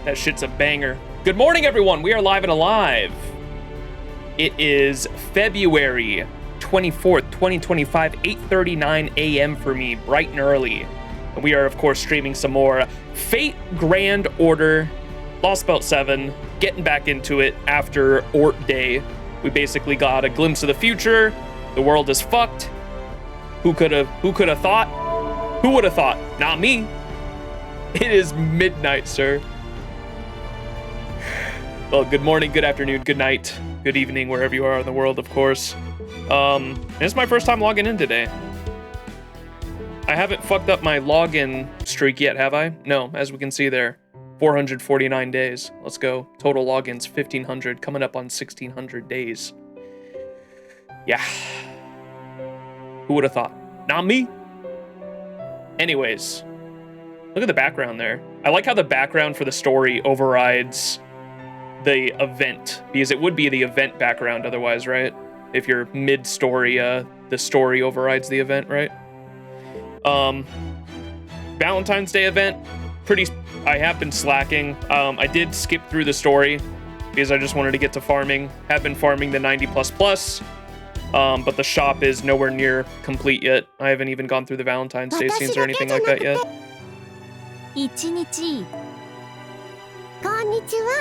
That shit's a banger. Good morning, everyone. We are live and alive. It is February 24th, 2025, 8:39 a.m. for me, bright and early. And we are, of course, streaming some more Fate Grand Order, Lostbelt 7, getting back into it after Ort Day. We basically got a glimpse of the future. The world is fucked. Who could have thought? Who would have thought? Not me. It is midnight, sir. Well, good morning, good afternoon, good night, good evening, wherever you are in the world, of course. This is my first time logging in today. I haven't fucked up my login streak yet, have I? No, as we can see there, 449 days. Let's go. Total logins, 1,500, coming up on 1,600 days. Yeah. Who would have thought? Not me. Anyways, look at the background there. I like how the background for the story overrides the event, because it would be the event background otherwise, right? If you're mid-story, the story overrides the event, right? Valentine's Day event, I have been slacking. I did skip through the story because I just wanted to get to farming. Have been farming the 90++, but the shop is nowhere near complete yet. I haven't even gone through the Valentine's Day scenes or anything like that yet.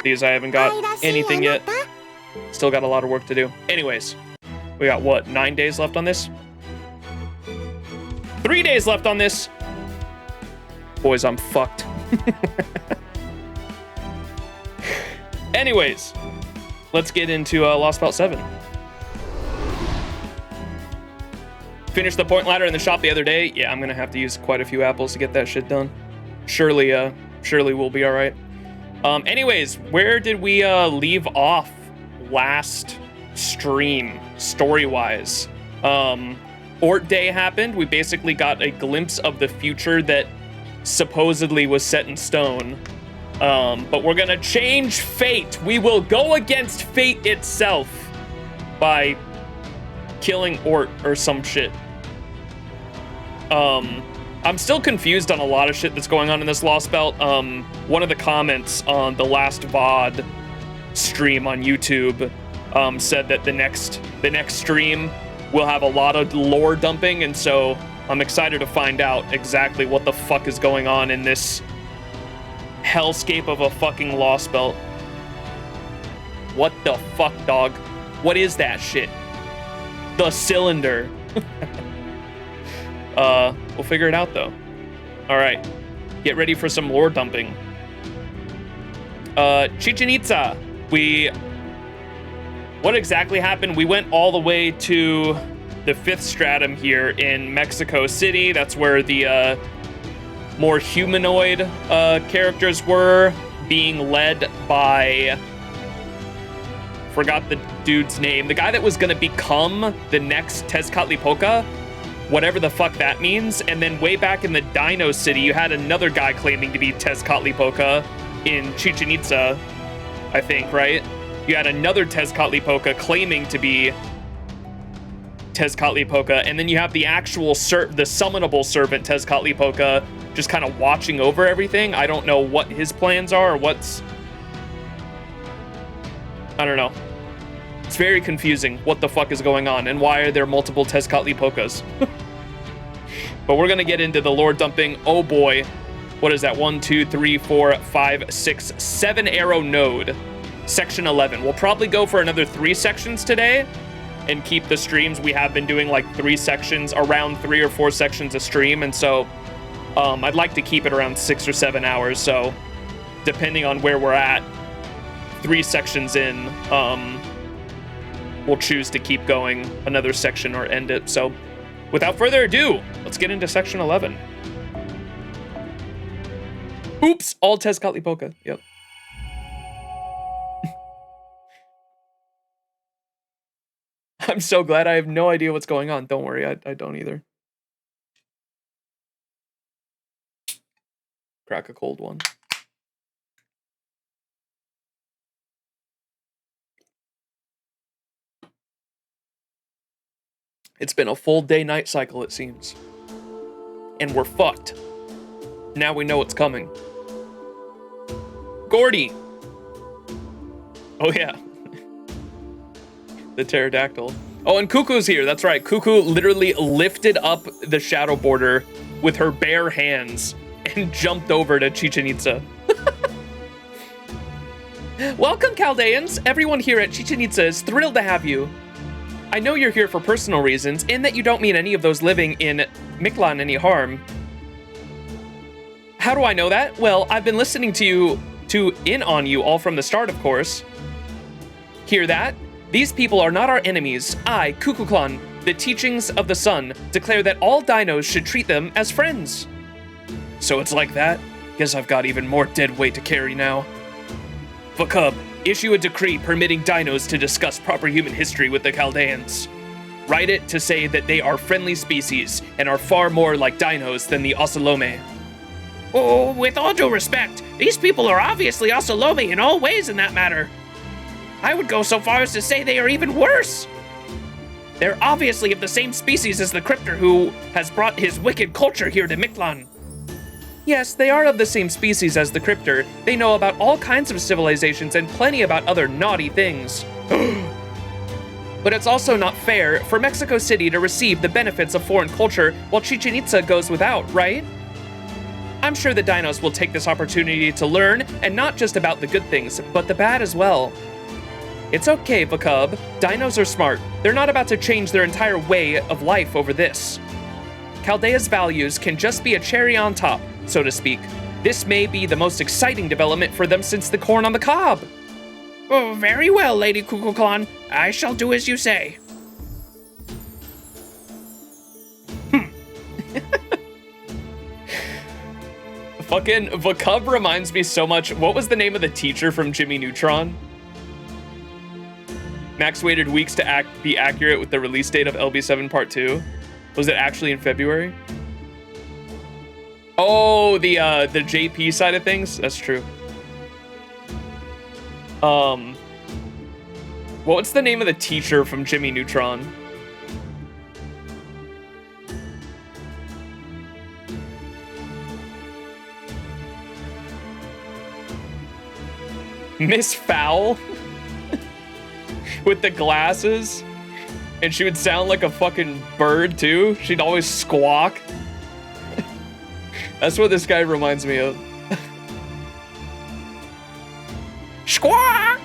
Because I haven't got anything yet. Still got a lot of work to do. Anyways, we got what, 9 days left on this? 3 days left on this. Boys, I'm fucked. Anyways, let's get into Lostbelt 7. Finished the point ladder in the shop the other day. Yeah, I'm gonna have to use quite a few apples to get that shit done. Surely we'll be all right. Anyways, where did we leave off last stream, story-wise? Ort Day happened. We basically got a glimpse of the future that supposedly was set in stone. But we're gonna change fate. We will go against fate itself by killing Ort or some shit. I'm still confused on a lot of shit that's going on in this Lostbelt. One of the comments on the last VOD stream on YouTube said that the next stream will have a lot of lore dumping, and so I'm excited to find out exactly what the fuck is going on in this hellscape of a fucking Lostbelt. What the fuck, dog? What is that shit? The cylinder. We'll figure it out, though. All right, get ready for some lore dumping. Chichen Itza. What exactly happened? We went all the way to the 5th stratum here in Mexico City. That's where the more humanoid characters were, being led by, forgot the dude's name, the guy that was gonna become the next Tezcatlipoca, whatever the fuck that means. And then way back in the Dino City, you had another guy claiming to be Tezcatlipoca in Chichen Itza, I think, right? You had another Tezcatlipoca claiming to be Tezcatlipoca, and then you have the actual the summonable servant Tezcatlipoca just kind of watching over everything. I don't know what his plans are or I don't know. It's very confusing what the fuck is going on and why are there multiple Tezcatlipocas. But we're gonna get into the lore dumping. Oh boy. What is that? 1, 2, 3, 4, 5, 6, 7 arrow node. Section 11. We'll probably go for another 3 sections today and keep the streams. We have been doing like 3 sections, around 3 or 4 sections a stream. And so I'd like to keep it around 6 or 7 hours. So depending on where we're at, 3 sections in, we'll choose to keep going another section or end it. So without further ado, let's get into section 11. Oops, all Tezcatlipoca. Yep. I'm so glad. I have no idea what's going on. Don't worry, I don't either. Crack a cold one. It's been a full day-night cycle, it seems. And we're fucked. Now we know it's coming. Gordy. Oh, yeah. The pterodactyl. Oh, and Cuckoo's here. That's right. Cuckoo literally lifted up the shadow border with her bare hands and jumped over to Chichen Itza. Welcome, Chaldeans. Everyone here at Chichen Itza is thrilled to have you. I know you're here for personal reasons, and that you don't mean any of those living in Mictlān any harm. How do I know that? Well, I've been listening to in on you all from the start, of course. Hear that? These people are not our enemies. I, Cuckoo-clan, the teachings of the sun, declare that all dinos should treat them as friends. So it's like that? Guess I've got even more dead weight to carry now. Vakub, issue a decree permitting dinos to discuss proper human history with the Chaldeans. Write it to say that they are friendly species and are far more like dinos than the Osalome. Oh, with all due respect, these people are obviously Osalome in all ways in that matter. I would go so far as to say they are even worse. They're obviously of the same species as the Cryptor who has brought his wicked culture here to Mictlān. Yes, they are of the same species as the Cryptor. They know about all kinds of civilizations and plenty about other naughty things. But it's also not fair for Mexico City to receive the benefits of foreign culture while Chichen Itza goes without, right? I'm sure the dinos will take this opportunity to learn, and not just about the good things, but the bad as well. It's okay, Vakub. Dinos are smart. They're not about to change their entire way of life over this. Chaldea's values can just be a cherry on top, so to speak. This may be the most exciting development for them since the corn on the cob. Oh, very well, Lady Cuckoo-clan. I shall do as you say. Fucking Vakub reminds me so much. What was the name of the teacher from Jimmy Neutron? Max waited weeks to be accurate with the release date of LB7 Part 2. Was it actually in February? Oh, the JP side of things? That's true. What's the name of the teacher from Jimmy Neutron? Miss Fowl? With the glasses? And she would sound like a fucking bird too. She'd always squawk. That's what this guy reminds me of. Squawk!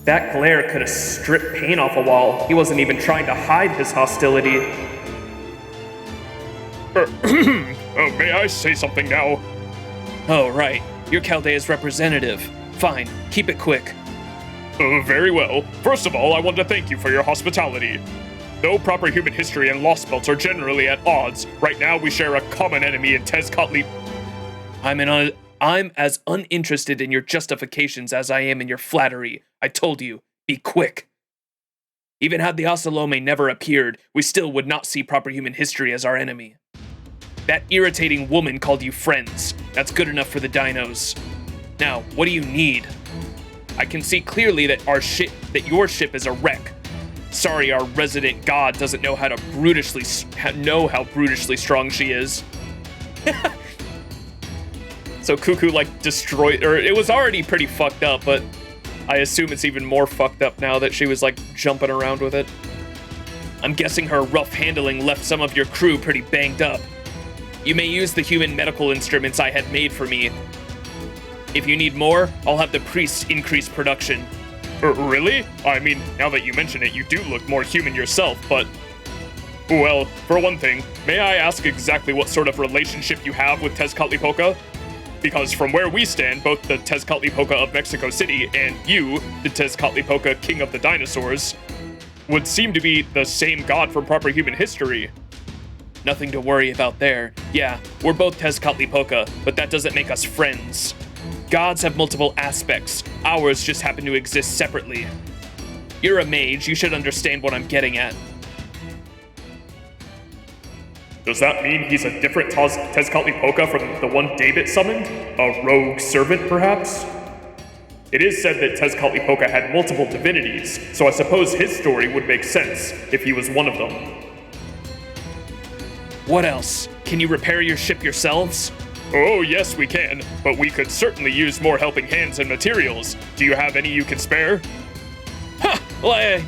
That glare could have stripped paint off a wall. He wasn't even trying to hide his hostility. Oh, may I say something now? Oh, right. You're Chaldea's representative. Fine, keep it quick. Very well. First of all, I want to thank you for your hospitality. Though proper human history and Lostbelt are generally at odds, right now we share a common enemy in Tezcatli. I'm as uninterested in your justifications as I am in your flattery. I told you, be quick. Even had the Osalome never appeared, we still would not see proper human history as our enemy. That irritating woman called you friends. That's good enough for the dinos. Now, what do you need? I can see clearly that your ship is a wreck. Sorry, our resident god doesn't know how brutishly strong she is. So Cuckoo destroyed, or it was already pretty fucked up, but I assume it's even more fucked up now that she was jumping around with it. I'm guessing her rough handling left some of your crew pretty banged up. You may use the human medical instruments I had made for me. If you need more, I'll have the priests increase production. Really? I mean, now that you mention it, you do look more human yourself, but... Well, for one thing, may I ask exactly what sort of relationship you have with Tezcatlipoca? Because from where we stand, both the Tezcatlipoca of Mexico City and you, the Tezcatlipoca King of the Dinosaurs, would seem to be the same god from proper human history. Nothing to worry about there. Yeah, we're both Tezcatlipoca, but that doesn't make us friends. Gods have multiple aspects. Ours just happen to exist separately. You're a mage, you should understand what I'm getting at. Does that mean he's a different Tezcatlipoca from the one David summoned? A rogue servant, perhaps? It is said that Tezcatlipoca had multiple divinities, so I suppose his story would make sense if he was one of them. What else? Can you repair your ship yourselves? Oh, yes, we can, but we could certainly use more helping hands and materials. Do you have any you can spare? Ha! Well,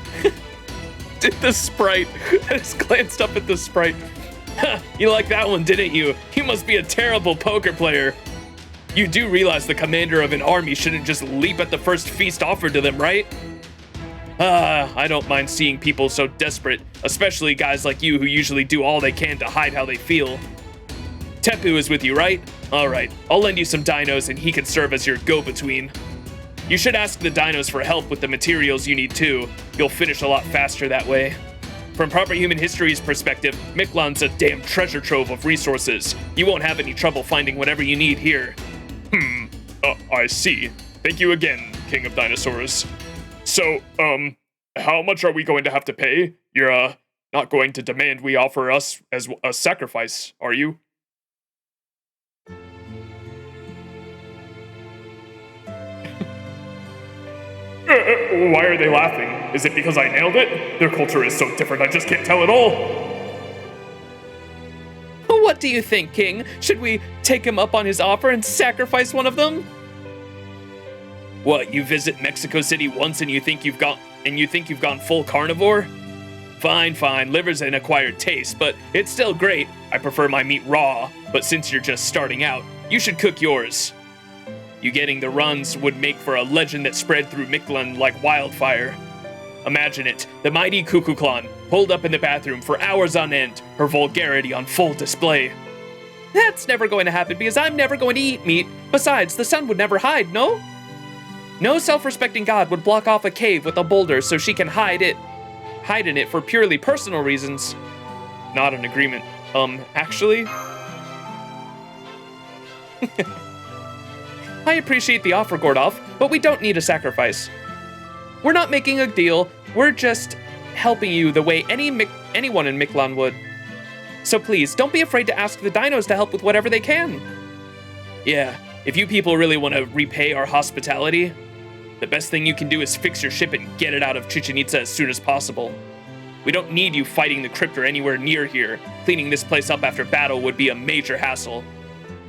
did the sprite. I just glanced up at the sprite. Ha! You like that one, didn't you? You must be a terrible poker player. You do realize the commander of an army shouldn't just leap at the first feast offered to them, right? I don't mind seeing people so desperate, especially guys like you who usually do all they can to hide how they feel. Tepu is with you, right? Alright, I'll lend you some dinos and he can serve as your go-between. You should ask the dinos for help with the materials you need too. You'll finish a lot faster that way. From proper human history's perspective, Mictlān's a damn treasure trove of resources. You won't have any trouble finding whatever you need here. I see. Thank you again, King of Dinosaurs. So, how much are we going to have to pay? You're, not going to demand we offer us as a sacrifice, are you? Why are they laughing? Is it because I nailed it? Their culture is so different, I just can't tell at all. What do you think, King? Should we take him up on his offer and sacrifice one of them? What, you visit Mexico City once and you think you've gone full carnivore? Fine, liver's an acquired taste, but it's still great. I prefer my meat raw, but since you're just starting out, you should cook yours. You getting the runs would make for a legend that spread through Mictlān like wildfire. Imagine it, the mighty Mictlān, pulled up in the bathroom for hours on end, her vulgarity on full display. That's never going to happen because I'm never going to eat meat. Besides, the sun would never hide, no? No self-respecting god would block off a cave with a boulder so she can hide in it for purely personal reasons. Not an agreement. Actually? I appreciate the offer, Gordov, but we don't need a sacrifice. We're not making a deal, we're just helping you the way anyone in Mictlān would. So please, don't be afraid to ask the dinos to help with whatever they can. Yeah, if you people really want to repay our hospitality, the best thing you can do is fix your ship and get it out of Chichen Itza as soon as possible. We don't need you fighting the Cryptor anywhere near here. Cleaning this place up after battle would be a major hassle.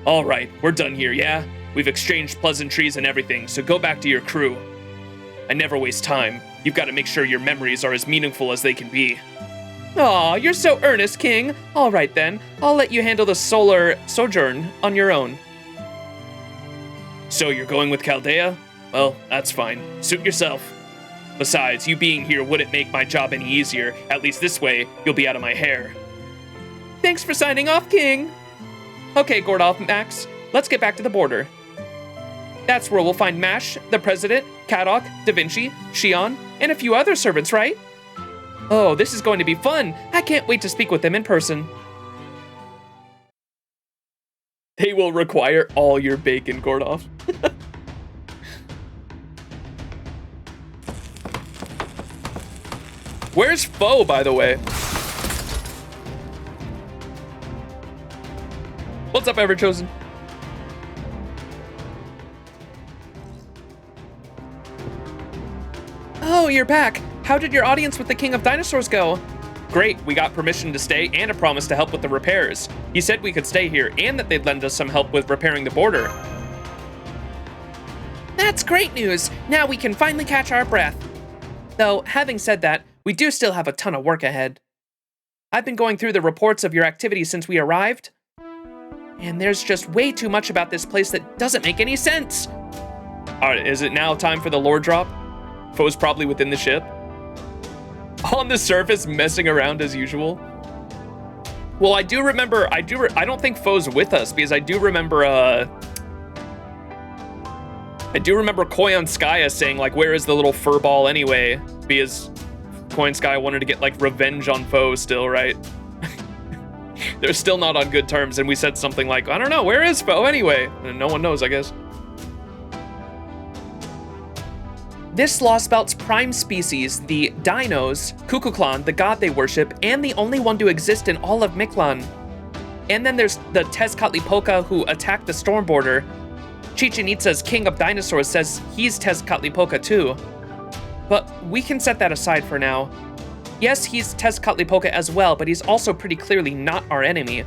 Alright, we're done here, yeah? We've exchanged pleasantries and everything, so go back to your crew. I never waste time. You've got to make sure your memories are as meaningful as they can be. Aw, you're so earnest, King. Alright then, I'll let you handle the solar sojourn on your own. So you're going with Chaldea? Well, that's fine. Suit yourself. Besides, you being here wouldn't make my job any easier. At least this way, you'll be out of my hair. Thanks for signing off, King. Okay, Gordov, Max, let's get back to the border. That's where we'll find Mash, the President, Kadok, Da Vinci, Shion, and a few other servants, right? Oh, this is going to be fun. I can't wait to speak with them in person. They will require all your bacon, Gordov. Where's Foe, by the way? What's up, Everchosen? Oh, you're back. How did your audience with the King of Dinosaurs go? Great, we got permission to stay and a promise to help with the repairs. He said we could stay here and that they'd lend us some help with repairing the border. That's great news. Now we can finally catch our breath. Though, having said that, we do still have a ton of work ahead. I've been going through the reports of your activities since we arrived, and there's just way too much about this place that doesn't make any sense. Alright, is it now time for the lore drop? Foe's probably within the ship. On the surface, messing around as usual. Well, I do remember, I don't think Foe's with us, because I do remember Koyanskaya saying, like, where is the little fur ball anyway? Because Koyanskaya wanted to get, like, revenge on Foe still, right? They're still not on good terms, and we said something like, I don't know, where is Foe anyway? And no one knows, I guess. This Lostbelt's prime species, the dinos, Mictlān, the god they worship, and the only one to exist in all of Mictlān. And then there's the Tezcatlipoca who attacked the storm border. Chichen Itza's king of dinosaurs says he's Tezcatlipoca too. But we can set that aside for now. Yes, he's Tezcatlipoca as well, but he's also pretty clearly not our enemy.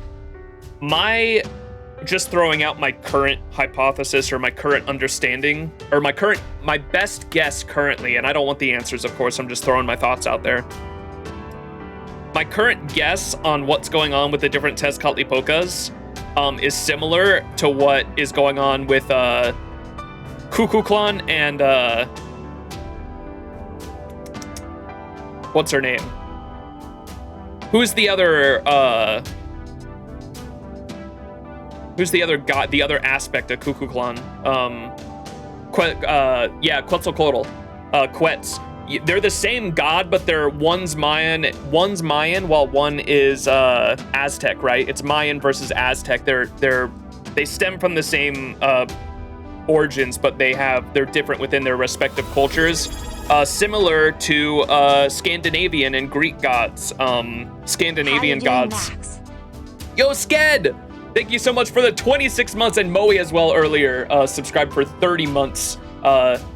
Just throwing out my current hypothesis or my current understanding, or my best guess currently, and I don't want the answers, of course, I'm just throwing my thoughts out there. My current guess on what's going on with the different Tezcatlipocas is similar to what is going on with Cucuzclán and what's her name? Who's the other god, the other aspect of Cucuzclán? Quetzalcoatl. Quetz. They're the same god, but one's Mayan, while one is Aztec, right? It's Mayan versus Aztec. They stem from the same origins, but they're different within their respective cultures. Similar to Scandinavian and Greek gods. Scandinavian gods. Max? Yo, Sked! Thank you so much for the 26 months, and Moe as well earlier subscribed for 30 months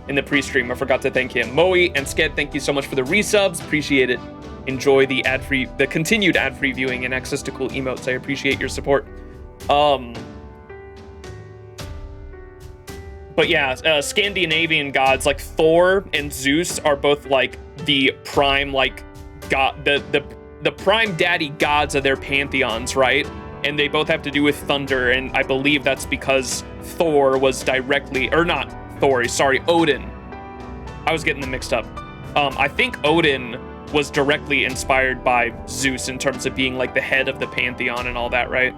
in the pre-stream. I forgot to thank him. Moe and Sked, thank you so much for the resubs. Appreciate it. Enjoy the continued ad-free viewing and access to cool emotes. I appreciate your support. But yeah, Scandinavian gods like Thor and Zeus are both like the prime god, the prime daddy gods of their pantheons, right? And they both have to do with thunder, and I believe that's because Thor was directly, or not Thor, sorry, Odin. I was getting them mixed up. I think Odin was directly inspired by Zeus in terms of being like the head of the pantheon and all that, right?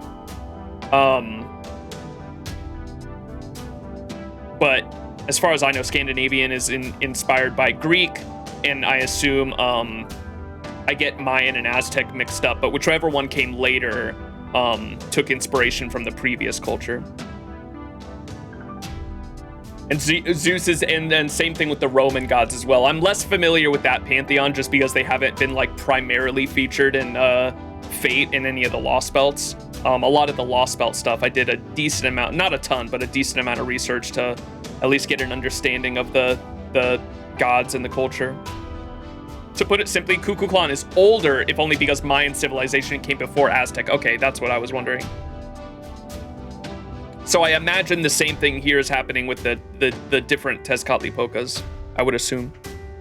But as far as I know, Scandinavian is inspired by Greek, and I assume I get Mayan and Aztec mixed up, but whichever one came later took inspiration from the previous culture. And Zeus is, and then same thing with the Roman gods as well. I'm less familiar with that pantheon just because they haven't been like primarily featured in Fate and any of the Lostbelts. A lot of the Lostbelt stuff, I did a decent amount, not a ton, but a decent amount of research to at least get an understanding of the gods and the culture. To put it simply, Cucuzclán is older, if only because Mayan civilization came before Aztec. Okay, that's what I was wondering. So I imagine the same thing here is happening with the different Tezcatlipocas, I would assume.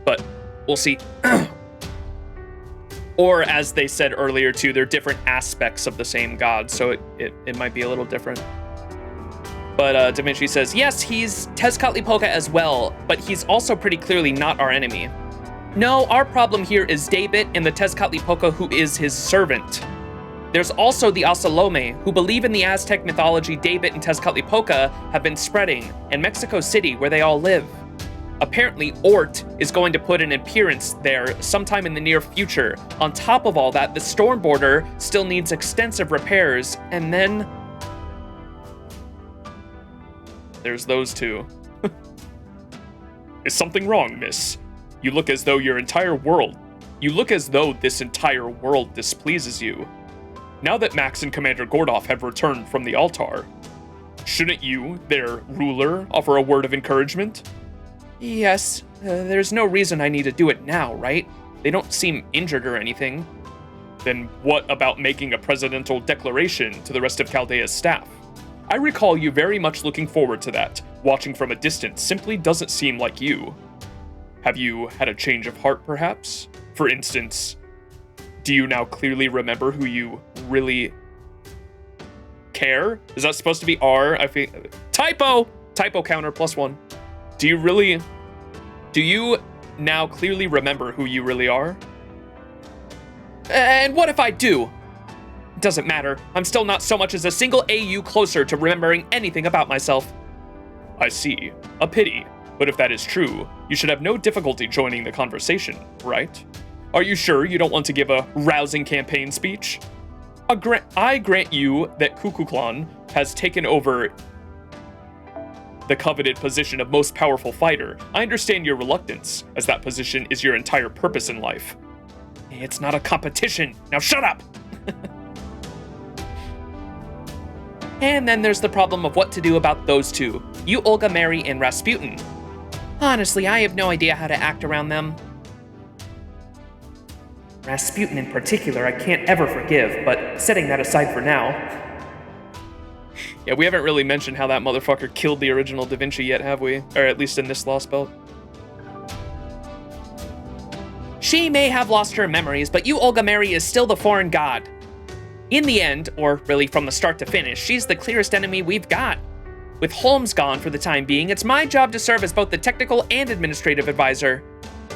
But we'll see. Or as they said earlier too, they're different aspects of the same god, so it might be a little different. But Da Vinci says, yes, he's Tezcatlipoca as well, but he's also pretty clearly not our enemy. No, our problem here is David and the Tezcatlipoca who is his servant. There's also the Ocelome, who believe in the Aztec mythology David and Tezcatlipoca have been spreading, and Mexico City, where they all live. Apparently, Ort is going to put an appearance there sometime in the near future. On top of all that, the storm border still needs extensive repairs, and then... there's those two. Is something wrong, miss? You look as though this entire world displeases you. Now that Max and Commander Gordov have returned from the altar, shouldn't you, their ruler, offer a word of encouragement? Yes, there's no reason I need to do it now, right? They don't seem injured or anything. Then what about making a presidential declaration to the rest of Chaldea's staff? I recall you very much looking forward to that. Watching from a distance simply doesn't seem like you. Have you had a change of heart, perhaps? For instance, do you now clearly remember who you really care? Is that supposed to be R? I feel typo counter +1. Do you now clearly remember who you really are? And what if I do? It doesn't matter. I'm still not so much as a single AU closer to remembering anything about myself. I see. A pity. But if that is true, you should have no difficulty joining the conversation, right? Are you sure you don't want to give a rousing campaign speech? I grant you that Cucuzclán has taken over the coveted position of most powerful fighter. I understand your reluctance, as that position is your entire purpose in life. It's not a competition. Now shut up! And then there's the problem of what to do about those two. You, Olga, Mary, and Rasputin. Honestly, I have no idea how to act around them. Rasputin in particular I can't ever forgive, but setting that aside for now. Yeah, we haven't really mentioned how that motherfucker killed the original Da Vinci yet, have we? Or at least in this Lostbelt. She may have lost her memories, but you Olga Mary is still the foreign god. In the end, or really from the start to finish, she's the clearest enemy we've got. With Holmes gone for the time being, it's my job to serve as both the technical and administrative advisor.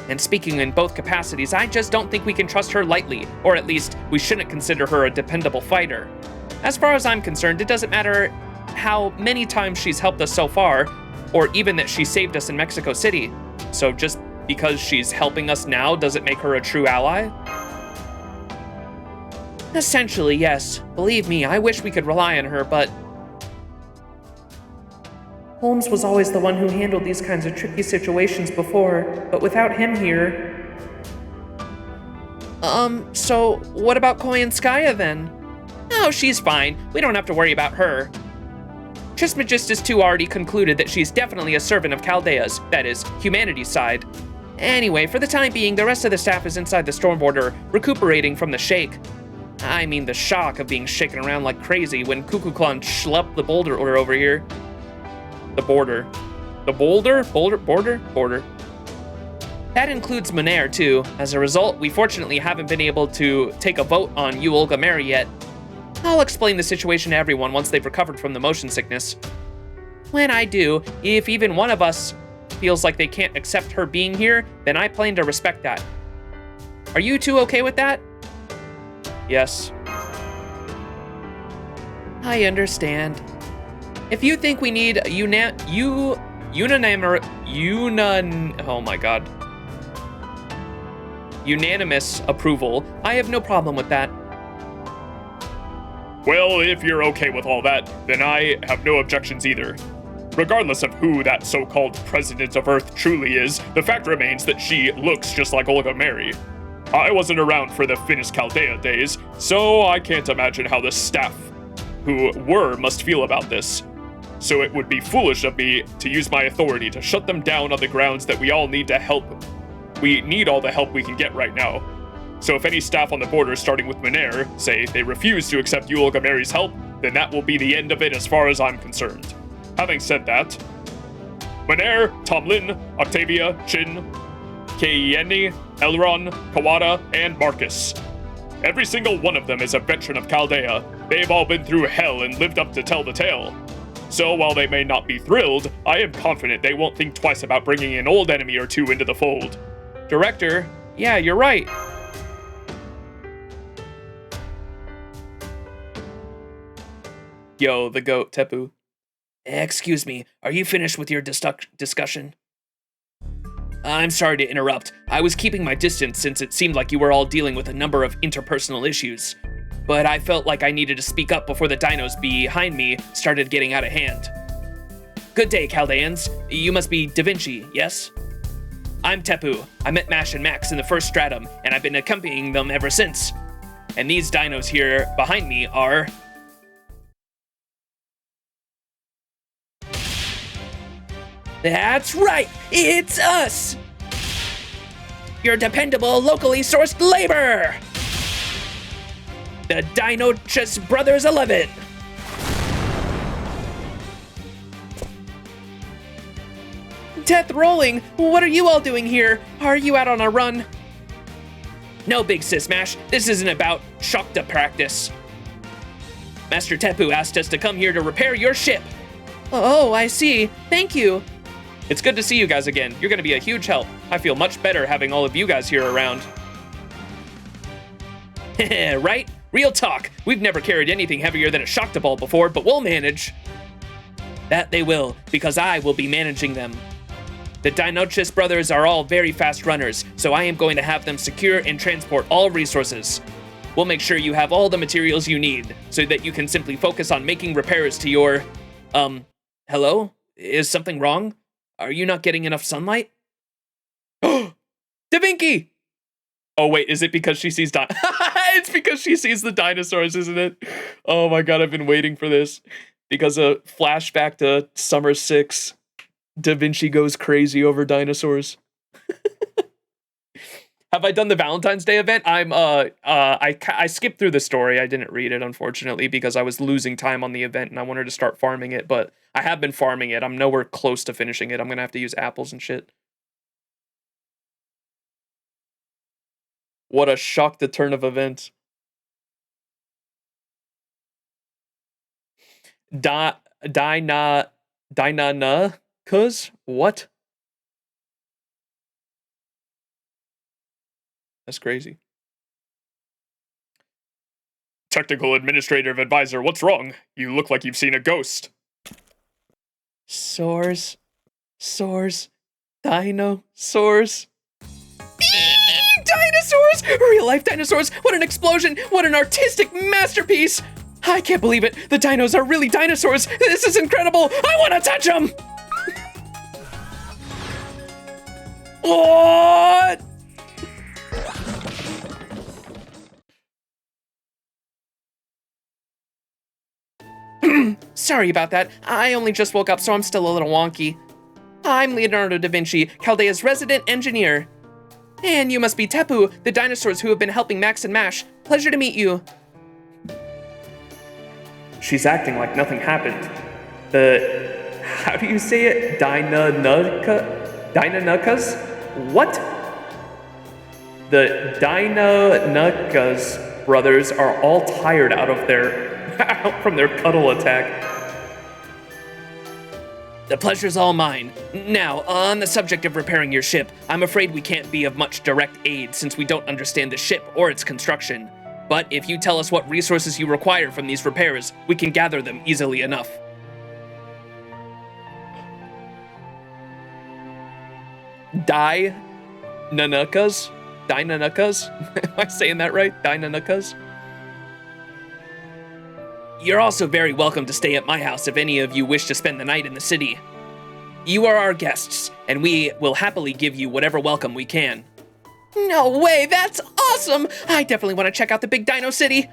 And speaking in both capacities, I just don't think we can trust her lightly, or at least we shouldn't consider her a dependable fighter. As far as I'm concerned, it doesn't matter how many times she's helped us so far, or even that she saved us in Mexico City. So just because she's helping us now doesn't make her a true ally? Essentially, yes. Believe me, I wish we could rely on her, but Holmes was always the one who handled these kinds of tricky situations before, but without him here... So what about Koyanskaya then? Oh, she's fine. We don't have to worry about her. Trismegistus 2 already concluded that she's definitely a servant of Chaldea's, that is, humanity's side. Anyway, for the time being, the rest of the staff is inside the storm border, recuperating from the shake. I mean the shock of being shaken around like crazy when Kukulkan schlepped the boulder over here. The border. The boulder? Border. That includes Monair, too. As a result, we fortunately haven't been able to take a vote on you Olga Mary yet. I'll explain the situation to everyone once they've recovered from the motion sickness. When I do, if even one of us feels like they can't accept her being here, then I plan to respect that. Are you two okay with that? Yes. I understand. If you think we need unanimous approval, I have no problem with that. Well, if you're okay with all that, then I have no objections either. Regardless of who that so-called President of Earth truly is, the fact remains that she looks just like Olga Mary. I wasn't around for the Finnish Chaldea days, so I can't imagine how the staff who were must feel about this. So it would be foolish of me to use my authority to shut them down on the grounds that we all need to help. We need all the help we can get right now. So if any staff on the border, starting with Monair, say they refuse to accept you Olga Mary's help, then that will be the end of it as far as I'm concerned. Having said that, Monair, Tomlin, Octavia, Chin, Keieni, Elron, Kawada, and Marcus. Every single one of them is a veteran of Chaldea. They've all been through hell and lived up to tell the tale. So while they may not be thrilled, I am confident they won't think twice about bringing an old enemy or two into the fold. Director, yeah, you're right. Yo, the goat, Tepu. Excuse me, are you finished with your discussion? I'm sorry to interrupt. I was keeping my distance since it seemed like you were all dealing with a number of interpersonal issues. But I felt like I needed to speak up before the dinos behind me started getting out of hand. Good day, Chaldeans. You must be Da Vinci, yes? I'm Tepu. I met Mash and Max in the first stratum, and I've been accompanying them ever since. And these dinos here behind me are... That's right! It's us! Your dependable, locally sourced labor! The Dinochus Brothers 11! Death rolling! What are you all doing here? Are you out on a run? No, Big Sis Mash. This isn't about Shakta practice. Master Tepu asked us to come here to repair your ship. Oh, I see. Thank you. It's good to see you guys again. You're gonna be a huge help. I feel much better having all of you guys here around. Right? Real talk. We've never carried anything heavier than a Shakta ball before, but we'll manage. That they will, because I will be managing them. The Dinochus brothers are all very fast runners, so I am going to have them secure and transport all resources. We'll make sure you have all the materials you need, so that you can simply focus on making repairs to your... hello? Is something wrong? Are you not getting enough sunlight? Da Vinci! Oh wait, is it because she sees It's because she sees the dinosaurs, isn't it? Oh my god, I've been waiting for this. Because a flashback to Summer 6, Da Vinci goes crazy over dinosaurs. have I done the Valentine's Day event? I skipped through the story. I didn't read it, unfortunately, because I was losing time on the event and I wanted to start farming it, but I have been farming it. I'm nowhere close to finishing it. I'm gonna have to use apples and shit. What a shock to turn of events. Cuz? What? That's crazy. Technical Administrative Advisor, what's wrong? You look like you've seen a ghost. Dinosaurs. Dinosaurs. Dinosaurs! Real life dinosaurs! What an explosion! What an artistic masterpiece! I can't believe it! The dinos are really dinosaurs! This is incredible! I want to touch them! What? Sorry about that. I only just woke up, so I'm still a little wonky. I'm Leonardo da Vinci, Chaldea's resident engineer. And you must be Tepu, the dinosaurs who have been helping Max and Mash. Pleasure to meet you. She's acting like nothing happened. How do you say it? Dinonucas? What? The Dinonucas brothers are all tired out from their cuddle attack. The pleasure's all mine. Now, on the subject of repairing your ship, I'm afraid we can't be of much direct aid since we don't understand the ship or its construction. But if you tell us what resources you require from these repairs, we can gather them easily enough. Dinonucas? Am I saying that right? Dinonucas? You're also very welcome to stay at my house if any of you wish to spend the night in the city. You are our guests, and we will happily give you whatever welcome we can. No way, that's awesome! I definitely want to check out the big dino city.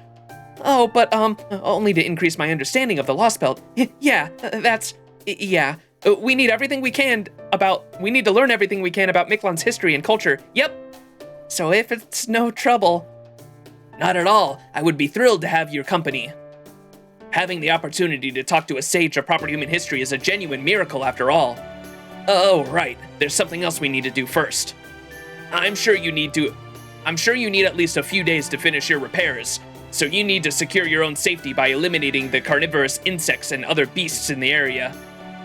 Oh, but only to increase my understanding of the Lostbelt. Yeah. We need everything we can we need to learn everything we can about Mictlan's history and culture. Yep. So if it's no trouble. Not at all. I would be thrilled to have your company. Having the opportunity to talk to a sage of proper human history is a genuine miracle after all. Oh, right. There's something else we need to do first. I'm sure you need at least a few days to finish your repairs, so you need to secure your own safety by eliminating the carnivorous insects and other beasts in the area.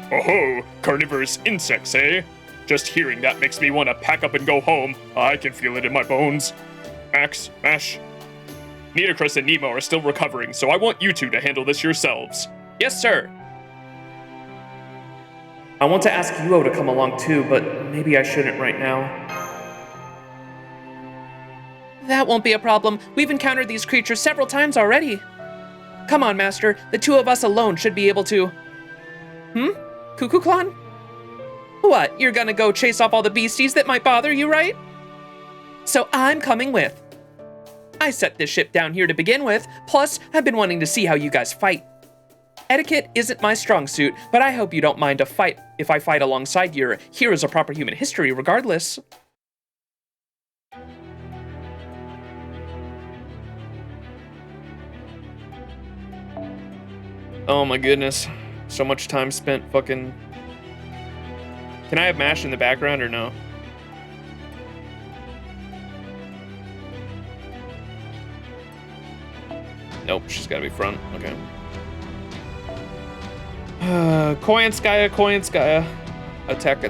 Oh, carnivorous insects, eh? Just hearing that makes me want to pack up and go home. I can feel it in my bones. Max, Mash. Nitocris and Nemo are still recovering, so I want you two to handle this yourselves. Yes, sir. I want to ask Yuo to come along too, but maybe I shouldn't right now. That won't be a problem. We've encountered these creatures several times already. Come on, Master. The two of us alone should be able to... Cuckoo Clan? What, you're gonna go chase off all the beasties that might bother you, right? So I'm coming with. I set this ship down here to begin with, plus I've been wanting to see how you guys fight. Etiquette isn't my strong suit, but I hope you don't mind if I fight alongside your heroes of proper human history regardless. Oh my goodness. So much time spent fucking... Can I have Mash in the background or no? Nope, she's gotta be front. Okay. Koyanskaya. Attack.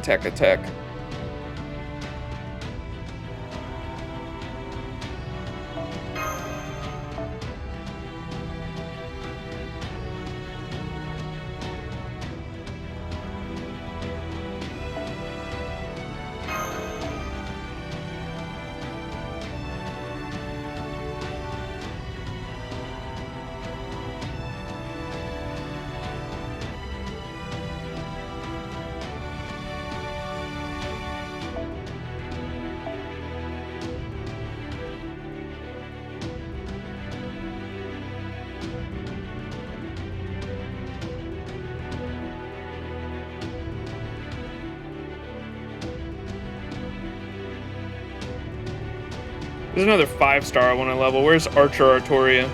There's another 5-star I want to level. Where's Archer Artoria?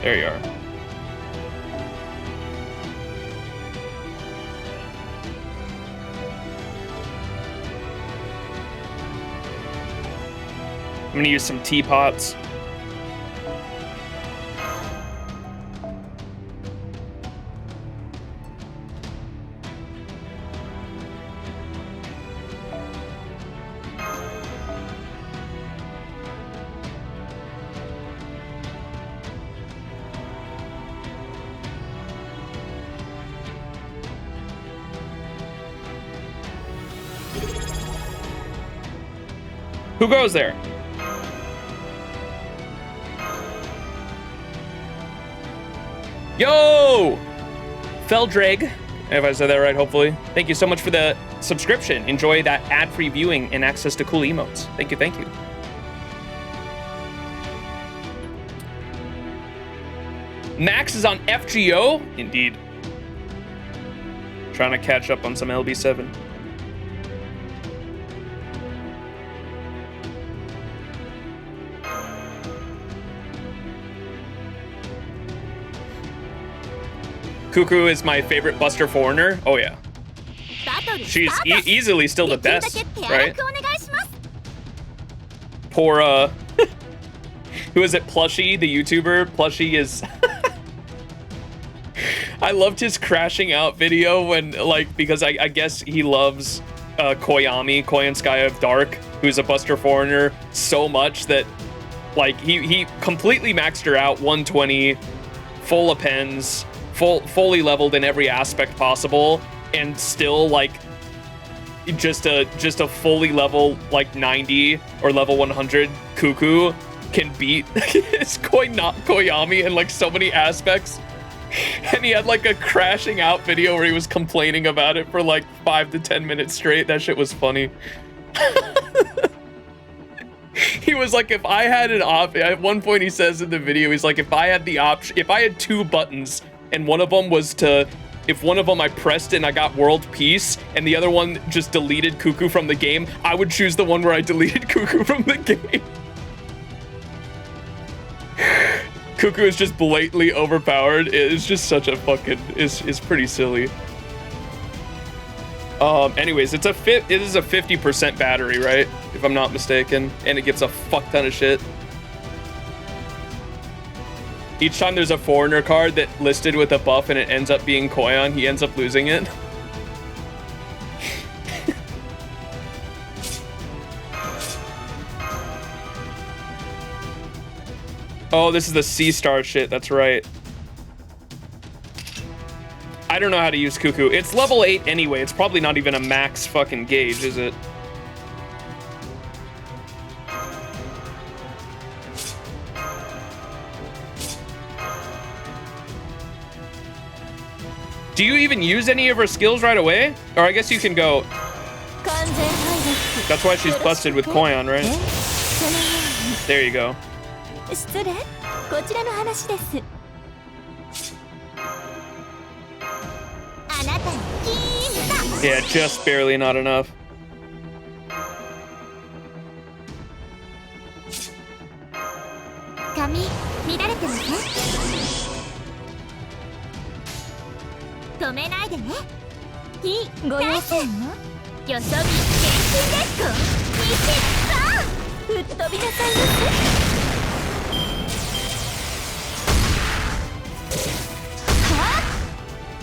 There you are. I'm gonna use some teapots. Who goes there? Yo! Feldrag, if I said that right, hopefully. Thank you so much for the subscription. Enjoy that ad-free viewing and access to cool emotes. Thank you, thank you. Max is on FGO? Indeed. Trying to catch up on some LB7. Cuckoo is my favorite Buster Foreigner. Oh yeah. She's easily still the best, right? Poor, who is it? Plushie, the YouTuber. Plushie is... I loved his crashing out video when, like, because I guess he loves Koyami, Koyan Sky of Dark, who's a Buster Foreigner, so much that, like, he completely maxed her out, 120, full of pens, fully leveled in every aspect possible, and still, like, just a fully level, like, 90 or level 100 Cuckoo can beat his Koyami in, like, so many aspects. And he had, like, a crashing out video where he was complaining about it for, like, 5 to 10 minutes straight. That shit was funny. He was like, if I had an at one point he says in the video, he's like, if I had the option, if I had 2 buttons, and one of them was to, if one of them I pressed and I got world peace, and the other one just deleted Cuckoo from the game, I would choose the one where I deleted Cuckoo from the game. Cuckoo is just blatantly overpowered. It's just such a fucking, it's pretty silly. Anyways, it is a 50% battery, right? If I'm not mistaken, and it gives a fuck ton of shit. Each time there's a foreigner card that listed with a buff and it ends up being Koyan, he ends up losing it. Oh, this is the C-star shit, that's right. I don't know how to use Cuckoo. It's level 8 anyway, it's probably not even a max fucking gauge, is it? Do you even use any of her skills right away? Or I guess you can go... That's why she's busted with Koyan, right? There you go. Yeah, just barely not enough.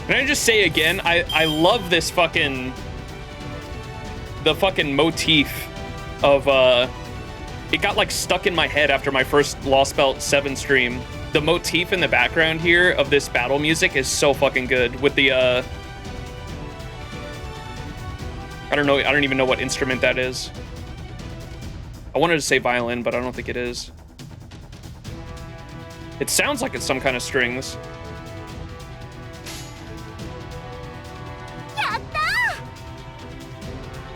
Can I just say again, I love this fucking, the fucking motif of, it got like stuck in my head after my first Lostbelt 7 stream. The motif in the background here of this battle music is so fucking good with the, I don't even know what instrument that is. I wanted to say violin, but I don't think it is. It sounds like it's some kind of strings.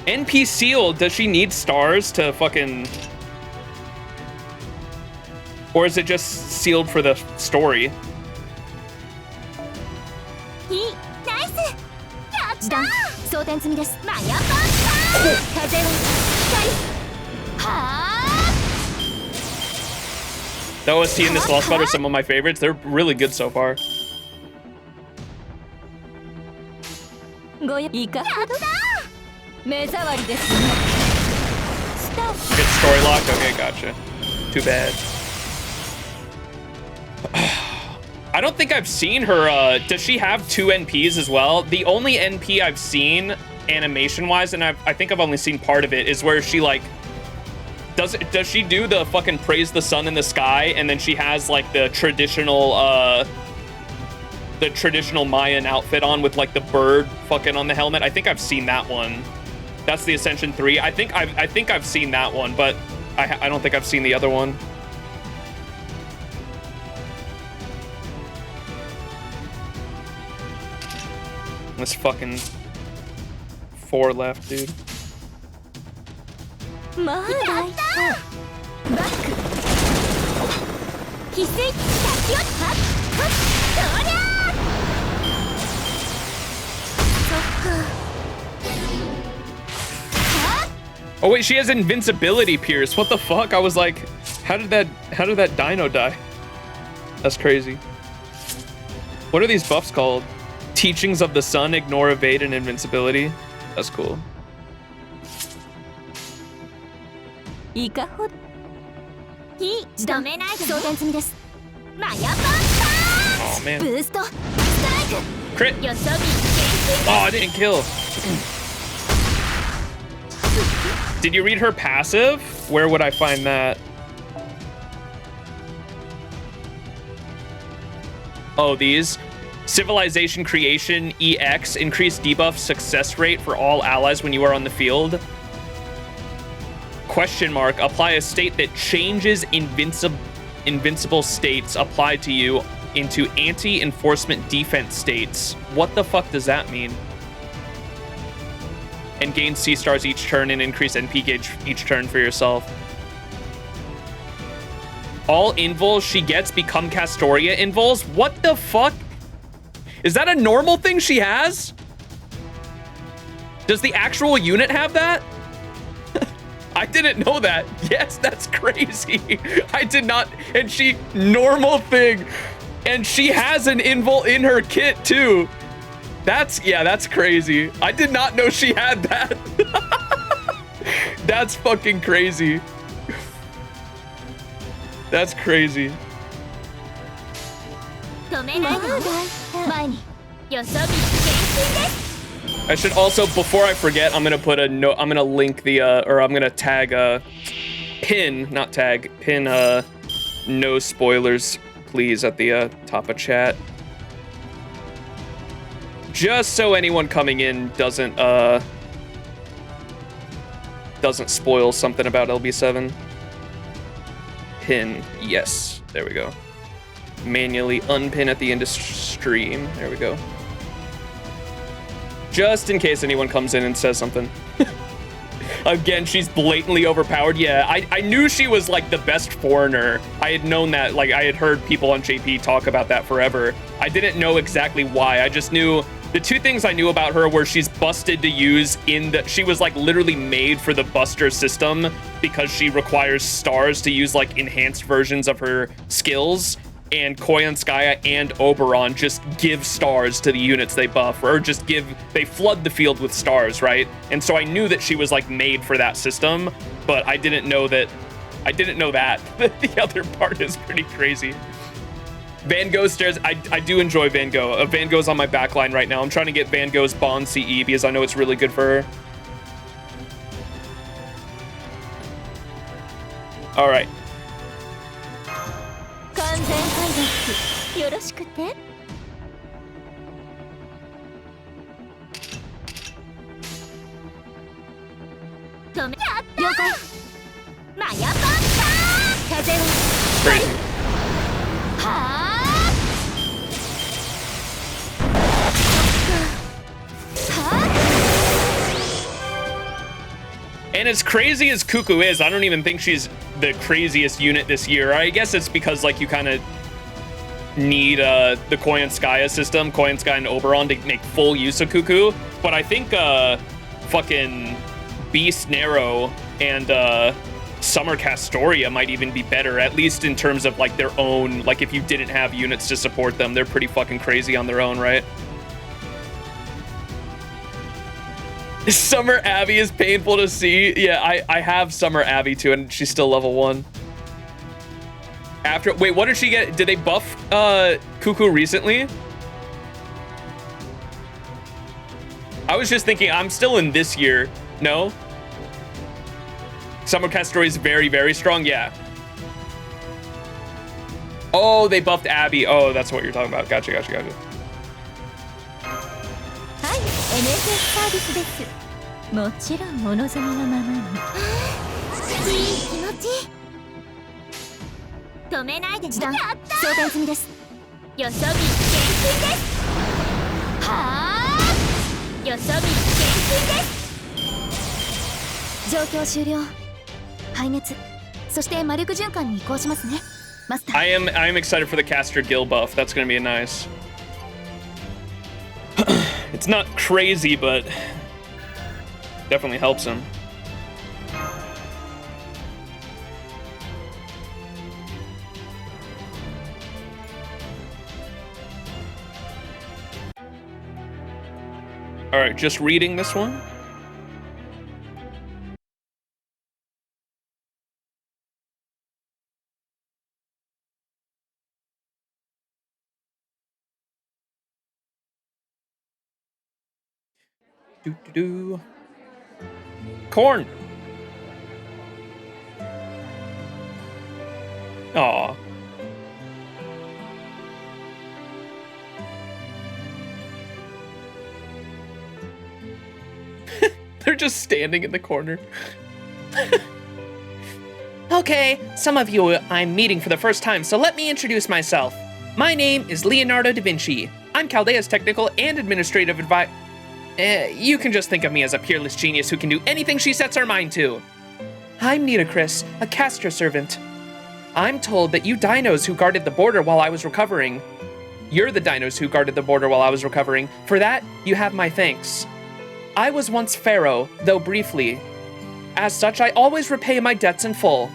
NP Seal, does she need stars to fucking... Or is it just sealed for the story? 一段装填済みです。マヤパンパ風を光は The OST and this Lostbelt are some of my favorites. They're really good so far. ごいかほどだ目障りですね。スタッフ Good story lock. Okay, gotcha. Too bad. I don't think I've seen her. Does she have 2 NPs as well? The only NP I've seen animation-wise, and I think I've only seen part of it, is where she like does she do the fucking praise the sun in the sky, and then she has like the traditional Mayan outfit on with like the bird fucking on the helmet. I think I've seen that one. That's the Ascension 3. I think I've seen that one, but I don't think I've seen the other one. There's fucking 4 left, dude. まだバック翡翠先をはっはっそりゃそっか Oh wait, she has invincibility pierce. What the fuck? I was like, how did that dino die? That's crazy. What are these buffs called? Teachings of the Sun, ignore, evade, and invincibility. That's cool. いかほどいい止めないで装填済みです。マヤパンパ Oh ー man. ブーストストライ Crit. クよそ見 Oh, I didn't kill. Did you read her passive? Where would I find that? Oh, these. Civilization Creation EX, increased debuff success rate for all allies when you are on the field. Question mark, apply a state that changes invincible states applied to you into anti-enforcement defense states. What the fuck does that mean? And gain C stars each turn and increase NP gauge each turn for yourself. All invols she gets become Castoria invols? What the fuck? Is that a normal thing she has? Does the actual unit have that? I didn't know that. Yes, that's crazy. I did not. And she, normal thing. And she has an invol in her kit too. That's crazy. I did not know she had that. That's fucking crazy. That's crazy. 止めないで前によそ見厳禁です I should also, before I forget, I'm gonna put a note. I'm gonna link the or I'm gonna tag pin, not tag, pin no spoilers, please, at the top of chat. Just so anyone coming in doesn't spoil something about LB7. Pin, yes, there we go. Manually unpin at the end of stream. There we go. Just in case anyone comes in and says something. Again, she's blatantly overpowered. Yeah, I knew she was like the best foreigner. I had known that, like I had heard people on JP talk about that forever. I didn't know exactly why. I just knew the 2 things I knew about her were she's busted to use she was like literally made for the Buster system because she requires stars to use like enhanced versions of her skills. And Koyanskaya and Oberon just give stars to the units they buff, or just they flood the field with stars, right? And so I knew that she was like made for that system, but I didn't know that. The other part is pretty crazy. Van Gogh stairs, I do enjoy Van Gogh. Van Gogh's on my backline right now. I'm trying to get Van Gogh's Bond CE because I know it's really good for her. All right. 完全回復よろしくて止め了解マヤパンパー風を Crazy. はあ And as crazy as Cuckoo is, I don't even think she's the craziest unit this year. I guess it's because like you kind of need the Koyanskaya system, Koyanskaya and Oberon, to make full use of Cuckoo. But I think fucking Beast Narrow and Summer Castoria might even be better, at least in terms of like their own, like if you didn't have units to support them, they're pretty fucking crazy on their own, right? Summer Abby is painful to see. Yeah, I have Summer Abby too, and she's still level 1. After, wait, what did she get? Did they buff Cuckoo recently? I was just thinking, I'm still in this year. No? Summer Castoria is very, very strong. Yeah. Oh, they buffed Abby. Oh, that's what you're talking about. Gotcha. はい NSS サービスです。もちろんお望みのままに。いい気持ち。止めないでね。やったー。装填済みです。よそ見厳禁です。はあ。よそ見厳禁です。状況終了。壊滅。そして魔力循環に移行しますね。マスター。I am excited for the caster Gil buff. That's gonna be nice. It's not crazy, but definitely helps him. All right, just reading this one. Corn. Aw. They're just standing in the corner. Okay, some of you I'm meeting for the first time, so let me introduce myself. My name is Leonardo da Vinci. I'm Chaldea's technical and administrative advisor. You can just think of me as a peerless genius who can do anything she sets her mind to. I'm Nitocris, a caster servant. I'm told that you dinos who guarded the border while I was recovering. You're the dinos who guarded the border while I was recovering. For that, you have my thanks. I was once Pharaoh, though briefly. As such, I always repay my debts in full.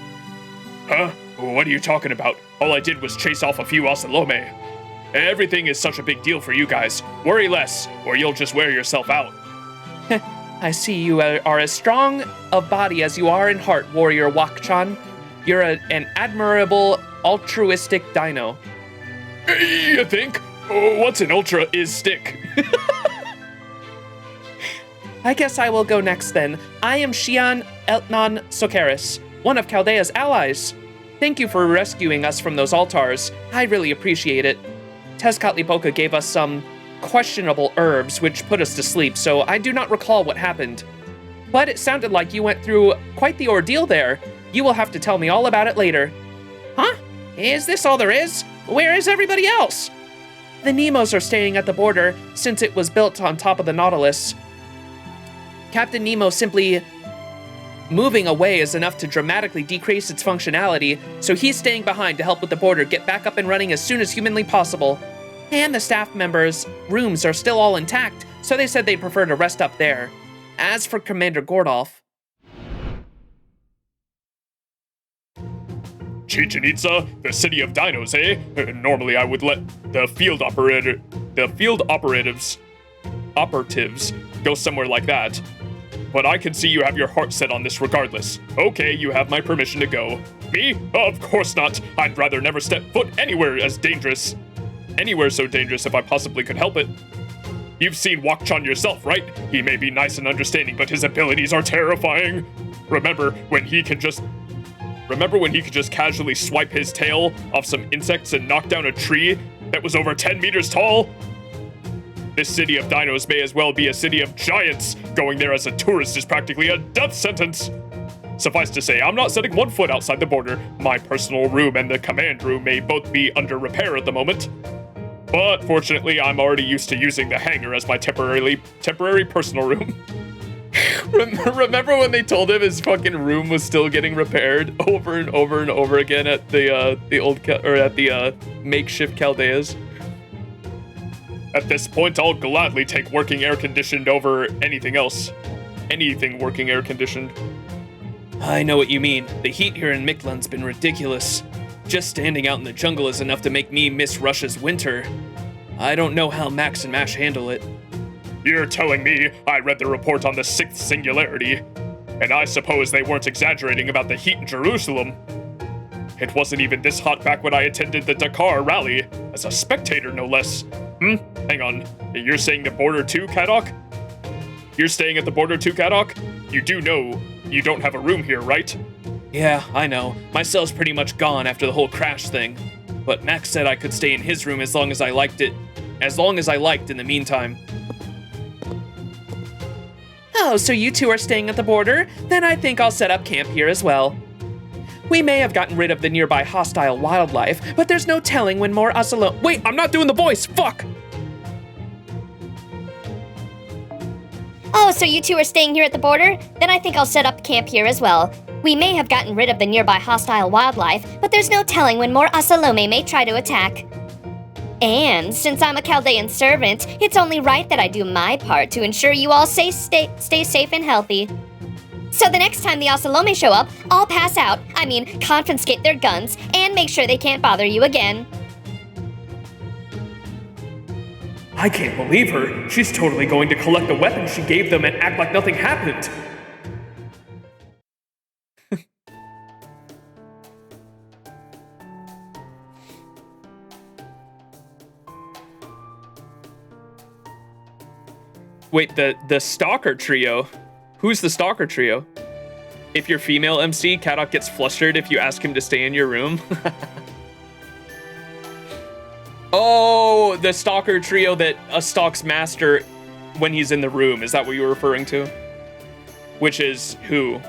Huh? What are you talking about? All I did was chase off a few Osalome. Everything is such a big deal for you guys. Worry less, or you'll just wear yourself out. I see you are as strong of body as you are in heart, warrior Wakchan. You're an admirable, altruistic dino. You think? What's an ultra-is-stick? I guess I will go next then. I am Xian Eltnan Socaris, one of Chaldea's allies. Thank you for rescuing us from those altars. I really appreciate it. Tezcatlipoca gave us some questionable herbs which put us to sleep, so I do not recall what happened. But it sounded like you went through quite the ordeal there. You will have to tell me all about it later. Huh? Is this all there is? Where is everybody else? The Nemos are staying at the border since it was built on top of the Nautilus. Captain Nemo simply moving away is enough to dramatically decrease its functionality, so he's staying behind to help with the border get back up and running as soon as humanly possible. And the staff members' rooms are still all intact, so they said they'd prefer to rest up there. As for Commander Gordolf... Chichen Itza, the city of dinos, eh? Normally I would let the field operatives go somewhere like that. But I can see you have your heart set on this regardless. Okay, you have my permission to go. Me? Of course not. I'd rather never step foot anywhere so dangerous if I possibly could help it. You've seen Wakchan yourself, right? He may be nice and understanding, but his abilities are terrifying. Remember when he could just casually swipe his tail off some insects and knock down a tree that was over 10 meters tall? This city of dinos may as well be a city of giants. Going there as a tourist is practically a death sentence. Suffice to say, I'm not setting one foot outside the border. My personal room and the command room may both be under repair at the moment. But fortunately, I'm already used to using the hangar as my temporary personal room. Remember when they told him his fucking room was still getting repaired over and over and over again at the makeshift Chaldeas. At this point, I'll gladly take working air-conditioned over anything else. Anything working air-conditioned. I know what you mean. The heat here in Mictlan's been ridiculous. Just standing out in the jungle is enough to make me miss Russia's winter. I don't know how Max and Mash handle it. You're telling me I read the report on the 6th singularity, and I suppose they weren't exaggerating about the heat in Jerusalem. It wasn't even this hot back when I attended the Dakar rally, as a spectator no less. Hang on, you're saying the border too, Kadok? You're staying at the border too, Kadok? You do know you don't have a room here, right? Yeah, I know. My cell's pretty much gone after the whole crash thing. But Max said I could stay in his room as long as I liked it. As long as I liked in the meantime. Oh, so you two are staying at the border? Then I think I'll set up camp here as well. We may have gotten rid of the nearby hostile wildlife, but there's no telling when more us alone— Wait, I'm not doing the voice! Fuck! Oh, so you two are staying here at the border? Then I think I'll set up camp here as well. We may have gotten rid of the nearby hostile wildlife, but there's no telling when more Asalome may try to attack. And since I'm a Chaldean servant, it's only right that I do my part to ensure you all stay safe and healthy. So the next time the Asalome show up, I'll pass out, confiscate their guns, and make sure they can't bother you again. I can't believe her. She's totally going to collect the weapons she gave them and act like nothing happened. Wait, the stalker trio? Who's the stalker trio? If you're female MC, Kadok gets flustered if you ask him to stay in your room. Oh, the stalker trio that stalks Master when he's in the room. Is that what you were referring to? Which is who?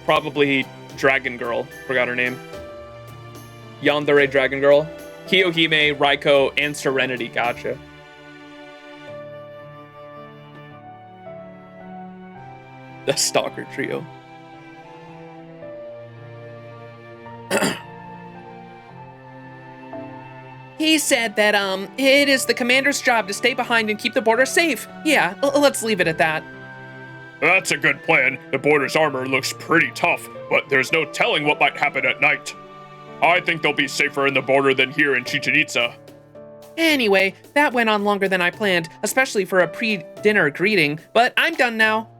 Probably Dragon Girl. Forgot her name. Yandere Dragon Girl. Kiyohime, Raiko, and Serenity. Gotcha. The stalker trio. He said that, it is the commander's job to stay behind and keep the border safe. Yeah, let's leave it at that. That's a good plan. The border's armor looks pretty tough, but there's no telling what might happen at night. I think they'll be safer in the border than here in Chichen Itza. Anyway, that went on longer than I planned, especially for a pre-dinner greeting, but I'm done now.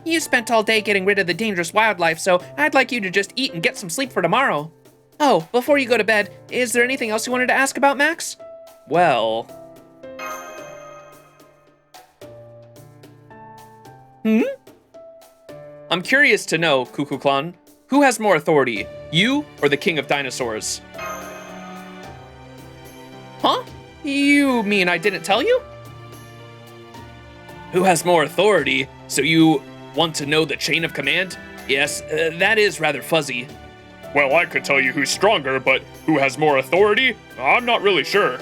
You spent all day getting rid of the dangerous wildlife, so I'd like you to just eat and get some sleep for tomorrow. Oh, before you go to bed, is there anything else you wanted to ask about, Max? Well... I'm curious to know, Cuckoo-clan, who has more authority, you or the King of Dinosaurs? Huh? You mean I didn't tell you? Who has more authority? So you want to know the chain of command? Yes, that is rather fuzzy. Well, I could tell you who's stronger, but who has more authority? I'm not really sure.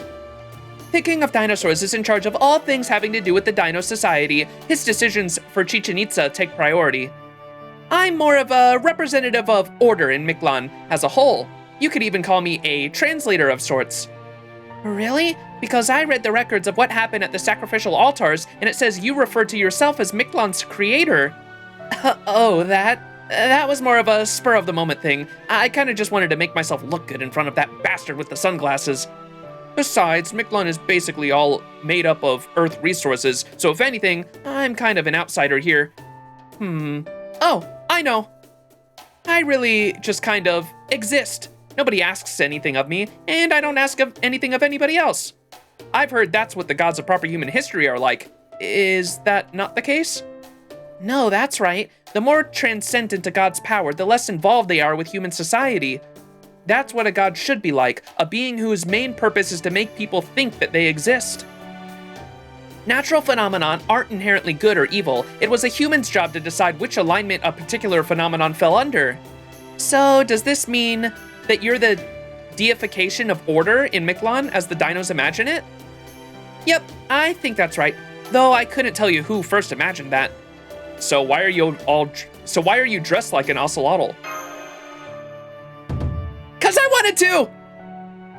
The King of Dinosaurs is in charge of all things having to do with the Dino Society. His decisions for Chichen Itza take priority. I'm more of a representative of order in Mictlān as a whole. You could even call me a translator of sorts. Really? Because I read the records of what happened at the sacrificial altars, and it says you refer to yourself as Mictlan's creator. Oh, that was more of a spur-of-the-moment thing. I kind of just wanted to make myself look good in front of that bastard with the sunglasses. Besides, Mictlān is basically all made up of Earth resources, so if anything, I'm kind of an outsider here. Oh, I know. I really just kind of exist. Nobody asks anything of me, and I don't ask anything of anybody else. I've heard that's what the gods of proper human history are like. Is that not the case? No, that's right. The more transcendent a god's power, the less involved they are with human society. That's what a god should be like, a being whose main purpose is to make people think that they exist. Natural phenomena aren't inherently good or evil. It was a human's job to decide which alignment a particular phenomenon fell under. So, does this mean that you're the deification of order in Mictlān as the dinos imagine it? Yep, I think that's right, though I couldn't tell you who first imagined that. So why are you dressed like an ocelotl? 'Cause I wanted to!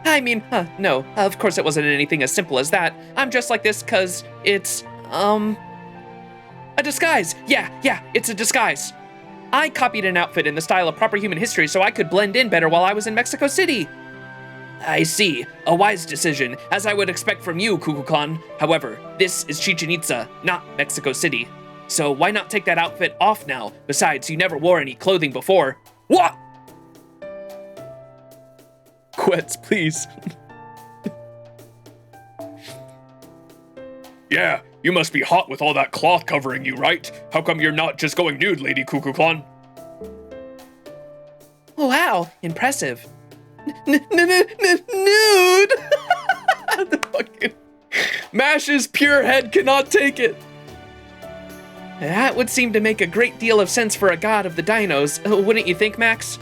I mean, no, of course it wasn't anything as simple as that. I'm just like this 'cause it's, a disguise. Yeah, it's a disguise. I copied an outfit in the style of proper human history so I could blend in better while I was in Mexico City. I see. A wise decision, as I would expect from you, Kukulkan. However, this is Chichen Itza, not Mexico City. So why not take that outfit off now? Besides, you never wore any clothing before. What? Quets, please. Yeah, you must be hot with all that cloth covering you, right? How come you're not just going nude, Lady Kukulkan? Wow, impressive. Nude! The fucking Mash's pure head cannot take it. That would seem to make a great deal of sense for a god of the dinos, wouldn't you think, Max?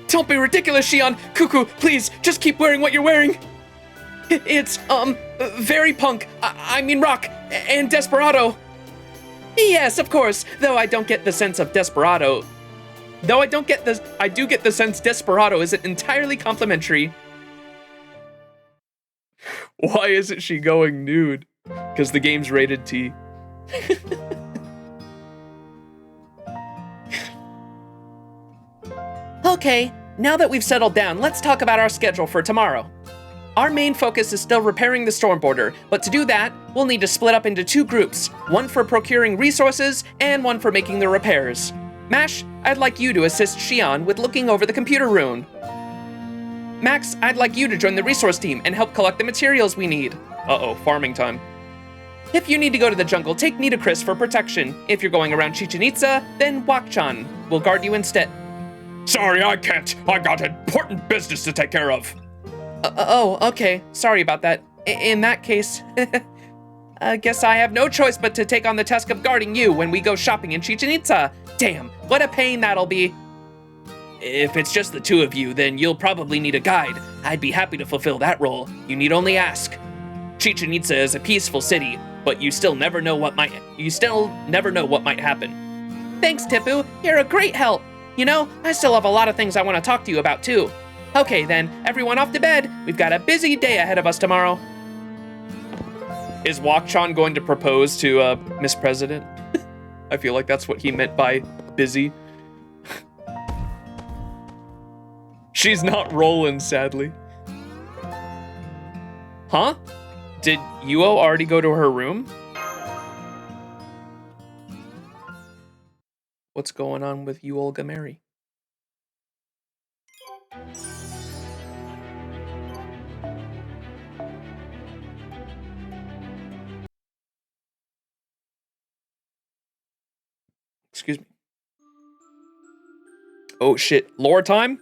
Don't be ridiculous, Shion. Cuckoo, please, just keep wearing what you're wearing. It's, very punk. I mean rock and desperado. Yes, of course, though I don't get the sense of desperado. I do get the sense desperado isn't entirely complimentary. Why isn't she going nude? Because the game's rated T. Okay, now that we've settled down, let's talk about our schedule for tomorrow. Our main focus is still repairing the storm border, but to do that, we'll need to split up into 2 groups, one for procuring resources and one for making the repairs. Mash, I'd like you to assist Shion with looking over the computer room. Max, I'd like you to join the resource team and help collect the materials we need. Uh-oh, farming time. If you need to go to the jungle, take Nitocris for protection. If you're going around Chichen Itza, then Wakchan will guard you instead. Sorry, I can't. I got important business to take care of. Oh, okay. Sorry about that. In that case, I guess I have no choice but to take on the task of guarding you when we go shopping in Chichen Itza. Damn, what a pain that'll be. If it's just the 2 of you, then you'll probably need a guide. I'd be happy to fulfill that role. You need only ask. Chichen Itza is a peaceful city, but you still never know what might happen. Thanks, Tipu. You're a great help. You know, I still have a lot of things I want to talk to you about too. Okay then, everyone off to bed. We've got a busy day ahead of us tomorrow. Is Wakchan going to propose to Miss President? I feel like that's what he meant by busy. She's not rolling, sadly. Huh? Did Yuo already go to her room? What's going on with you, Olga Mary? Excuse me. Oh shit, lore time?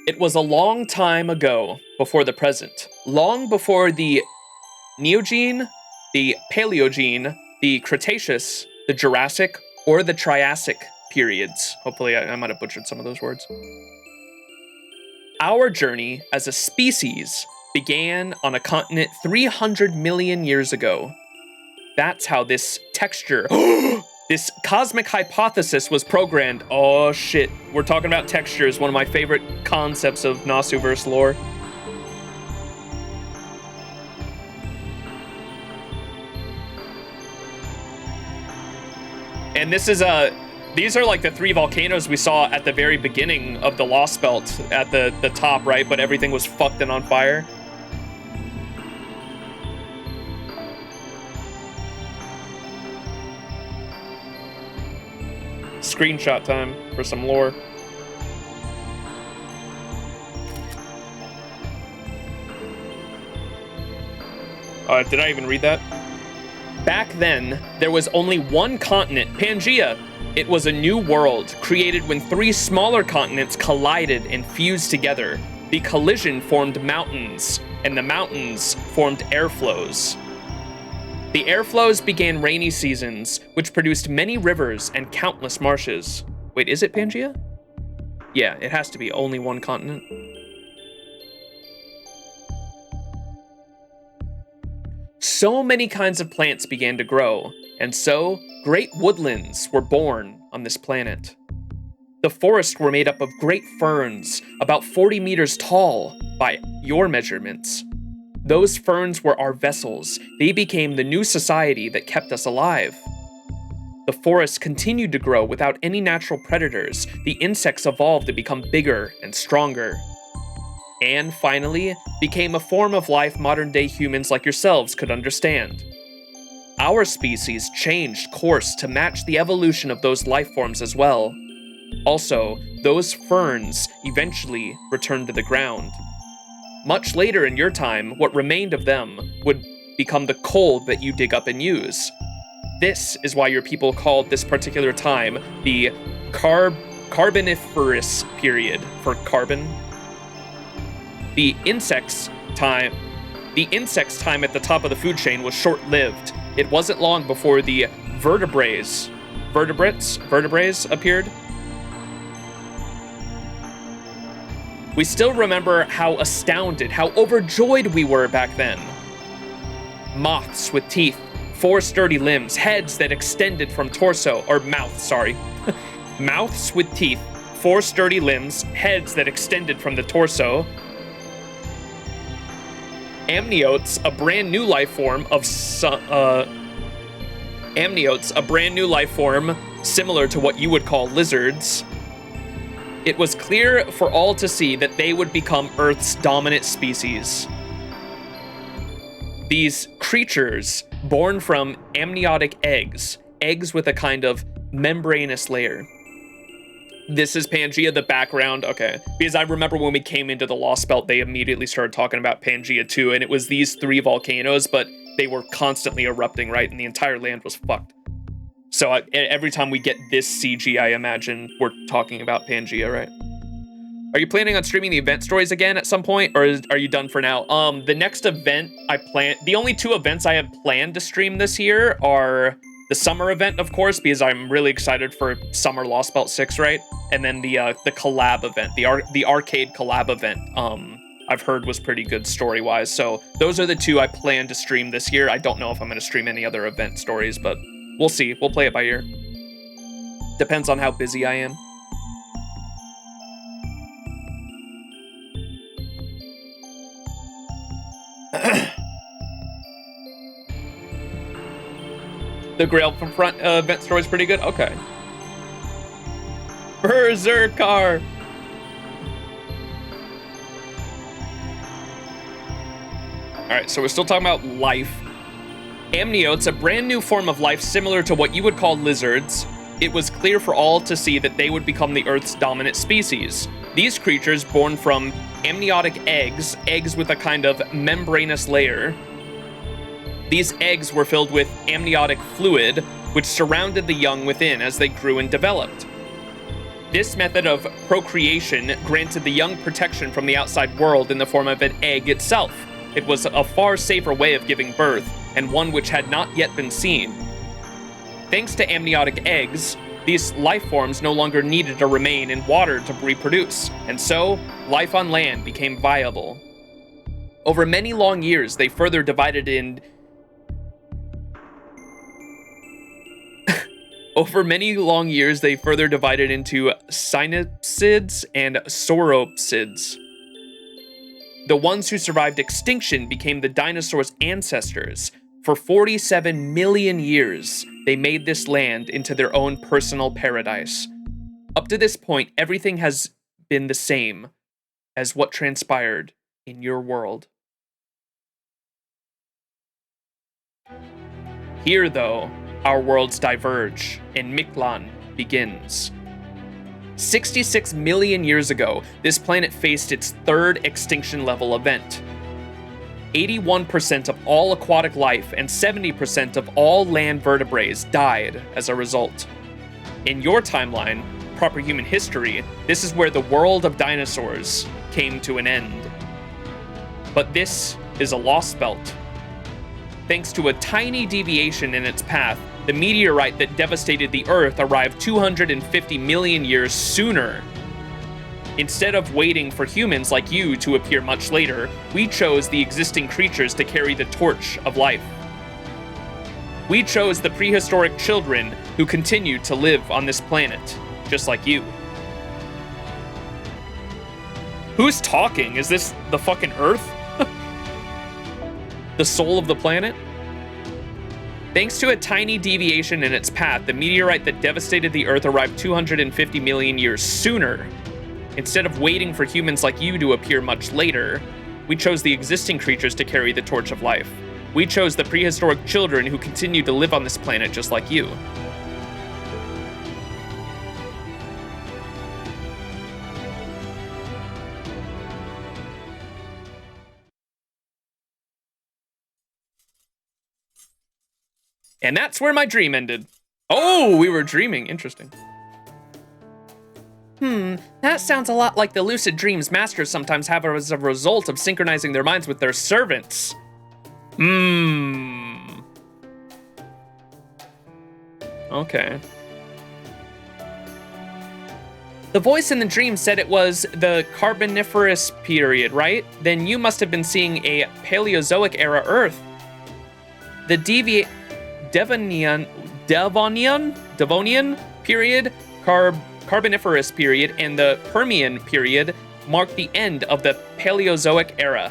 It was a long time ago, before the present. Long before the Neogene, the Paleogene, the Cretaceous, the Jurassic, or the Triassic periods. Hopefully I might have butchered some of those words. Our journey as a species began on a continent 300 million years ago. That's how this texture, this cosmic hypothesis was programmed. Oh shit, we're talking about textures, one of my favorite concepts of Nasuverse lore. And this is these are like the 3 volcanoes we saw at the very beginning of the Lostbelt at the top, right? But everything was fucked and on fire. Screenshot time for some lore. Did I even read that? Back then, there was only one continent, Pangaea. It was a new world, created when 3 smaller continents collided and fused together. The collision formed mountains, and the mountains formed airflows. The airflows began rainy seasons, which produced many rivers and countless marshes. Wait, is it Pangaea? Yeah, it has to be only one continent. So many kinds of plants began to grow, and so great woodlands were born on this planet. The forests were made up of great ferns, about 40 meters tall by your measurements. Those ferns were our vessels. They became the new society that kept us alive. The forests continued to grow without any natural predators. The insects evolved to become bigger and stronger. And finally, became a form of life modern-day humans like yourselves could understand. Our species changed course to match the evolution of those life forms as well. Also, those ferns eventually returned to the ground. Much later in your time, what remained of them would become the coal that you dig up and use. This is why your people called this particular time the Carboniferous period for carbon. The insects' time at the top of the food chain was short-lived. It wasn't long before the vertebrates appeared. We still remember how astounded, how overjoyed we were back then. Moths with teeth, 4 sturdy limbs, heads that extended from torso, or mouths, sorry. Mouths with teeth, 4 sturdy limbs, heads that extended from the torso. Amniotes, a brand new life form similar to what you would call lizards. It was clear for all to see that they would become Earth's dominant species. These creatures, born from amniotic eggs with a kind of membranous layer. This is Pangea, the background, okay. Because I remember when we came into the Lostbelt, they immediately started talking about Pangea too, and it was these 3 volcanoes, but they were constantly erupting, right? And the entire land was fucked. So every time we get this CG, I imagine we're talking about Pangea, right? Are you planning on streaming the event stories again at some point, or are you done for now? The next event the only 2 events I have planned to stream this year are the summer event, of course, because I'm really excited for Summer Lostbelt 6, right? And then the collab event, the arcade collab event, I've heard was pretty good story-wise. So those are the 2 I plan to stream this year. I don't know if I'm going to stream any other event stories, but we'll see. We'll play it by ear. Depends on how busy I am. The Grail from front event story is pretty good? Okay. Berserker! Alright, so we're still talking about life. Amniotes, a brand new form of life similar to what you would call lizards. It was clear for all to see that they would become the Earth's dominant species. These creatures, born from amniotic eggs with a kind of membranous layer. These eggs were filled with amniotic fluid, which surrounded the young within as they grew and developed. This method of procreation granted the young protection from the outside world in the form of an egg itself. It was a far safer way of giving birth, and one which had not yet been seen. Thanks to amniotic eggs, these life forms no longer needed to remain in water to reproduce, and so life on land became viable. Over many long years, they further divided into synapsids and sauropsids. The ones who survived extinction became the dinosaurs' ancestors. For 47 million years, they made this land into their own personal paradise. Up to this point, everything has been the same as what transpired in your world. Here, though, our worlds diverge, and Mictlān begins. 66 million years ago, this planet faced its 3rd extinction level event. 81% of all aquatic life and 70% of all land vertebrates died as a result. In your timeline, proper human history, this is where the world of dinosaurs came to an end. But this is a Lostbelt. Thanks to a tiny deviation in its path, the meteorite that devastated the Earth arrived 250 million years sooner. Instead of waiting for humans like you to appear much later, we chose the existing creatures to carry the torch of life. We chose the prehistoric children who continued to live on this planet, just like you. Who's talking? Is this the fucking Earth? The soul of the planet? Thanks to a tiny deviation in its path, the meteorite that devastated the Earth arrived 250 million years sooner. Instead of waiting for humans like you to appear much later, we chose the existing creatures to carry the torch of life. We chose the prehistoric children who continue to live on this planet just like you. And that's where my dream ended. Oh, we were dreaming. Interesting. That sounds a lot like the lucid dreams masters sometimes have as a result of synchronizing their minds with their servants. Okay. The voice in the dream said it was the Carboniferous period, right? Then you must have been seeing a Paleozoic era Earth. The Devonian period, Carboniferous period, and the Permian period marked the end of the Paleozoic era.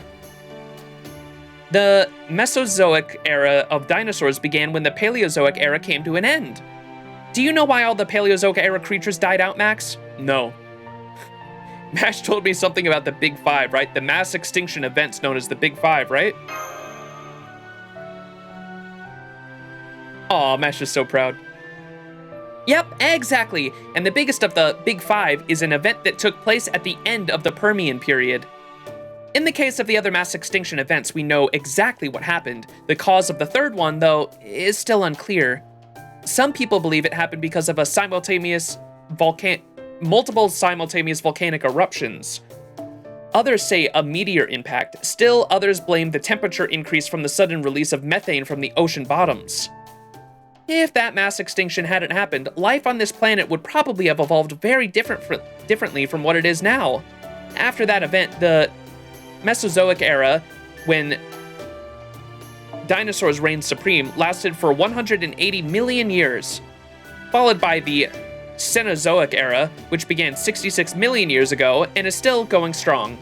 The Mesozoic era of dinosaurs began when the Paleozoic era came to an end. Do you know why all the Paleozoic era creatures died out, Max? No. Mash told me something about the Big Five, right? The mass extinction events known as the Big Five, right? Aw, Mash is so proud. Yep, exactly. And the biggest of the Big Five is an event that took place at the end of the Permian period. In the case of the other mass extinction events, we know exactly what happened. The cause of the third one, though, is still unclear. Some people believe it happened because of multiple simultaneous volcanic eruptions. Others say a meteor impact. Still, others blame the temperature increase from the sudden release of methane from the ocean bottoms. If that mass extinction hadn't happened, life on this planet would probably have evolved very differently from what it is now. After that event, the Mesozoic era, when dinosaurs reigned supreme, lasted for 180 million years, followed by the Cenozoic era, which began 66 million years ago and is still going strong.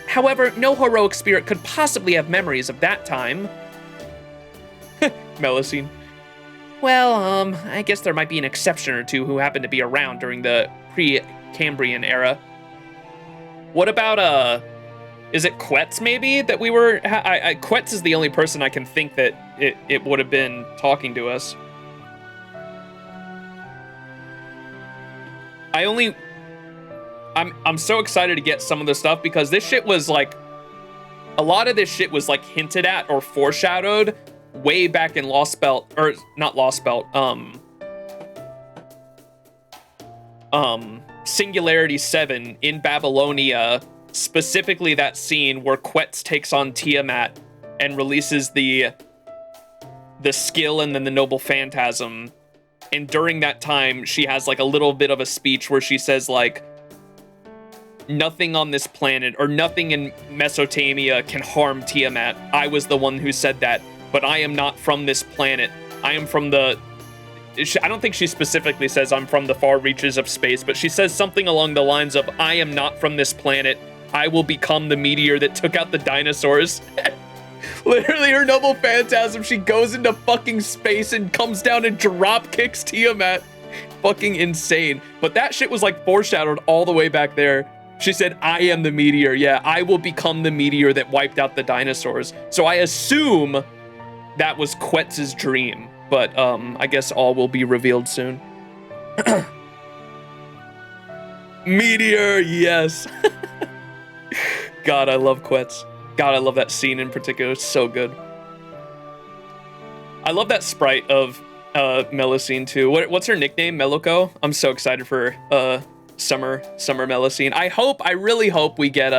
However, no heroic spirit could possibly have memories of that time. Melusine. Well, I guess there might be an exception or two who happened to be around during the pre-Cambrian era. What about, is it Quetz maybe that we were, Quetz is the only person I can think that it would have been talking to us. I'm so excited to get some of the stuff because this shit was like, a lot of this shit was like hinted at or foreshadowed way back in Lostbelt, or not Lostbelt, Singularity 7 in Babylonia, specifically that scene where Quetz takes on Tiamat and releases the skill and then the noble phantasm. And during that time, she has like a little bit of a speech where she says like, nothing on this planet or nothing in Mesopotamia can harm Tiamat. I was the one who said that. But I am not from this planet. I am from the... I don't think she specifically says I'm from the far reaches of space, but she says something along the lines of, I am not from this planet. I will become the meteor that took out the dinosaurs. Literally, her noble phantasm, she goes into fucking space and comes down and drop kicks Tiamat. Fucking insane. But that shit was like foreshadowed all the way back there. She said, I am the meteor. Yeah, I will become the meteor that wiped out the dinosaurs. So I assume that was Quetz's dream, but I guess all will be revealed soon. Meteor, yes. God, I love Quetz. God, I love that scene in particular. It's so good. I love that sprite of Melusine too. What's her nickname? Meloco? I'm so excited for Summer Melusine. I really hope we get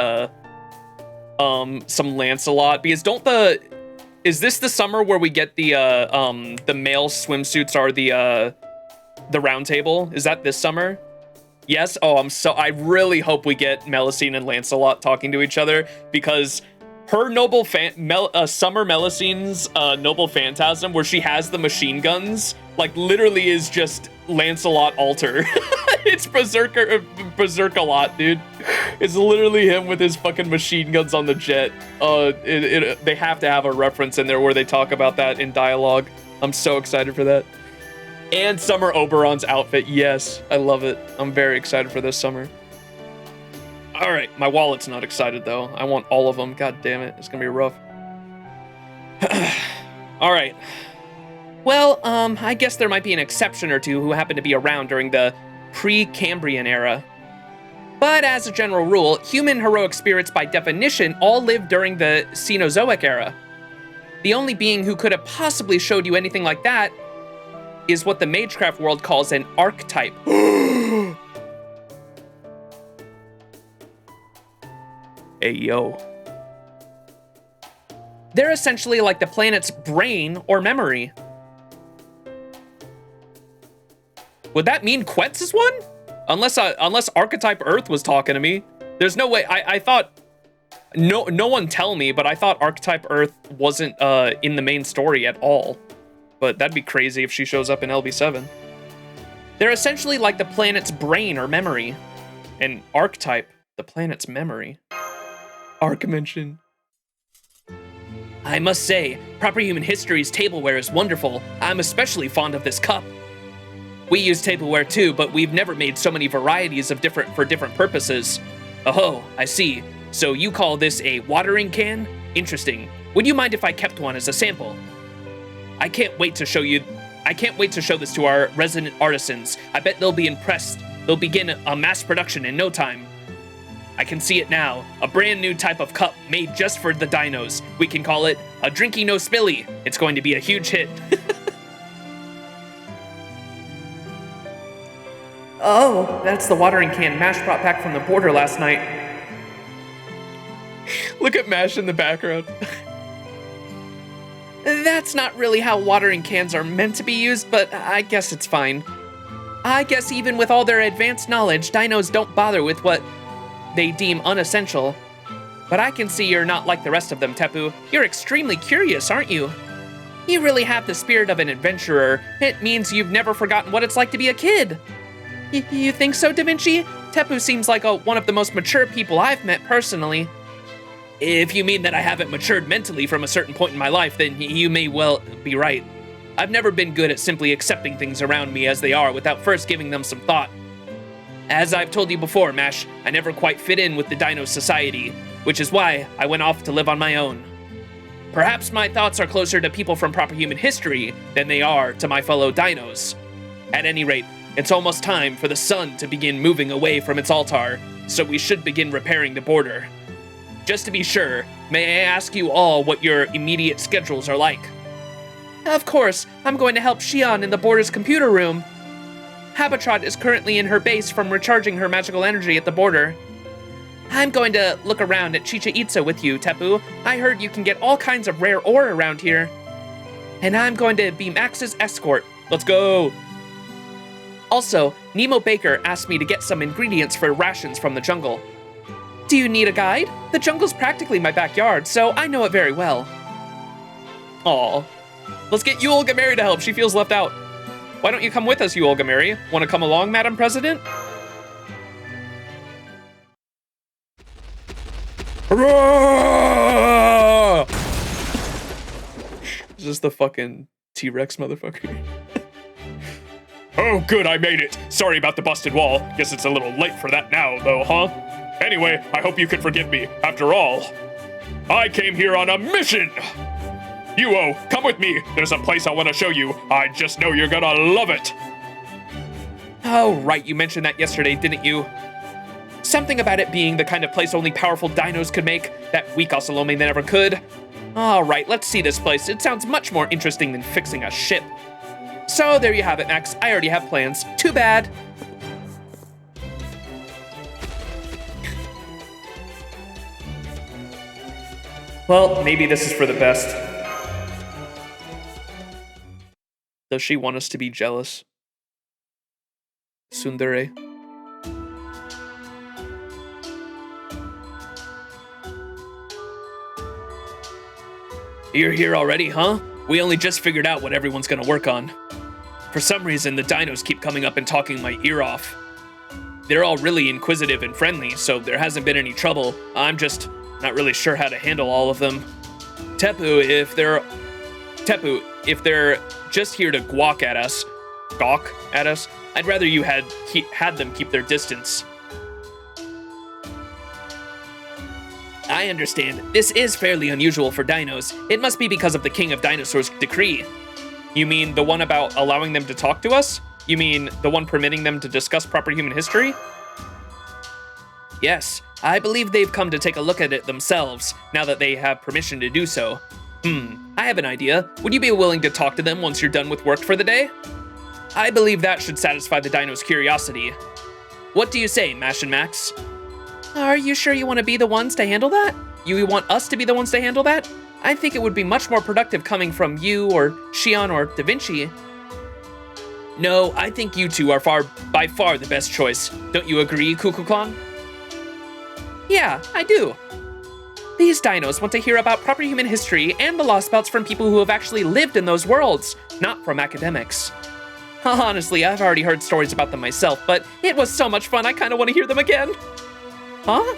some Lancelot, because is this the summer where we get the male swimsuits are the round table? Is that this summer? Yes? Oh, I really hope we get Melusine and Lancelot talking to each other, because her Summer Melusine's noble phantasm, where she has the machine guns, like literally is just Lancelot Alter. It's Berserk-a-lot, dude. It's literally him with his fucking machine guns on the jet. They have to have a reference in there where they talk about that in dialogue. I'm so excited for that. And Summer Oberon's outfit. Yes, I love it. I'm very excited for this summer. All right, my wallet's not excited though. I want all of them. God damn it, it's gonna be rough. All right. Well, I guess there might be an exception or two who happen to be around during the pre-Cambrian era. But as a general rule, human heroic spirits by definition all lived during the Cenozoic era. The only being who could have possibly showed you anything like that is what the Magecraft world calls an archetype. Hey, yo. They're essentially like the planet's brain or memory. Would that mean Quetz is one? Unless Archetype Earth was talking to me. There's no way. I thought... No one tell me, but I thought Archetype Earth wasn't in the main story at all. But that'd be crazy if she shows up in LB7. They're essentially like the planet's brain or memory. And Archetype, the planet's memory. Archimension. I must say, Proper Human History's tableware is wonderful. I'm especially fond of this cup. We use tableware too, but we've never made so many varieties of for different purposes. Oh, I see. So you call this a watering can? Interesting. Would you mind if I kept one as a sample? I can't wait to show this to our resident artisans. I bet they'll be impressed. They'll begin a mass production in no time. I can see it now. A brand new type of cup made just for the dinos. We can call it a Drinky No Spilly. It's going to be a huge hit. Oh, that's the watering can Mash brought back from the border last night. Look at Mash in the background. That's not really how watering cans are meant to be used, but I guess it's fine. I guess even with all their advanced knowledge, dinos don't bother with what they deem unessential. But I can see you're not like the rest of them, Tepu. You're extremely curious, aren't you? You really have the spirit of an adventurer. It means you've never forgotten what it's like to be a kid. You think so, Da Vinci? Tepu seems like one of the most mature people I've met personally. If you mean that I haven't matured mentally from a certain point in my life, then you may well be right. I've never been good at simply accepting things around me as they are without first giving them some thought. As I've told you before, Mash, I never quite fit in with the Dino Society, which is why I went off to live on my own. Perhaps my thoughts are closer to people from Proper Human History than they are to my fellow dinos. At any rate, it's almost time for the sun to begin moving away from its altar, so we should begin repairing the border. Just to be sure, may I ask you all what your immediate schedules are like? Of course, I'm going to help Xion in the border's computer room. Habitrot is currently in her base from recharging her magical energy at the border. I'm going to look around at Chichen Itza with you, Tepu. I heard you can get all kinds of rare ore around here. And I'm going to be Max's escort. Let's go! Also, Nemo Baker asked me to get some ingredients for rations from the jungle. Do you need a guide? The jungle's practically my backyard, so I know it very well. Aw. Let's get you, Olga Mary, to help. She feels left out. Why don't you come with us, you Olga Mary? Want to come along, Madam President? Hurrah! Is this the fucking T-Rex motherfucker? Oh, good, I made it. Sorry about the busted wall. Guess it's a little late for that now, though, huh? Anyway, I hope you can forgive me. After all, I came here on a mission! Yuo, come with me. There's a place I want to show you. I just know you're gonna love it. Oh, right, you mentioned that yesterday, didn't you? Something about it being the kind of place only powerful dinos could make, that weak Osalome never could. All right, let's see this place. It sounds much more interesting than fixing a ship. So there you have it, Max. I already have plans. Too bad. Well, maybe this is for the best. Does she want us to be jealous? Tsundere. You're here already, huh? We only just figured out what everyone's gonna work on. For some reason, the dinos keep coming up and talking my ear off. they're all really inquisitive and friendly, so there hasn't been any trouble. I'm just not really sure how to handle all of them. Tepu, if they're just here to gawk at us, I'd rather you had them keep their distance. I understand. This is fairly unusual for dinos. It must be because of the King of Dinosaurs decree. You mean the one about allowing them to talk to us? You mean the one permitting them to discuss proper human history? Yes, I believe they've come to take a look at it themselves, now that they have permission to do so. I have an idea. Would you be willing to talk to them once you're done with work for the day? I believe that should satisfy the dino's curiosity. What do you say, Mash and Max? Are you sure you want to be the ones to handle that? You want us to be the ones to handle that? I think it would be much more productive coming from you or Shion or Da Vinci. No, I think you two are by far the best choice. Don't you agree, Kukulkan? Yeah, I do. These dinos want to hear about proper human history and the Lostbelts from people who have actually lived in those worlds, not from academics. Honestly, I've already heard stories about them myself, but it was so much fun I kind of want to hear them again. Huh?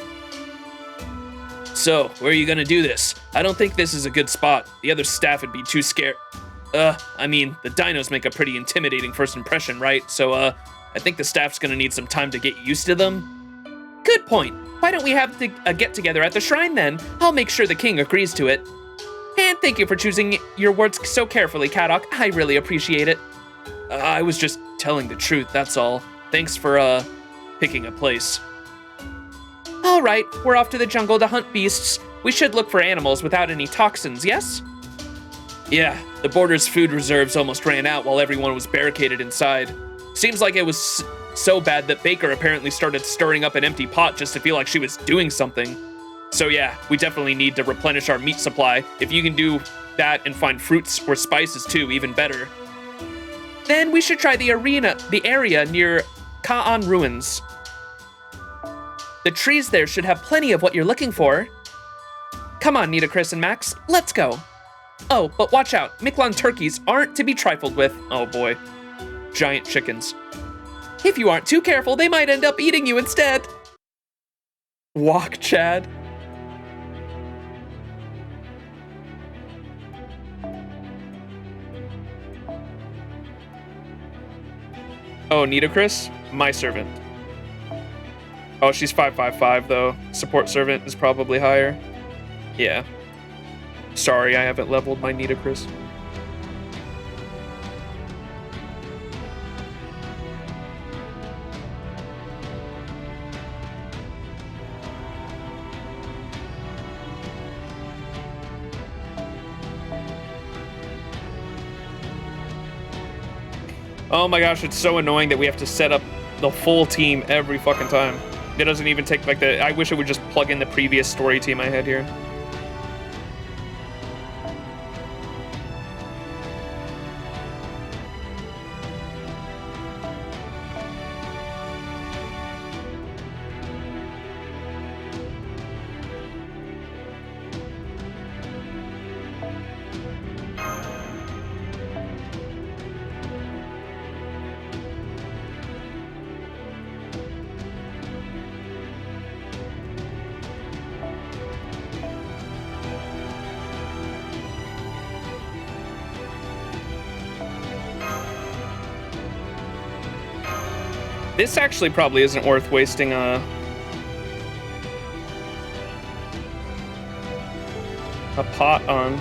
So, where are you gonna do this? I don't think this is a good spot. The other staff would be too scared. I mean, the dinos make a pretty intimidating first impression, right? So, I think the staff's gonna need some time to get used to them. Good point. Why don't we have a get-together at the shrine then? I'll make sure the king agrees to it. And thank you for choosing your words so carefully, Kadok. I really appreciate it. I was just telling the truth, that's all. Thanks for, picking a place. All right, we're off to the jungle to hunt beasts. We should look for animals without any toxins, yes? Yeah, the border's food reserves almost ran out while everyone was barricaded inside. Seems like it was so bad that Baker apparently started stirring up an empty pot just to feel like she was doing something. So yeah, we definitely need to replenish our meat supply. If you can do that and find fruits or spices too, even better. Then we should try the area near Ka'an Ruins. The trees there should have plenty of what you're looking for. Come on, Nita, Chris, and Max, let's go. Oh, but watch out, Mictlān turkeys aren't to be trifled with. Oh boy, giant chickens. If you aren't too careful, they might end up eating you instead. Walk, Chad. Oh, Nita, Chris, my servant. Oh, she's 555 though. Support servant is probably higher. Yeah. Sorry, I haven't leveled my Nitocris. Oh my gosh, it's so annoying that we have to set up the full team every fucking time. It doesn't even take like the... I wish it would just plug in the previous story team I had here. This actually probably isn't worth wasting a pot on.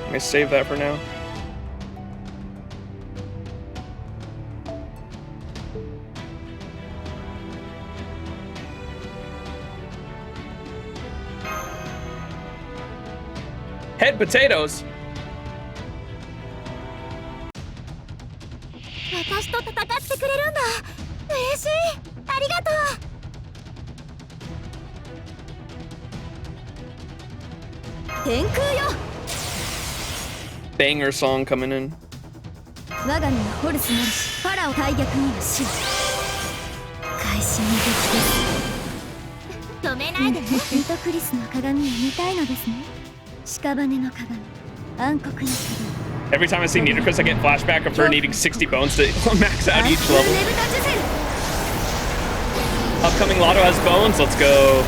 Let me save that for now. Head potatoes. 私と戦ってくれるんだ。嬉しい。ありがとう。天空よ。Banger song coming in. 我が身はホルスなるし、ファラオ大逆には死。会心の出来です。止めないでね。ミトクリスの鏡を見たいのですね。屍の鏡、暗黒の鏡。Every time I see Nidorcus, I get flashback of her needing 60 bones to max out each level. Upcoming Lotto has bones. Let's go.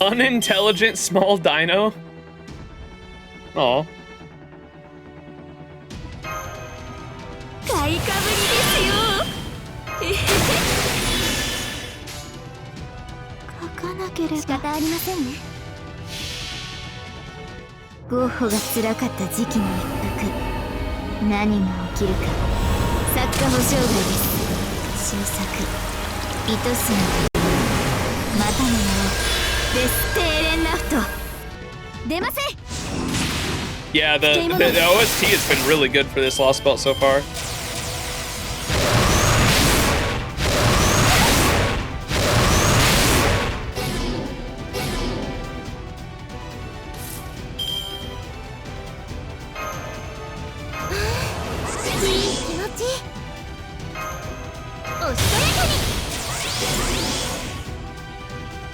Unintelligent small dino. Aw. Yeah, the OST has been really good for this Lostbelt so far.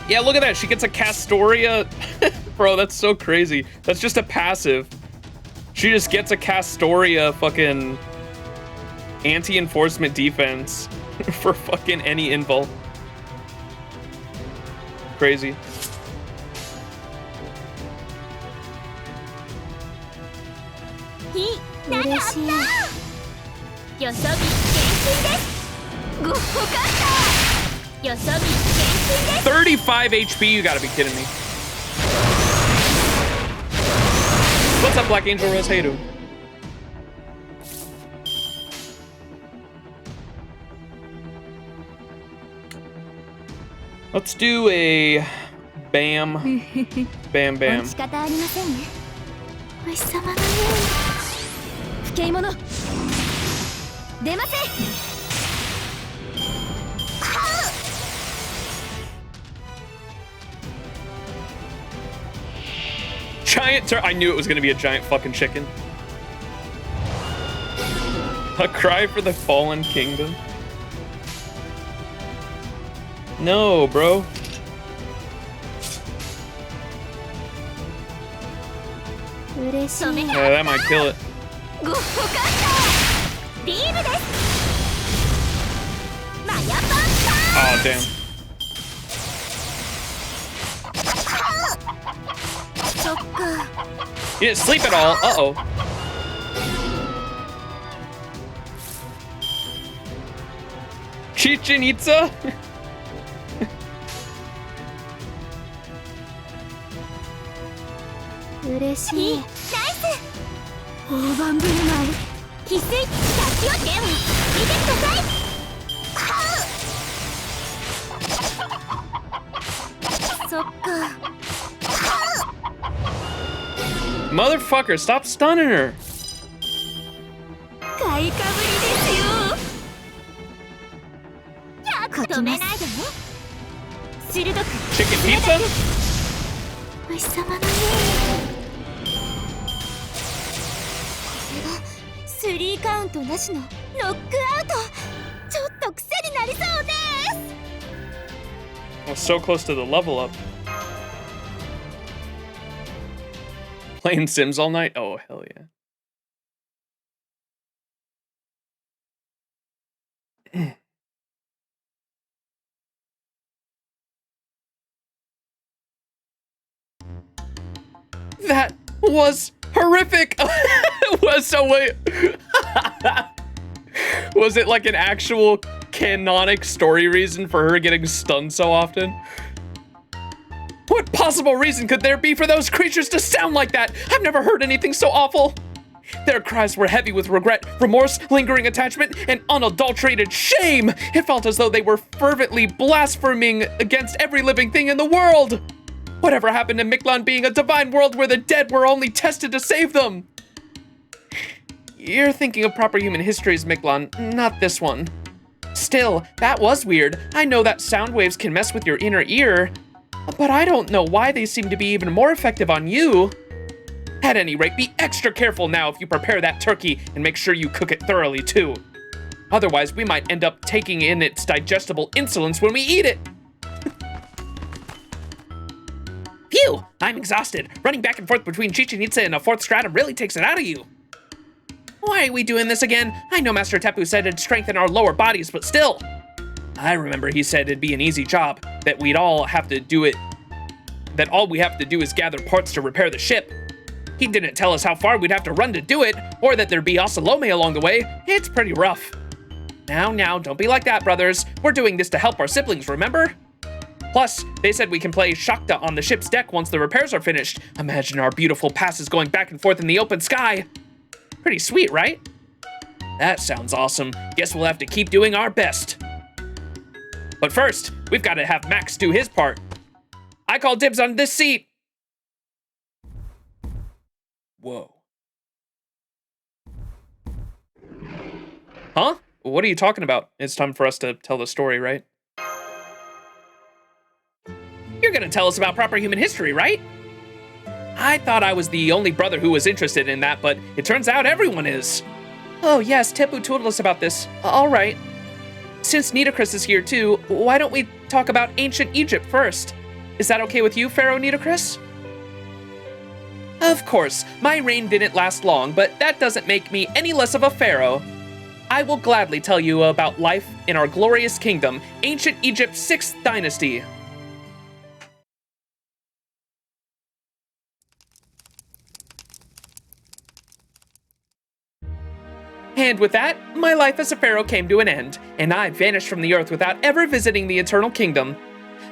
Yeah, look at that. She gets a Castoria. Bro, that's so crazy. That's just a passive. She just gets a Castoria fucking anti-enforcement defense for fucking any invul. Crazy. $35 HP, you gotta be kidding me. What's up, Black Angel Rose? How you doing? Let's do a bam, bam, bam. Giant I knew it was gonna be a giant fucking chicken. A cry for the fallen kingdom. No, bro. Yeah, that might kill it. Oh, damn. You didn't sleep at all. Uh-oh. Chichen Itza? Motherfucker, stop stunning her. Chicken pizza? I was so close to the level up. Playing Sims all night? Oh, hell yeah. That was horrific. Wait. Was it like an actual canonic story reason for her getting stunned so often? What possible reason could there be for those creatures to sound like that? I've never heard anything so awful. Their cries were heavy with regret, remorse, lingering attachment, and unadulterated shame. It felt as though they were fervently blaspheming against every living thing in the world. Whatever happened to Mictlān being a divine world where the dead were only tested to save them? You're thinking of proper human histories, Mictlān, not this one. Still, that was weird. I know that sound waves can mess with your inner ear, but I don't know why they seem to be even more effective on you. At any rate, be extra careful now if you prepare that turkey and make sure you cook it thoroughly too. Otherwise, we might end up taking in its digestible insolence when we eat it. Phew! I'm exhausted. Running back and forth between Chichen Itza and a fourth stratum really takes it out of you. Why are we doing this again? I know Master Tepu said it'd strengthen our lower bodies, but still. I remember he said it'd be an easy job, that we'd all have to do it, that all we have to do is gather parts to repair the ship. He didn't tell us how far we'd have to run to do it, or that there'd be Osalome along the way. It's pretty rough. Now, don't be like that, brothers. We're doing this to help our siblings, remember? Plus, they said we can play Shakta on the ship's deck once the repairs are finished. Imagine our beautiful passes going back and forth in the open sky. Pretty sweet, right? That sounds awesome. Guess we'll have to keep doing our best. But first, we've got to have Max do his part. I call dibs on this seat. Whoa. Huh? What are you talking about? It's time for us to tell the story, right? You're gonna tell us about proper human history, right? I thought I was the only brother who was interested in that, but it turns out everyone is. Oh yes, Tepu told us about this. All right. Since Nitocris is here too, why don't we talk about ancient Egypt first? Is that okay with you, Pharaoh Nitocris? Of course, my reign didn't last long, but that doesn't make me any less of a pharaoh. I will gladly tell you about life in our glorious kingdom, ancient Egypt's 6th dynasty. And with that, my life as a pharaoh came to an end, and I vanished from the earth without ever visiting the Eternal Kingdom.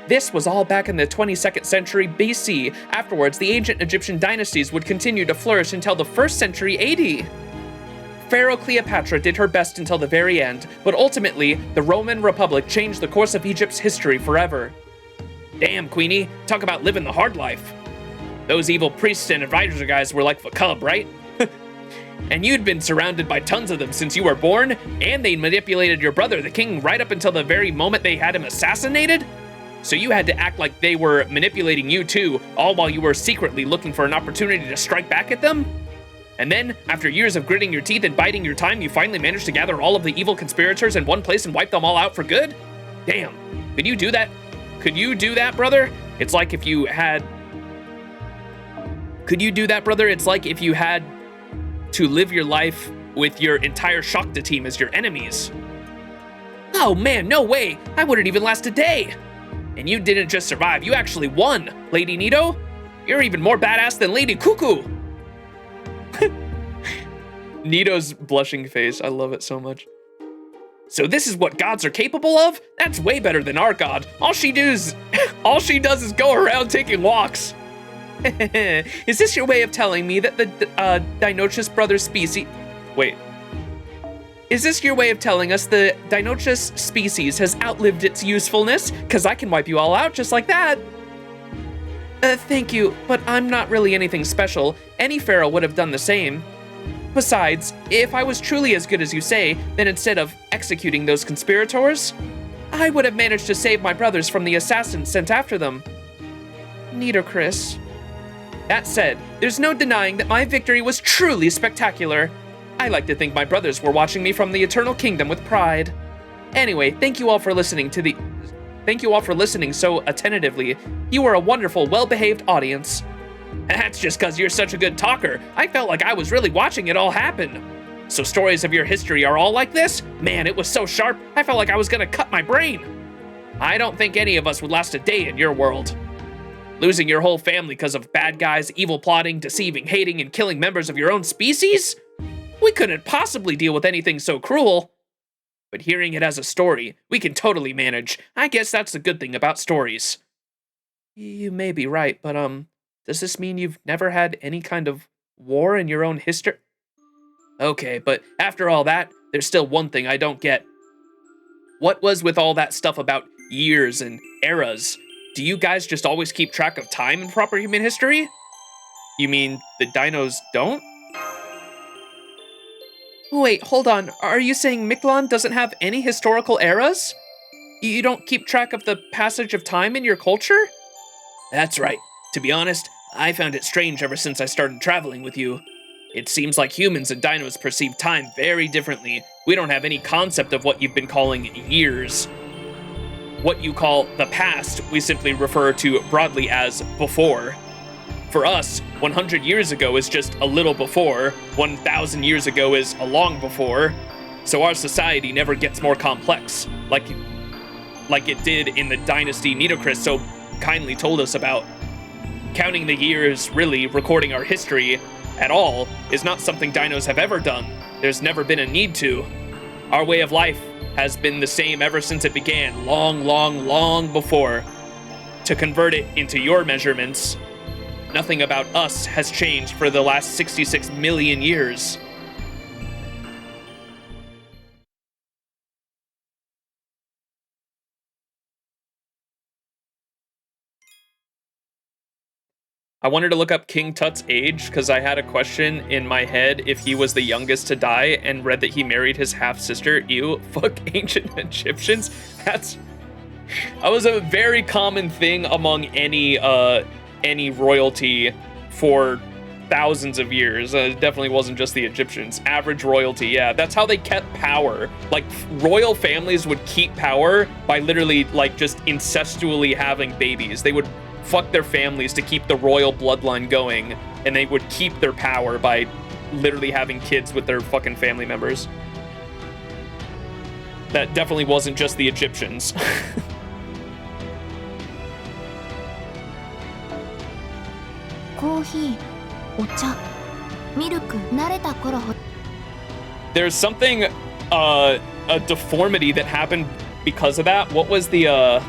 This was all back in the 22nd century BC. Afterwards, the ancient Egyptian dynasties would continue to flourish until the 1st century AD. Pharaoh Cleopatra did her best until the very end, but ultimately, the Roman Republic changed the course of Egypt's history forever. Damn, Queenie, talk about living the hard life. Those evil priests and advisor guys were like the cub, right? And you'd been surrounded by tons of them since you were born, and they manipulated your brother, the king, right up until the very moment they had him assassinated? So you had to act like they were manipulating you too, all while you were secretly looking for an opportunity to strike back at them? And then, after years of gritting your teeth and biding your time, you finally managed to gather all of the evil conspirators in one place and wipe them all out for good? Damn, could you do that? Could you do that, brother? It's like if you had... Could you do that, brother? It's like if you had to live your life with your entire Shakta team as your enemies. Oh man, no way! I wouldn't even last a day! And you didn't just survive, you actually won, Lady Nito! You're even more badass than Lady Cuckoo! Nito's blushing face, I love it so much. So this is what gods are capable of? That's way better than our god. All she does is go around taking walks. Is this your way of telling me that the Dinochus brother species... Wait. Is this your way of telling us the Dinochus species has outlived its usefulness? Because I can wipe you all out just like that. Thank you, but I'm not really anything special. Any pharaoh would have done the same. Besides, if I was truly as good as you say, then instead of executing those conspirators, I would have managed to save my brothers from the assassins sent after them. Nitocris. That said, there's no denying that my victory was truly spectacular. I like to think my brothers were watching me from the Eternal Kingdom with pride. Anyway, thank you all for listening so attentively. You were a wonderful, well-behaved audience. That's just because you're such a good talker. I felt like I was really watching it all happen. So stories of your history are all like this? Man, it was so sharp, I felt like I was gonna cut my brain. I don't think any of us would last a day in your world. Losing your whole family because of bad guys, evil plotting, deceiving, hating, and killing members of your own species? We couldn't possibly deal with anything so cruel. But hearing it as a story, we can totally manage. I guess that's the good thing about stories. You may be right, but does this mean you've never had any kind of war in your own history? Okay, but after all that, there's still one thing I don't get. What was with all that stuff about years and eras? Do you guys just always keep track of time in proper human history? You mean the dinos don't? Wait, hold on. Are you saying Mictlān doesn't have any historical eras? You don't keep track of the passage of time in your culture? That's right. To be honest, I found it strange ever since I started traveling with you. It seems like humans and dinos perceive time very differently. We don't have any concept of what you've been calling years. What you call the past, we simply refer to broadly as before. For us, 100 years ago is just a little before, 1,000 years ago is a long before, so our society never gets more complex, like it did in the dynasty Nitocris so kindly told us about. Counting the years, really, recording our history at all, is not something dinos have ever done. There's never been a need to. Our way of life has been the same ever since it began, long before. To convert it into your measurements, nothing about us has changed for the last 66 million years. I wanted to look up King Tut's age because I had a question in my head if he was the youngest to die and read that he married his half-sister. Ew, fuck ancient Egyptians. That was a very common thing among any royalty for thousands of years. It definitely wasn't just the Egyptians. Average royalty, yeah. That's how they kept power. Like, royal families would keep power by literally, like, just incestually having babies. They would fuck their families to keep the royal bloodline going, and they would keep their power by literally having kids with their fucking family members. That definitely wasn't just the Egyptians. There's something, a deformity that happened because of that. What was the,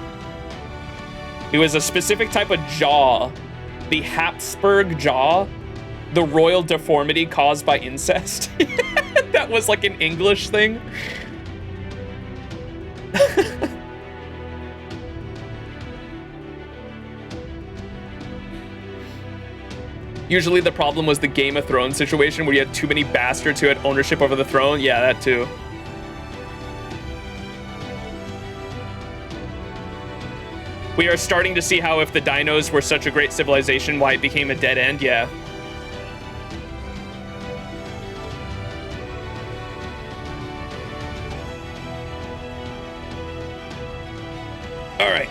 it was a specific type of jaw, the Habsburg jaw, the royal deformity caused by incest. That was like an English thing. Usually the problem was the Game of Thrones situation where you had too many bastards who had ownership over the throne. Yeah, that too. We are starting to see how if the dinos were such a great civilization, why it became a dead end, yeah. All right.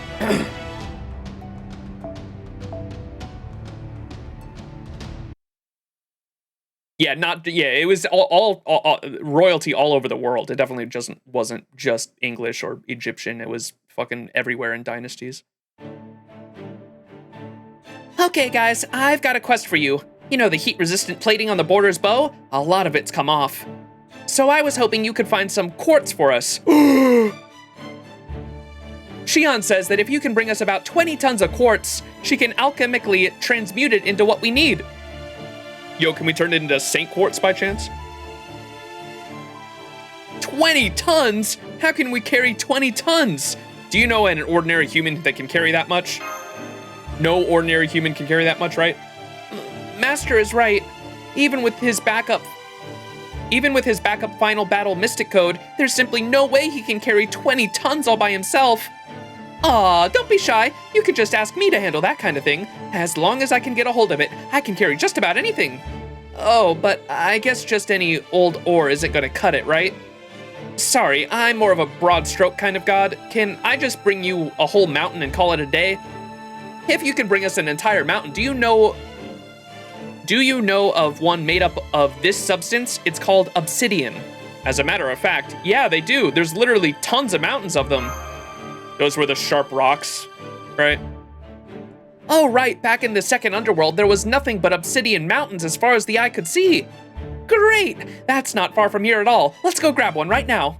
It was all royalty all over the world. It definitely just wasn't just English or Egyptian. It was fucking everywhere in dynasties. Okay, guys, I've got a quest for you. You know the heat-resistant plating on the border's bow? A lot of it's come off. So I was hoping you could find some quartz for us. Shion says that if you can bring us about 20 tons of quartz, she can alchemically transmute it into what we need. Yo, can we turn it into Saint Quartz by chance? 20 tons? How can we carry 20 tons? Do you know an ordinary human that can carry that much? No ordinary human can carry that much, right? Master is right. Even with his backup final battle mystic code, there's simply no way he can carry 20 tons all by himself. Aw, don't be shy. You could just ask me to handle that kind of thing. As long as I can get a hold of it, I can carry just about anything. Oh, but I guess just any old ore isn't gonna cut it, right? Sorry, I'm more of a broad stroke kind of god. Can I just bring you a whole mountain and call it a day? If you can bring us an entire mountain, do you know of one made up of this substance? It's called obsidian. As a matter of fact, yeah, they do. There's literally tons of mountains of them. Those were the sharp rocks, right? Oh, right. Back in the second underworld, there was nothing but obsidian mountains as far as the eye could see. Great! That's not far from here at all. Let's go grab one right now.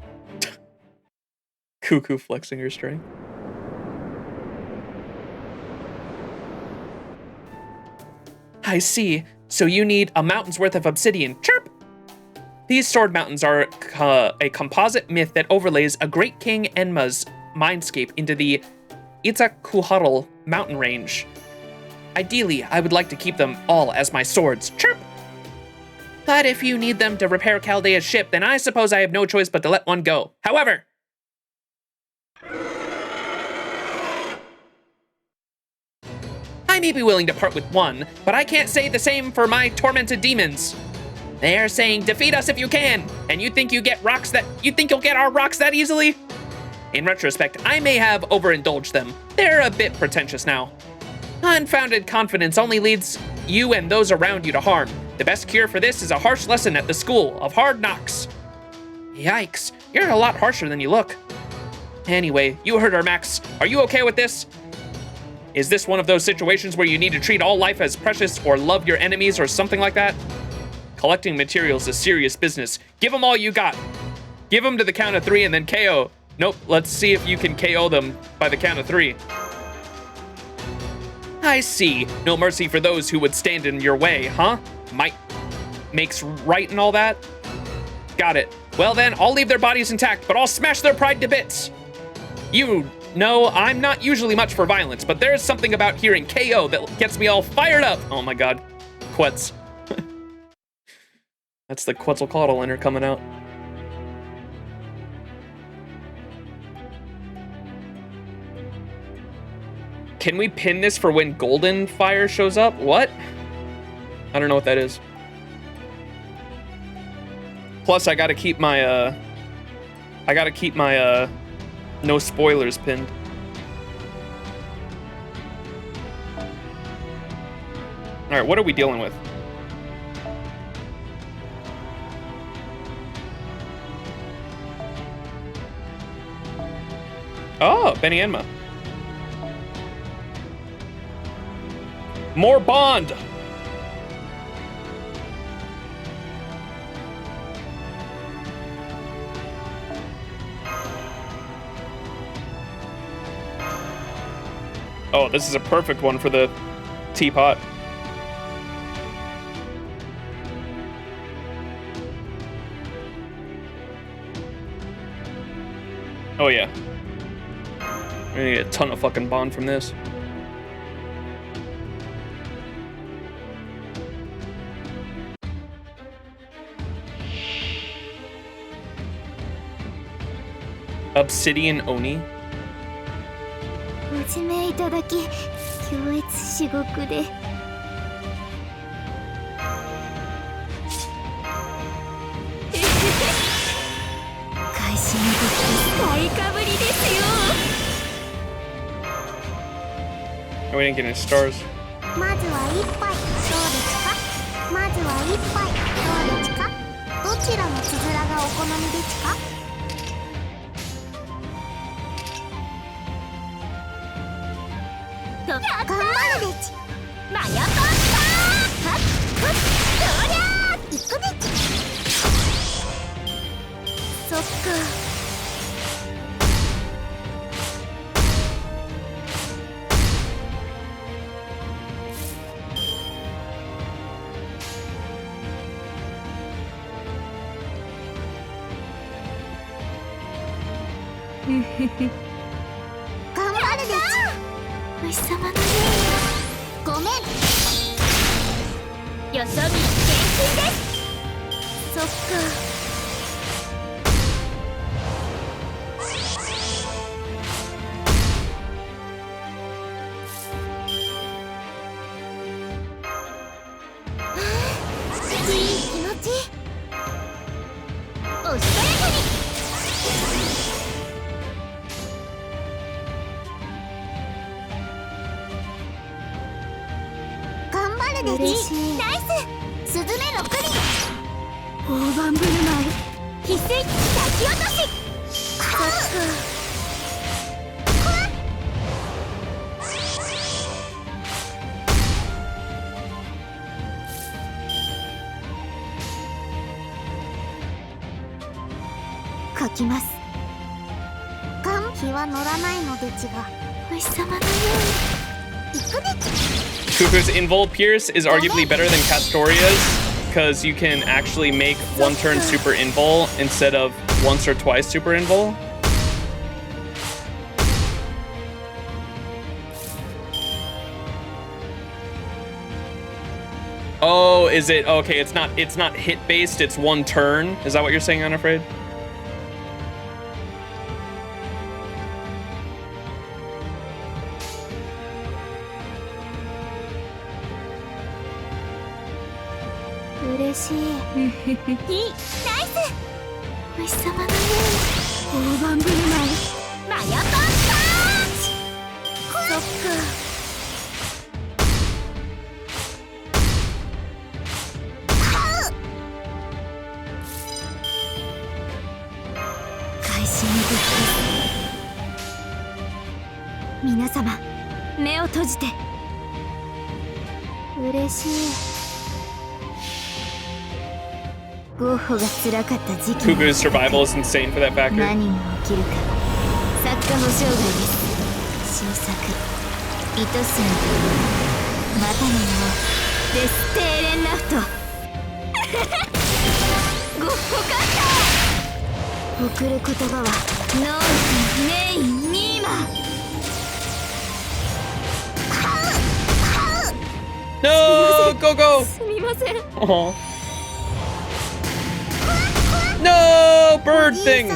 Cuckoo flexing her strength. I see. So you need a mountain's worth of obsidian. Chirp! These sword mountains are a composite myth that overlays a great king Enma's mindscape into the Itzakuharal mountain range. Ideally, I would like to keep them all as my swords. Chirp! But if you need them to repair Chaldea's ship, then I suppose I have no choice but to let one go. However, I may be willing to part with one, but I can't say the same for my tormented demons. They're saying, defeat us if you can, and you think you'll get our rocks that easily? In retrospect, I may have overindulged them. They're a bit pretentious now. Unfounded confidence only leads you and those around you to harm. The best cure for this is a harsh lesson at the school of hard knocks. Yikes, you're a lot harsher than you look. Anyway, you heard her, Max. Are you okay with this? Is this one of those situations where you need to treat all life as precious or love your enemies or something like that? Collecting materials is serious business. Give them all you got. Give them to the count of 3 and then KO. Nope, let's see if you can KO them by the count of 3. I see. No mercy for those who would stand in your way, huh? Might makes right and all that? Got it. Well then, I'll leave their bodies intact, but I'll smash their pride to bits. You know, I'm not usually much for violence, but there's something about hearing KO that gets me all fired up. Oh my god. Quetz. That's the Quetzalcoatl inner coming out. Can we pin this for when golden fire shows up? What? I don't know what that is. Plus, I gotta keep my, no spoilers pinned. All right, what are we dealing with? Oh, Benny Enma. More bond. Oh, this is a perfect one for the teapot. Oh yeah. We're gonna get a ton of fucking bond from this. Obsidian Oni. ご指名いただき強烈至極で開始の時買いかぶりですよ Oh, we didn't get any stars. まずは一杯どうですかまずは一杯どうですかどちらのつづらがお好みですか 頑張るでちマヨトースターはっはっそりゃーいくでちそっか頑張るでちお日様のようにごめんよそ見厳禁ですそっかいい気持ちおしとやかに嬉しいナイススズメの国大盤振る舞い翡翠滝落としそっか書きます寒気は乗らないのでちがお日様のように行くでちKuku's Invul Pierce is arguably better than Castoria's because you can actually make one turn super Invul instead of once or twice super Invul. Oh, is it okay? It's not hit based. It's one turn. Is that what you're saying, Unafraid? 嬉しいいいナイス虫様のように大盤振る舞いマヤパンパンチそっか開始にぶつけ皆様目を閉じて嬉しいゴッホが辛かった時期 Kugu's survival is insane for that factor. 何が起きるか作家保証外です新作愛しみというまたの名をデス・テーレンラフトゴッホ勝った送る言葉はノーンメインニーマ No, go go. すみません Aw. No, bird thing.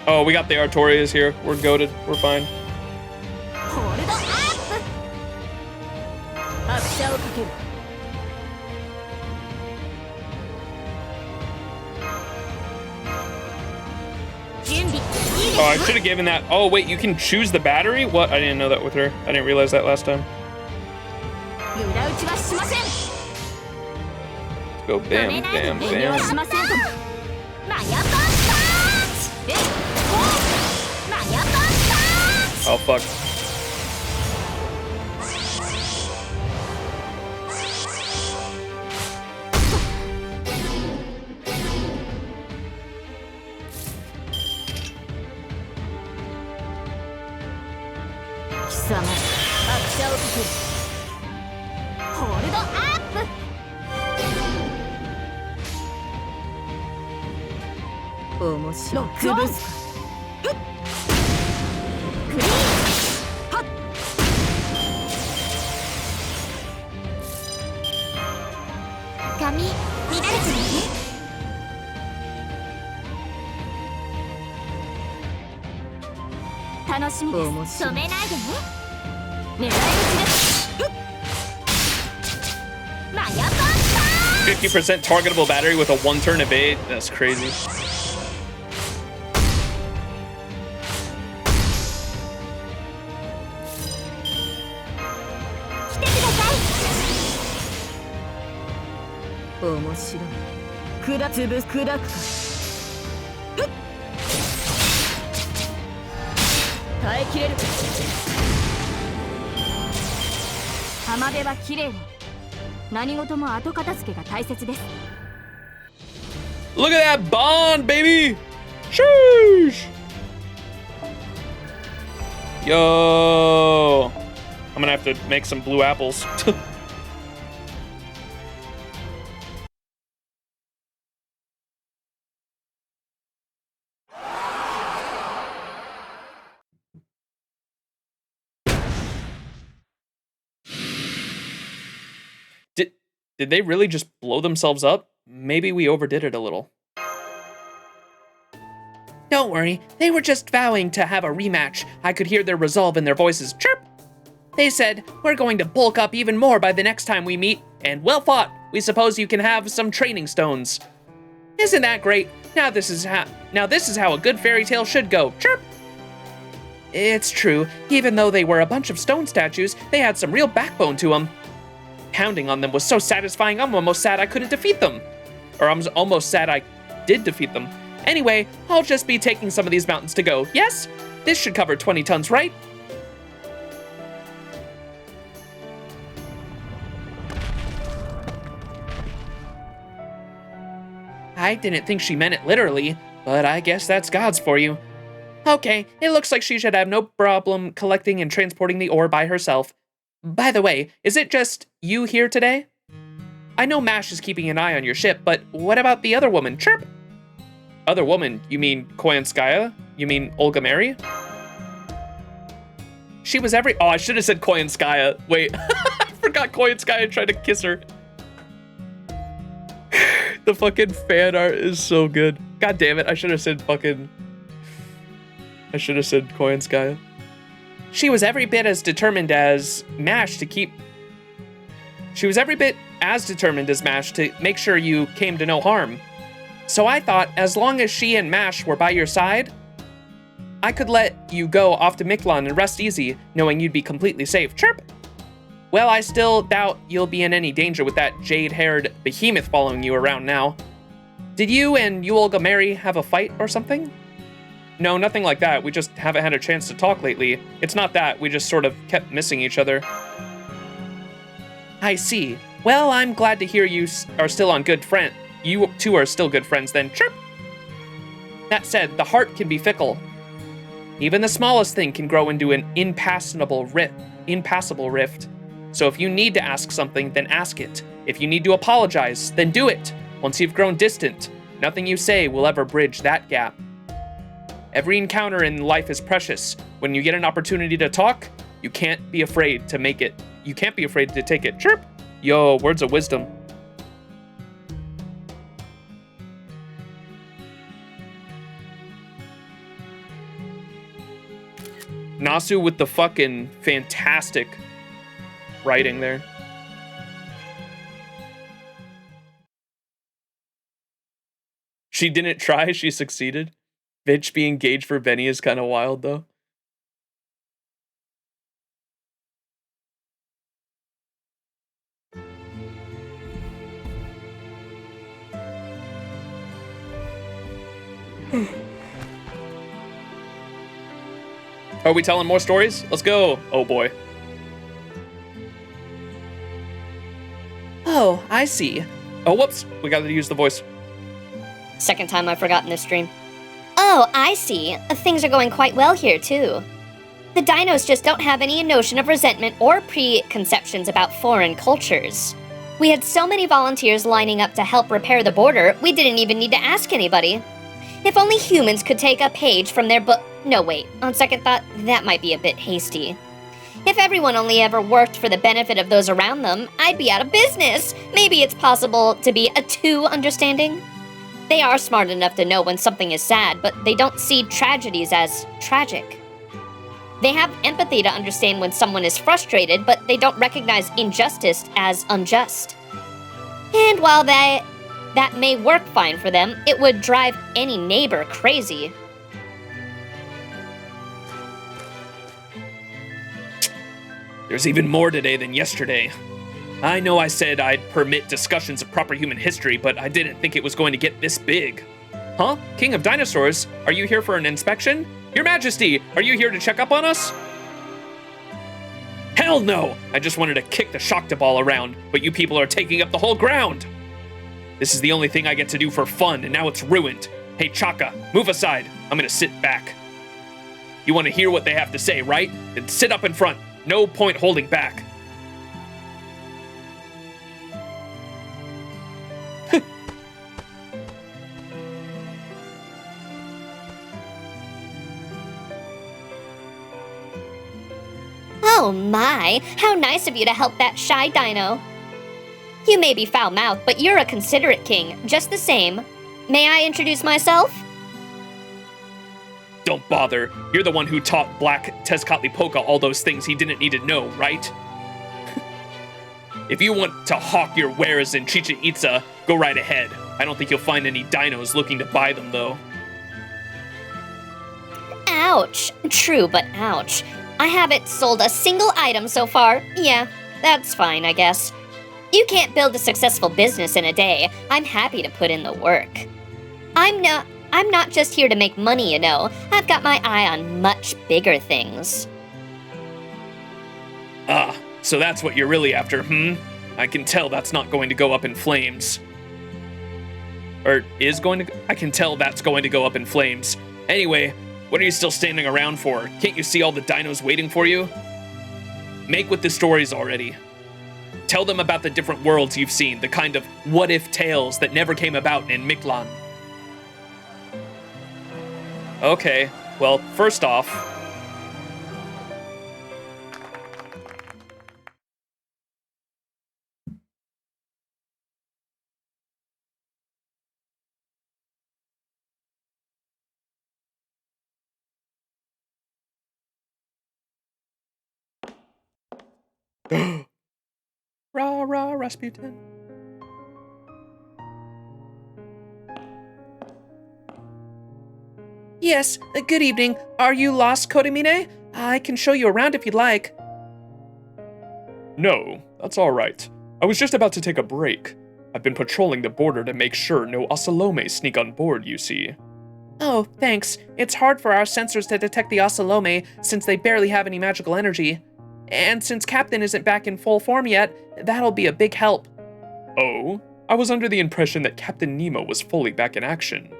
Oh, we got the Artorias here. We're goated. We're fine. ホールドアップ拍車をかける Oh, I should have given that. Oh, wait, you can choose the battery? What? I didn't know that with her. I didn't realize that last time. 裏打ちはしません Let's go bam, bam, 遠慮はし bam. ませんともマヤパンパンチえっほーマヤパンパンチ Oh, fuck. 貴様拍車をかけるホールドアップ面白い潰すクリーンはっ髪乱れちゃうね楽しみです止めないでね狙い撃ちですマヤパンパン 50% targetable battery with a one-turn evade. That's crazy. 来てください面白いくだつぶ砕くか耐えきれるか浜辺は綺麗に何事も後片付けが大切です Look at that bond, baby! Sheesh! Yo! I'm gonna have to make some blue apples. Did they really just blow themselves up? Maybe we overdid it a little. Don't worry, they were just vowing to have a rematch. I could hear their resolve in their voices. Chirp! They said, we're going to bulk up even more by the next time we meet, and well fought. We suppose you can have some training stones. Isn't that great? Now this is how a good fairy tale should go. Chirp! It's true, even though they were a bunch of stone statues, they had some real backbone to them. Pounding on them was so satisfying, I'm almost sad I couldn't defeat them. Or I'm almost sad I did defeat them. Anyway, I'll just be taking some of these mountains to go. Yes? This should cover 20 tons, right? I didn't think she meant it literally, but I guess that's God's for you. Okay, it looks like she should have no problem collecting and transporting the ore by herself. By the way, is it just you here today? I know Mash is keeping an eye on your ship, but what about the other woman? Chirp! Other woman? You mean Koyanskaya? You mean Olga Mary? She was every- Oh, I should have said Koyanskaya. Wait, I forgot Koyanskaya tried to kiss her. The fucking fan art is so good. God damn it, I should have said fucking... I should have said Koyanskaya. She was every bit as determined as Mash to keep... She was every bit as determined as Mash to make sure you came to no harm. So I thought, as long as she and Mash were by your side, I could let you go off to Mictlān and rest easy, knowing you'd be completely safe. Chirp! Well, I still doubt you'll be in any danger with that jade-haired behemoth following you around now. Did you and Yulga Mary have a fight or something? No, nothing like that. We just haven't had a chance to talk lately. It's not that, we just sort of kept missing each other. I see. Well, I'm glad to hear you are still on good friend. You two are still good friends then. Chirp! That said, the heart can be fickle. Even the smallest thing can grow into an impassable rift. So if you need to ask something, then ask it. If you need to apologize, then do it. Once you've grown distant, nothing you say will ever bridge that gap. Every encounter in life is precious. When you get an opportunity to talk, you can't be afraid to make it. You can't be afraid to take it. Chirp! Yo, words of wisdom. Nasu with the fucking fantastic writing there. She didn't try, she succeeded. Bitch being engaged for Benny is kind of wild, though. Are we telling more stories? Let's go. Oh boy. Oh, I see. Oh, whoops. We gotta use the voice. Second time I've forgotten this stream. Oh, I see. Things are going quite well here, too. The dinos just don't have any notion of resentment or preconceptions about foreign cultures. We had so many volunteers lining up to help repair the border, we didn't even need to ask anybody. If only humans could take a page from their book. No, wait. On second thought, that might be a bit hasty. If everyone only ever worked for the benefit of those around them, I'd be out of business. Maybe it's possible to be too understanding. They are smart enough to know when something is sad, but they don't see tragedies as tragic. They have empathy to understand when someone is frustrated, but they don't recognize injustice as unjust. And while that may work fine for them, it would drive any neighbor crazy. There's even more today than yesterday. I know I said I'd permit discussions of proper human history, but I didn't think it was going to get this big. Huh? King of Dinosaurs, are you here for an inspection? Your Majesty, are you here to check up on us? Hell no! I just wanted to kick the Shocktoball around, but you people are taking up the whole ground! This is the only thing I get to do for fun, and now it's ruined. Hey, Chaka, move aside. I'm gonna sit back. You want to hear what they have to say, right? Then sit up in front. No point holding back. Oh my, how nice of you to help that shy dino. You may be foul-mouthed, but you're a considerate king, just the same. May I introduce myself? Don't bother. You're the one who taught Black Tezcatlipoca all those things he didn't need to know, right? If you want to hawk your wares in Chichen Itza, go right ahead. I don't think you'll find any dinos looking to buy them, though. Ouch. True, but ouch. I haven't sold a single item so far. Yeah, that's fine, I guess. You can't build a successful business in a day. I'm happy to put in the work. I'm not just here to make money, you know. I've got my eye on much bigger things. Ah, so that's what you're really after, hmm? I can tell that's not going to go up in flames. Or is going to... I can tell that's going to go up in flames. Anyway, what are you still standing around for? Can't you see all the dinos waiting for you? Make with the stories already. Tell them about the different worlds you've seen, the kind of what-if tales that never came about in Mictlān. Okay, well, first off, Rah, rah, Rasputin. Yes, good evening. Are you lost, Kodamine? I can show you around if you'd like. No, that's all right. I was just about to take a break. I've been patrolling the border to make sure no Osalome sneak on board, you see. Oh, thanks. It's hard for our sensors to detect the Osalome since they barely have any magical energy. And since Captain isn't back in full form yet, that'll be a big help. Oh? I was under the impression that Captain Nemo was fully back in action.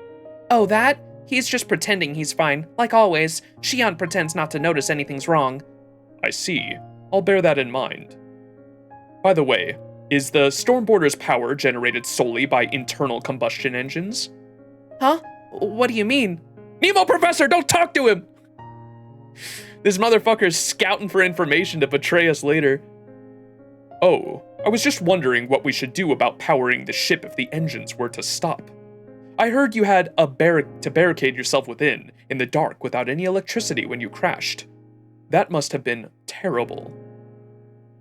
Oh, that? He's just pretending he's fine. Like always, Shion pretends not to notice anything's wrong. I see. I'll bear that in mind. By the way, is the Stormboarder's power generated solely by internal combustion engines? Huh? What do you mean? Nemo, Professor, don't talk to him! This motherfucker's scouting for information to betray us later. Oh, I was just wondering what we should do about powering the ship if the engines were to stop. I heard you had to barricade yourself within, in the dark without any electricity when you crashed. That must have been terrible.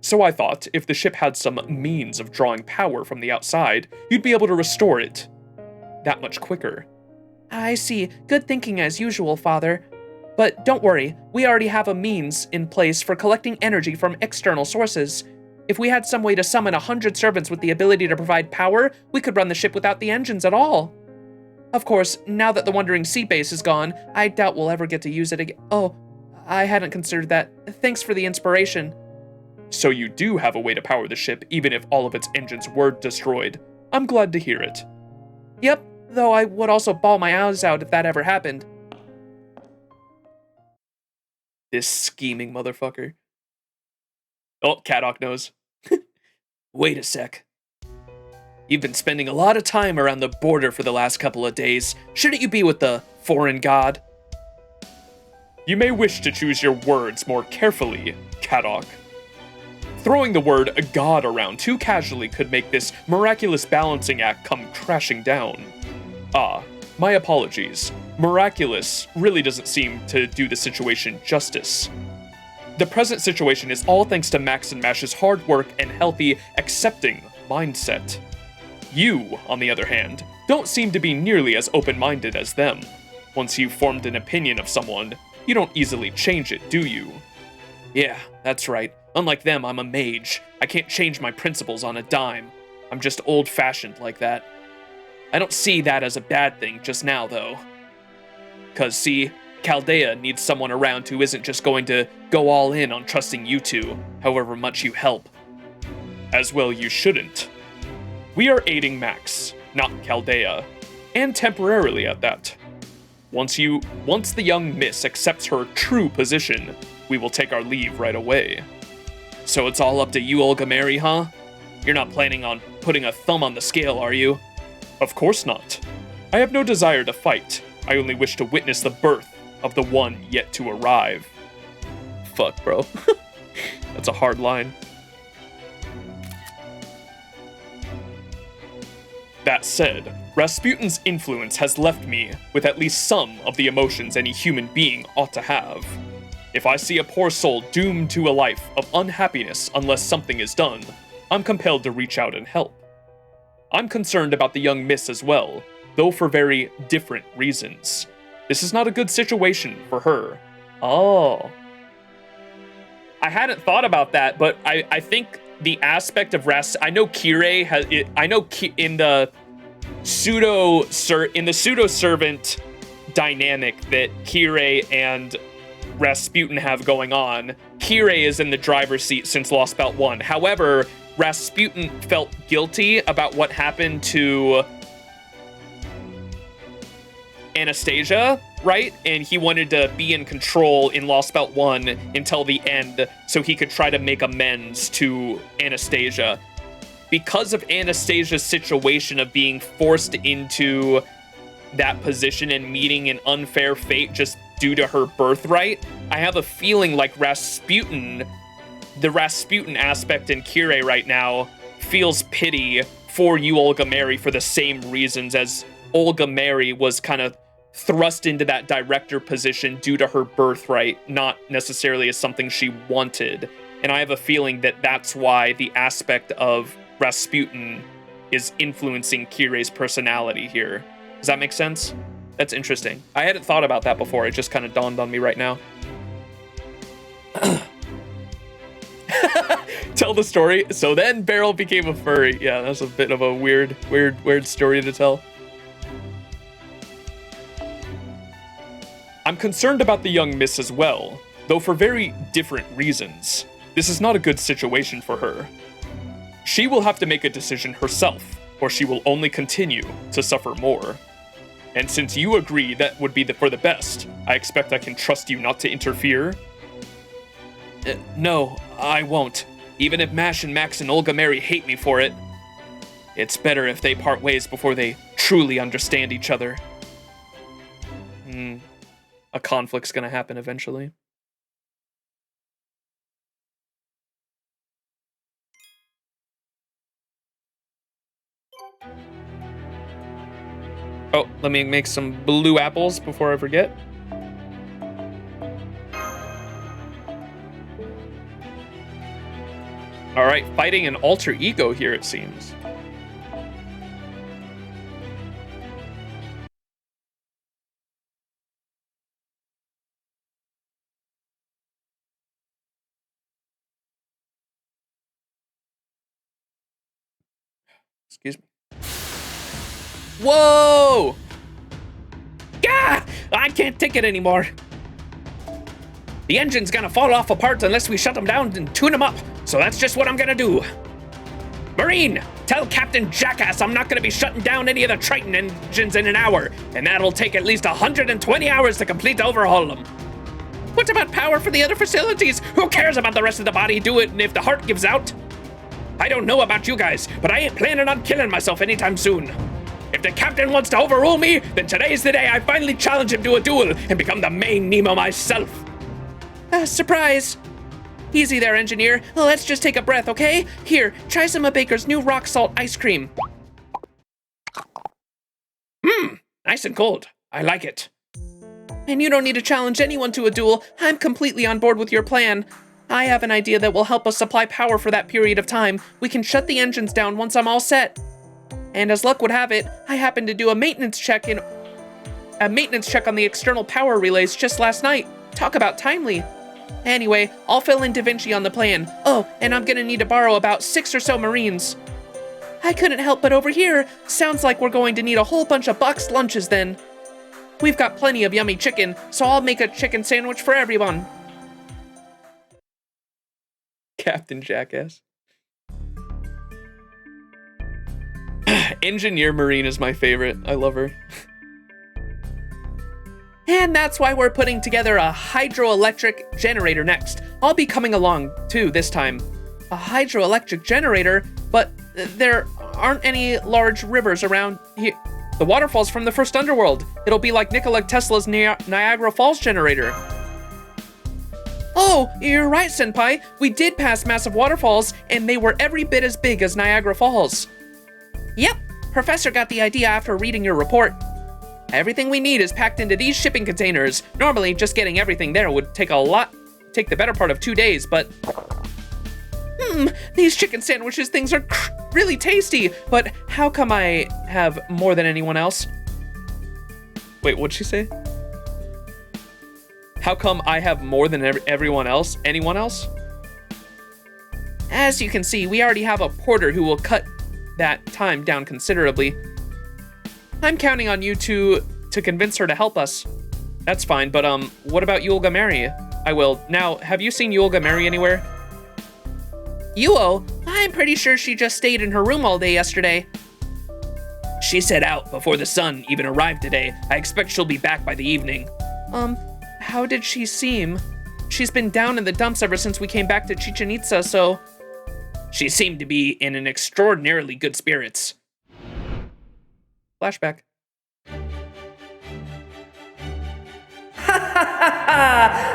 So I thought, if the ship had some means of drawing power from the outside, you'd be able to restore it that much quicker. I see. Good thinking as usual, Father. But don't worry, we already have a means in place for collecting energy from external sources. If we had some way to summon 100 servants with the ability to provide power, we could run the ship without the engines at all. Of course, now that the Wandering Sea Base is gone, I doubt we'll ever get to use it again. Oh, I hadn't considered that. Thanks for the inspiration. So you do have a way to power the ship, even if all of its engines were destroyed. I'm glad to hear it. Yep, though I would also bawl my eyes out if that ever happened. This scheming motherfucker. Oh, Caddock knows. Wait a sec. You've been spending a lot of time around the border for the last couple of days. Shouldn't you be with the foreign god? You may wish to choose your words more carefully, Caddock. Throwing the word god around too casually could make this miraculous balancing act come crashing down. Ah, my apologies. Miraculous really doesn't seem to do the situation justice. The present situation is all thanks to Max and Mash's hard work and healthy, accepting mindset. You, on the other hand, don't seem to be nearly as open-minded as them. Once you've formed an opinion of someone, you don't easily change it, do you? Yeah, that's right. Unlike them, I'm a mage. I can't change my principles on a dime. I'm just old-fashioned like that. I don't see that as a bad thing just now, though. 'Cause, see, Chaldea needs someone around who isn't just going to go all in on trusting you two, however much you help. As well you shouldn't. We are aiding Max, not Chaldea, and temporarily at that. Once the young miss accepts her true position, we will take our leave right away. So it's all up to you, Olga Mary, huh? You're not planning on putting a thumb on the scale, are you? Of course not. I have no desire to fight. I only wish to witness the birth of the one yet to arrive. Fuck, bro. That's a hard line. That said, Rasputin's influence has left me with at least some of the emotions any human being ought to have. If I see a poor soul doomed to a life of unhappiness unless something is done, I'm compelled to reach out and help. I'm concerned about the young miss as well, though for very different reasons. This is not a good situation for her. Oh. I hadn't thought about that, but I think the aspect of I know Kirei has it. I know in the pseudo servant dynamic that Kirei and Rasputin have going on, Kirei is in the driver's seat since Lostbelt 1. However, Rasputin felt guilty about what happened to Anastasia, right? And he wanted to be in control in Lostbelt 1 until the end so he could try to make amends to Anastasia. Because of Anastasia's situation of being forced into that position and meeting an unfair fate just due to her birthright, I have a feeling like the Rasputin aspect in Kirei right now feels pity for you, Olga Mary, for the same reasons as Olga Mary was kind of thrust into that director position due to her birthright, not necessarily as something she wanted. And I have a feeling that that's why the aspect of Rasputin is influencing Kirei's personality here. Does that make sense? That's interesting. I hadn't thought about that before. It just kind of dawned on me right now. Tell the story. So then Beryl became a furry. Yeah, that's a bit of a weird story to tell. I'm concerned about the young miss as well, though for very different reasons. This is not a good situation for her. She will have to make a decision herself, or she will only continue to suffer more. And since you agree that would be for the best, I expect I can trust you not to interfere? No, I won't. Even if Mash and Max and Olga Mary hate me for it. It's better if they part ways before they truly understand each other. A conflict's gonna happen eventually. Oh, let me make some blue apples before I forget. All right, fighting an alter ego here, it seems. Excuse me. Whoa! Gah! I can't take it anymore. The engine's gonna fall off apart unless we shut them down and tune them up. So that's just what I'm gonna do. Marine, tell Captain Jackass I'm not gonna be shutting down any of the Triton engines in an hour, and that'll take at least 120 hours to complete overhaul them. What about power for the other facilities? Who cares about the rest of the body? Do it, and if the heart gives out? I don't know about you guys, but I ain't planning on killing myself anytime soon. If the captain wants to overrule me, then today's the day I finally challenge him to a duel and become the main Nemo myself. Surprise. Easy there, engineer. Let's just take a breath, okay? Here, try some of Baker's new rock salt ice cream. Nice and cold. I like it. And you don't need to challenge anyone to a duel. I'm completely on board with your plan. I have an idea that will help us supply power for that period of time. We can shut the engines down once I'm all set. And as luck would have it, I happened to do a maintenance check on the external power relays just last night. Talk about timely. Anyway, I'll fill in Da Vinci on the plan. Oh, and I'm gonna need to borrow about 6 or so Marines. I couldn't help but overhear. Sounds like we're going to need a whole bunch of boxed lunches then. We've got plenty of yummy chicken, so I'll make a chicken sandwich for everyone. Captain Jackass. Engineer Marine is my favorite. I love her. And that's why we're putting together a hydroelectric generator next. I'll be coming along too this time. A hydroelectric generator, but there aren't any large rivers around here. The waterfall's from the first underworld. It'll be like Nikola Tesla's Niagara Falls generator. Oh, you're right, Senpai. We did pass massive waterfalls, and they were every bit as big as Niagara Falls. Yep, Professor got the idea after reading your report. Everything we need is packed into these shipping containers. Normally, just getting everything there would take the better part of 2 days, but... these chicken sandwiches things are really tasty, but how come I have more than anyone else? Wait, what'd she say? How come I have more than everyone else? Anyone else? As you can see, we already have a porter who will cut that time down considerably. I'm counting on you to convince her to help us. That's fine, but what about Yulga Mary? I will. Now, have you seen Yulga Mary anywhere? Yuo? I'm pretty sure she just stayed in her room all day yesterday. She set out before the sun even arrived today. I expect she'll be back by the evening. How did she seem? She's been down in the dumps ever since we came back to Chichen Itza, so... She seemed to be in an extraordinarily good spirits. Flashback.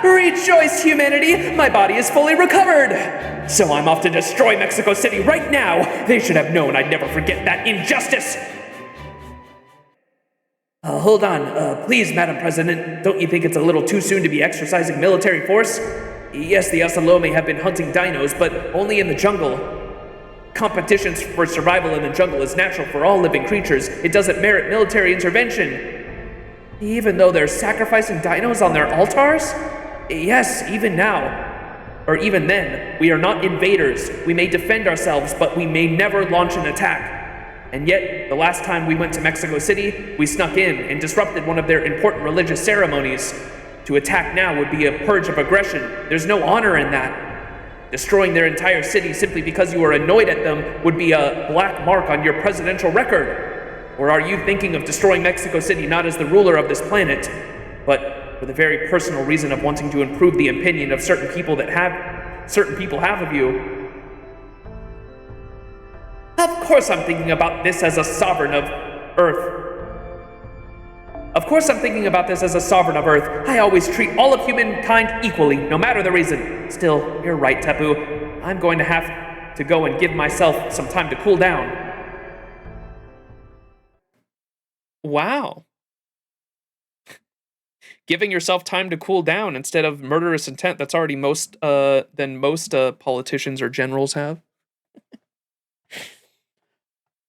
Rejoice, humanity! My body is fully recovered! So I'm off to destroy Mexico City right now! They should have known I'd never forget that injustice! Hold on, please, Madam President. Don't you think it's a little too soon to be exercising military force? Yes, the Asalome have been hunting dinos, but only in the jungle. Competitions for survival in the jungle is natural for all living creatures. It doesn't merit military intervention. Even though they're sacrificing dinos on their altars? Yes, even now. Or even then, we are not invaders. We may defend ourselves, but we may never launch an attack. And yet, the last time we went to Mexico City, we snuck in and disrupted one of their important religious ceremonies. To attack now would be a purge of aggression. There's no honor in that. Destroying their entire city simply because you are annoyed at them would be a black mark on your presidential record. Or are you thinking of destroying Mexico City not as the ruler of this planet, but for the very personal reason of wanting to improve the opinion of certain people have of you? Of course I'm thinking about this as a sovereign of Earth. I always treat all of humankind equally, no matter the reason. Still, you're right, Tepu. I'm going to have to go and give myself some time to cool down. Wow. Giving yourself time to cool down instead of murderous intent, that's already most politicians or generals have.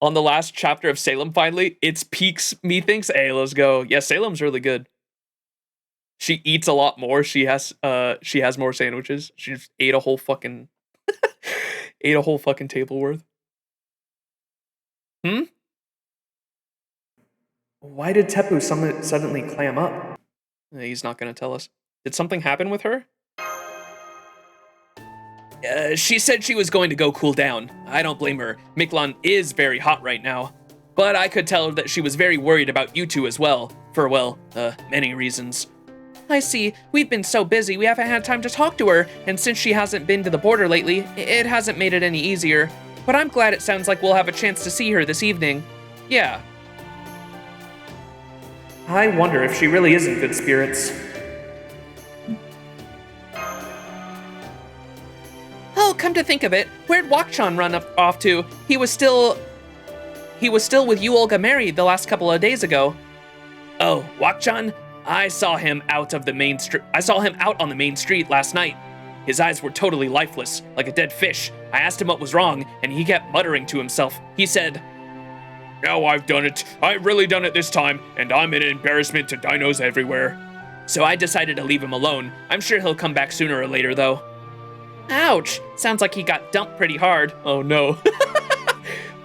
On the last chapter of Salem, finally, it's peaks methinks. Hey, let's go. Yeah, Salem's really good. She eats a lot more. She has more sandwiches. She just ate a whole fucking table worth. Why did Tepu suddenly clam up? He's not gonna tell us. Did something happen with her? She said she was going to go cool down. I don't blame her. Mictlān is very hot right now. But I could tell her that she was very worried about you two as well. For, well, many reasons. I see. We've been so busy, we haven't had time to talk to her. And since she hasn't been to the border lately, it hasn't made it any easier. But I'm glad it sounds like we'll have a chance to see her this evening. Yeah. I wonder if she really is in good spirits. Oh, come to think of it, where'd Wakchan run off to? He was still with you, Olga, married the last couple of days ago. Oh, Wakchan? I saw him out on the main street last night. His eyes were totally lifeless, like a dead fish. I asked him what was wrong, and he kept muttering to himself. He said, "Now I've done it. I've really done it this time, and I'm an embarrassment to dinos everywhere." So I decided to leave him alone. I'm sure he'll come back sooner or later, though. Ouch! Sounds like he got dumped pretty hard. Oh no.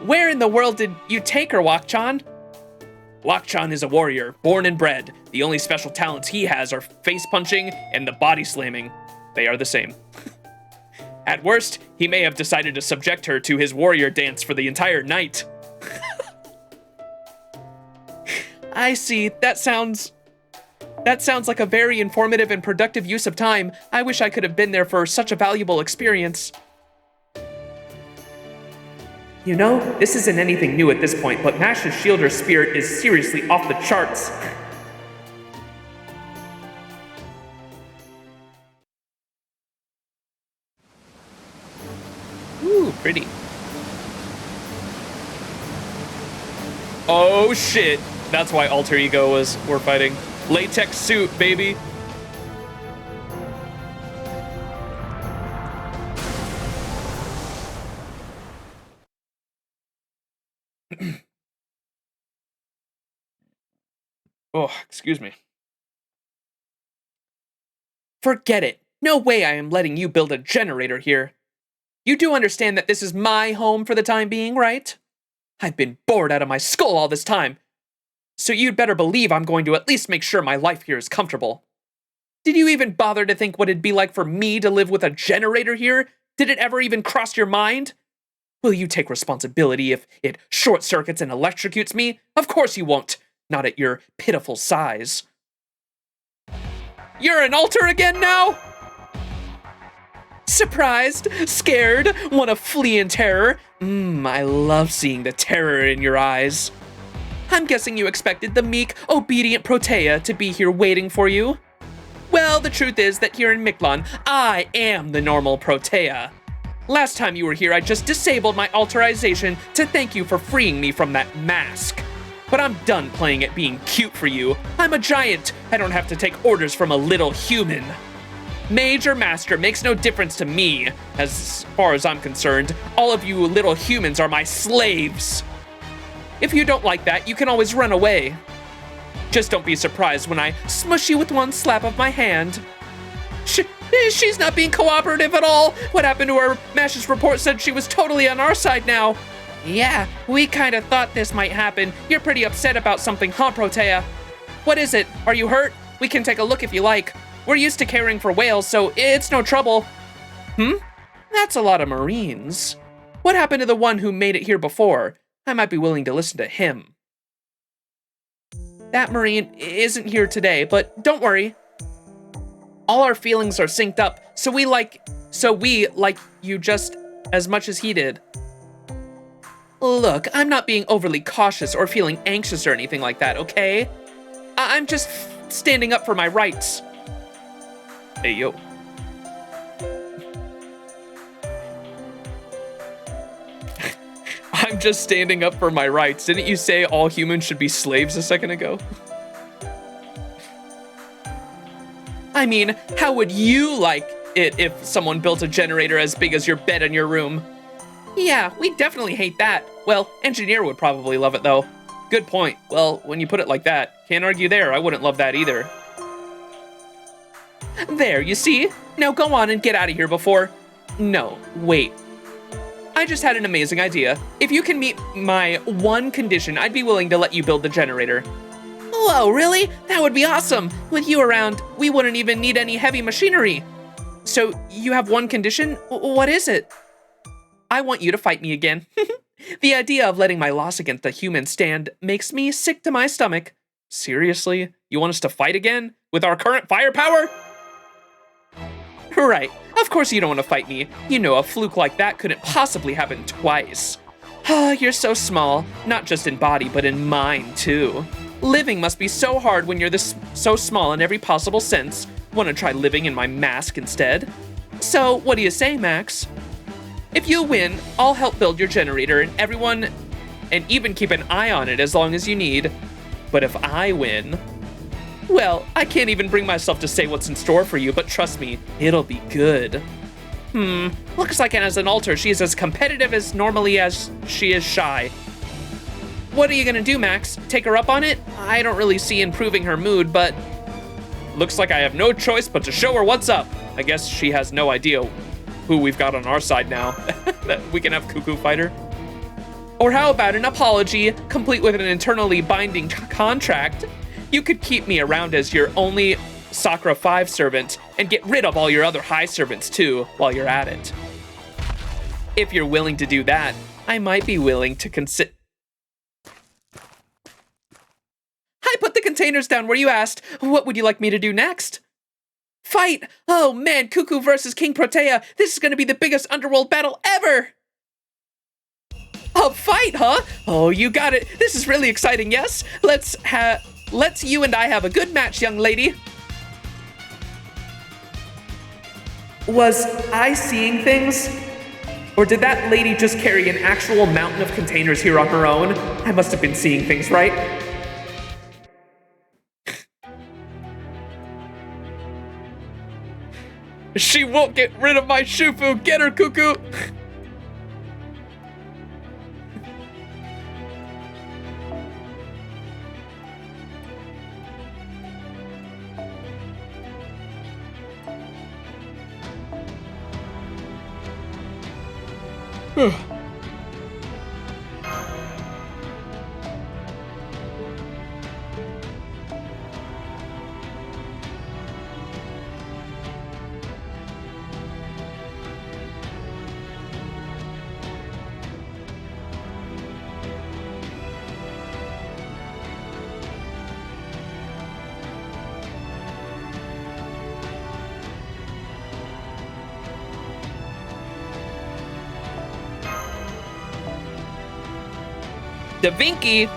Where in the world did you take her, Wakchan? Wakchan is a warrior, born and bred. The only special talents he has are face punching and the body slamming. They are the same. At worst, he may have decided to subject her to his warrior dance for the entire night. I see. That sounds like a very informative and productive use of time. I wish I could have been there for such a valuable experience. You know, this isn't anything new at this point, but Nash's Shielder spirit is seriously off the charts. Ooh, pretty. Oh shit. That's why Alter Ego we're fighting. Latex suit, baby. Oh, excuse me. Forget it. No way I am letting you build a generator here. You do understand that this is my home for the time being, right? I've been bored out of my skull all this time. So you'd better believe I'm going to at least make sure my life here is comfortable. Did you even bother to think what it'd be like for me to live with a generator here? Did it ever even cross your mind? Will you take responsibility if it short circuits and electrocutes me? Of course you won't. Not at your pitiful size. You're an altar again now? Surprised? Scared? Want to flee in terror? I love seeing the terror in your eyes. I'm guessing you expected the meek, obedient Protea to be here waiting for you. Well, the truth is that here in Mictlān, I am the normal Protea. Last time you were here, I just disabled my alterization to thank you for freeing me from that mask. But I'm done playing at being cute for you. I'm a giant. I don't have to take orders from a little human. Major Master makes no difference to me. As far as I'm concerned, all of you little humans are my slaves. If you don't like that, you can always run away. Just don't be surprised when I smush you with one slap of my hand. She's not being cooperative at all. What happened to her? Mash's report said she was totally on our side now. Yeah, we kind of thought this might happen. You're pretty upset about something, huh, Protea? What is it? Are you hurt? We can take a look if you like. We're used to caring for whales, so it's no trouble. That's a lot of Marines. What happened to the one who made it here before? I might be willing to listen to him. That Marine isn't here today, but don't worry. All our feelings are synced up, so we like you just as much as he did. Look, I'm not being overly cautious or feeling anxious or anything like that, okay? I'm just standing up for my rights. Hey, yo. I'm just standing up for my rights. Didn't you say all humans should be slaves a second ago? I mean, how would you like it if someone built a generator as big as your bed in your room? Yeah, we definitely hate that. Well, engineer would probably love it though. Good point. Well, when you put it like that, can't argue there. I wouldn't love that either. There, you see? Now go on and get out of here before... No, wait. I just had an amazing idea. If you can meet my one condition, I'd be willing to let you build the generator. Whoa, really? That would be awesome. With you around, we wouldn't even need any heavy machinery. So, you have one condition? What is it? I want you to fight me again. The idea of letting my loss against the humans stand makes me sick to my stomach. Seriously? You want us to fight again? With our current firepower? Right. Of course you don't want to fight me. You know a fluke like that couldn't possibly happen twice. You're so small. Not just in body, but in mind, too. Living must be so hard when you're so small in every possible sense. Want to try living in my mask instead? So, what do you say, Max? If you win, I'll help build your generator and even keep an eye on it as long as you need. But if I win... Well, I can't even bring myself to say what's in store for you, but trust me, it'll be good. Looks like as an alter, she's as competitive as normally as she is shy. What are you gonna do, Max? Take her up on it? I don't really see improving her mood, but... Looks like I have no choice but to show her what's up. I guess she has no idea who we've got on our side now. That we can have Cuckoo fight her. Or how about an apology, complete with an internally binding contract? You could keep me around as your only Sakura 5 servant and get rid of all your other high servants too while you're at it. If you're willing to do that, I might be willing to consider... I put the containers down where you asked. What would you like me to do next? Fight! Oh man, Cuckoo versus King Protea. This is gonna be the biggest underworld battle ever! A fight, huh? Oh, you got it. This is really exciting, yes? Let's you and I have a good match, young lady. Was I seeing things? Or did that lady just carry an actual mountain of containers here on her own? I must have been seeing things, right? She won't get rid of my Shufu! Get her, Cuckoo! Da Vinci!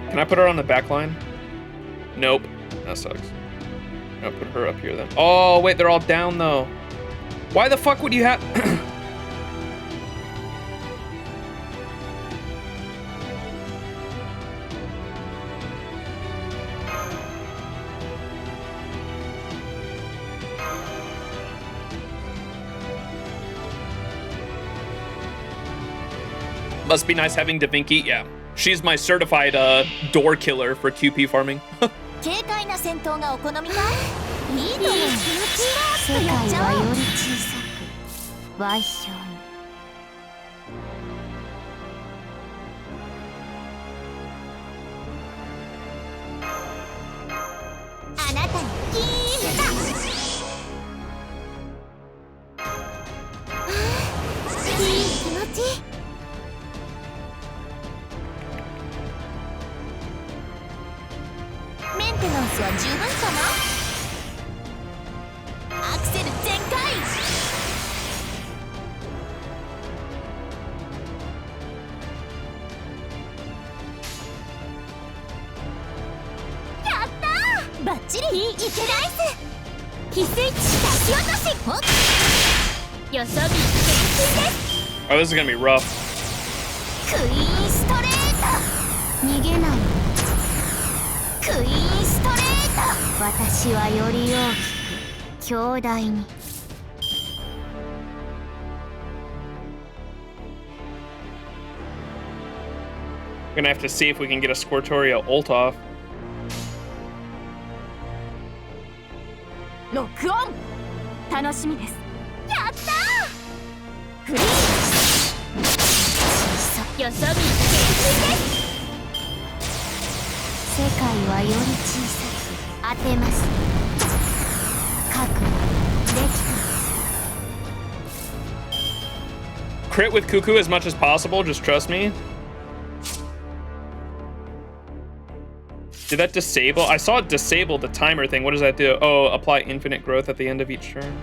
Can I put her on the back line? Nope. That sucks. I'll put her up here then. Oh, wait, they're all down though. Why the fuck would you have... Must be nice having Da Vinci. Yeah, she's my certified door killer for QP farming. 軽快な戦闘がお好みかいいとも世界はより小さく賠償にあなたに聞いたいい気持ちメンテナンスは十分かなアクセル全開やったーバッチリいけナイス翡翠地出し落としほっよそ見厳禁です Oh, this is gonna be rough. クイーンストレート逃げないクイーンストレート私はより大きく強大に Gonna have to see if we can get a Squirtoria ult off. ロックオン楽しみですやったーフリーよそ見厳禁です世界はより小さく当てます覚悟できた Crit with Cuckoo as much as possible, just trust me. Did that disable? I saw it disable the timer thing. What does that do? Oh, apply infinite growth at the end of each turn.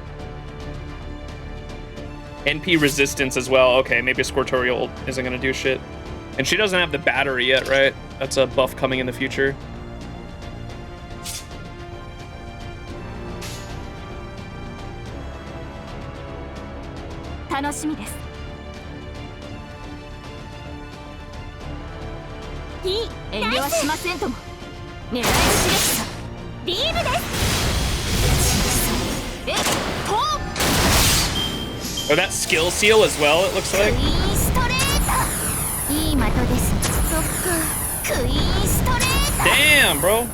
NP resistance as well. Okay, maybe a Squirtoria ult isn't gonna do shit. And she doesn't have the battery yet, right? That's a buff coming in the future. Oh, that skill seal as well, it looks like. いい的ですそっかクイーンストレート Damn, bro.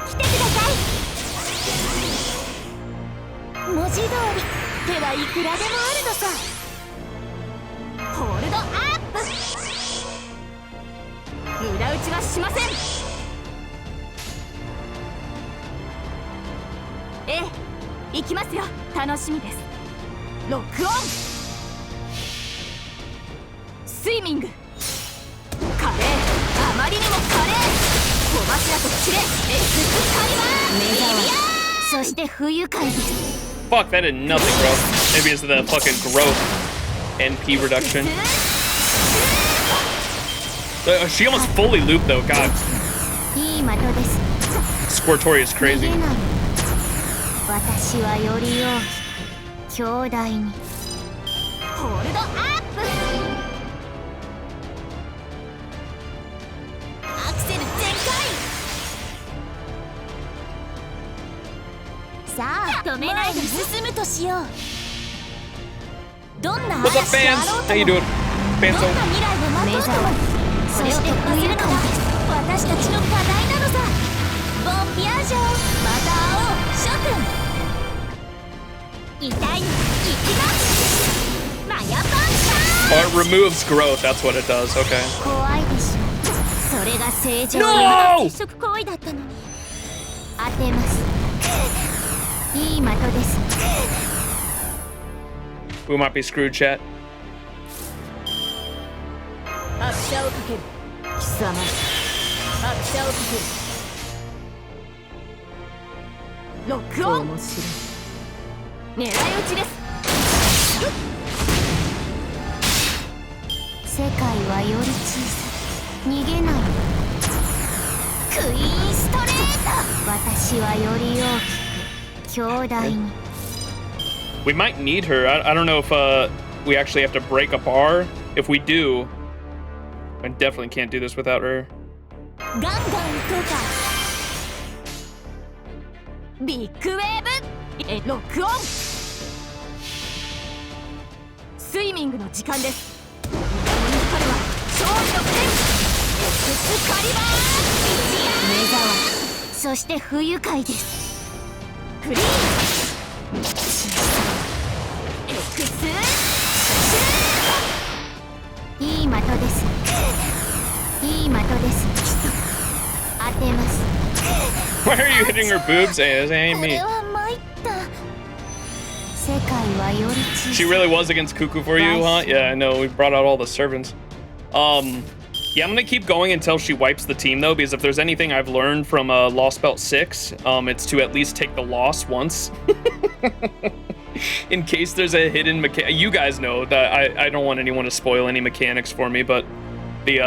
来てください文字通り手はいくらでもあるのさホールドアップ無駄打ちはしませんええ行きますよ楽しみですロックオンスイミング華麗あまりにも華麗小柱とキレエクスカリバーメザワそして不愉快です Fuck, that did nothing, bro. Maybe it's the fucking growth NP reduction. She almost fully looped though, god. いい的です Squirtoria is crazy. 私はより大きく強大にホールドアップアクセル全開さあ止めないで進むとしようどんな What's up, 嵐があ fans? ろう How と you も doing? どん Fans な未来が待とうともそれを突破するのが私たちの課題なのさボンビアージョまた会おう諸君痛いの行きますマヤパンチ Oh, it removes growth, that's what it does, okay. 怖いでしょそれが正常 No! な接触行為だったのに当てますいい的です We might be screwed, chat. 拍車をかける貴様拍車をかけるロックオン狙い撃ちです世界はより小さく逃げないクイーンストレート私はより大きく強大に We might need her. I don't know if we actually have to break a bar. If we do, I definitely can't do this without her. ガンガン行こうかビッグウェーブロックオン。スイミングの時間です。南に光るは勝利のペン。エクスカリバービリアメザワ、そして不愉快です。フリーエクスシュート。いい的です。いい的です。当てます。 Why are you hitting her boobs? Hey, that ain't me. She really was against Cuckoo for you, huh? Yeah, I know. We brought out all the servants. Yeah, I'm gonna keep going until she wipes the team, though, because if there's anything I've learned from Lostbelt 6, it's to at least take the loss once. In case there's a hidden mechanic. You guys know that I don't want anyone to spoil any mechanics for me, but the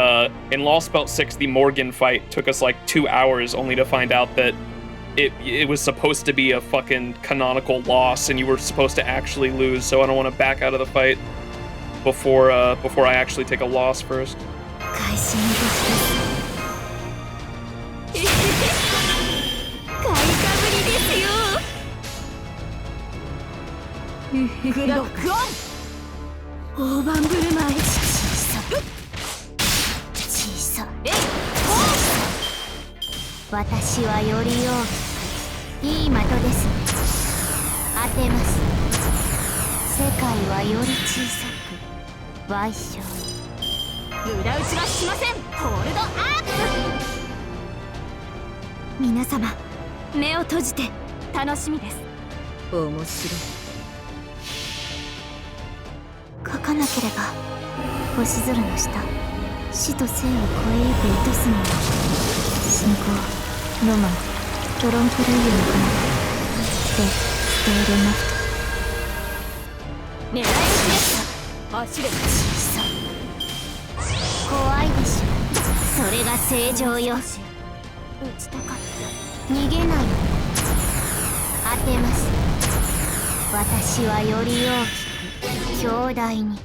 in Lostbelt 6, the Morgan fight took us like 2 hours only to find out that it was supposed to be a fucking canonical loss and you were supposed to actually lose, so I don't want to back out of the fight before I actually take a loss first. 私はより大きくいい的です。当てます。世界はより小さく賠償。裏打ちはしません。ホールドアップ。皆様、目を閉じて楽しみです。面白い。書かなければ星空の下、死と生を超えゆく糸すみは信仰、ロマン、トロンプルイユの花でステールナフト。狙い撃ちですか。走れ。小さ怖いでしょ。それが正常よ。撃ちたかった。逃げない。当てます。私はより大きく強大に。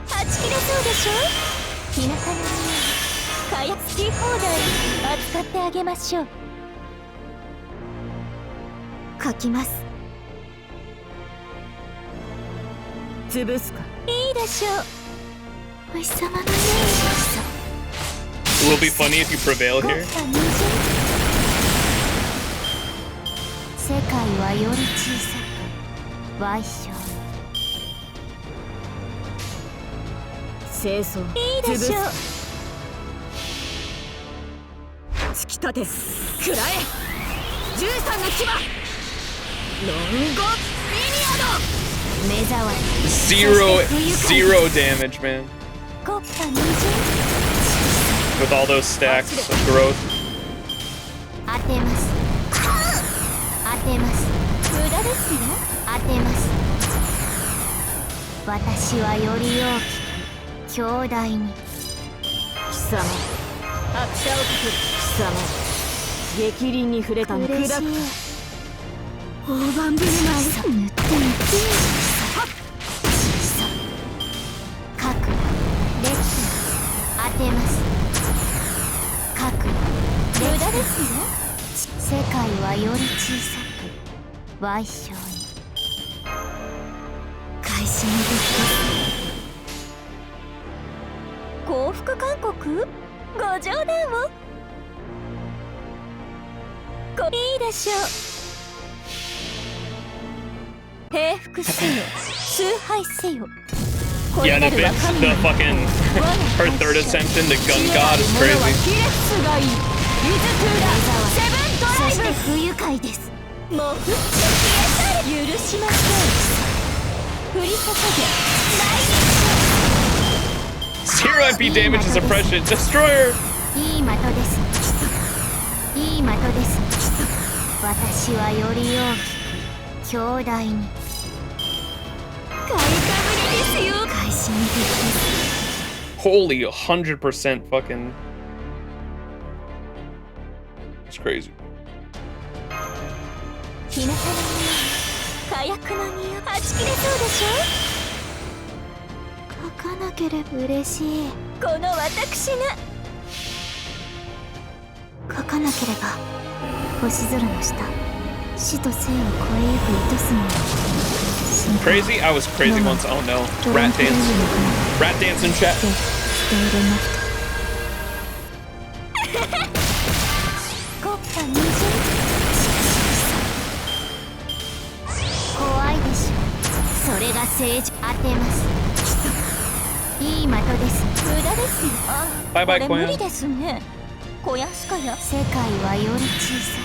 はち切れそうでしょ。日向の火薬好き放題扱ってあげましょう。書きます。潰すか。いいでしょう。お日様のように。It will be funny if you prevail here. 世界はより小さく賠償。清掃。いいでしょう。突き立て。食らえ。13の牙。ロンゴミニアド。目障り。Zero damage, man. With all those stacks of growth. 当てます。当てます。無駄ですよ。当てます。私はより大きく強大に。貴様、拍車をかける。貴様、逆鱗に触れたの。砕く。大盤振る舞い。塗って塗って。核、レッド。当てます。核、無駄ですよ。世界はより小さく賠償に。開始の時です。降伏勧告？ご冗談を。いいでしょう。平服せよ、崇拝せよ。 Yeah, the bitch, the fucking her third attempt in the gun god is crazy. そして不愉快です。もう許しません。降り注げ。Zero MP damage and suppression. Destroyer. いい的です。いい的です。私はより大きく強大に。買いかぶりですよ。開始に的です。 Holy 100% fucking. It's crazy. 日向の匂い、火薬の匂い、はち切れそうでしょ。書かなければ嬉しい。この私が書かなければ星空の下死と生を超えゆく糸すみを Crazy? I was crazy once. Oh no. Rat dance. Rat dance in chat. 捨て入れなくて国家二重怖いでしょそれが正常当てますいい的です無駄ですよバイバイこれ小屋無理ですね小屋しかや世界はより小さ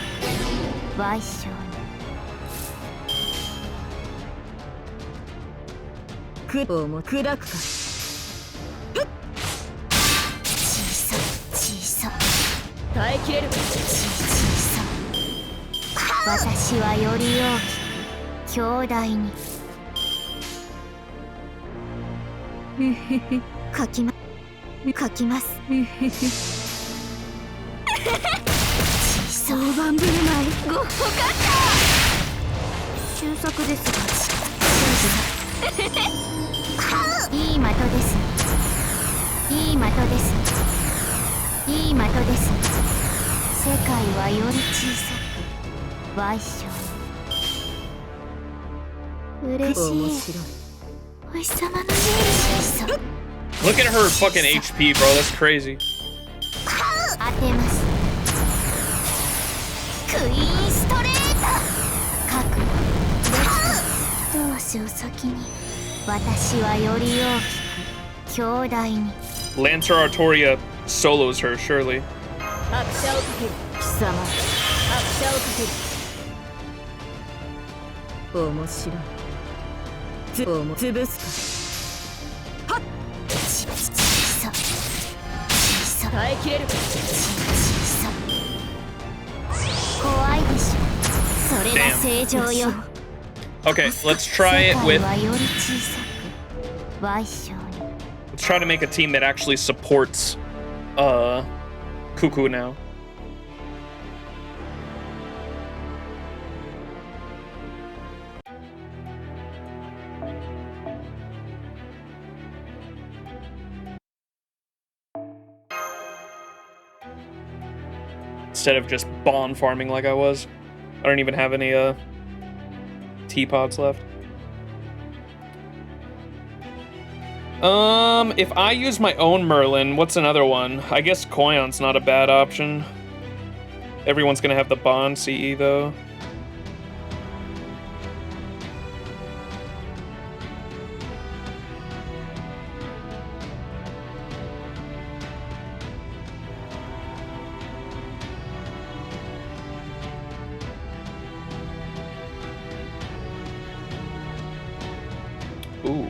く賠償苦労も砕くか小さ小さ耐えきれるか小さ私はより大きく強大に書きます小さ大盤振る舞いご分かった終作ですがいい的ですいい的ですいい的です世界はより小さく賠償嬉しいお日様のように小さ Look at her fucking HP, bro. That's crazy. 当てますクイーンストレート覚悟一足お先に私はより大きく強大に Lancer Artoria solos her, surely. 拍車をかける貴様拍車をかける面白い潰すかはっ小さ耐えきれるか小さ怖いでしょそれが正常よ Okay, let's try it with. 世界はより小さく賠償に Let's try to make a team that actually supports Cuckoo now. Instead of just bond farming like I was. I don't even have any teapods left. If I use my own Merlin, what's another one? I guess Koyon's not a bad option. Everyone's gonna have the bond CE though. Ooh.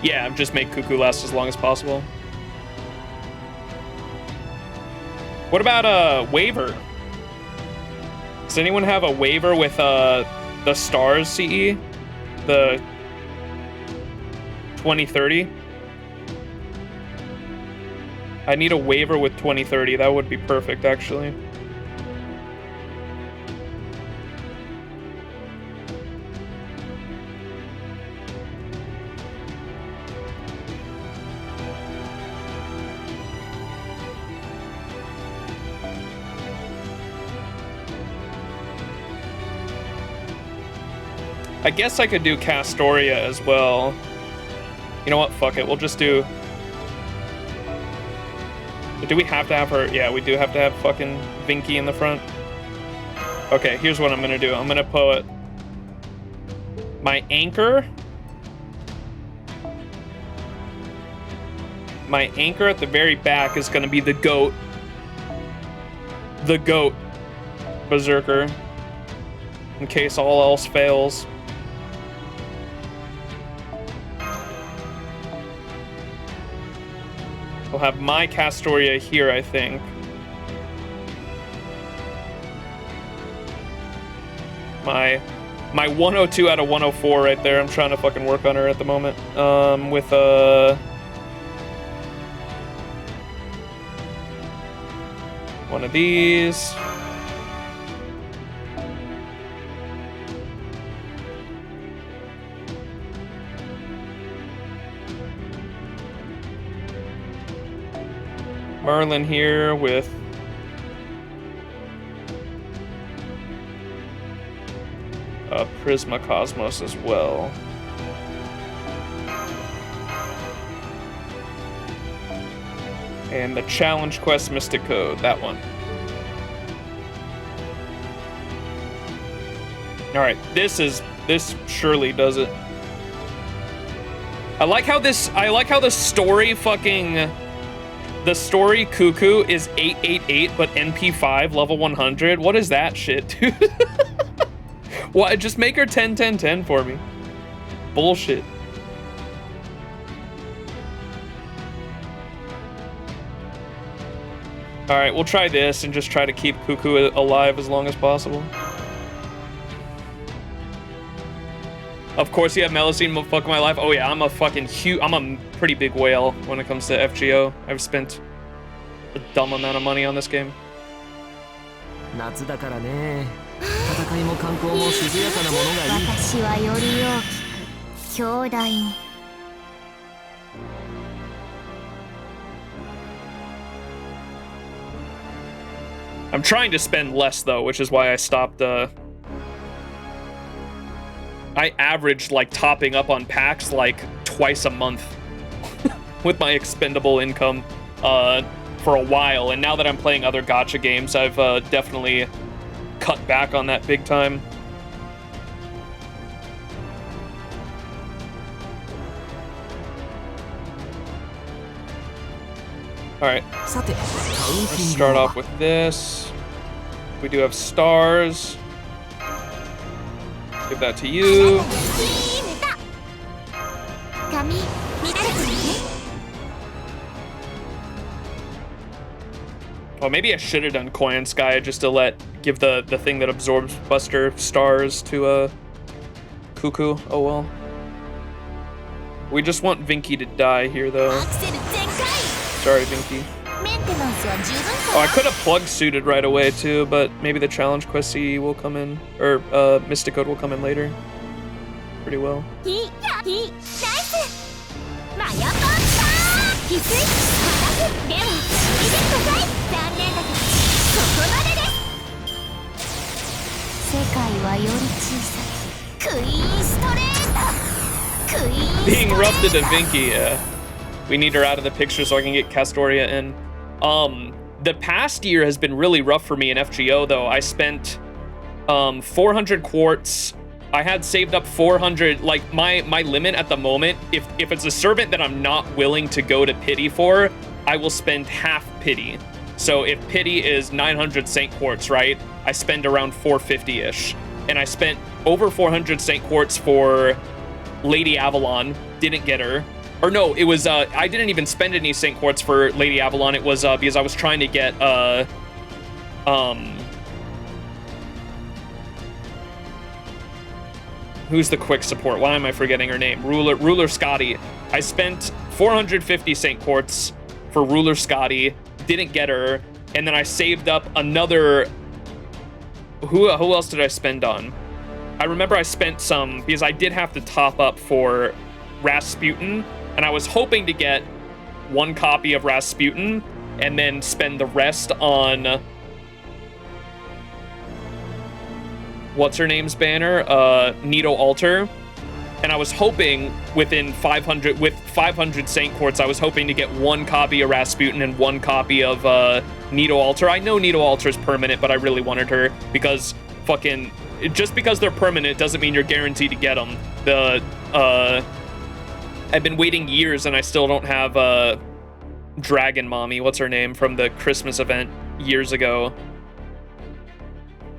Yeah, just make Cuckoo last as long as possible. What about a waiver? Does anyone have a waiver with the stars CE? The 2030? I need a waiver with 2030. That would be perfect, actually. I guess I could do Castoria as well. You know what? Fuck it. We'll just do... Do we have to have her? Yeah, we do have to have fucking Vinky in the front. Okay, here's what I'm gonna do. I'm gonna put my anchor. My anchor at the very back is gonna be the goat. The goat berserker. In case all else fails. We'll have my Castoria here, I think. My 102 out of 104 right there. I'm trying to fucking work on her at the moment. With one of these. Merlin here with Prisma Cosmos as well. And the Challenge Quest Mystic Code, that one. Alright, this surely does it. I like how the story Cuckoo is 888 but NP5 level 100. What is that shit, dude? Why just make her 10 10 10 for me? Bullshit. Alright, we'll try this and just try to keep Cuckoo alive as long as possible. Of course you have Melusine, fuck my life. Oh yeah, I'm a pretty big whale when it comes to FGO. I've spent a dumb amount of money on this game. I'm trying to spend less though, which is why I stopped I averaged like topping up on packs like twice a month with my expendable income for a while, and now that I'm playing other gacha games, I've definitely cut back on that big time. Alright, let's start off with this. We do have stars. Give that to you. Well, maybe I should have done Coin Sky just to give the thing that absorbs Buster stars to Cuckoo. Oh well. We just want Vinky to die here though. Sorry, Vinky. Oh, I could have plug suited right away too, but maybe the challenge quest C will come in, or Mystic Code will come in later. Pretty well. Being roughed to Vinky, yeah. We need her out of the picture so I can get Castoria in. The past year has been really rough for me in FGO though. I spent 400 quartz. I had saved up 400, like my limit at the moment, if it's a servant that I'm not willing to go to pity for, I will spend half pity. So if pity is 900 Saint Quartz, right? I spend around 450-ish. And I spent over 400 Saint Quartz for Lady Avalon, didn't get her. Or no, it was, I didn't even spend any Saint Quartz for Lady Avalon. It was because I was trying to get, who's the quick support? Why am I forgetting her name? Ruler Scotty. I spent 450 Saint Quartz for Ruler Scotty, didn't get her, and then I saved up another, who else did I spend on? I remember I spent some, because I did have to top up for Rasputin, and I was hoping to get one copy of Rasputin and then spend the rest on what's her name's banner, Nito Altar. And I was hoping with 500 Saint Quartz, I was hoping to get one copy of Rasputin and one copy of Nito Altar. I know Nito Altar is permanent, but I really wanted her because just because they're permanent doesn't mean you're guaranteed to get them. I've been waiting years and I still don't have Dragon Mommy, what's her name, from the Christmas event years ago.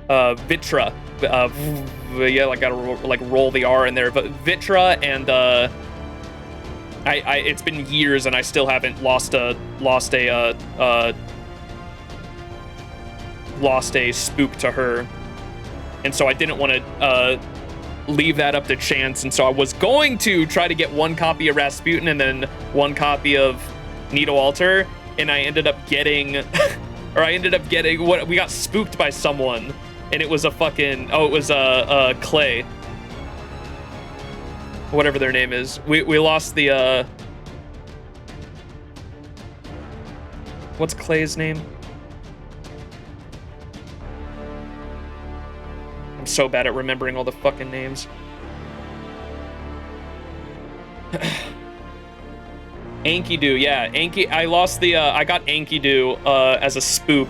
Vitra. Yeah, like gotta roll the R in there, but Vitra and it's been years and I still haven't lost a spook to her, and so I didn't want to leave that up to chance, and so I was going to try to get one copy of Rasputin and then one copy of Nito Altar, and I ended up getting what we got spooked by someone. And it was a fucking, it was Clay. Whatever their name is. We lost the, What's Clay's name? I'm so bad at remembering all the fucking names. Enkidu, yeah, I lost the, I got Enkidu as a spook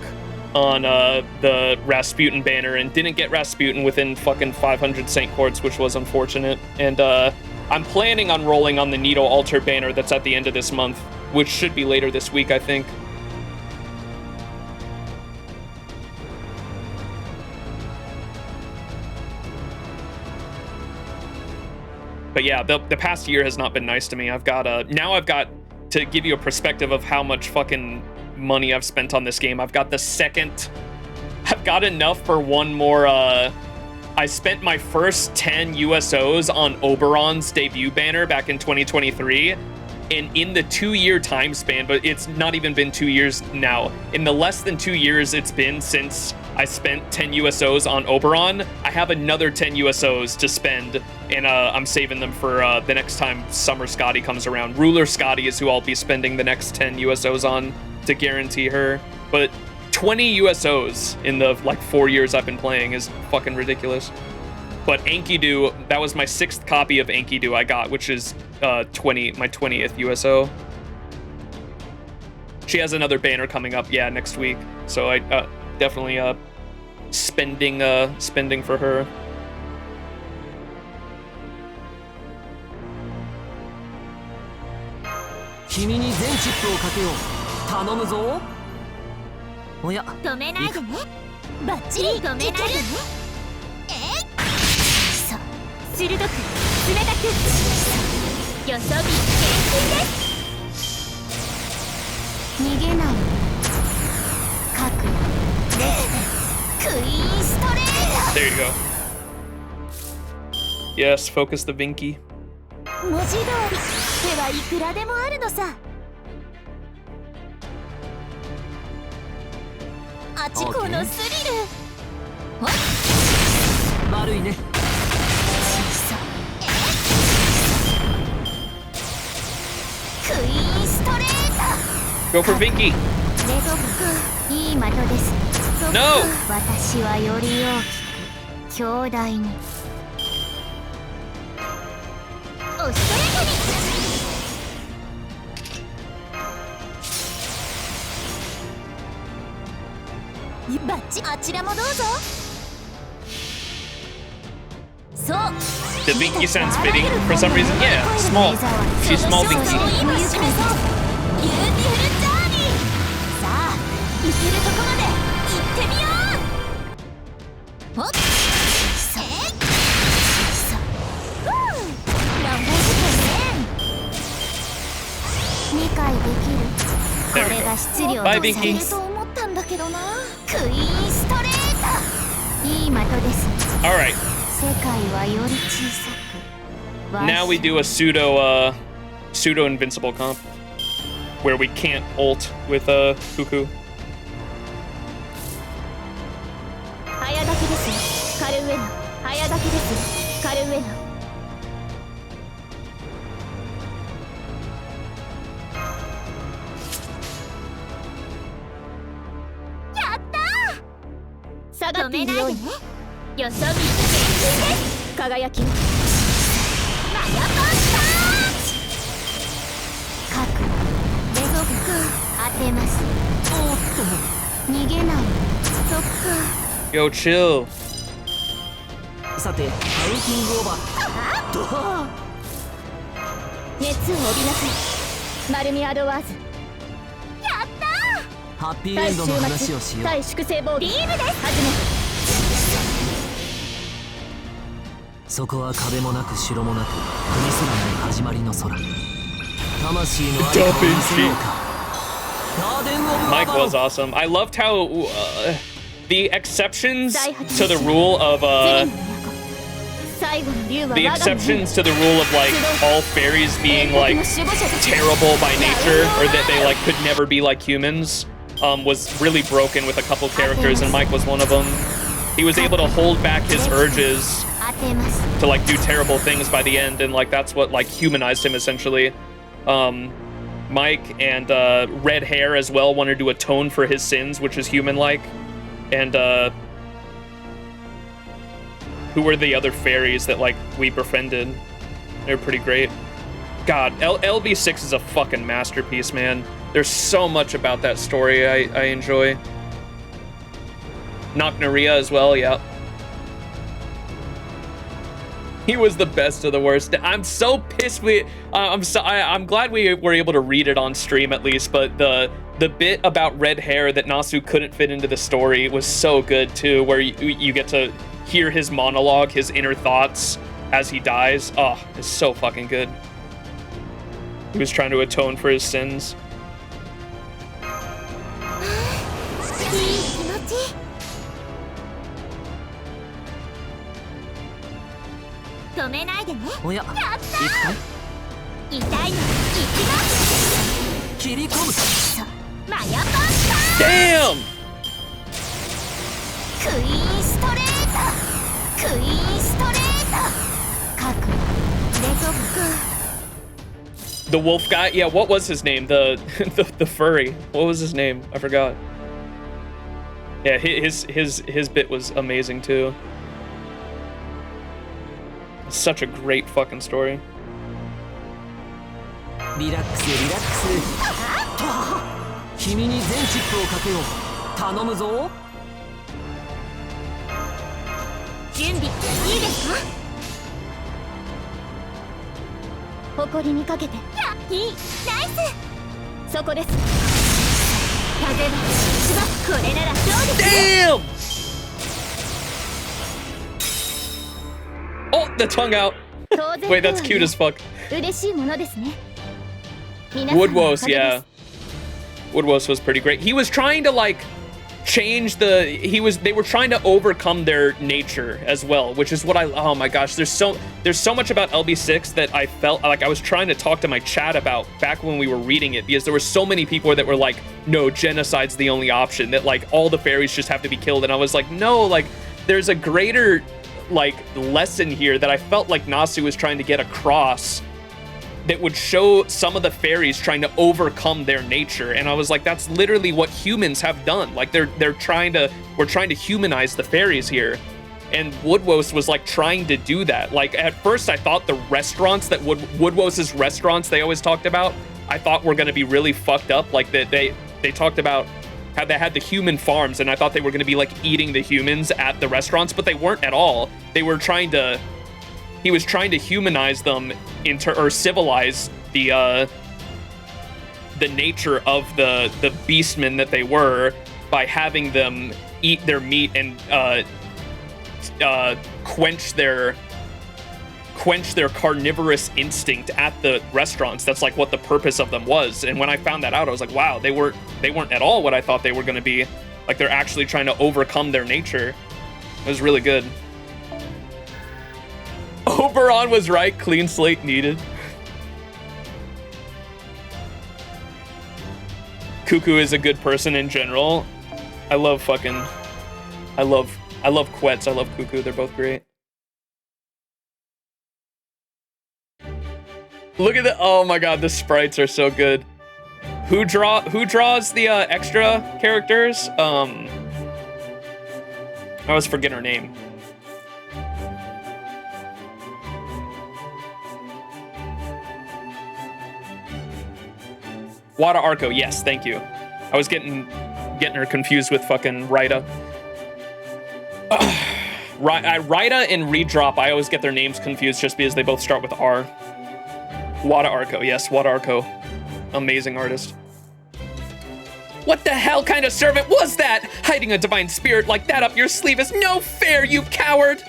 on the Rasputin banner and didn't get Rasputin within fucking 500 Saint Quartz, which was unfortunate. And I'm planning on rolling on the Needle Altar banner that's at the end of this month, which should be later this week, I think. But yeah, the past year has not been nice to me. I've got now I've got to give you a perspective of how much fucking money I've spent on this game. I've got enough for one more. I spent my first 10 USOs on Oberon's debut banner back in 2023. And in the 2-year time span, but it's not even been 2 years now. In the less than 2 years it's been since I spent 10 USOs on Oberon, I have another 10 USOs to spend, and I'm saving them for the next time Summer Scotty comes around. Ruler Scotty is who I'll be spending the next 10 USOs on to guarantee her. But 20 USOs in the like 4 years I've been playing is fucking ridiculous. But Enkidu, that was my 6th copy of Enkidu I got, which is my 20th USO. She has another banner coming up, yeah, next week. So I definitely spending for her. Oh yeah. 止めないでね。バッチリ止めないでね。そう。鋭く、冷たく。よそび厳禁です。逃げない。覚悟。クイーンストレート。 There you go. Yes, focus the Vinky. 文字通り、手はいくらでもあるのさ。あちこのスリル。悪いね。クイーンストレート。 Go for Vinky. 冷蔵庫いい的です。No. 私はより大きく強大に。おしとやかに。バッチあちらもどうぞ。そう。 The Vinky sounds fitting for some reason. Yeah, small. She's small Vinky. さあ、行けるとこまで行ってみよう。ほっ。せっ。頑張ってね。理解できる。これが質量の差でと思ったんだけどな。クイーンストレート。いい的です。All right. 世界はより小さく。 Now we do a pseudo invincible comp where we can't ult with Cuckoo. 早炊きです。カルウェナ。早炊きです。カルウェナ。やったー。下がっているように。よそ見厳禁です。輝き。マヤポンタッチ。核。冷蔵庫。当てます。おっと。逃げない。そっか。 Yo, chill. さて、カウンティングオーバー。熱を帯びなさい。マルミアドワーズ。やったー。ハッピーエンドの話をしよう。対粛清防ビームです。はじめ。そこは壁もなく城もなく、国すらない始まりの空。魂の愛を見せようか。ガーデンオブ Mike was awesome. I loved how the exceptions to the rule of like all fairies being like terrible by nature or that they like could never be like humans was really broken with a couple characters, and Mike was one of them. He was able to hold back his urges to like do terrible things by the end, and like that's what like humanized him essentially. Mike and Red Hair as well wanted to atone for his sins, which is human-like. And who were the other fairies that like we befriended? They're pretty great. God, LB6 is a fucking masterpiece, man. There's so much about that story I enjoy. Naknaria as well, yeah. He was the best of the worst. I'm so pissed I'm glad we were able to read it on stream at least, but the bit about Red Hair that Nasu couldn't fit into the story was so good too, where you get to hear his monologue, his inner thoughts as he dies. Oh, it's so fucking good. He was trying to atone for his sins. 止めないでね。おや、やった行くかい。痛いの行きます切り込む。そうマヤパンチ Damn! クイーンストレートクイーンストレート覚悟レゾック The wolf guy? Yeah, what was his name? The furry. What was his name? I forgot. Yeah, his bit was amazing too. Such a great fucking story. リラックスリラックス。君に全チップをかけよう。頼むぞ。準備いいですか誇りにかけていいナイスそこです風はしばこれならどうです Damn! Oh, the tongue out. Wait, that's cute as fuck. 嬉しいものですね Woodwose, yeah. Woodwose was pretty great. He was trying to like change they were trying to overcome their nature as well, which is what oh my gosh, there's so much about LB6 that I felt like I was trying to talk to my chat about back when we were reading it, because there were so many people that were like, no, genocide's the only option, that like all the fairies just have to be killed. And I was like, no, like there's a greater like lesson here that I felt like Nasu was trying to get across, that would show some of the fairies trying to overcome their nature. And I was like, that's literally what humans have done. Like we're trying to humanize the fairies here. And Woodwose was like trying to do that. Like at first I thought the restaurants that Woodwose's restaurants they always talked about, I thought were gonna be really fucked up. Like that they talked about how they had the human farms, and I thought they were gonna be like eating the humans at the restaurants, but they weren't at all. He was trying to humanize them or civilize the nature of the beastmen that they were by having them eat their meat and quench their carnivorous instinct at the restaurants. That's like what the purpose of them was. And when I found that out, I was like, wow, they weren't at all what I thought they were going to be. Like they're actually trying to overcome their nature. It was really good. Oberon was right. Clean slate needed. Cuckoo is a good person in general. I love Quetz. I love Cuckoo. They're both great. Look at the, oh my god, the sprites are so good. Who draws the extra characters? I always forget her name. Wada Arco, yes, thank you. I was getting her confused with fucking Raida. Raida and Redrop, I always get their names confused just because they both start with R. Wada Arco, yes, Wada Arco. Amazing artist. What the hell kind of servant was that? Hiding a divine spirit like that up your sleeve is no fair, you coward!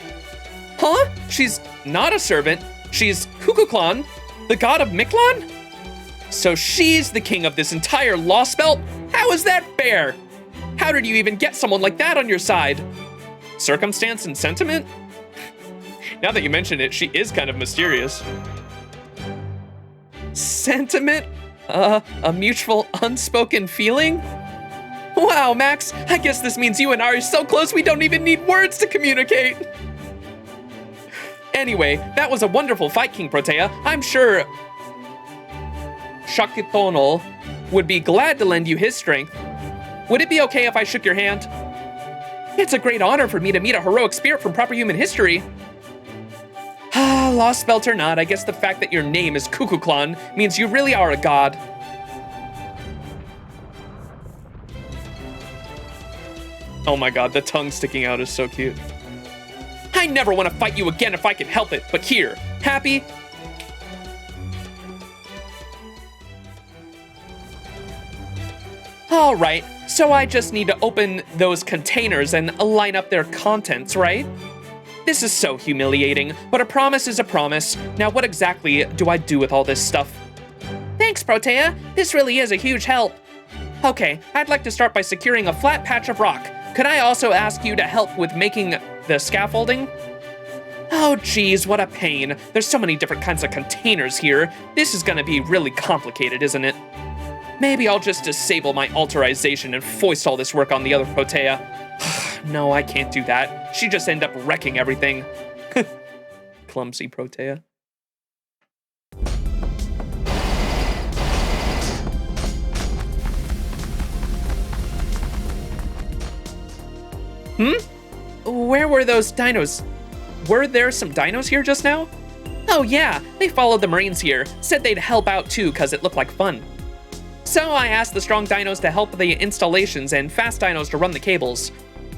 Huh? She's not a servant. She's Mictlān, the god of Mictlān? So she's the king of this entire Lostbelt? How is that fair? How did you even get someone like that on your side? Circumstance and sentiment? Now that you mention it, she is kind of mysterious. Sentiment? A mutual unspoken feeling? Wow, Max, I guess this means you and I are so close we don't even need words to communicate. Anyway, that was a wonderful fight, King Protea. I'm sure Shakitonal would be glad to lend you his strength. Would it be okay if I shook your hand? It's a great honor for me to meet a heroic spirit from proper human history. Lostbelt or not, I guess the fact that your name is Mictlān means you really are a god. Oh my god, the tongue sticking out is so cute. I never want to fight you again if I can help it, but here, happy? Alright, so I just need to open those containers and line up their contents, right? This is so humiliating, but a promise is a promise. Now what exactly do I do with all this stuff? Thanks, Protea. This really is a huge help. Okay, I'd like to start by securing a flat patch of rock. Could I also ask you to help with making the scaffolding? Oh geez, what a pain. There's so many different kinds of containers here. This is gonna be really complicated, isn't it? Maybe I'll just disable my alterization and foist all this work on the other Protea. No, I can't do that. She'd just end up wrecking everything. Clumsy Protea. Where were those dinos? Were there some dinos here just now? Oh yeah, they followed the Marines here. Said they'd help out too, cause it looked like fun. So I asked the strong dinos to help the installations and fast dinos to run the cables.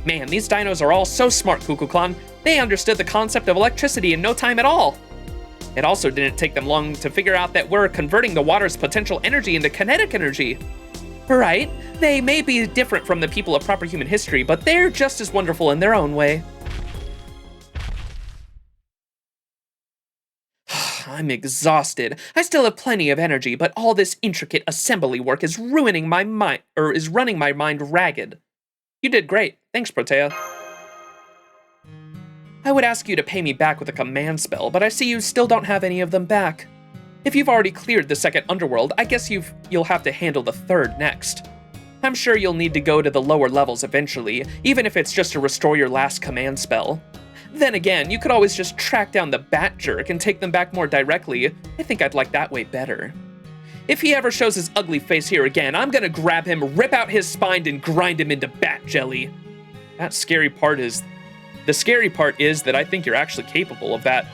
Man, these dinos are all so smart, Mictlān. They understood the concept of electricity in no time at all. It also didn't take them long to figure out that we're converting the water's potential energy into kinetic energy. Right, they may be different from the people of proper human history, but they're just as wonderful in their own way. I'm exhausted. I still have plenty of energy, but all this intricate assembly work is ruining my mind, or is running my mind ragged. You did great. Thanks, Protea. I would ask you to pay me back with a command spell, but I see you still don't have any of them back. If you've already cleared the second underworld, I guess you'll have to handle the third next. I'm sure you'll need to go to the lower levels eventually, even if it's just to restore your last command spell. Then again, you could always just track down the Bat Jerk and take them back more directly. I think I'd like that way better. If he ever shows his ugly face here again, I'm gonna grab him, rip out his spine, and grind him into bat jelly. The scary part is that I think you're actually capable of that.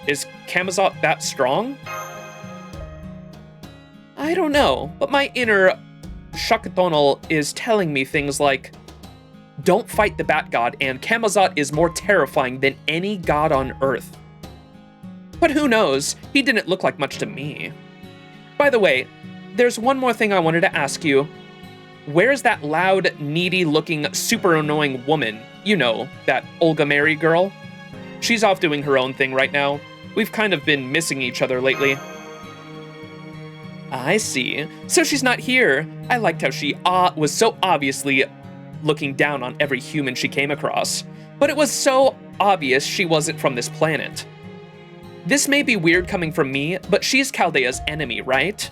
Is Camazot that strong? I don't know, but my inner Shakitonal is telling me things like, don't fight the Bat God, and Camazot is more terrifying than any god on Earth. But who knows? He didn't look like much to me. By the way, there's one more thing I wanted to ask you. Where's that loud, needy-looking, super annoying woman? You know, that Olga Mary girl? She's off doing her own thing right now. We've kind of been missing each other lately. I see. So she's not here. I liked how she was so obviously looking down on every human she came across. But it was so obvious she wasn't from this planet. This may be weird coming from me, but she's Chaldea's enemy, right?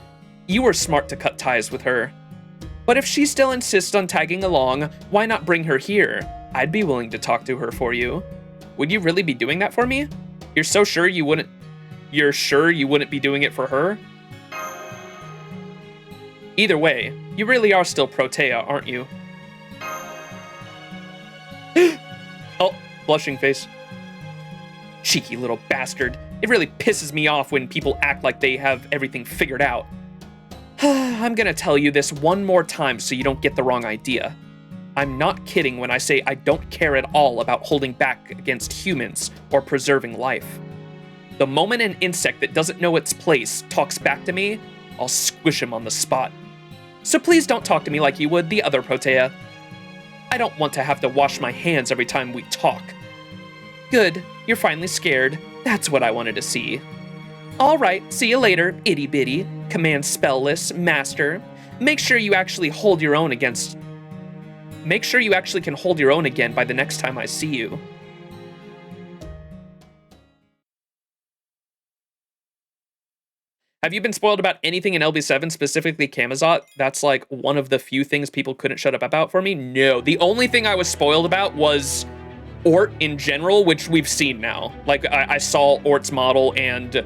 You were smart to cut ties with her. But if she still insists on tagging along, why not bring her here? I'd be willing to talk to her for you. Would you really be doing that for me? You're sure you wouldn't be doing it for her? Either way, you really are still Protea, aren't you? Oh, blushing face. Cheeky little bastard. It really pisses me off when people act like they have everything figured out. I'm gonna tell you this one more time so you don't get the wrong idea. I'm not kidding when I say I don't care at all about holding back against humans or preserving life. The moment an insect that doesn't know its place talks back to me, I'll squish him on the spot. So please don't talk to me like you would the other Protea. I don't want to have to wash my hands every time we talk. Good, you're finally scared. That's what I wanted to see. Alright, see you later, itty bitty, command spellless, master. Make sure you actually can hold your own again by the next time I see you. Have you been spoiled about anything in LB7, specifically Camazot? That's like one of the few things people couldn't shut up about for me? No, the only thing I was spoiled about was Ort in general, which we've seen now. Like, I saw Ort's model and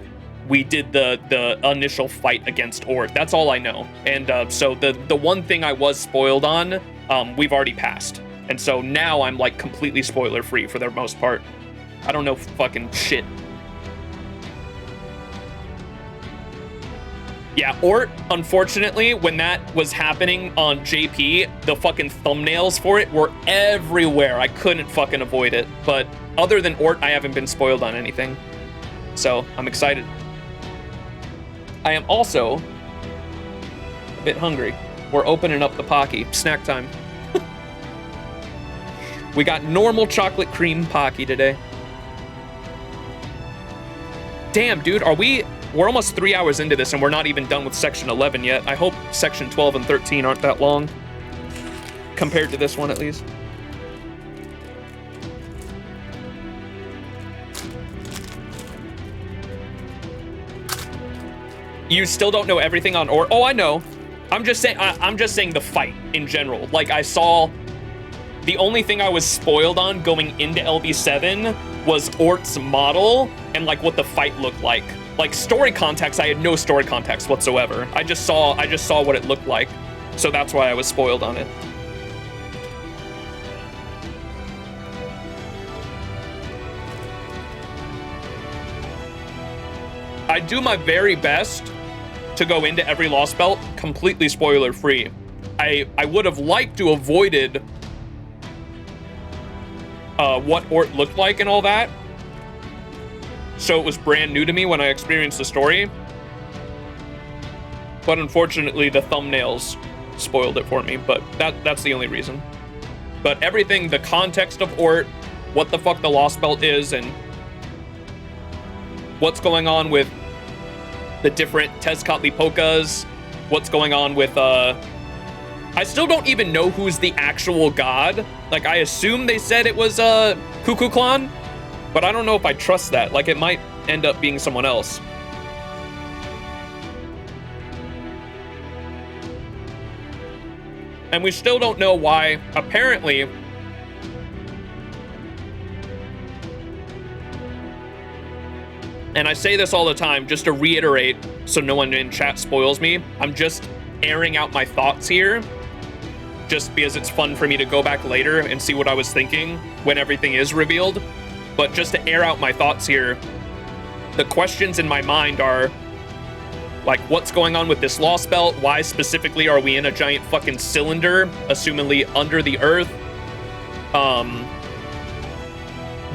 we did the initial fight against Ort. That's all I know. And so the one thing I was spoiled on, we've already passed. And so now I'm like completely spoiler free for the most part. I don't know fucking shit. Yeah, Ort, unfortunately, when that was happening on JP, the fucking thumbnails for it were everywhere. I couldn't fucking avoid it. But other than Ort, I haven't been spoiled on anything. So I'm excited. I am also a bit hungry. We're opening up the Pocky. Snack time. We got normal chocolate cream Pocky today. Damn, dude, we're almost 3 hours into this and we're not even done with section 11 yet. I hope section 12 and 13 aren't that long. Compared to this one, at least. You still don't know everything on Ort? Oh, I know. I'm just saying the fight in general. Like, I saw... The only thing I was spoiled on going into LB7 was Ort's model and like what the fight looked like. Like story context, I had no story context whatsoever. I just saw what it looked like. So that's why I was spoiled on it. I do my very best to go into every Lostbelt completely spoiler free. I would have liked to avoided what Ort looked like and all that. So it was brand new to me when I experienced the story. But unfortunately, the thumbnails spoiled it for me, but that's the only reason. But everything, the context of Ort, what the fuck the Lostbelt is, and what's going on with the different Tezcatlipoca's, what's going on with, I still don't even know who's the actual god. Like, I assume they said it was, Kukulkan, but I don't know if I trust that. Like, it might end up being someone else. And we still don't know why, apparently, and I say this all the time just to reiterate so no one in chat spoils me, I'm just airing out my thoughts here, just because it's fun for me to go back later and see what I was thinking when everything is revealed. But just to air out my thoughts here, the questions in my mind are, like, what's going on with this Lostbelt? Why specifically are we in a giant fucking cylinder, assumingly under the earth?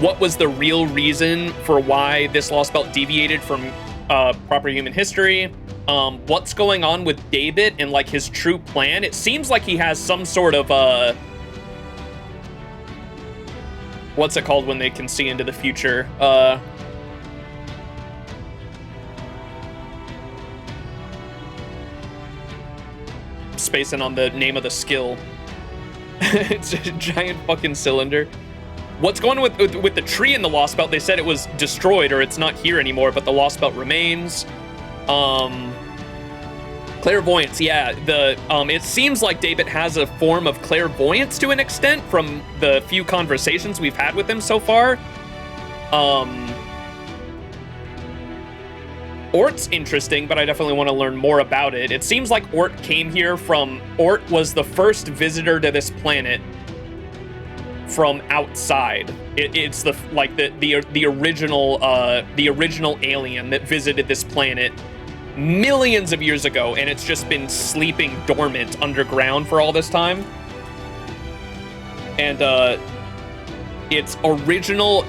What was the real reason for why this Lostbelt deviated from proper human history? What's going on with David and like his true plan? It seems like he has some sort of what's it called when they can see into the future? Spacing on the name of the skill. It's a giant fucking cylinder. What's going on with the tree in the Lostbelt? They said it was destroyed or it's not here anymore, but the Lostbelt remains. Clairvoyance, yeah. It seems like David has a form of clairvoyance to an extent from the few conversations we've had with him so far. Ort's interesting, but I definitely want to learn more about it. It seems like Ort came here from... Ort was the first visitor to this planet from outside. It's the original alien that visited this planet millions of years ago, and it's just been sleeping dormant underground for all this time. And its original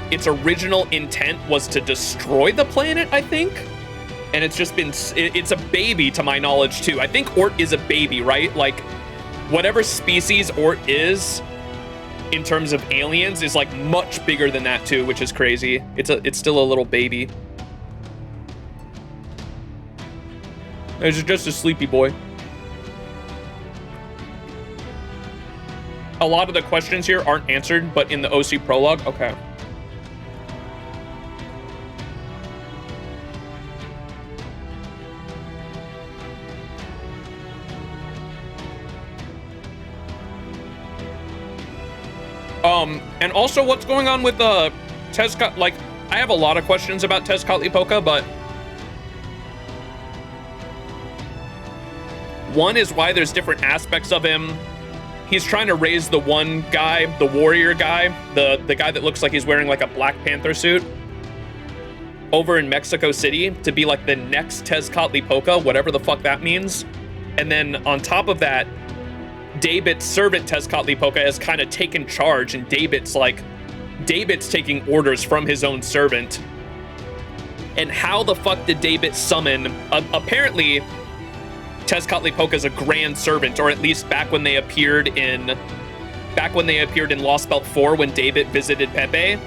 intent was to destroy the planet, I think. And it's just been, it's a baby to my knowledge too. I think Ort is a baby, right? Like, whatever species Ort is in terms of aliens is like much bigger than that too, which is crazy. It's still a little baby. It's just a sleepy boy. A lot of the questions here aren't answered, but in the OC prologue, okay. And also what's going on with Tezcat, like, I have a lot of questions about Tezcatlipoca, but One is why there's different aspects of him. He's trying to raise the one guy, the warrior guy, the guy that looks like he's wearing like a Black Panther suit over in Mexico City to be like the next Tezcatlipoca, whatever the fuck that means. And then on top of that, David's servant Tezcatlipoca has kind of taken charge, and David's taking orders from his own servant. And how the fuck did David summon? Apparently, Tezcatlipoca is a grand servant, or at least back when they appeared in Lostbelt 4 when David visited Pepe.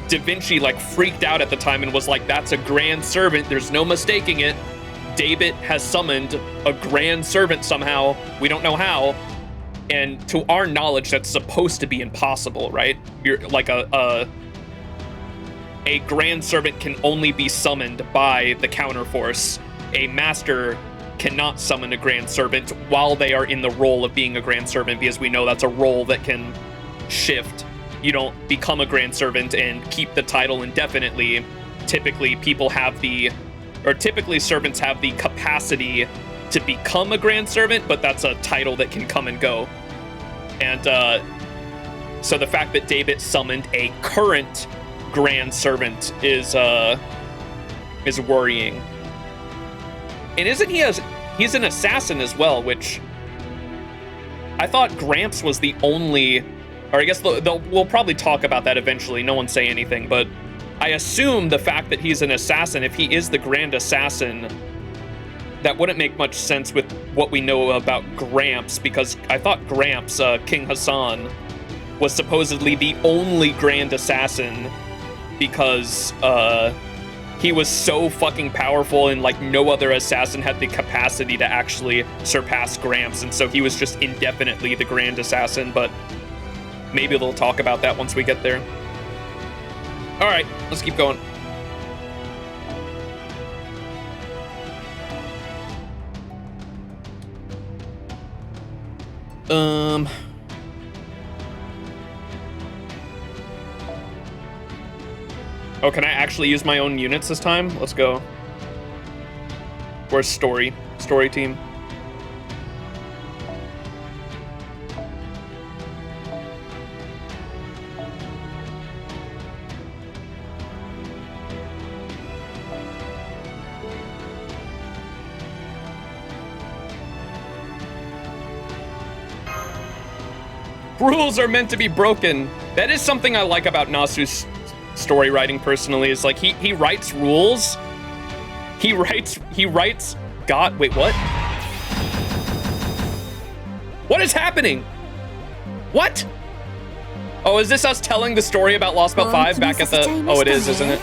Da Vinci like freaked out at the time and was like, "That's a grand servant. There's no mistaking it. David has summoned a grand servant somehow. We don't know how." And to our knowledge, that's supposed to be impossible, right? You're like a grand servant can only be summoned by the counterforce. A master cannot summon a grand servant while they are in the role of being a grand servant, because we know that's a role that can shift. You don't become a grand servant and keep the title indefinitely. Typically, servants have the capacity to become a grand servant, but that's a title that can come and go. And so the fact that David summoned a current grand servant is worrying. And isn't he's an assassin as well, which I thought Gramps was the only, or I guess we'll probably talk about that eventually. No one say anything, but I assume the fact that he's an assassin, if he is the grand assassin, that wouldn't make much sense with what we know about Gramps, because I thought Gramps, King Hassan, was supposedly the only grand assassin because he was so fucking powerful and like no other assassin had the capacity to actually surpass Gramps, and so he was just indefinitely the grand assassin, but maybe they'll talk about that once we get there. All right, let's keep going. Oh, can I actually use my own units this time? Let's go. Where's Story? Story team. Rules are meant to be broken. That is something I like about Nasu's story writing personally, is like he writes rules. He writes God, wait, what? What is happening? What? Oh, is this us telling the story about Lostbelt 5 back at the, oh, it is, isn't it?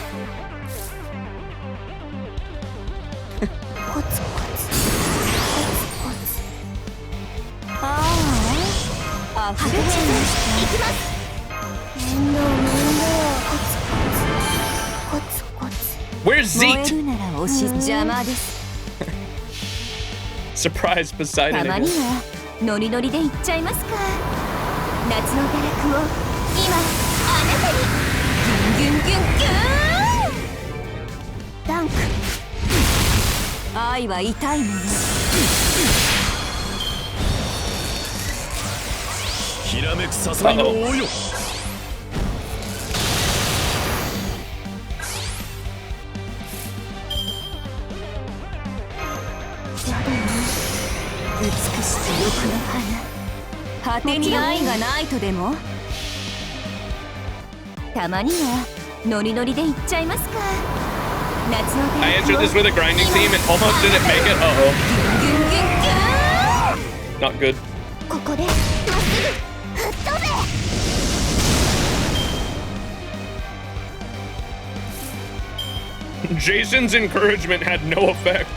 Where's Zeke? Surprise Poseidon again. I entered this with a grinding team and almost didn't make it. Uh-oh. Not good. Jason's encouragement had no effect.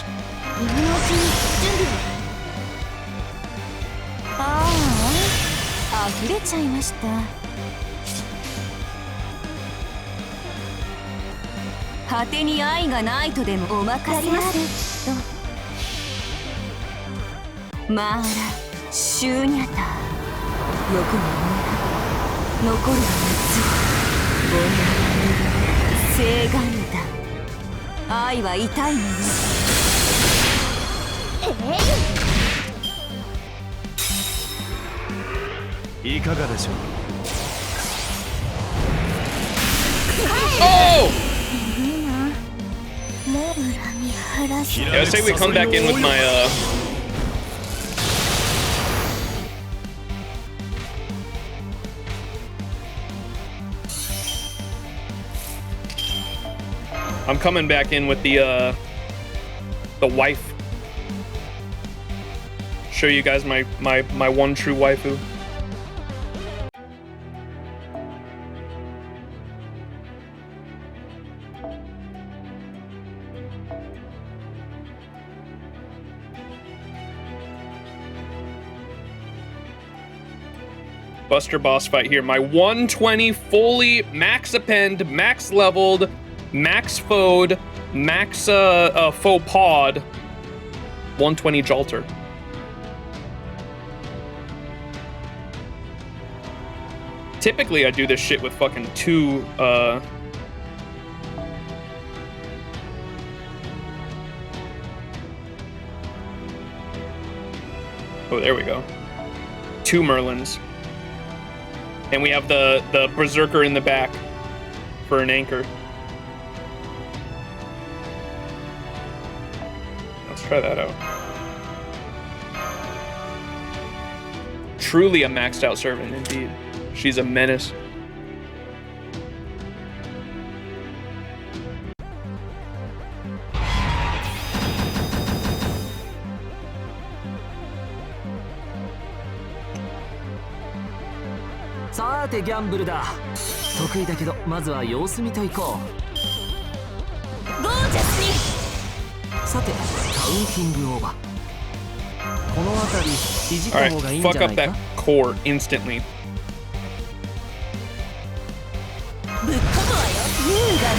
いかがでしょう。 Oh! いいな。もう恨み晴らし。 Yeah, I say we come back in with my I'm coming back in with the wife. Show you guys my one true waifu. Buster boss fight here. My 120 fully max append, max leveled, max fode, max faux pod, 120 Jolter. Typically I do this shit with fucking 2 oh, there we go. 2 Merlins. And we have the Berserker in the back for an anchor. Let's try that out. Truly a maxed out servant indeed. She's a menace. Sate gamble da. 得意だけどまずは様子見といこう。ゴージャスに。さて、カウンティングオーバー。この辺りいじった方がいいんじゃ Alright, ない fuck か。 up that core instantly. ぶっ飛ぶわよ。優雅に。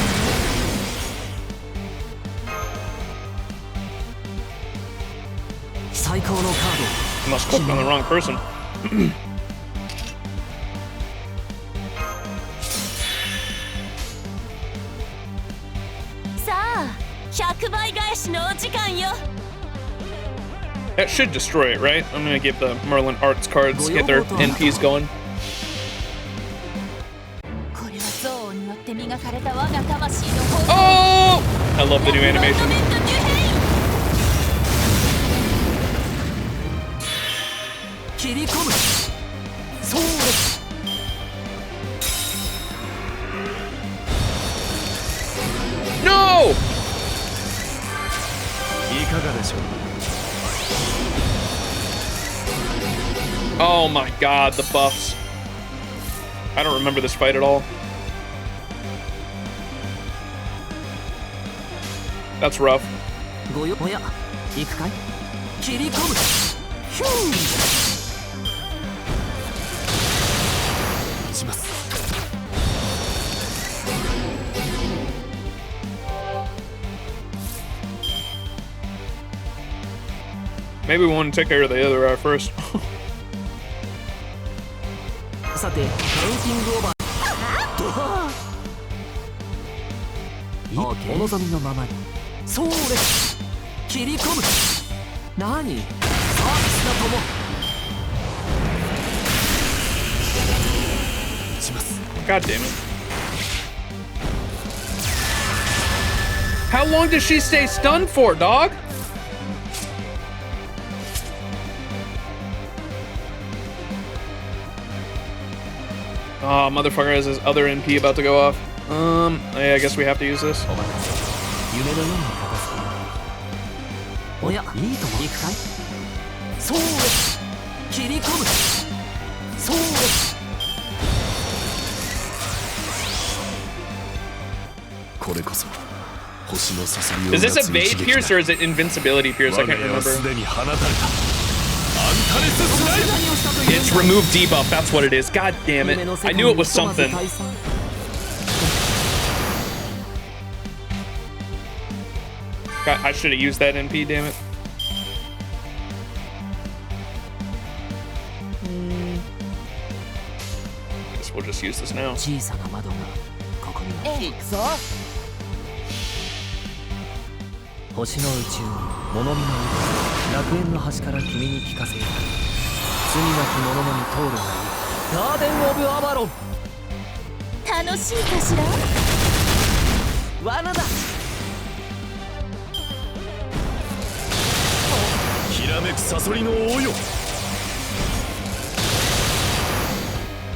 最高のカー Must click on the wrong person. さあ、100倍返しのお時間よ。 That should destroy it, right? I'm gonna give the Merlin Arts cards, get their NPs going. これは憎悪によって磨かれた我が魂の方 Oh! I love the new animation. 切り込む。そうです。 No! いかがでしょう。 Oh my god, the buffs. I don't remember this fight at all. That's rough. ごよおや、行くかい。切り込む。ヒュー。します。 Maybe we want to take care of the other eye first. さて、カウンティングオーバー。お望みのままに。そうです。切り込む。何？サービスだとも。します。 God damn it. How long does she stay stunned for, dog? Oh, motherfucker has his other NP about to go off. Yeah, I guess we have to use this. 夢のように片付け。おや、いいとも。行くかい。そうです。切り込む。そうです。これこそ星のささりを。 Is this evade pierce or is it invincibility pierce? I can't remember. It's remove debuff. That's what it is. God damn it. I knew it was something. God, I should have used that NP, damn it. Guess we'll just use this now. 小さな窓がここには。行くぞ。星の宇宙に物見の楽園の端から君に聞かせよう。罪なき者のみ通るがいい。ガーデン・オブ・アバロン。楽しいかしら。罠だ。きらめくサソリの王よ。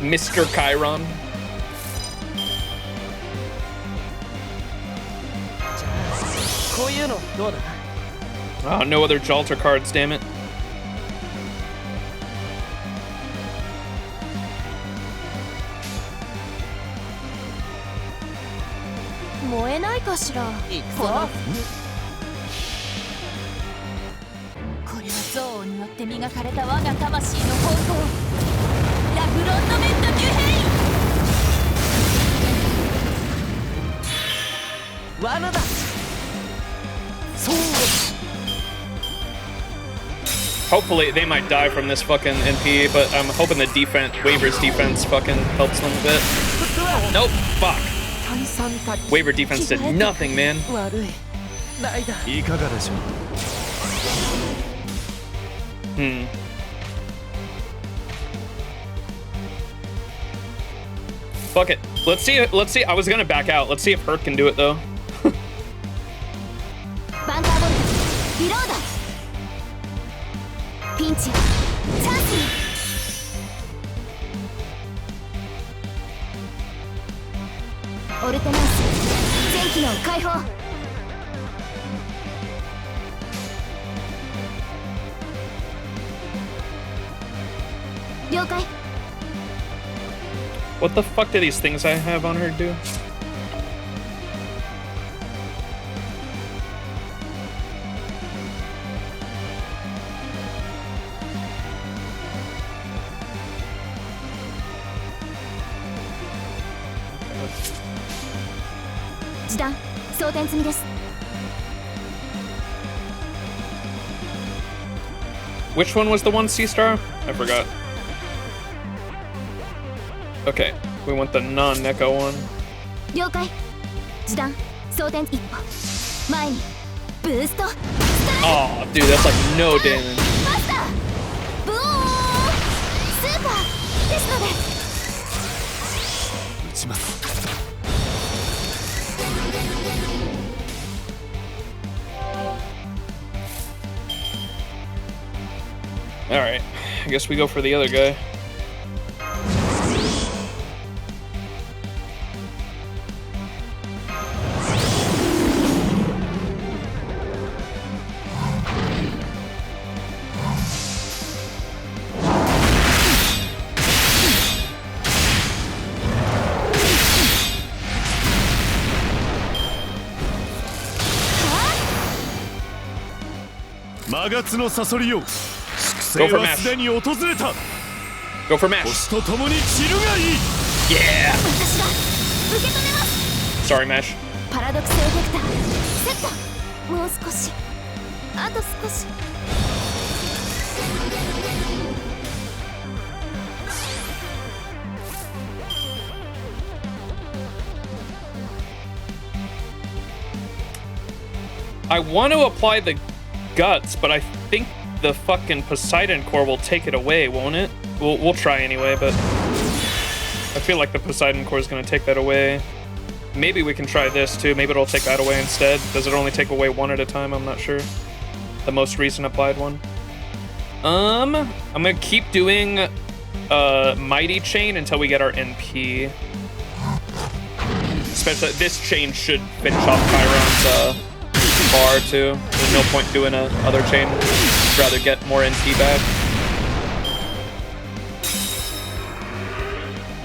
Mr. Chiron. こういうのどうだ。 Oh, no other Jalter cards, damn it. 燃えないかしら。行くぞ。これは憎悪によって磨かれた我が魂の方向。ラグロンドメント・デュヘイン。罠だ。そう。 Hopefully, they might die from this fucking NP, but I'm hoping the defense, Waver's defense fucking helps them a bit. Nope, fuck. Waver defense did nothing, man. 悪い。ないだ。いかがでしょう。 Fuck it. Let's see. Let's see. I was gonna back out. Let's see if Hurt can do it though. バンカーボルトリロード。ピンチチャンスに。オルテナンス全機能解放。了解。 What the fuck do these things I have on her do? Which one was the one C-star? I forgot. Okay, we want the non-Neko one. 了解。時短装填一歩前にブースト。 Oh, dude, that's like no damage. マスターブーンスーパーですので。撃ちます。 Alright, I guess we go for the other guy. Go for mash. Go for mash. Yeah. Sorry, mash. パラドクスエフェクターセット。もう少しあと少し。 I want to apply the guts, but I think the fucking Poseidon core will take it away, won't it? We'll try anyway, but I feel like the Poseidon core is going to take that away. Maybe we can try this too. Maybe it'll take that away instead. Does it only take away one at a time? I'm not sure. The most recent applied one. I'm gonna keep doing Mighty Chain until we get our NP. Especially this chain should finish off Chiron's bar too. There's no point doing a other chain. I'd rather get more NP back.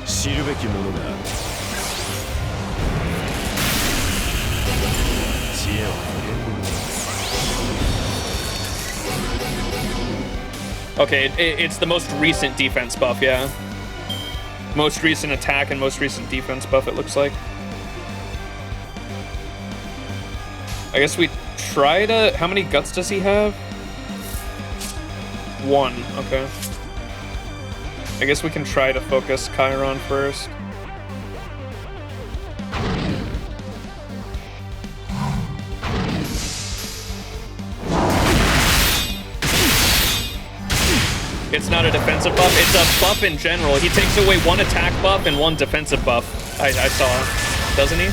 知るべきものがある。知恵を触れるものです。 Okay, it's the most recent defense buff, yeah. Most recent attack and most recent defense buff, it looks like. I guess we try to... How many guts does he have? 1, okay. I guess we can try to focus Chiron first. It's not a defensive buff. It's a buff in general. He takes away one attack buff and one defensive buff. I saw, doesn't he?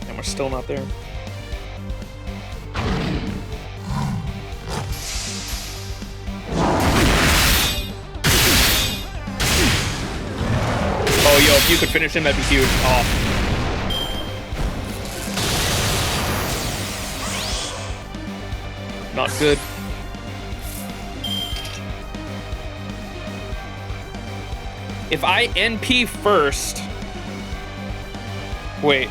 And we're still not there. Oh, yo, if you could finish him, that'd be huge. Oh. Not good. If I NP first... Wait.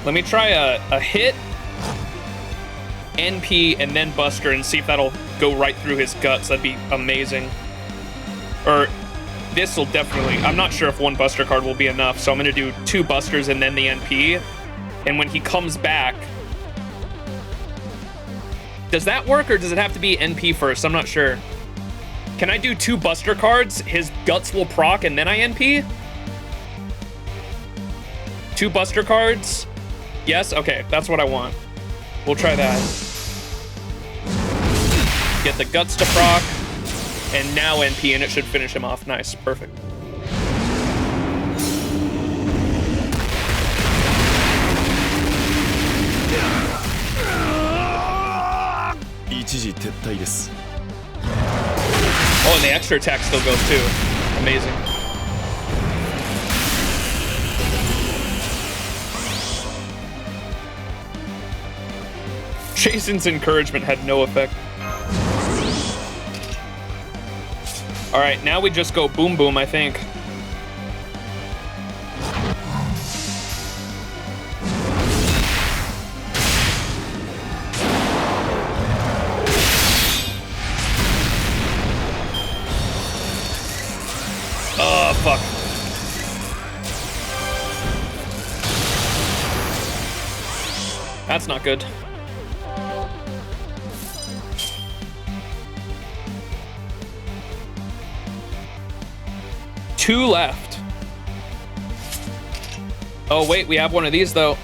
Let me try a hit, NP, and then Buster and see if that'll go right through his guts. That'd be amazing. Or this will definitely... I'm not sure if one Buster card will be enough, so I'm going to do 2 Busters and then the NP. And when he comes back... Does that work, or does it have to be NP first? I'm not sure. Can I do 2 Buster cards? His guts will proc, and then I NP? 2 Buster cards? Yes? Okay, that's what I want. We'll try that. Get the guts to proc. And now NP, and it should finish him off. Nice, perfect. Oh, and the extra attack still goes too. Amazing. Jason's encouragement had no effect. All right, now we just go boom boom, I think. Oh, fuck. That's not good. Two left. Oh, wait, we have one of these, though.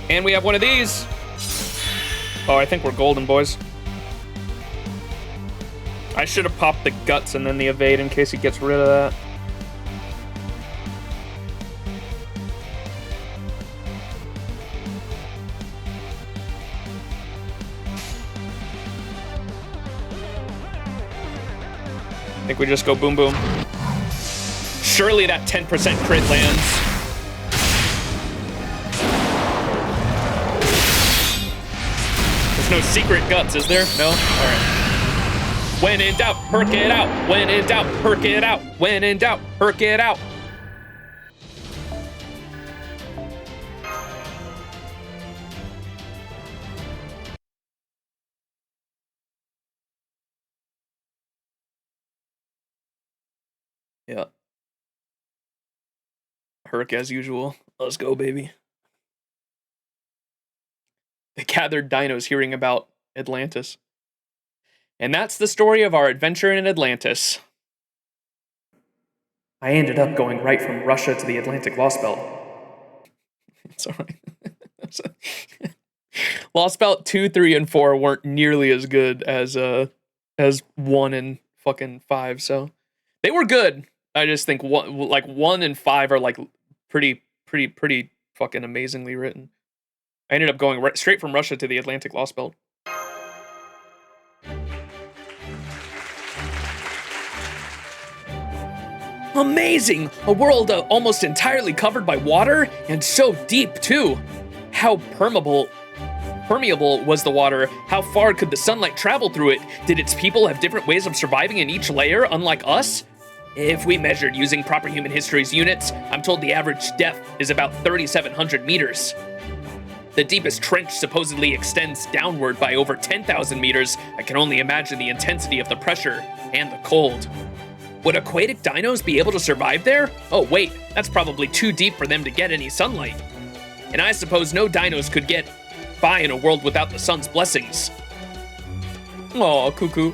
And we have one of these. Oh, I think we're golden, boys. I should have popped the guts and then the evade in case he gets rid of that. I think we just go boom boom. Surely that 10% crit lands. There's no secret guts, is there? No? Alright. When in doubt, perk it out. When in doubt, perk it out. When in doubt, perk it out. Yeah. Herc as usual. Let's go, baby. The gathered dinos hearing about Atlantis. And that's the story of our adventure in Atlantis. I ended up going right from Russia to the Atlantic Lostbelt. It's alright. Lostbelt 2, 3, and 4 weren't nearly as good as 1 and fucking 5, so they were good. I just think 1 and 5 are like pretty fucking amazingly written. I ended up going straight from Russia to the Atlantic Lostbelt. Amazing! A world almost entirely covered by water, and so deep too. How permeable was the water? How far could the sunlight travel through it? Did its people have different ways of surviving in each layer, unlike us? If we measured using proper human history's units, I'm told the average depth is about 3,700 meters. The deepest trench supposedly extends downward by over 10,000 meters. I can only imagine the intensity of the pressure and the cold. Would aquatic dinos be able to survive there? Oh wait, that's probably too deep for them to get any sunlight. And I suppose no dinos could get by in a world without the sun's blessings. Aw, cuckoo.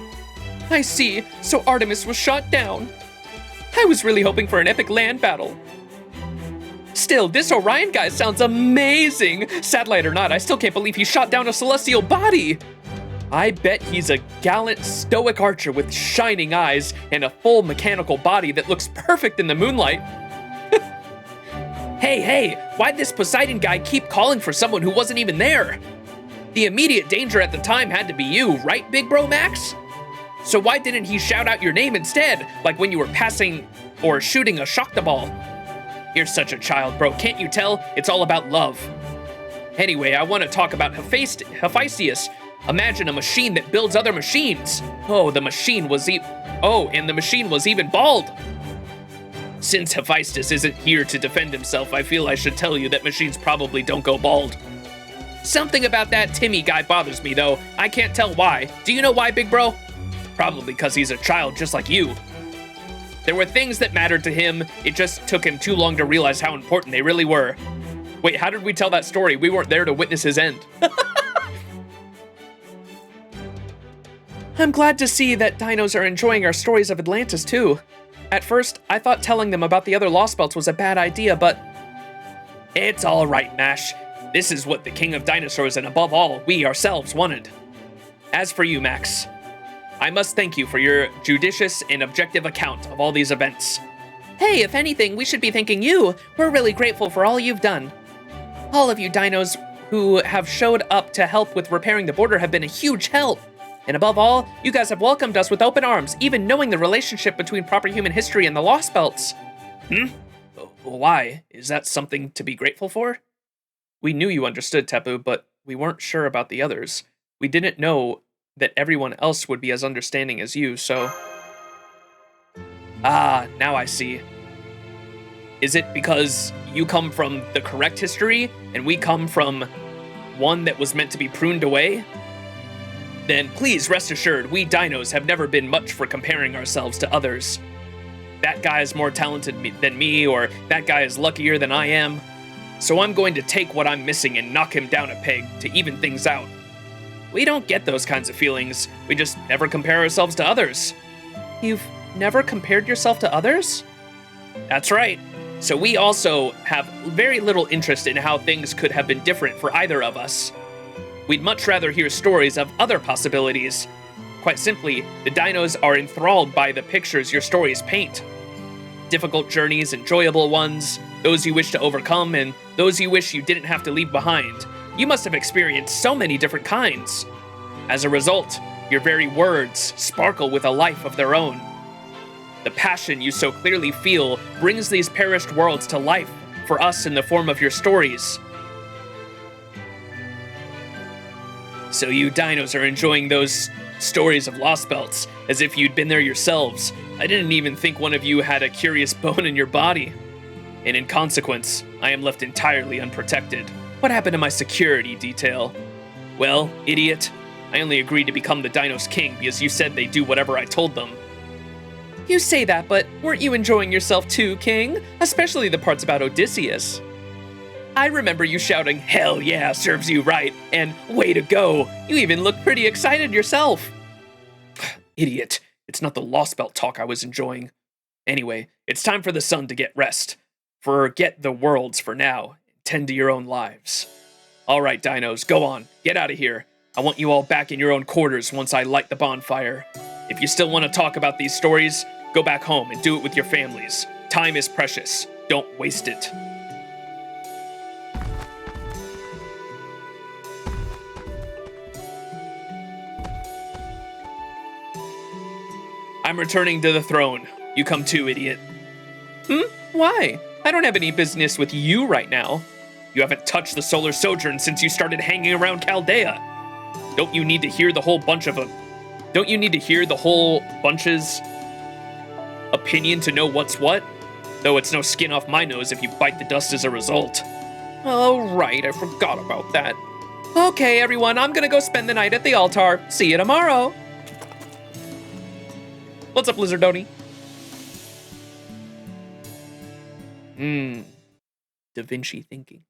I see. So Artemis was shot down. I was really hoping for an epic land battle. Still, this Orion guy sounds amazing. Satellite or not, I still can't believe he shot down a celestial body. I bet he's a gallant, stoic archer with shining eyes and a full mechanical body that looks perfect in the moonlight. Hey, why'd this Poseidon guy keep calling for someone who wasn't even there? The immediate danger at the time had to be you, right, big bro Max? So why didn't he shout out your name instead, like when you were passing or shooting a shock-the-ball? You're such a child, bro. Can't you tell? It's all about love. Anyway, I want to talk about Hephaestus. Imagine a machine that builds other machines. And the machine was even bald. Since Hephaestus isn't here to defend himself, I feel I should tell you that machines probably don't go bald. Something about that Timmy guy bothers me, though. I can't tell why. Do you know why, big bro? Probably because he's a child just like you. There were things that mattered to him, it just took him too long to realize how important they really were. Wait, how did we tell that story? We weren't there to witness his end. I'm glad to see that dinos are enjoying our stories of Atlantis too. At first, I thought telling them about the other Lostbelts was a bad idea, but... It's all right, Mash. This is what the king of dinosaurs and above all, we ourselves wanted. As for you, Max, I must thank you for your judicious and objective account of all these events. Hey, if anything, we should be thanking you. We're really grateful for all you've done. All of you dinos who have showed up to help with repairing the border have been a huge help. And above all, you guys have welcomed us with open arms, even knowing the relationship between proper human history and the Lostbelts. Why? Is that something to be grateful for? We knew you understood, Tepu, but we weren't sure about the others. We didn't know that everyone else would be as understanding as you, so... Ah, now I see. Is it because you come from the correct history, and we come from one that was meant to be pruned away? Then please rest assured, we dinos have never been much for comparing ourselves to others. That guy is more talented than me, or that guy is luckier than I am. So I'm going to take what I'm missing and knock him down a peg to even things out. We don't get those kinds of feelings. We just never compare ourselves to others. You've never compared yourself to others? That's right. So we also have very little interest in how things could have been different for either of us. We'd much rather hear stories of other possibilities. Quite simply, the dinos are enthralled by the pictures your stories paint. Difficult journeys, enjoyable ones, those you wish to overcome, and those you wish you didn't have to leave behind. You must have experienced so many different kinds. As a result, your very words sparkle with a life of their own. The passion you so clearly feel brings these perished worlds to life for us in the form of your stories. So you dinos are enjoying those stories of Lostbelts as if you'd been there yourselves. I didn't even think one of you had a curious bone in your body. And in consequence, I am left entirely unprotected. What happened to my security detail? Well, idiot, I only agreed to become the Dinos King because you said they'd do whatever I told them. You say that, but weren't you enjoying yourself too, King? Especially the parts about Odysseus. I remember you shouting, "Hell yeah, serves you right," and "Way to go." You even looked pretty excited yourself. Idiot, it's not the Lostbelt talk I was enjoying. Anyway, it's time for the sun to get rest. Forget the worlds for now. Tend to your own lives. All right, dinos, go on. Get out of here. I want you all back in your own quarters once I light the bonfire. If you still want to talk about these stories, go back home and do it with your families. Time is precious. Don't waste it. I'm returning to the throne. You come too, idiot. Why? I don't have any business with you right now. You haven't touched the Solar Sojourn since you started hanging around Chaldea. Don't you need to hear the whole bunch's opinion to know what's what? Though it's no skin off my nose if you bite the dust as a result. Oh, right, I forgot about that. Okay, everyone, I'm gonna go spend the night at the altar. See you tomorrow. What's up, Lizardoni? Da Vinci thinking.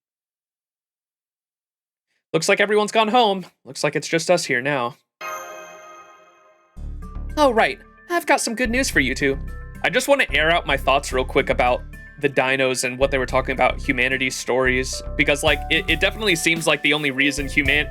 Looks like everyone's gone home. Looks like it's just us here now. Oh, right. I've got some good news for you two. I just want to air out my thoughts real quick about the dinos and what they were talking about humanity's stories, because like it definitely seems like the only reason humankind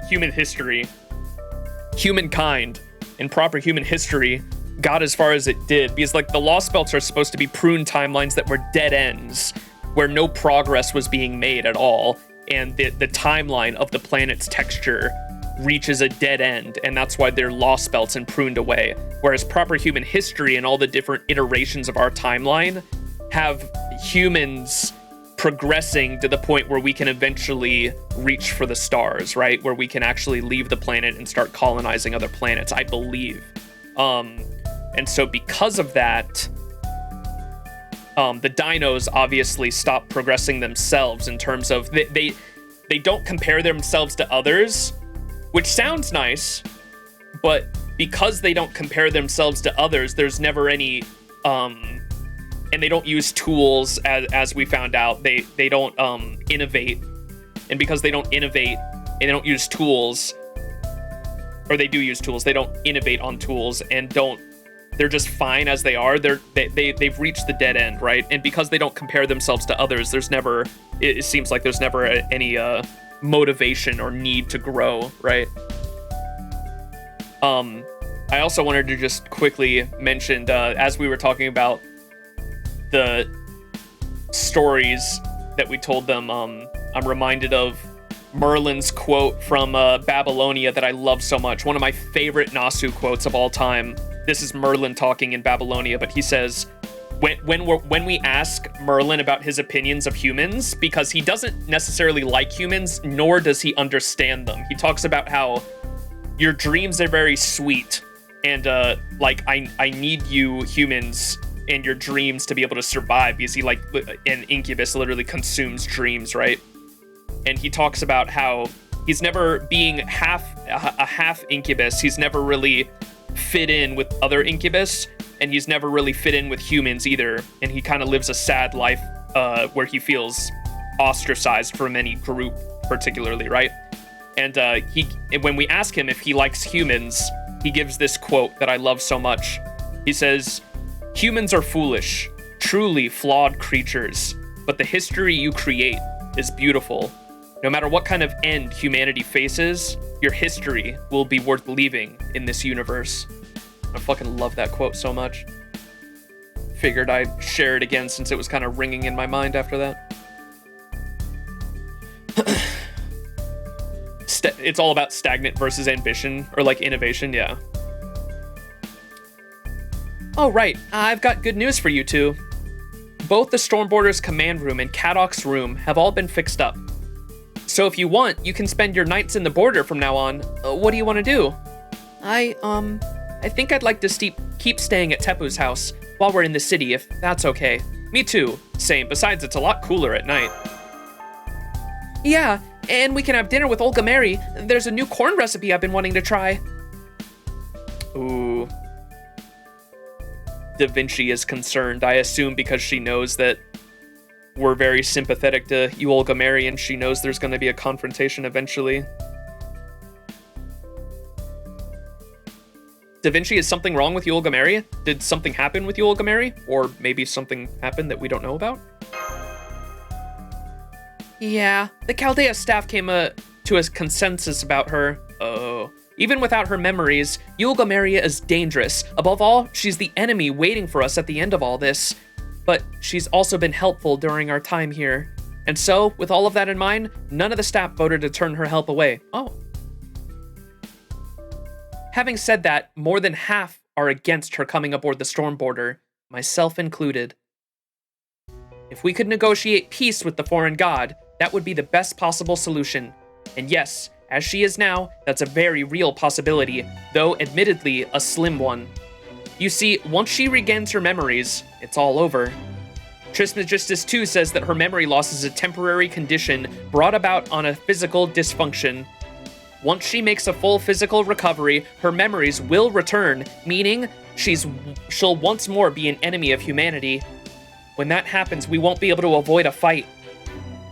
and proper human history got as far as it did, because like the Lostbelts are supposed to be prune timelines that were dead ends, where no progress was being made at all, and the timeline of the planet's texture reaches a dead end, and that's why they're Lostbelts and pruned away. Whereas proper human history and all the different iterations of our timeline have humans progressing to the point where we can eventually reach for the stars, right? Where we can actually leave the planet and start colonizing other planets, I believe. And so because of that, the dinos obviously stop progressing themselves in terms of they don't compare themselves to others, which sounds nice, but because they don't compare themselves to others, there's never any and they don't use tools, as we found out. They don't innovate, and because they don't innovate and they don't use tools, or they do use tools, they don't innovate on tools and they're just fine as they are. They've reached the dead end, right? And because they don't compare themselves to others, it seems like there's never any motivation or need to grow, right? I also wanted to just quickly mention, as we were talking about the stories that we told them, I'm reminded of Merlin's quote from Babylonia that I love so much. One of my favorite Nasu quotes of all time. This is Merlin talking in Babylonia, but he says, when we ask Merlin about his opinions of humans, because he doesn't necessarily like humans, nor does he understand them. He talks about how your dreams are very sweet, and like I need you humans and your dreams to be able to survive, because he, like, an incubus literally consumes dreams, right? And he talks about how he's never, being a half incubus, he's never really fit in with other incubus, and he's never really fit in with humans either, and he kind of lives a sad life where he feels ostracized from any group particularly, right? And when we ask him if he likes humans, he gives this quote that I love so much. He says, "Humans are foolish, truly flawed creatures, but the history you create is beautiful. No matter what kind of end humanity faces, your history will be worth leaving in this universe." I fucking love that quote so much. Figured I'd share it again since it was kind of ringing in my mind after that. It's all about stagnant versus ambition, or like innovation, yeah. Oh, right, I've got good news for you two. Both the Stormboarders command room and Cadoc's room have all been fixed up. So if you want, you can spend your nights in the border from now on. What do you want to do? I think I'd like to keep staying at Tepu's house while we're in the city, if that's okay. Me too. Same. Besides, it's a lot cooler at night. Yeah, and we can have dinner with Olga Mary. There's a new corn recipe I've been wanting to try. Ooh. Da Vinci is concerned, I assume, because she knows that we're very sympathetic to you, Olga Mary, and she knows there's going to be a confrontation eventually. Da Vinci, is something wrong with you, Olga Mary? Did something happen with you, Olga Mary? Or maybe something happened that we don't know about? Yeah, the Chaldea staff came to a consensus about her. Oh. Even without her memories, Olga Mary is dangerous. Above all, she's the enemy waiting for us at the end of all this. But she's also been helpful during our time here. And so, with all of that in mind, none of the staff voted to turn her help away. Oh. Having said that, more than half are against her coming aboard the Stormboarder, myself included. If we could negotiate peace with the foreign god, that would be the best possible solution. And yes, as she is now, that's a very real possibility, though admittedly a slim one. You see, once she regains her memories, it's all over. Trismegistus 2 says that her memory loss is a temporary condition brought about on a physical dysfunction. Once she makes a full physical recovery, her memories will return, meaning she'll once more be an enemy of humanity. When that happens, we won't be able to avoid a fight.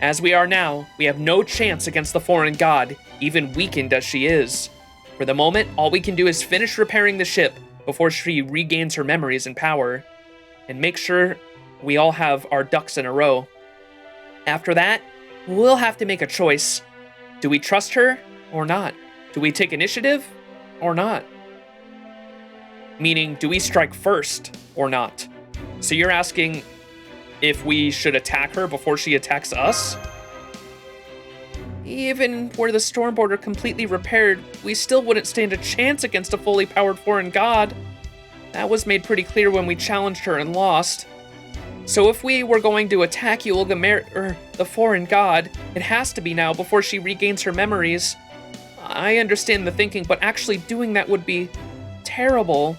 As we are now, we have no chance against the foreign god, even weakened as she is. For the moment, all we can do is finish repairing the ship, before she regains her memories and power, and make sure we all have our ducks in a row. After that, we'll have to make a choice. Do we trust her or not? Do we take initiative or not? Meaning, do we strike first or not? So you're asking if we should attack her before she attacks us? Even were the Stormborder completely repaired, we still wouldn't stand a chance against a fully powered foreign god. That was made pretty clear when we challenged her and lost. So if we were going to attack the foreign god, it has to be now before she regains her memories. I understand the thinking, but actually doing that would be terrible.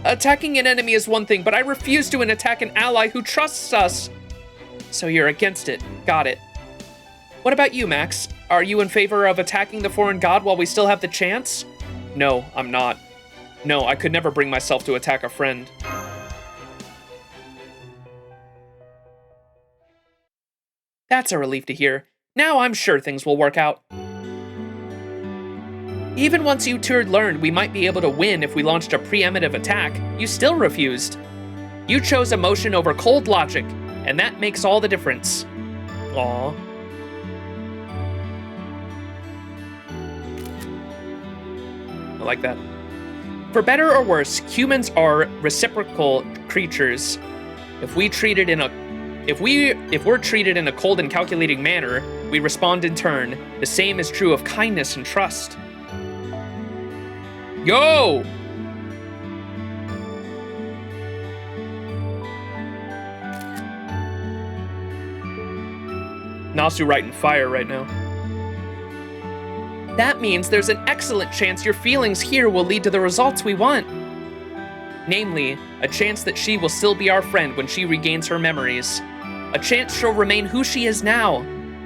Attacking an enemy is one thing, but I refuse to attack an ally who trusts us. So you're against it. Got it. What about you, Max? Are you in favor of attacking the foreign god while we still have the chance? No, I'm not. No, I could never bring myself to attack a friend. That's a relief to hear. Now I'm sure things will work out. Even once you two learned we might be able to win if we launched a preemptive attack, you still refused. You chose emotion over cold logic, and that makes all the difference. Aww. I like that. For better or worse, humans are reciprocal creatures. If we're treated in a cold and calculating manner, we respond in turn. The same is true of kindness and trust. Yo! Nasu writing fire right now. That means there's an excellent chance your feelings here will lead to the results we want. Namely, a chance that she will still be our friend when she regains her memories. A chance she'll remain who she is now.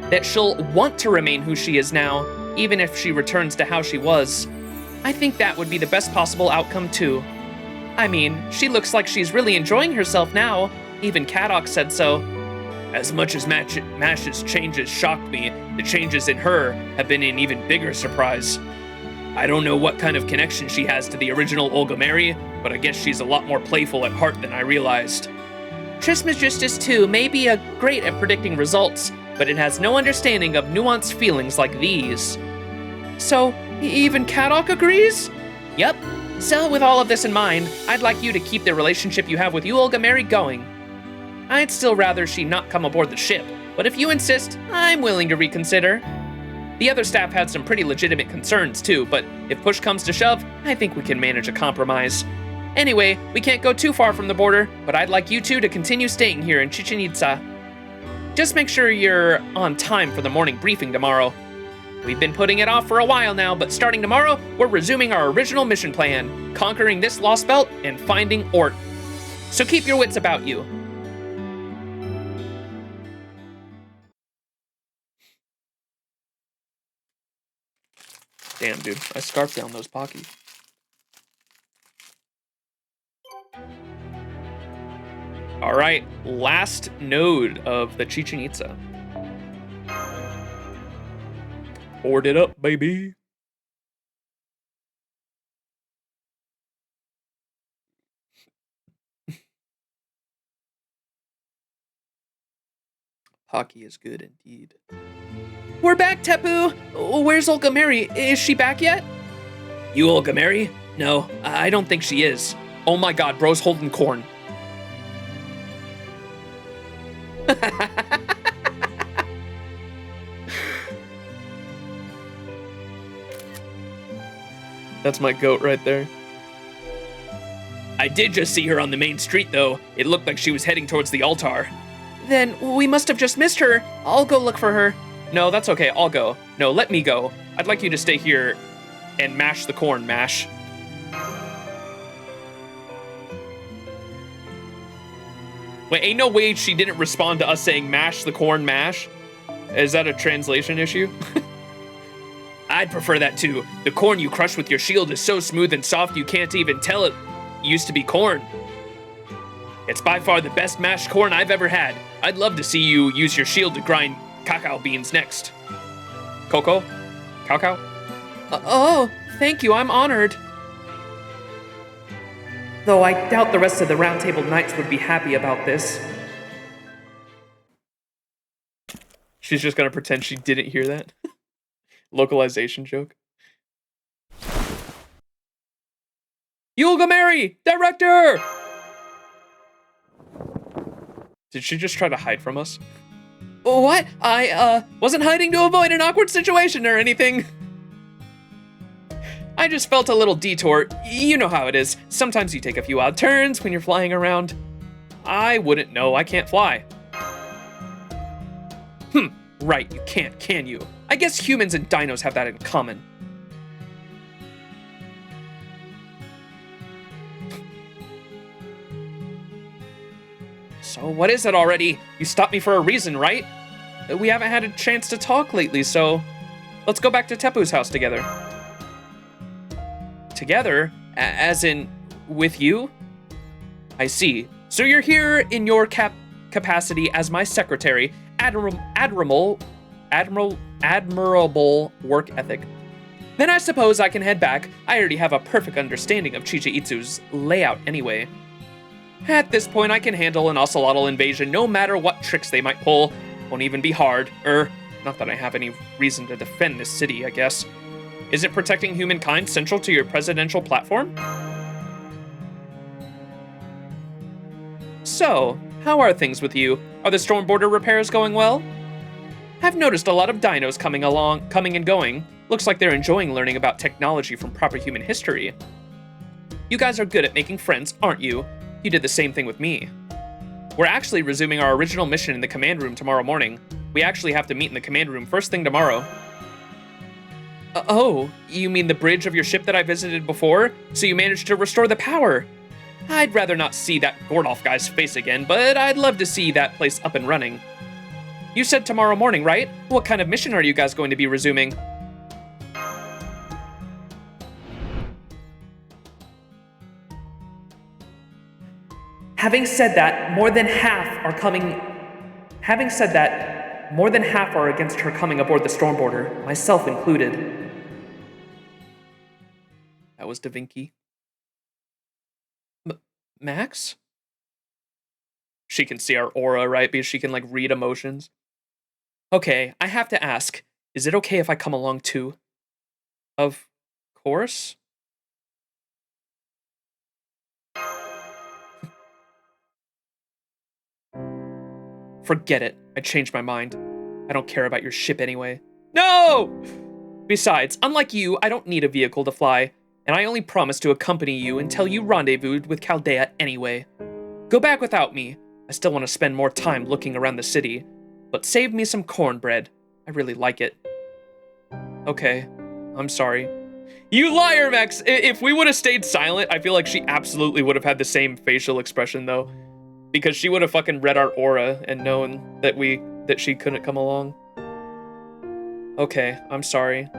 That she'll want to remain who she is now, even if she returns to how she was. I think that would be the best possible outcome too. I mean, she looks like she's really enjoying herself now. Even Kadok said so. As much as Mash's changes shocked me, the changes in her have been an even bigger surprise. I don't know what kind of connection she has to the original Olga Mary, but I guess she's a lot more playful at heart than I realized. Trismegistus too may be great at predicting results, but it has no understanding of nuanced feelings like these. So, even Kadok agrees? Yep. So with all of this in mind, I'd like you to keep the relationship you have with you, Olga Mary, going. I'd still rather she not come aboard the ship, but if you insist, I'm willing to reconsider. The other staff had some pretty legitimate concerns too, but if push comes to shove, I think we can manage a compromise. Anyway, we can't go too far from the border, but I'd like you two to continue staying here in Chichen Itza. Just make sure you're on time for the morning briefing tomorrow. We've been putting it off for a while now, but starting tomorrow, we're resuming our original mission plan, conquering this Lostbelt and finding Ort. So keep your wits about you. Damn, dude, I scarfed down those Pocky. All right, last node of the Chichen Itza. Board it up, baby. Hockey is good indeed. We're back, Tepu! Where's Olga Mary? Is she back yet? You Olga Mary? No, I don't think she is. Oh my god, bro's holding corn. That's my goat right there. I did just see her on the main street, though. It looked like she was heading towards the altar. Then we must have just missed her. I'll go look for her. No, that's okay. I'll go. No, let me go. I'd like you to stay here and mash the corn, Mash. Wait, ain't no way she didn't respond to us saying mash the corn, mash? Is that a translation issue? I'd prefer that too. The corn you crush with your shield is so smooth and soft you can't even tell it used to be corn. It's by far the best mashed corn I've ever had. I'd love to see you use your shield to grind cacao beans next. Coco? Cacao? Oh, thank you, I'm honored. Though I doubt the rest of the Round Table Knights would be happy about this. She's just gonna pretend she didn't hear that. Localization joke. Yulgameri, director! Did she just try to hide from us? What? I, wasn't hiding to avoid an awkward situation or anything. I just felt a little detour. You know how it is. Sometimes you take a few odd turns when you're flying around. I wouldn't know. I can't fly. Right, you can't, can you? I guess humans and dinos have that in common. So what is it already? You stopped me for a reason, right? We haven't had a chance to talk lately, so let's go back to Tepu's house together. Together? As in, with you? I see. So you're here in your capacity as my secretary. Admirable work ethic. Then I suppose I can head back. I already have a perfect understanding of Chichen-Itzu's layout anyway. At this point, I can handle an ocelotl invasion no matter what tricks they might pull. Won't even be hard. Not that I have any reason to defend this city, I guess. Isn't protecting humankind central to your presidential platform? So, how are things with you? Are the storm border repairs going well? I've noticed a lot of dinos coming and going. Looks like they're enjoying learning about technology from proper human history. You guys are good at making friends, aren't you? You did the same thing with me. We're actually resuming our original mission in the command room tomorrow morning. We actually have to meet in the command room first thing tomorrow. Oh, you mean the bridge of your ship that I visited before? So you managed to restore the power? I'd rather not see that Gordolf guy's face again, but I'd love to see that place up and running. You said tomorrow morning, right? What kind of mission are you guys going to be resuming? Having said that, more than half are against her coming aboard the storm border, myself included. That was Da Vinci. Max? She can see our aura, right? Because she can, like, read emotions. Okay, I have to ask, is it okay if I come along too? Of course. Forget it. I changed my mind. I don't care about your ship anyway. No! Besides, unlike you, I don't need a vehicle to fly, and I only promise to accompany you until you rendezvoused with Chaldea anyway. Go back without me. I still want to spend more time looking around the city, but save me some cornbread. I really like it. Okay, I'm sorry. You liar, Max! If we would have stayed silent, I feel like she absolutely would have had the same facial expression, though. Because she would have fucking read our aura and known that she couldn't come along. Okay, I'm sorry.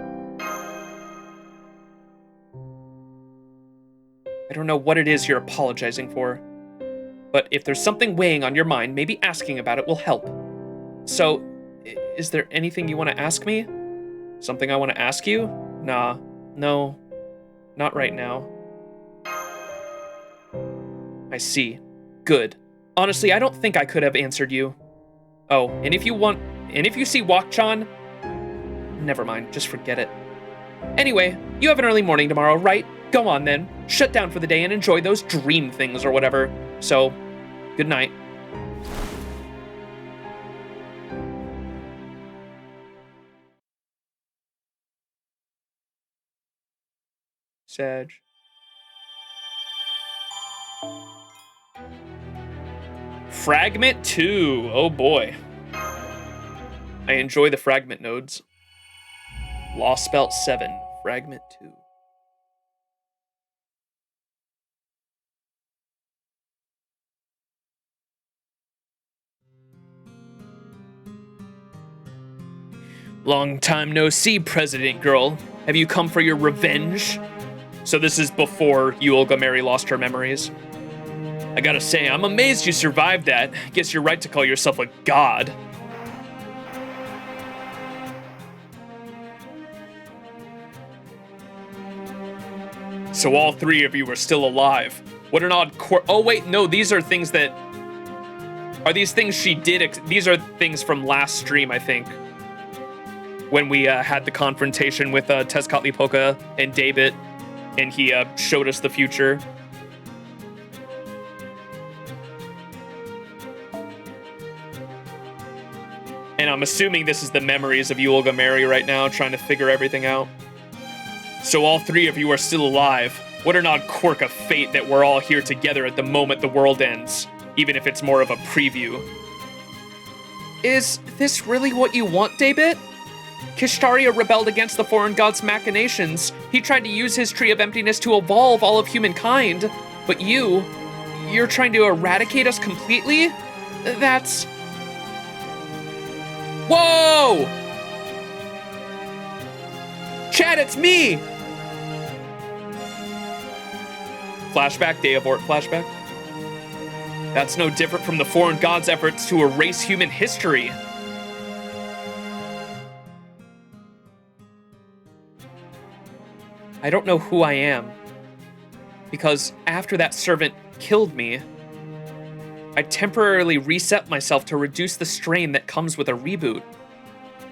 I don't know what it is you're apologizing for. But if there's something weighing on your mind, maybe asking about it will help. So, is there anything you want to ask me? Something I want to ask you? Nah, no, not right now. I see. Good. Honestly, I don't think I could have answered you. Oh, and if you see Wak-chan, never mind, just forget it. Anyway, you have an early morning tomorrow, right? Go on then, shut down for the day and enjoy those dream things or whatever. So, good night. Sag. Fragment 2. Oh boy. I enjoy the fragment nodes. Lostbelt 7. Fragment 2. Long time no see, President Girl. Have you come for your revenge? So this is before Yulgameri lost her memories. I gotta say, I'm amazed you survived that. Guess you're right to call yourself a god. So all three of you are still alive. What an odd oh wait, no, these are things that... Are these things she did? These are things from last stream, I think. When we had the confrontation with Tezcatlipoca and David, and he showed us the future. And I'm assuming this is the memories of Yulga Mary right now, trying to figure everything out. So all three of you are still alive. What an odd quirk of fate that we're all here together at the moment the world ends, even if it's more of a preview. Is this really what you want, David? Kishtaria rebelled against the foreign god's machinations. He tried to use his Tree of Emptiness to evolve all of humankind. But you're trying to eradicate us completely? That's... Whoa! Chad, it's me! Flashback, Deavort flashback. That's no different from the foreign god's efforts to erase human history. I don't know who I am. Because after that servant killed me, I temporarily reset myself to reduce the strain that comes with a reboot.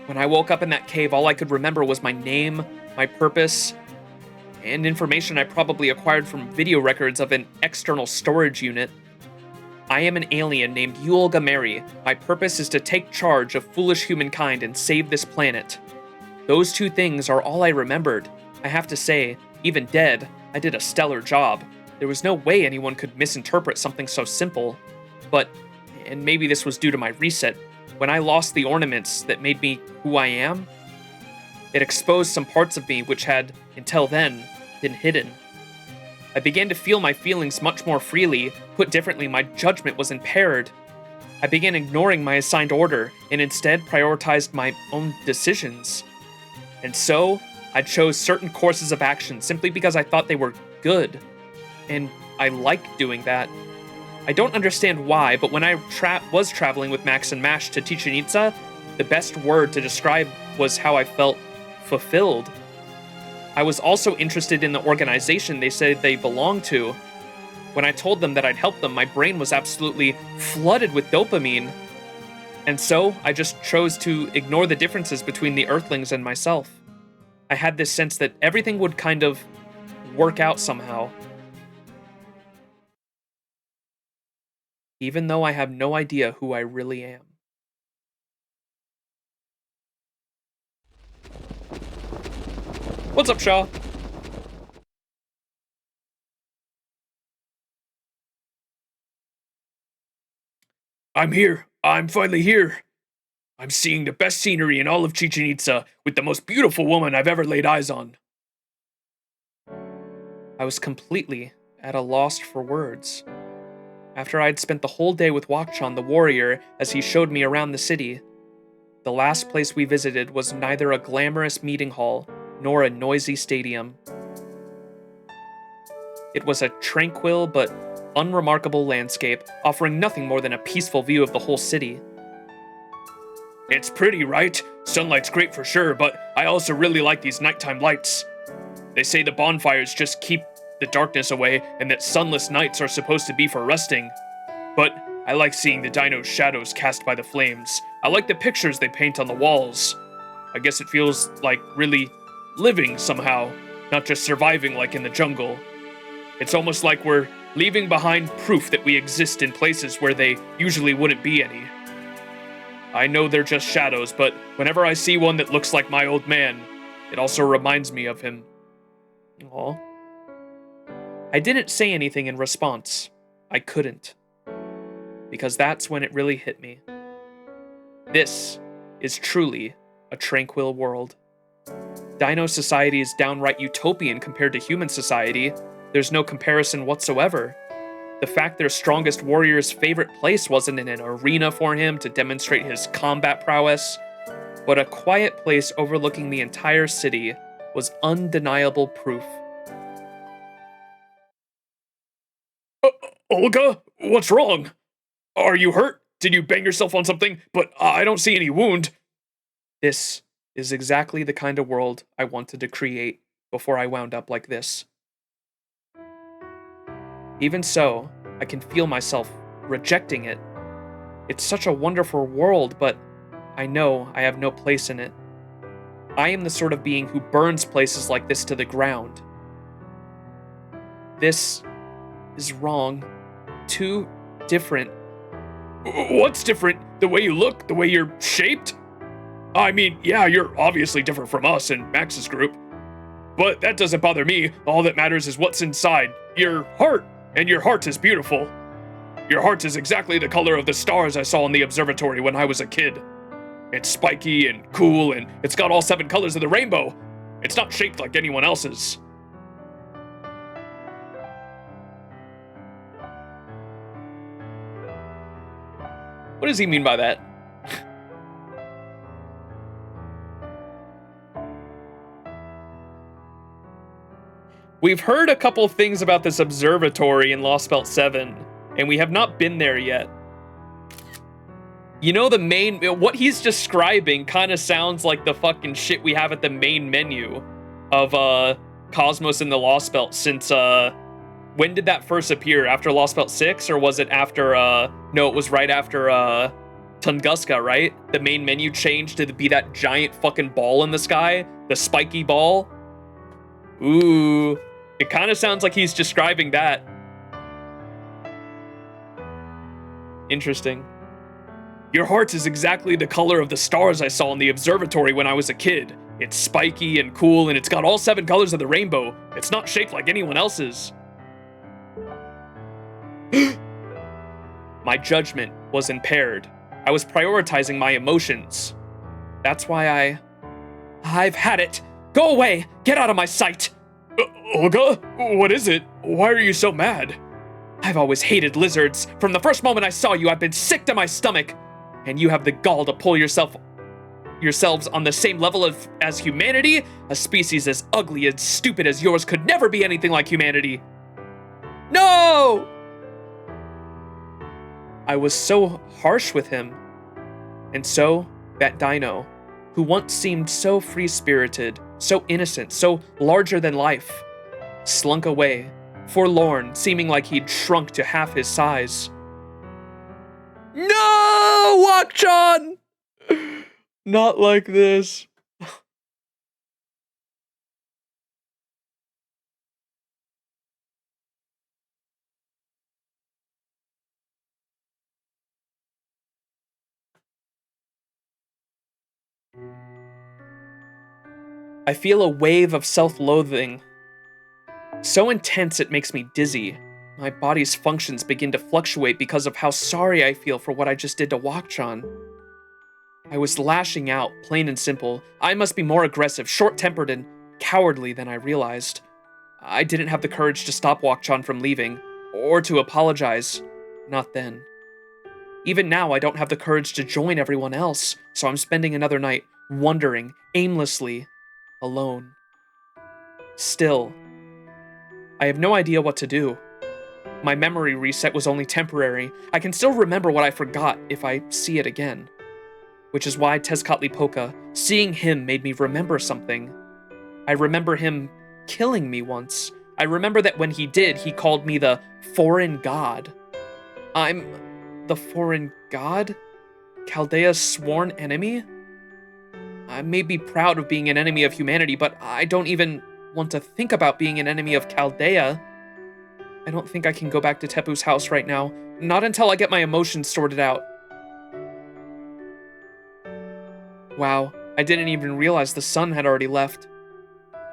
When I woke up in that cave, all I could remember was my name, my purpose, and information I probably acquired from video records of an external storage unit. I am an alien named Yulga Mary. My purpose is to take charge of foolish humankind and save this planet. Those two things are all I remembered. I have to say, even dead, I did a stellar job. There was no way anyone could misinterpret something so simple. But, and maybe this was due to my reset, when I lost the ornaments that made me who I am, it exposed some parts of me which had, until then, been hidden. I began to feel my feelings much more freely. Put differently, my judgment was impaired. I began ignoring my assigned order, and instead prioritized my own decisions. And so, I chose certain courses of action simply because I thought they were good. And I liked doing that. I don't understand why, but when I was traveling with Max and Mash to Chichen Itza, the best word to describe was how I felt fulfilled. I was also interested in the organization they said they belonged to. When I told them that I'd help them, my brain was absolutely flooded with dopamine. And so, I just chose to ignore the differences between the Earthlings and myself. I had this sense that everything would kind of work out somehow. Even though I have no idea who I really am. What's up, Shaw? I'm here. I'm finally here. I'm seeing the best scenery in all of Chichen Itza with the most beautiful woman I've ever laid eyes on. I was completely at a loss for words. After I had spent the whole day with Wakchan the warrior as he showed me around the city, the last place we visited was neither a glamorous meeting hall nor a noisy stadium. It was a tranquil but unremarkable landscape, offering nothing more than a peaceful view of the whole city. It's pretty, right? Sunlight's great for sure, but I also really like these nighttime lights. They say the bonfires just keep the darkness away, and that sunless nights are supposed to be for resting. But I like seeing the dino's shadows cast by the flames. I like the pictures they paint on the walls. I guess it feels like really living somehow, not just surviving like in the jungle. It's almost like we're leaving behind proof that we exist in places where they usually wouldn't be any. I know they're just shadows, but whenever I see one that looks like my old man, it also reminds me of him. Aww. I didn't say anything in response. I couldn't. Because that's when it really hit me. This is truly a tranquil world. Dino society is downright utopian compared to human society. There's no comparison whatsoever. The fact their strongest warrior's favorite place wasn't in an arena for him to demonstrate his combat prowess, but a quiet place overlooking the entire city was undeniable proof. Olga, what's wrong? Are you hurt? Did you bang yourself on something? But I don't see any wound. This is exactly the kind of world I wanted to create before I wound up like this. Even so, I can feel myself rejecting it. It's such a wonderful world, but I know I have no place in it. I am the sort of being who burns places like this to the ground. This is wrong. Too different. What's different? The way you look? The way you're shaped? I mean, yeah, you're obviously different from us and Max's group. But that doesn't bother me. All that matters is what's inside. Your heart. And your heart is beautiful. Your heart is exactly the color of the stars I saw in the observatory when I was a kid. It's spiky and cool, and it's got all 7 colors of the rainbow. It's not shaped like anyone else's. What does he mean by that? We've heard a couple things about this observatory in Lostbelt 7, and we have not been there yet. You know, what he's describing kind of sounds like the fucking shit we have at the main menu of Cosmos in the Lostbelt since, when did that first appear? After Lostbelt 6, or was it after, no, it was right after, Tunguska, right? The main menu changed to be that giant fucking ball in the sky, the spiky ball. Ooh, it kind of sounds like he's describing that. Interesting. Your heart is exactly the color of the stars I saw in the observatory when I was a kid. It's spiky and cool, and it's got all 7 colors of the rainbow. It's not shaped like anyone else's. My judgment was impaired. I was prioritizing my emotions. That's why I've had it. Go away! Get out of my sight! Olga? What is it? Why are you so mad? I've always hated lizards. From the first moment I saw you, I've been sick to my stomach. And you have the gall to pull yourselves on the same level as humanity? A species as ugly and stupid as yours could never be anything like humanity. No! I was so harsh with him. And so, that dino, who once seemed so free-spirited, so innocent, so larger than life, slunk away, forlorn, seeming like he'd shrunk to half his size. No, Wakchan! Not like this. I feel a wave of self-loathing, so intense it makes me dizzy. My body's functions begin to fluctuate because of how sorry I feel for what I just did to Wakchan. I was lashing out, plain and simple. I must be more aggressive, short-tempered, and cowardly than I realized. I didn't have the courage to stop Wakchan from leaving, or to apologize. Not then. Even now, I don't have the courage to join everyone else, so I'm spending another night wandering, aimlessly, alone. Still, I have no idea what to do. My memory reset was only temporary. I can still remember what I forgot if I see it again. Which is why Tezcatlipoca, seeing him made me remember something. I remember him killing me once. I remember that when he did, he called me the foreign god. I'm the foreign god? Chaldea's sworn enemy? I may be proud of being an enemy of humanity, but I don't even want to think about being an enemy of Chaldea. I don't think I can go back to Tepu's house right now. Not until I get my emotions sorted out. Wow, I didn't even realize the sun had already left.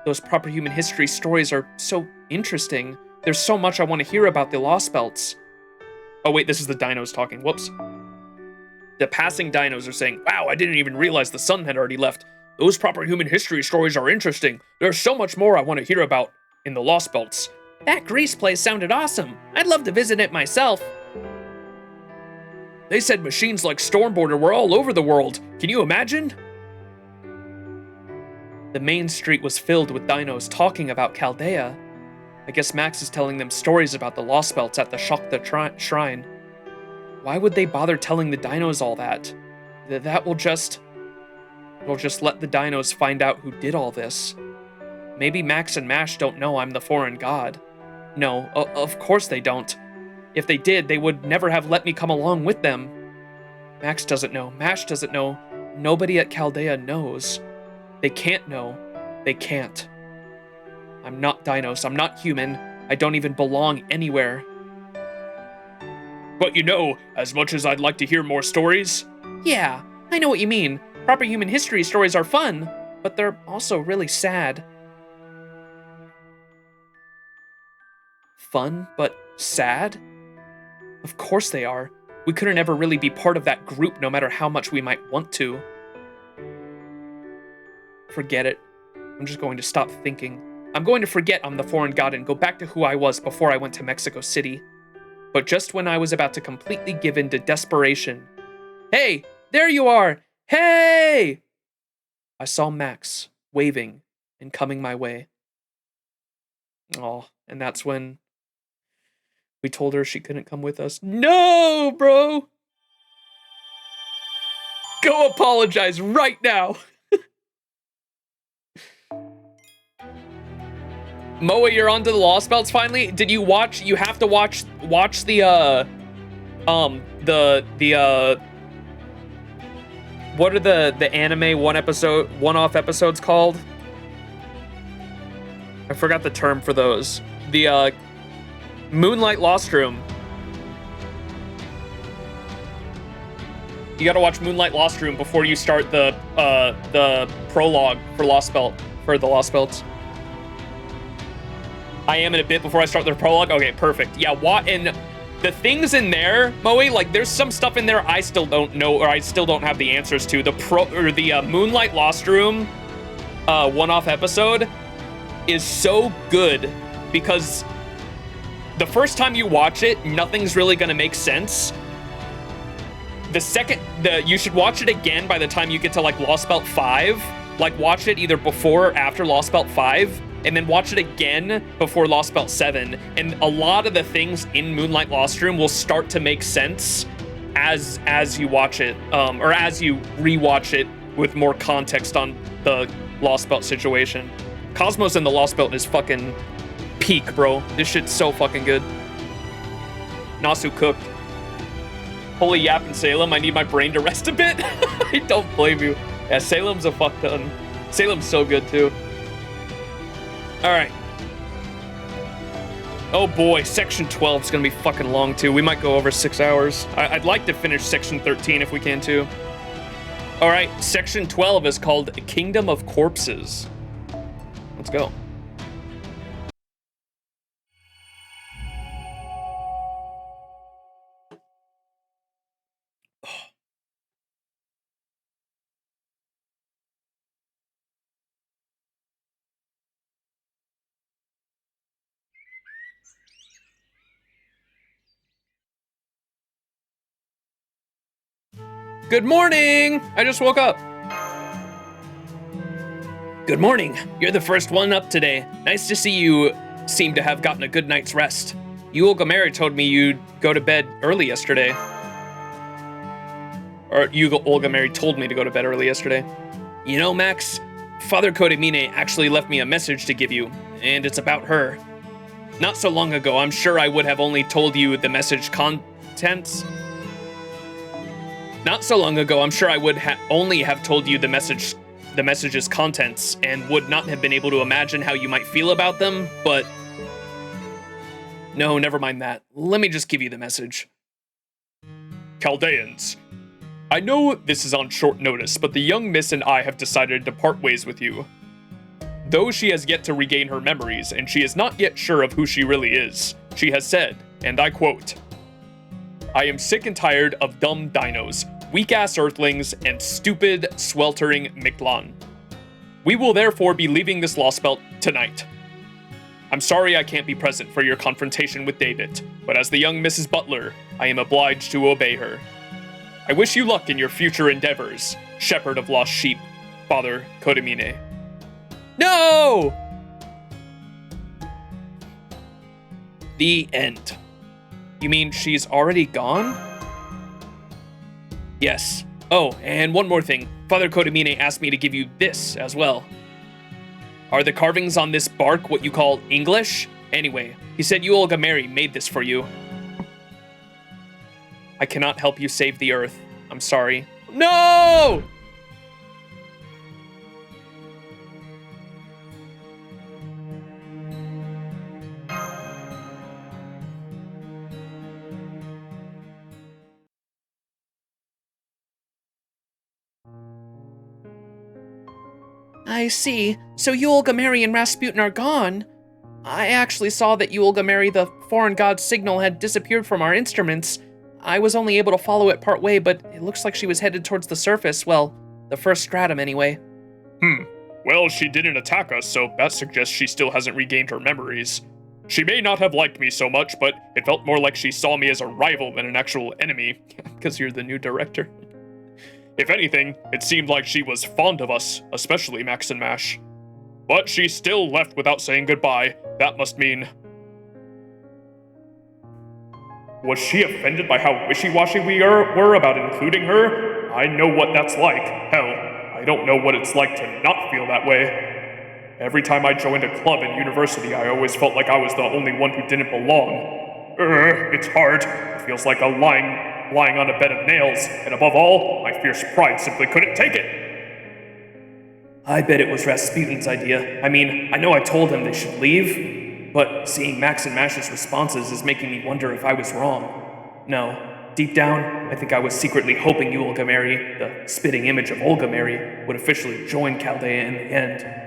Those proper human history stories are so interesting. There's so much I want to hear about the Lostbelts. Oh wait, this is the dinos talking. Whoops. The passing dinos are saying, wow, I didn't even realize the sun had already left. Those proper human history stories are interesting. There's so much more I want to hear about in the Lostbelts. That Greece place sounded awesome. I'd love to visit it myself. They said machines like Stormborder were all over the world. Can you imagine? The main street was filled with dinos talking about Chaldea. I guess Max is telling them stories about the Lostbelts at the Shakta Shrine. Why would they bother telling the dinos all that? It'll just let the dinos find out who did all this. Maybe Max and Mash don't know I'm the foreign god. No, of course they don't. If they did, they would never have let me come along with them. Max doesn't know. Mash doesn't know. Nobody at Chaldea knows. They can't know. They can't. I'm not Dinos. I'm not human. I don't even belong anywhere. But you know, as much as I'd like to hear more stories, Yeah, I know what you mean. Proper human history stories are fun, but they're also really sad. Fun, but sad? Of course they are. We couldn't ever really be part of that group no matter how much we might want to. Forget it. I'm just going to stop thinking. I'm going to forget I'm the foreign god and go back to who I was before I went to Mexico City. But just when I was about to completely give in to desperation... Hey! There you are! Hey! I saw Max, waving, and coming my way. Oh, and that's when we told her she couldn't come with us. No, bro! Go apologize right now! Moa, you're on to the Lostbelts finally? Did you watch? You have to watch the what are the anime one-off episodes called? I forgot the term for those. The Moonlight Lost Room. You gotta watch Moonlight Lost Room before you start the prologue for Lostbelt, for the Lostbelts. I am in a bit before I start the prologue. Okay, perfect. Yeah, and the things in there, Moe, like there's some stuff in there I still don't know, or I still don't have the answers to. The Moonlight Lost Room one-off episode is so good because the first time you watch it, nothing's really gonna make sense. You should watch it again by the time you get to like Lostbelt 5. Like watch it either before or after Lostbelt 5. And then watch it again before Lostbelt 7, and a lot of the things in Moonlight Lost Room will start to make sense as you watch it, or as you rewatch it with more context on the Lostbelt situation. Cosmos and the Lostbelt is fucking peak, bro. This shit's so fucking good. Nasu cooked. Holy yap in Salem, I need my brain to rest a bit. I don't blame you. Yeah, Salem's a fuck ton. Salem's so good too. All right. Oh boy, section 12 is gonna be fucking long too. We might go over 6 hours. I'd like to finish section 13 if we can too. All right, section 12 is called Kingdom of Corpses. Let's go. Good morning! I just woke up. Good morning. You're the first one up today. Nice to see you seem to have gotten a good night's rest. You Olga Mary told me you'd go to bed early yesterday. Or Olga Mary told me to go to bed early yesterday. You know, Max, Father Kodemine actually left me a message to give you, and it's about her. Not so long ago, I'm sure I would have only told you the message contents. Not so long ago, I'm sure I would only have told you the message's contents and would not have been able to imagine how you might feel about them, but... No, never mind that. Let me just give you the message. Chaldeans, I know this is on short notice, but the young miss and I have decided to part ways with you. Though she has yet to regain her memories, and she is not yet sure of who she really is, she has said, and I quote, I am sick and tired of dumb dinos, weak-ass earthlings, and stupid, sweltering Mictlān. We will therefore be leaving this Lostbelt tonight. I'm sorry I can't be present for your confrontation with David, but as the young Mrs. Butler, I am obliged to obey her. I wish you luck in your future endeavors, shepherd of lost sheep, Father Kodemine. No! The end. You mean she's already gone? Yes. Oh, and one more thing. Father Kodemine asked me to give you this as well. Are the carvings on this bark what you call English? Anyway, he said you Olga Mary made this for you. I cannot help you save the Earth. I'm sorry. No! I see. So you Olga Mary and Rasputin are gone. I actually saw that you Olga Mary, the foreign god signal, had disappeared from our instruments. I was only able to follow it part way, but it looks like she was headed towards the surface. Well, the first stratum anyway. Well, she didn't attack us, so that suggests she still hasn't regained her memories. She may not have liked me so much, but it felt more like she saw me as a rival than an actual enemy. Because you're the new director. If anything, it seemed like she was fond of us, especially Max and Mash. But she still left without saying goodbye. That must mean... Was she offended by how wishy-washy we were about including her? I know what that's like. Hell, I don't know what it's like to not feel that way. Every time I joined a club in university, I always felt like I was the only one who didn't belong. It's hard. It feels like lying on a bed of nails, and above all, my fierce pride simply couldn't take it. I bet it was Rasputin's idea. I mean, I know I told him they should leave, but seeing Max and Mash's responses is making me wonder if I was wrong. No, deep down, I think I was secretly hoping you Olga Mary, the spitting image of Olga Mary, would officially join Chaldea in the end.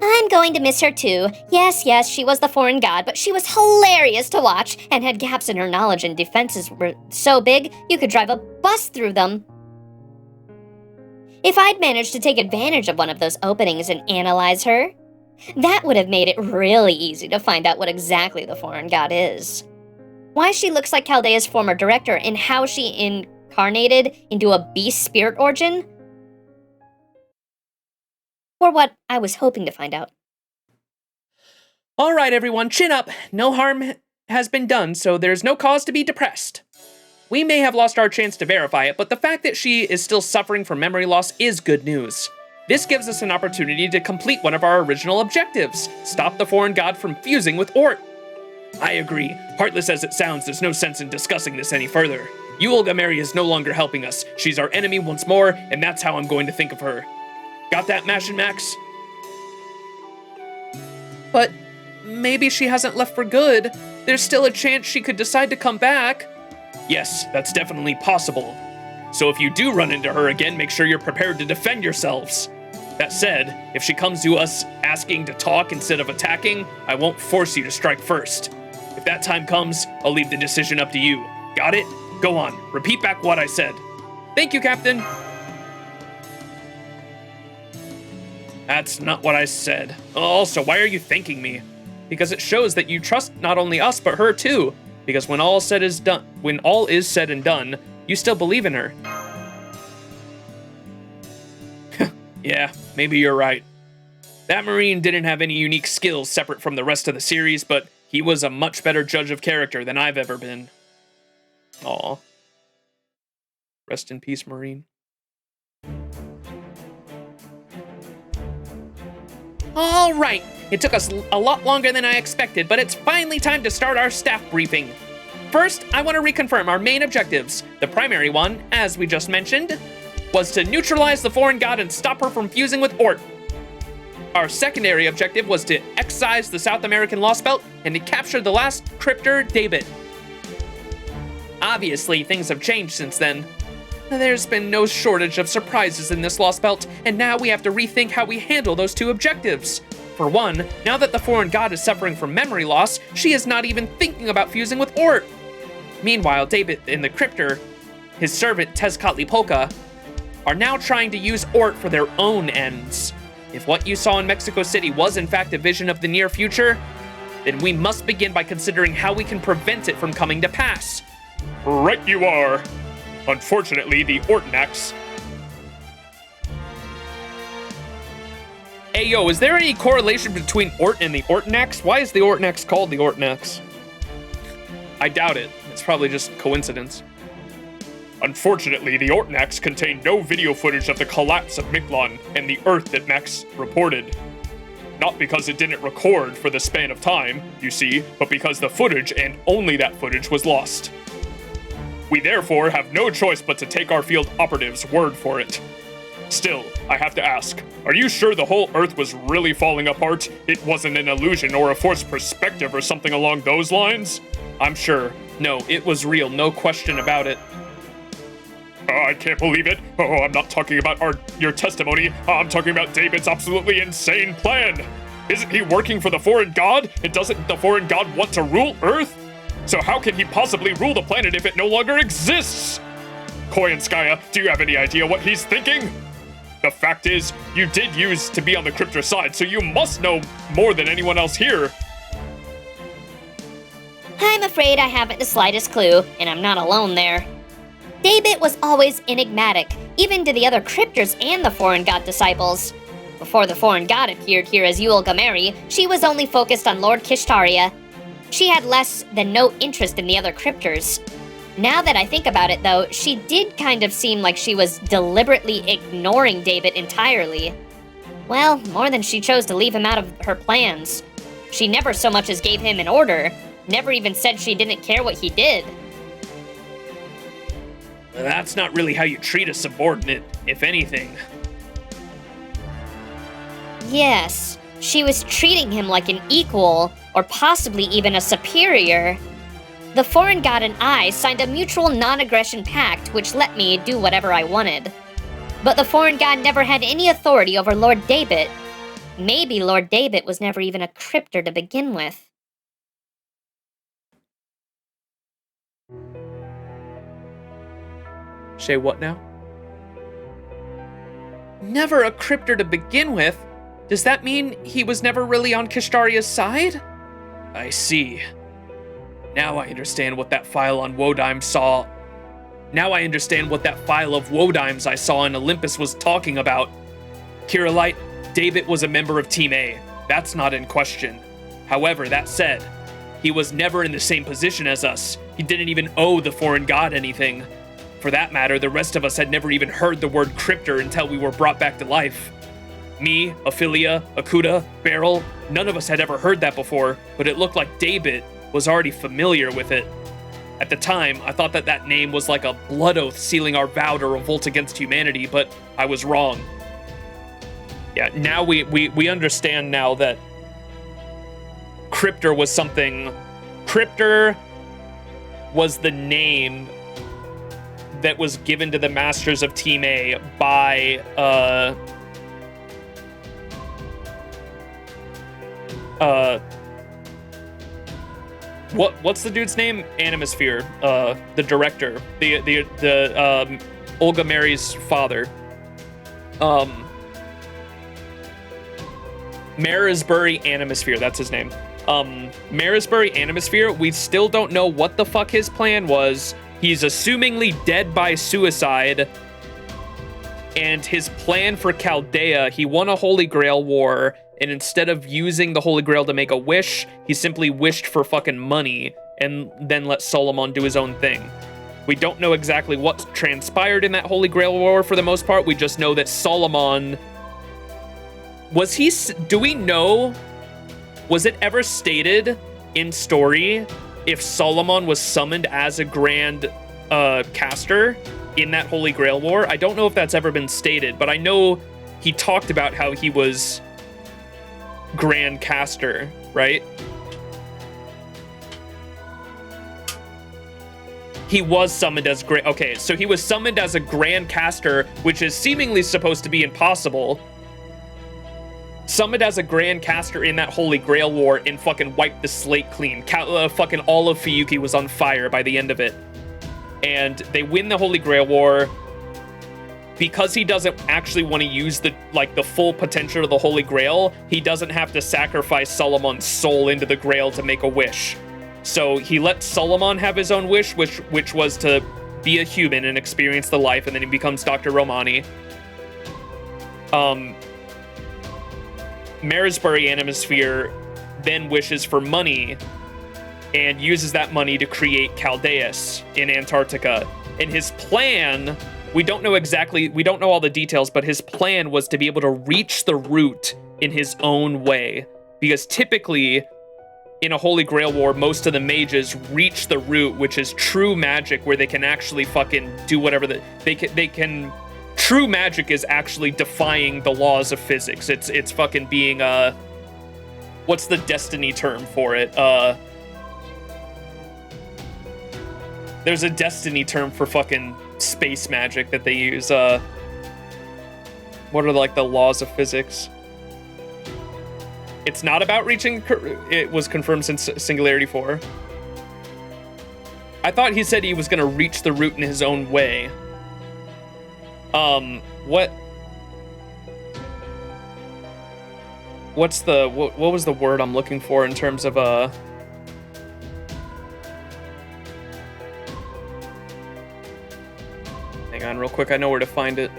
I'm going to miss her too. Yes, she was the foreign god, but she was hilarious to watch and had gaps in her knowledge, and defenses were so big you could drive a bus through them. If I'd managed to take advantage of one of those openings and analyze her, that would have made it really easy to find out what exactly the foreign god is. Why she looks like Chaldea's former director and how she incarnated into a beast spirit origin, or what I was hoping to find out. All right, everyone, chin up. No harm has been done, so there's no cause to be depressed. We may have lost our chance to verify it, but the fact that she is still suffering from memory loss is good news. This gives us an opportunity to complete one of our original objectives, stop the foreign god from fusing with Ort. I agree. Heartless as it sounds, there's no sense in discussing this any further. You Olga Mary is no longer helping us. She's our enemy once more, and that's how I'm going to think of her. Got that, Mash and Max? But maybe she hasn't left for good. There's still a chance she could decide to come back. Yes, that's definitely possible. So if you do run into her again, make sure you're prepared to defend yourselves. That said, if she comes to us asking to talk instead of attacking, I won't force you to strike first. If that time comes, I'll leave the decision up to you. Got it? Go on, repeat back what I said. Thank you, Captain. That's not what I said. Also, why are you thanking me? Because it shows that you trust not only us, but her too. Because when all is said and done, you still believe in her. Yeah, maybe you're right. That Marine didn't have any unique skills separate from the rest of the series, but he was a much better judge of character than I've ever been. Aw. Rest in peace, Marine. All right, it took us a lot longer than I expected, but it's finally time to start our staff briefing. First, I want to reconfirm our main objectives. The primary one, as we just mentioned, was to neutralize the foreign god and stop her from fusing with Ort. Our secondary objective was to excise the South American Lostbelt and to capture the last cryptor, David. Obviously, things have changed since then. There's been no shortage of surprises in this Lostbelt, and now we have to rethink how we handle those two objectives. For one, now that the foreign god is suffering from memory loss, she is not even thinking about fusing with Ort. Meanwhile, David and the cryptor, his servant Tezcatlipoca, are now trying to use Ort for their own ends. If what you saw in Mexico City was in fact a vision of the near future, then we must begin by considering how we can prevent it from coming to pass. Right you are. Unfortunately, the Ortnax... Hey yo, is there any correlation between Ort and the Ortnax? Why is the Ortnax called the Ortnax? I doubt it. It's probably just coincidence. Unfortunately, the Ortnax contained no video footage of the collapse of Mictlān and the Earth that Max reported. Not because it didn't record for the span of time, you see, but because the footage, and only that footage, was lost. We therefore have no choice but to take our field operative's word for it. Still, I have to ask, are you sure the whole Earth was really falling apart? It wasn't an illusion or a forced perspective or something along those lines? I'm sure. No, it was real, no question about it. Oh, I can't believe it. Oh, I'm not talking about your testimony. I'm talking about David's absolutely insane plan. Isn't he working for the foreign god? And doesn't the foreign god want to rule Earth? So how can he possibly rule the planet if it no longer exists? Koyanskaya, do you have any idea what he's thinking? The fact is, you did use to be on the Cryptor side, so you must know more than anyone else here. I'm afraid I haven't the slightest clue, and I'm not alone there. David was always enigmatic, even to the other cryptors and the foreign god disciples. Before the foreign god appeared here as Yul Gameri, she was only focused on Lord Kishtaria. She had less than no interest in the other cryptors. Now that I think about it, though, she did kind of seem like she was deliberately ignoring David entirely. Well, more than she chose to leave him out of her plans. She never so much as gave him an order, never even said she didn't care what he did. That's not really how you treat a subordinate, if anything. Yes, she was treating him like an equal, or possibly even a superior. The foreign god and I signed a mutual non-aggression pact which let me do whatever I wanted. But the foreign god never had any authority over Lord David. Maybe Lord David was never even a cryptor to begin with. Shay, what now? Never a cryptor to begin with? Does that mean he was never really on Kishtaria's side? I see. Now I understand what that file on Wodime saw. Now I understand what that file of Wodimes I saw in Olympus was talking about. Kirillite, David was a member of Team A. That's not in question. However, that said, he was never in the same position as us. He didn't even owe the foreign god anything. For that matter, the rest of us had never even heard the word cryptor until we were brought back to life. Me, Ophelia, Akuda, Beryl, none of us had ever heard that before, but it looked like David was already familiar with it. At the time, I thought that name was like a blood oath sealing our vow to revolt against humanity, but I was wrong. Yeah, now we understand now that Cryptor was something. Cryptor was the name that was given to the Masters of Team A by what's the dude's name? Animosphere, the director, the Olga Mary's father, Marisbury Animosphere, that's his name. Marisbury Animosphere, we still don't know what the fuck his plan was. He's assumingly dead by suicide, and his plan for Chaldea, he won a Holy Grail war, and instead of using the Holy Grail to make a wish, he simply wished for fucking money, and then let Solomon do his own thing. We don't know exactly what transpired in that Holy Grail war for the most part, we just know that Solomon... do we know, was it ever stated in story if Solomon was summoned as a Grand Caster in that Holy Grail war? I don't know if that's ever been stated, but I know he talked about how he was Grand Caster, right? He was summoned as okay, so he was summoned as a Grand Caster, which is seemingly supposed to be impossible. Summoned as a Grand Caster in that Holy Grail war and fucking wiped the slate clean. Fucking all of Fiyuki was on fire by the end of it. And they win the Holy Grail war. Because he doesn't actually want to use the full potential of the Holy Grail, he doesn't have to sacrifice Solomon's soul into the Grail to make a wish. So he let Solomon have his own wish, which was to be a human and experience the life, and then he becomes Dr. Romani. Marisbury Animosphere then wishes for money and uses that money to create Chaldeus in Antarctica. And his plan, we don't know all the details, but his plan was to be able to reach the root in his own way. Because typically, in a Holy Grail War, most of the mages reach the root, which is true magic, where they can actually fucking do whatever they can. True magic is actually defying the laws of physics. It's fucking being what's the destiny term for it? There's a destiny term for fucking space magic that they use. What are like the laws of physics? It's not about reaching. It was confirmed since Singularity 4. I thought he said he was gonna reach the root in his own way. What was the word I'm looking for in terms of hang on real quick, I know where to find it.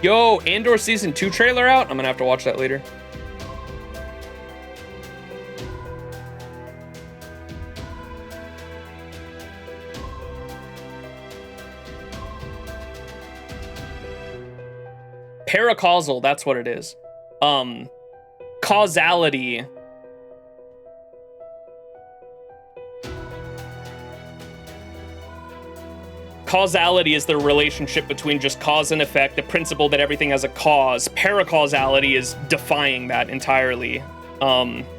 Yo, Andor Season 2 trailer out? I'm gonna have to watch that later. Paracausal, that's what it is. Causality. Causality is the relationship between just cause and effect, the principle that everything has a cause. Paracausality is defying that entirely,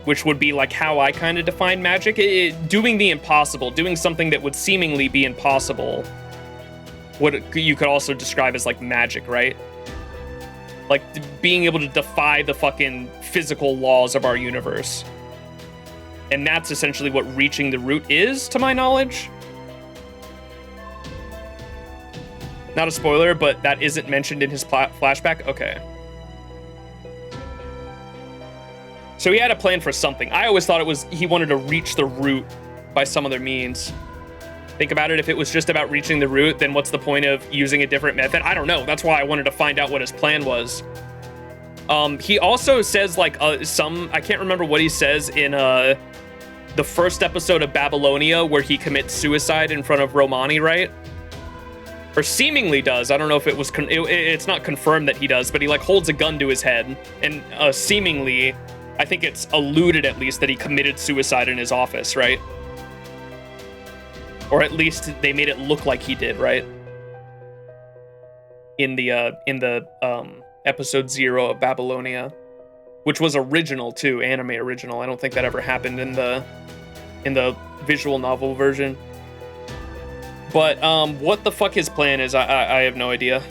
which would be like how I kind of define magic. Doing the impossible, doing something that would seemingly be impossible, what you could also describe as like magic, right? Like being able to defy the fucking physical laws of our universe. And that's essentially what reaching the root is, to my knowledge. Not a spoiler, but that isn't mentioned in his flashback? Okay. So he had a plan for something. I always thought it was he wanted to reach the root by some other means. Think about it, if it was just about reaching the root, then what's the point of using a different method? I don't know. That's why I wanted to find out what his plan was. He also says like I can't remember what he says in the first episode of Babylonia where he commits suicide in front of Romani, right? Or seemingly does. I don't know if it was, it's not confirmed that he does, but he like holds a gun to his head and seemingly, I think it's alluded at least that he committed suicide in his office, right? Or at least they made it look like he did, right? In the episode 0 of Babylonia, which was original too, anime original. I don't think that ever happened in the visual novel version. But what the fuck his plan is, I have no idea.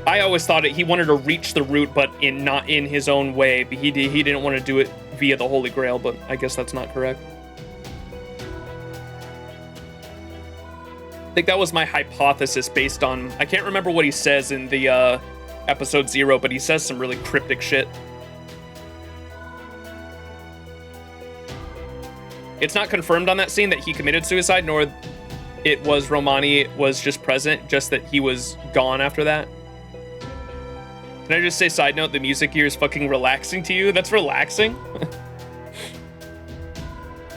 I always thought he wanted to reach the root, but not in his own way. He didn't want to do it via the Holy Grail, but I guess that's not correct. I think that was my hypothesis based on, I can't remember what he says in the episode 0, but he says some really cryptic shit. It's not confirmed on that scene that he committed suicide, nor it was Romani was just present, just that he was gone after that. Can I just say, side note, the music here is fucking relaxing to you? That's relaxing?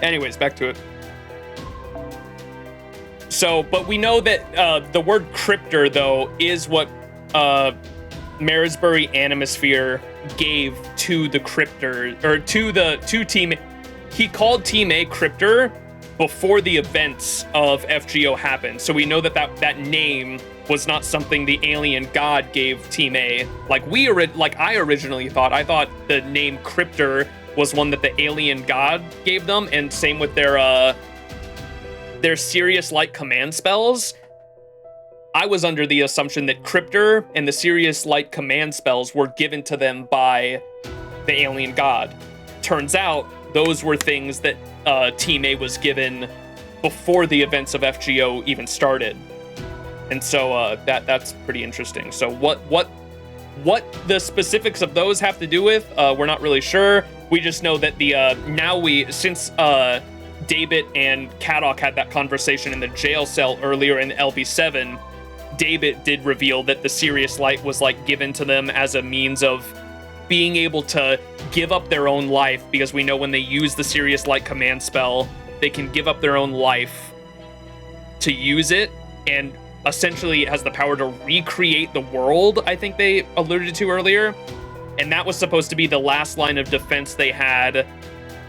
Anyways, back to it. So, but we know that the word cryptor, though, is what Marisbury Animosphere gave to the cryptor, or to Team. He called Team A cryptor before the events of FGO happened. So we know that name was not something the alien god gave Team A. Like I originally thought. I thought the name Cryptor was one that the alien god gave them, and same with their Sirius Light command spells. I was under the assumption that Cryptor and the Sirius Light command spells were given to them by the alien god. Turns out those were things that Team A was given before the events of FGO even started. And so that's pretty interesting. So what the specifics of those have to do with, we're not really sure. We just know that since David and Kadok had that conversation in the jail cell earlier in LB7, David did reveal that the Sirius Light was like given to them as a means of being able to give up their own life, because we know when they use the Sirius Light command spell, they can give up their own life to use it, and essentially it has the power to recreate the world, I think they alluded to earlier. And that was supposed to be the last line of defense they had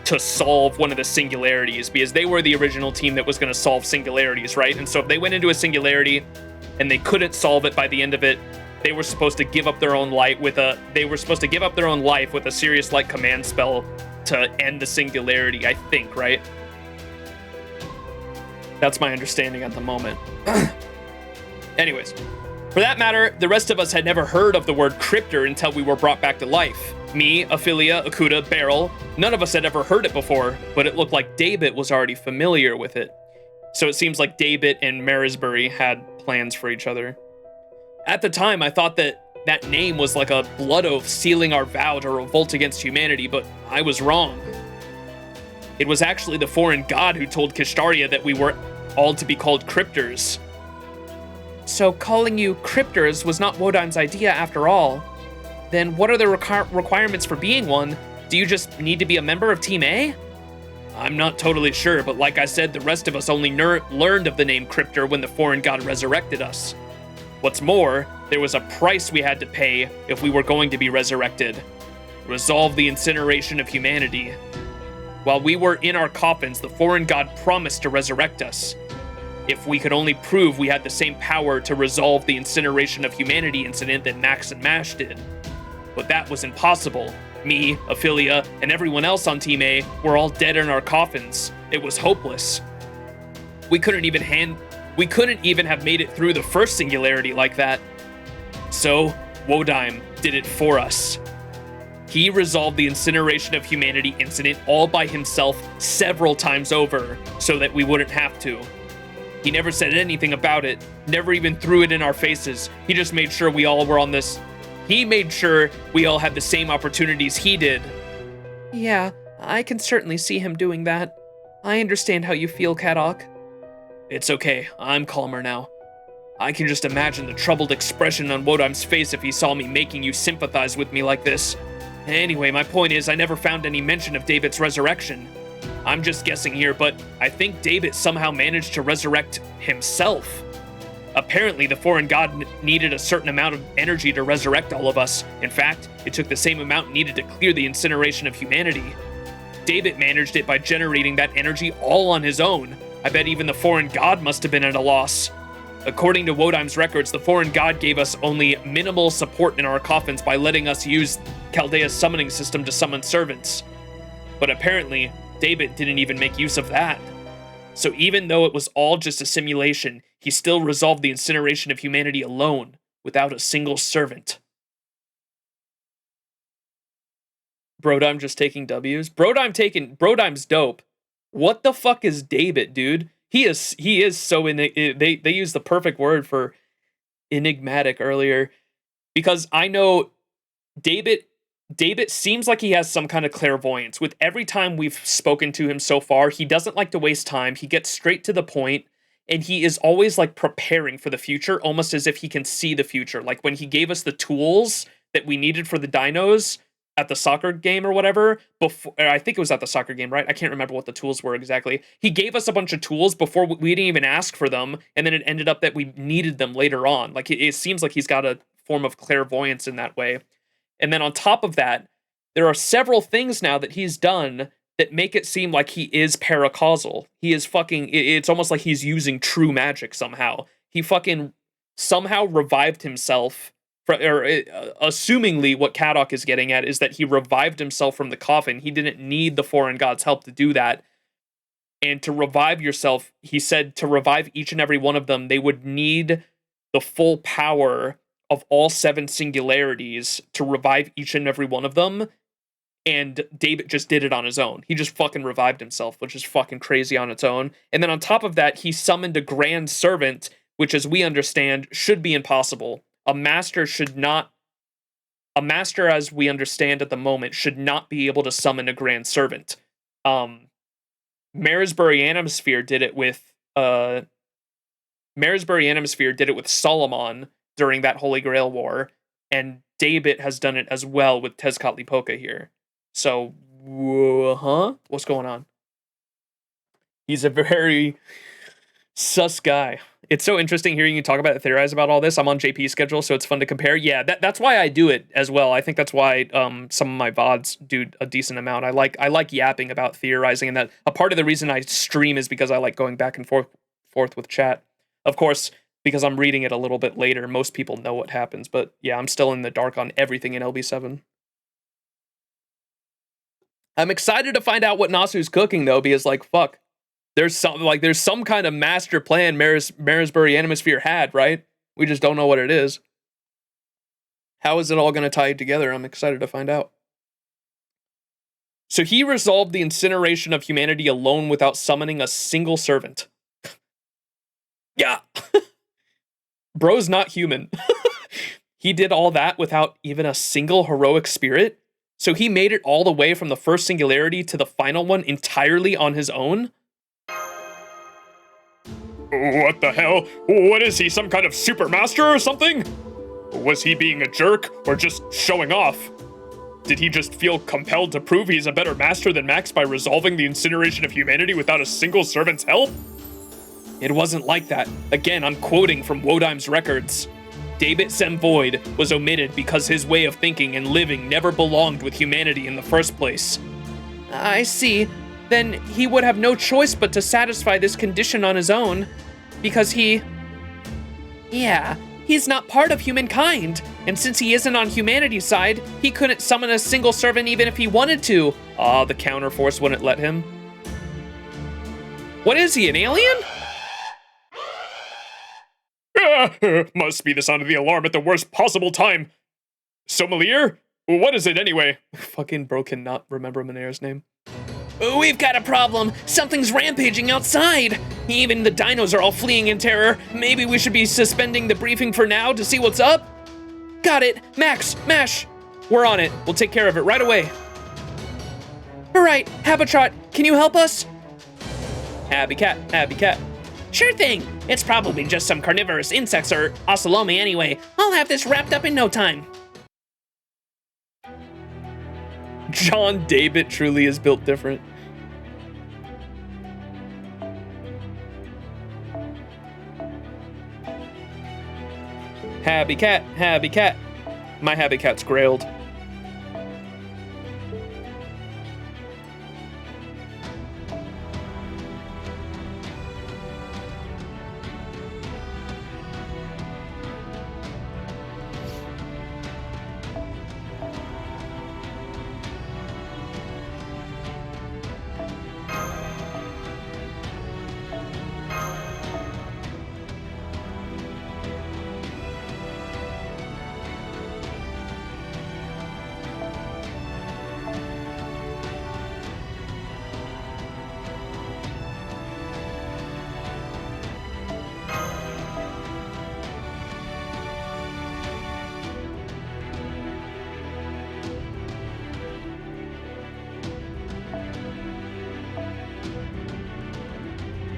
to solve one of the singularities, because they were the original team that was going to solve singularities, right? And so if they went into a singularity and they couldn't solve it by the end of it, they were supposed to give up their own light with a Sirius Light command spell to end the singularity, I think, right? That's my understanding at the moment. Anyways, for that matter, the rest of us had never heard of the word cryptor until we were brought back to life. Me, Ophelia, Akuta, Beryl, none of us had ever heard it before, but it looked like David was already familiar with it. So it seems like David and Marisbury had plans for each other. At the time, I thought that name was like a blood oath sealing our vow to revolt against humanity, but I was wrong. It was actually the foreign god who told Kishtaria that we were all to be called cryptors. So calling you cryptors was not Wodaim's idea after all. Then what are the requirements for being one? Do you just need to be a member of Team A? I'm not totally sure, but like I said, the rest of us only learned of the name Cryptor when the foreign god resurrected us. What's more, there was a price we had to pay if we were going to be resurrected. Resolve the incineration of humanity. While we were in our coffins, the foreign god promised to resurrect us. If we could only prove we had the same power to resolve the incineration of humanity incident that Max and Mash did. But that was impossible. Me, Ophelia, and everyone else on Team A were all dead in our coffins. It was hopeless. We couldn't even have made it through the first singularity like that. So, Wodaim did it for us. He resolved the incineration of humanity incident all by himself several times over, so that we wouldn't have to. He never said anything about it, never even threw it in our faces. He just made sure we all were on this. He made sure we all had the same opportunities he did. Yeah, I can certainly see him doing that. I understand how you feel, Kadok. It's okay, I'm calmer now. I can just imagine the troubled expression on Wodaim's face if he saw me making you sympathize with me like this. Anyway, my point is I never found any mention of David's resurrection. I'm just guessing here, but I think David somehow managed to resurrect himself. Apparently, the foreign god needed a certain amount of energy to resurrect all of us. In fact, it took the same amount needed to clear the incineration of humanity. David managed it by generating that energy all on his own. I bet even the foreign god must have been at a loss. According to Wodaim's records, the foreign god gave us only minimal support in our coffins by letting us use Chaldea's summoning system to summon servants. But apparently, David didn't even make use of that. So even though it was all just a simulation, he still resolved the incineration of humanity alone, without a single servant. Brodaim just taking W's? Brodaim's dope. What the fuck is David, dude? He is so they used the perfect word for enigmatic earlier, because I know David seems like he has some kind of clairvoyance. With every time we've spoken to him so far, he doesn't like to waste time. He gets straight to the point, and he is always like preparing for the future, almost as if he can see the future. Like when he gave us the tools that we needed for the dinos at the soccer game or whatever, I think it was at the soccer game, right? I can't remember what the tools were exactly. He gave us a bunch of tools before we didn't even ask for them, and then it ended up that we needed them later on. Like it seems like he's got a form of clairvoyance in that way. And then on top of that, there are several things now that he's done that make it seem like he is paracausal. He is it's almost like he's using true magic somehow. He fucking somehow revived himself, assumingly what Kadok is getting at is that he revived himself from the coffin. He didn't need the foreign god's help to do that. And to revive yourself, he said to revive each and every one of them, they would need the full power of all 7 singularities to revive each and every one of them. And David just did it on his own. He just fucking revived himself, which is fucking crazy on its own. And then on top of that, he summoned a grand servant, which as we understand, should be impossible. A master as we understand at the moment, should not be able to summon a grand servant. Marisbury Animsphere did it with Maresbury Animosphere did it with Solomon during that Holy Grail War, and Daebit has done it as well with Tezcatlipoca here. So, what's going on? He's a very sus guy. It's so interesting hearing you talk about and theorize about all this. I'm on JP's schedule, so it's fun to compare. Yeah, that's why I do it as well. I think that's why some of my VODs do a decent amount. I like yapping about theorizing, and that a part of the reason I stream is because I like going back and forth with chat. Of course, because I'm reading it a little bit later, most people know what happens, but yeah, I'm still in the dark on everything in LB7. I'm excited to find out what Nasu's cooking though, because like fuck. There's some kind of master plan Maresbury Animosphere had, right? We just don't know what it is. How is it all going to tie together? I'm excited to find out. So he resolved the incineration of humanity alone without summoning a single servant. Yeah. Bro's not human. He did all that without even a single heroic spirit? So he made it all the way from the first singularity to the final one entirely on his own? What the hell? What is he, some kind of super master or something? Was he being a jerk or just showing off? Did he just feel compelled to prove he's a better master than Max by resolving the incineration of humanity without a single servant's help? It wasn't like that. Again, I'm quoting from Wodeim's records. Daebit Sem Void was omitted because his way of thinking and living never belonged with humanity in the first place. I see. Then he would have no choice but to satisfy this condition on his own, because he's not part of humankind, and since he isn't on humanity's side, he couldn't summon a single servant even if he wanted to. The counterforce wouldn't let him. What is he, an alien? Must be the sound of the alarm at the worst possible time. Sommelier? What is it anyway? Fucking bro cannot remember Monair's name. We've got a problem. Something's rampaging outside. Even the dinos are all fleeing in terror. Maybe we should be suspending the briefing for now to see what's up? Got it. Max, Mash. We're on it. We'll take care of it right away. All right, Habitrot, can you help us? Abby Cat. Sure thing. It's probably just some carnivorous insects or ocelome anyway. I'll have this wrapped up in no time. John Daebit truly is built different. Happy cat. My happy cat's grailed.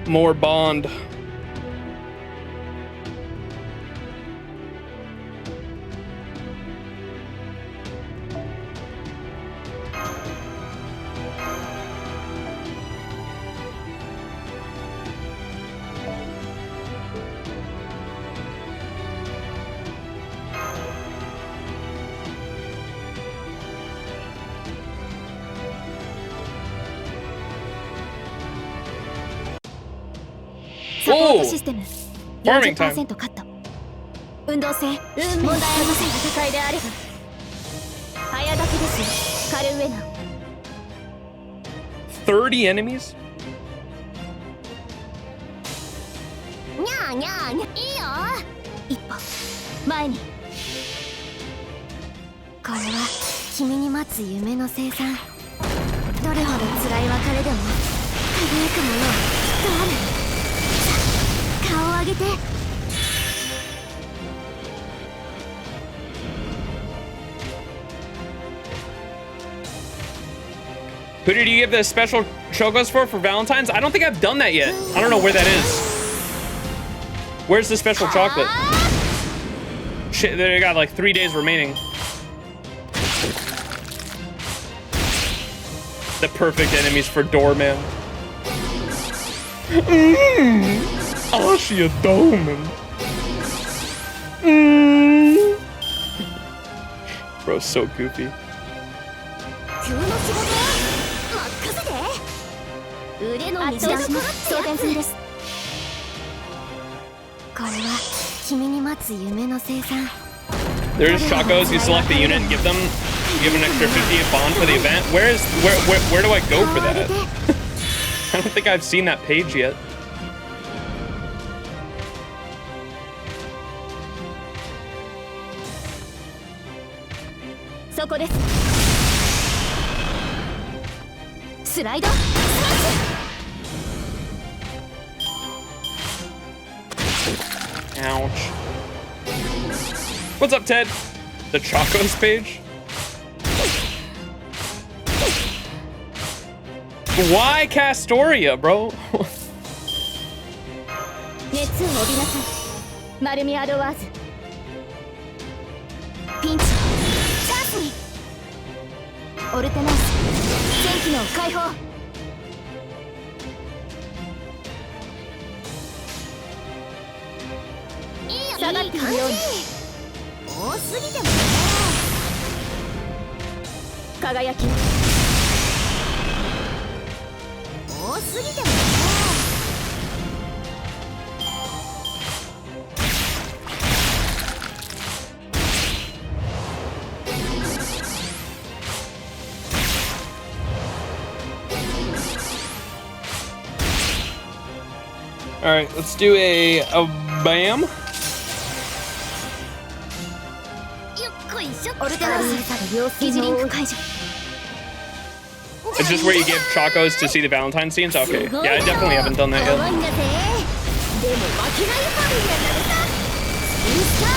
More Bond. Support system. Farming time. 40% カット。運動性。問題ありません。戦いであれば。早炊きですよ。カルウェナ。30 enemies? にゃーにゃーにゃ。いいよ。一歩前に。これは君に待つ夢の生産。どれほど辛い別れでも輝くものはきっとある。顔を上げて。Who did you give the special chocos for Valentine's? I don't think I've done that yet. I don't know where that is. Where's the special chocolate? Shit, they got like 3 days remaining. The perfect enemies for Doorman. Ashia Doorman. Bro, so goofy. 急の仕事任せて腕の見せ所って装填済みですこれは君に待つ夢の生産 There's Chacos. You select the unit and give an extra 50 bond for the event. Where do I go for that? I don't think I've seen that page yet. そこですスライドスマッシュ Ouch. What's up, Ted? The Chacos page? Why Castoria, bro? 熱を帯びなさいマルミアドワーズピンチチャンスにオルテナンス全機能解放下がっているように多すぎてもね輝き多すぎてもね All right, let's do a bam. よっこいしょオルテナンス疑似リンク解除 It's just where you give Chacos to see the Valentine scenes? Okay. Yeah, I definitely haven't done that yet. でも負けないファミリアになれたインスター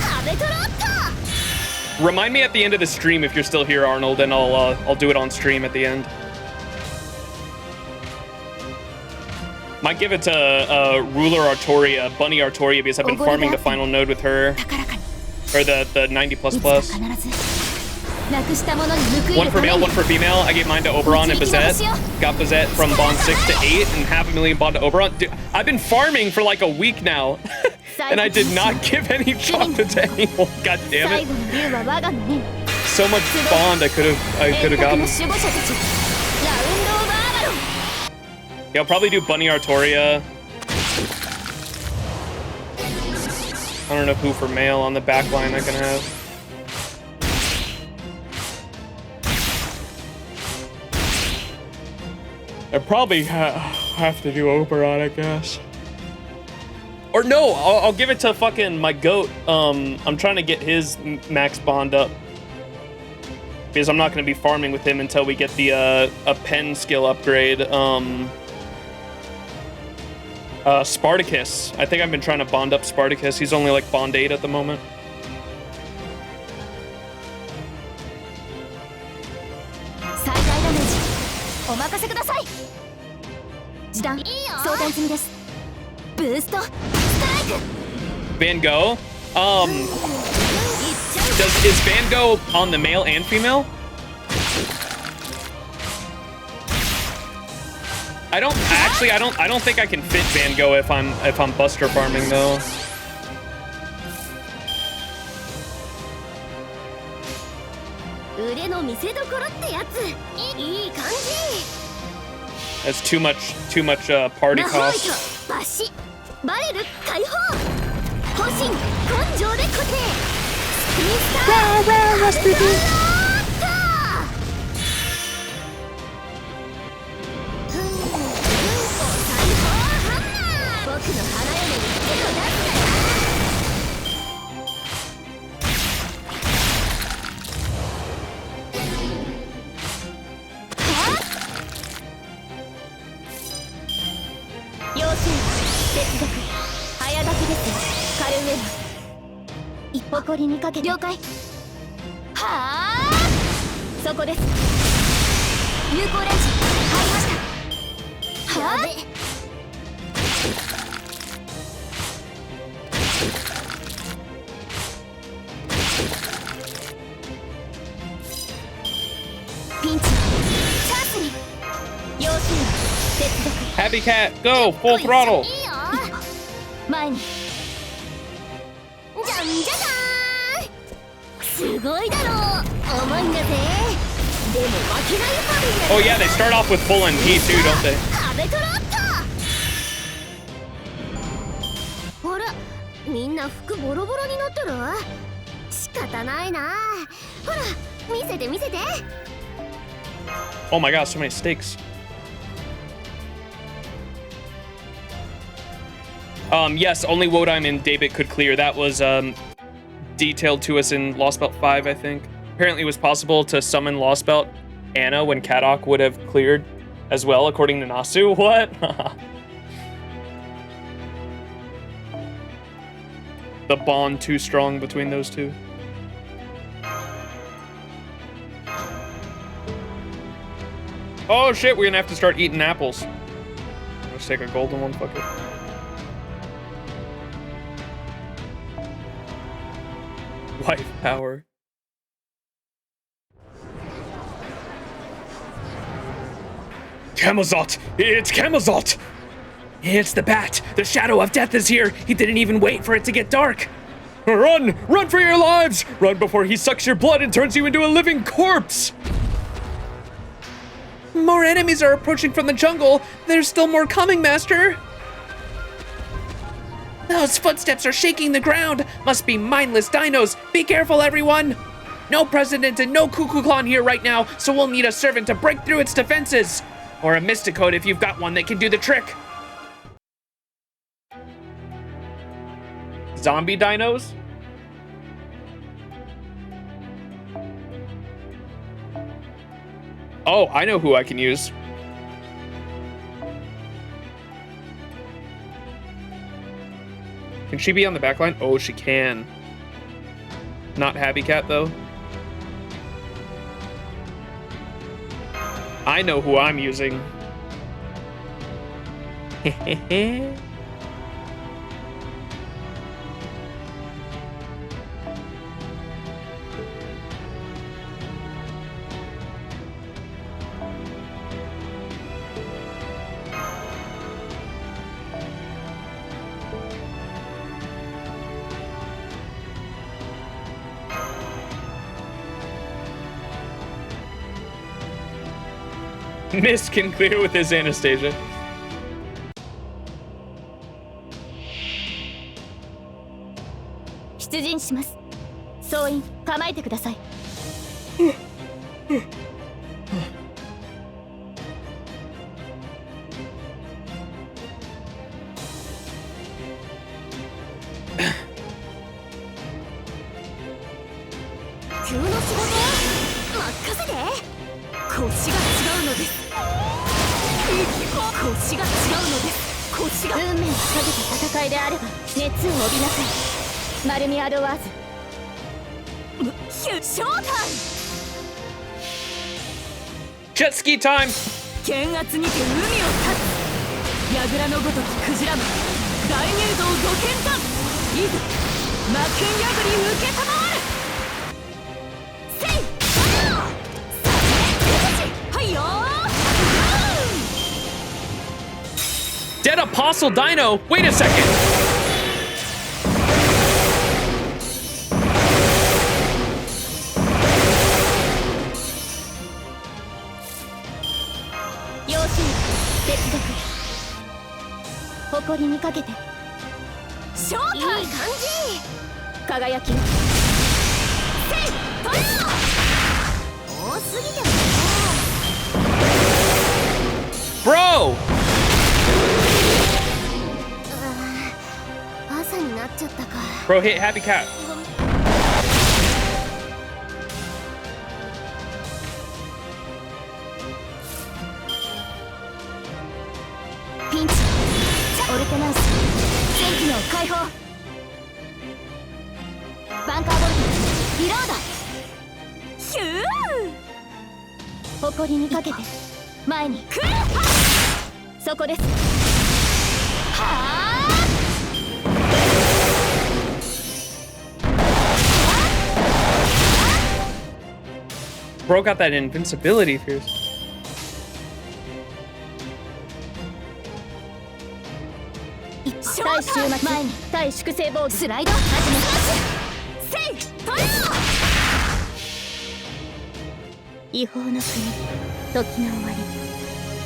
ハベトロット Remind me at the end of the stream if you're still here, Arnold, and I'll do it on stream at the end. Might give it to Ruler Artoria, Bunny Artoria, because I've been farming the final node with her. Or the 90++. One for male, one for female. I gave mine to Oberon and Bazette. Got Bazette from Bond 6 to 8 and 500,000 Bond to Oberon. Dude, I've been farming for like a week now. And I did not give any chocolate to anyone. God damn it. So much Bond I could have gotten. Yeah, I'll probably do Bunny Artoria. I don't know who for male on the back line I can have. I probably have to do Oberon, I guess. Or no, I'll give it to fucking my goat. I'm trying to get his max bond up. Because I'm not going to be farming with him until we get the a pen skill upgrade. Spartacus. I think I've been trying to bond up Spartacus. He's only like bond 8 at the moment. Van Gogh? Is Van Gogh on the male and female? I don't think I can fit Van Gogh if I'm Buster farming though. That's too much party cost. Happy Cat, go! Full throttle! いいよ前にじゃんじゃじゃーんすごいだろう重いんだぜでも負けないファミリー Oh yeah, they start off with full NP too, don't they? 食べとろっとほらみんな服ボロボロになってる仕方ないなほら見せて見せて Oh my gosh, so many stakes. Yes, only Wodime and David could clear. That was detailed to us in Lostbelt 5, I think. Apparently it was possible to summon Lostbelt Anna when Kadok would have cleared as well, according to Nasu. What? The bond too strong between those two. Oh shit, we're gonna have to start eating apples. Let's take a golden one, fuck it. Wife power. Camazot! It's Camazot! It's the bat! The shadow of death is here! He didn't even wait for it to get dark! Run! Run for your lives! Run before he sucks your blood and turns you into a living corpse! More enemies are approaching from the jungle! There's still more coming, Master! Those footsteps are shaking the ground! Must be mindless dinos! Be careful, everyone! No president and no Cuckoo Clan here right now, so we'll need a servant to break through its defenses! Or a Mysticode if you've got one that can do the trick! Zombie dinos? Oh, I know who I can use. Can she be on the back line? Oh, she can. Not Happy Cat, though. I know who I'm using. Mist can clear with his Anastasia. Jet ski time! 剣圧にて海を立つ櫓のごときクジラマン大入道ご剣山いざ魔剣破り受けたまわるせいはいよー Dead Apostle Dino! Wait a second! Bro! 朝になっちゃったか Bro, hit Happy Cat. ピンチオルテナンス戦機能解放バンカーボルトリロードヒュー誇りにかけて前にクルッそこですはあ Bro got that invincibility fierce. 対終末前に対粛清防御スライド始めせいトライ違法の国時の終わ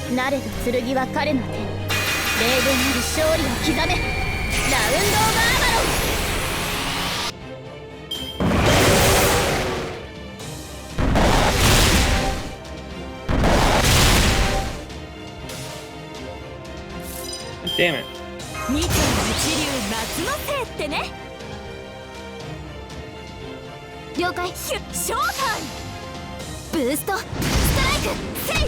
りなれど剣は彼の手に霊言なる勝利を刻めラウンド・オブ・アーマロンDamn it. 二丁の一流夏のせいってね了解ショータイムブーストストライクセイファ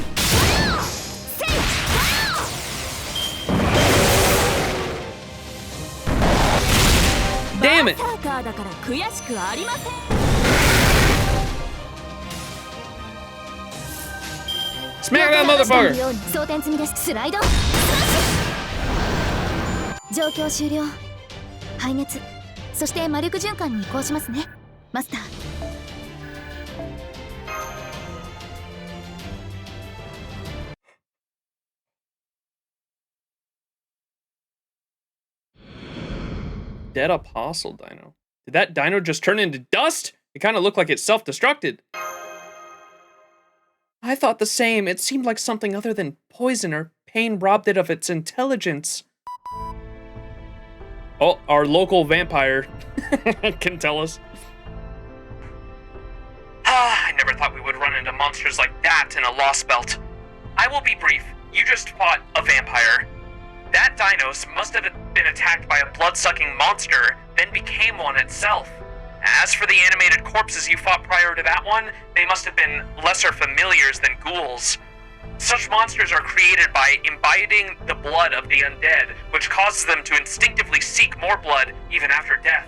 イアセイファイア Damn it. バーサーカーだから悔しくありません Smack that motherfucker. 装填済みですスライドスマッシュ状況終了排熱そして魔力循環に移行しますねマスター Dead apostle dino. Did that dino just turn into dust? It kind of looked like it self-destructed. I thought the same. It seemed like something other than poison or pain robbed it of its intelligence. Oh, our local vampire can tell us. I never thought we would run into monsters like that in a Lostbelt. I will be brief. You just fought a vampire. That Dinos must have been attacked by a blood-sucking monster, then became one itself. As for the animated corpses you fought prior to that one, they must have been lesser familiars than ghouls. Such monsters are created by imbibing the blood of the undead, which causes them to instinctively seek more blood even after death.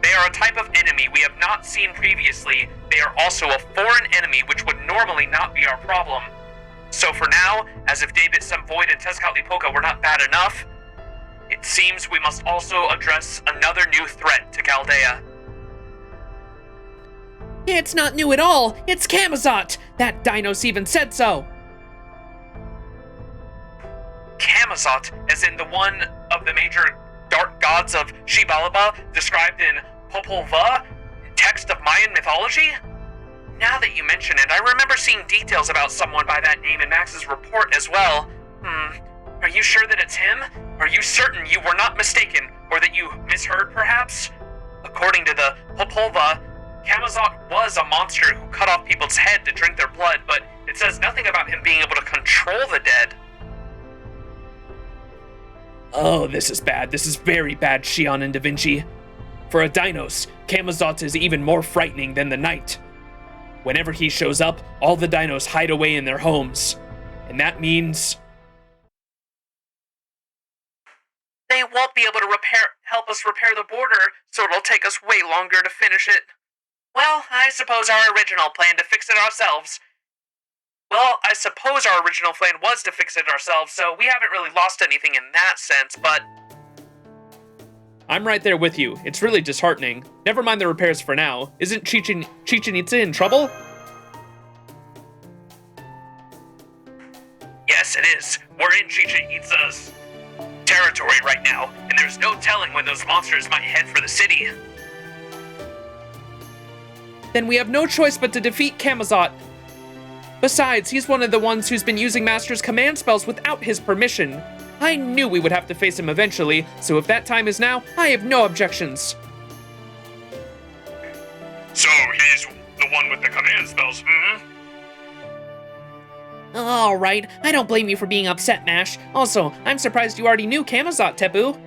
They are a type of enemy we have not seen previously. They are also a foreign enemy which would normally not be our problem. So for now, as if David Void and Tezcatlipoca were not bad enough, it seems we must also address another new threat to Chaldea. It's not new at all. It's Camazot. That Dinos even said so. Camazot, as in the one of the major dark gods of Xibalba, described in Popol Vuh, text of Mayan mythology? Now that you mention it, I remember seeing details about someone by that name in Max's report as well. Are you sure that it's him? Are you certain you were not mistaken, or that you misheard perhaps? According to the Popol Vuh, Camazot was a monster who cut off people's head to drink their blood, but it says nothing about him being able to control the dead. Oh, this is bad. This is very bad, Shion and Da Vinci. For a Dinos, Camazot is even more frightening than the Knight. Whenever he shows up, all the Dinos hide away in their homes. And that means... They won't be able to help us repair the border, so it'll take us way longer to finish it. Well, I suppose our original plan was to fix it ourselves, so we haven't really lost anything in that sense, but... I'm right there with you. It's really disheartening. Never mind the repairs for now. Isn't Chichen Itza in trouble? Yes, it is. We're in Chichen Itza's territory right now, and there's no telling when those monsters might head for the city. Then we have no choice but to defeat Camazot. Besides, he's one of the ones who's been using Master's command spells without his permission. I knew we would have to face him eventually, so if that time is now, I have no objections. So he's the one with the command spells, Alright, I don't blame you for being upset, Mash. Also, I'm surprised you already knew Camazot, Tebu.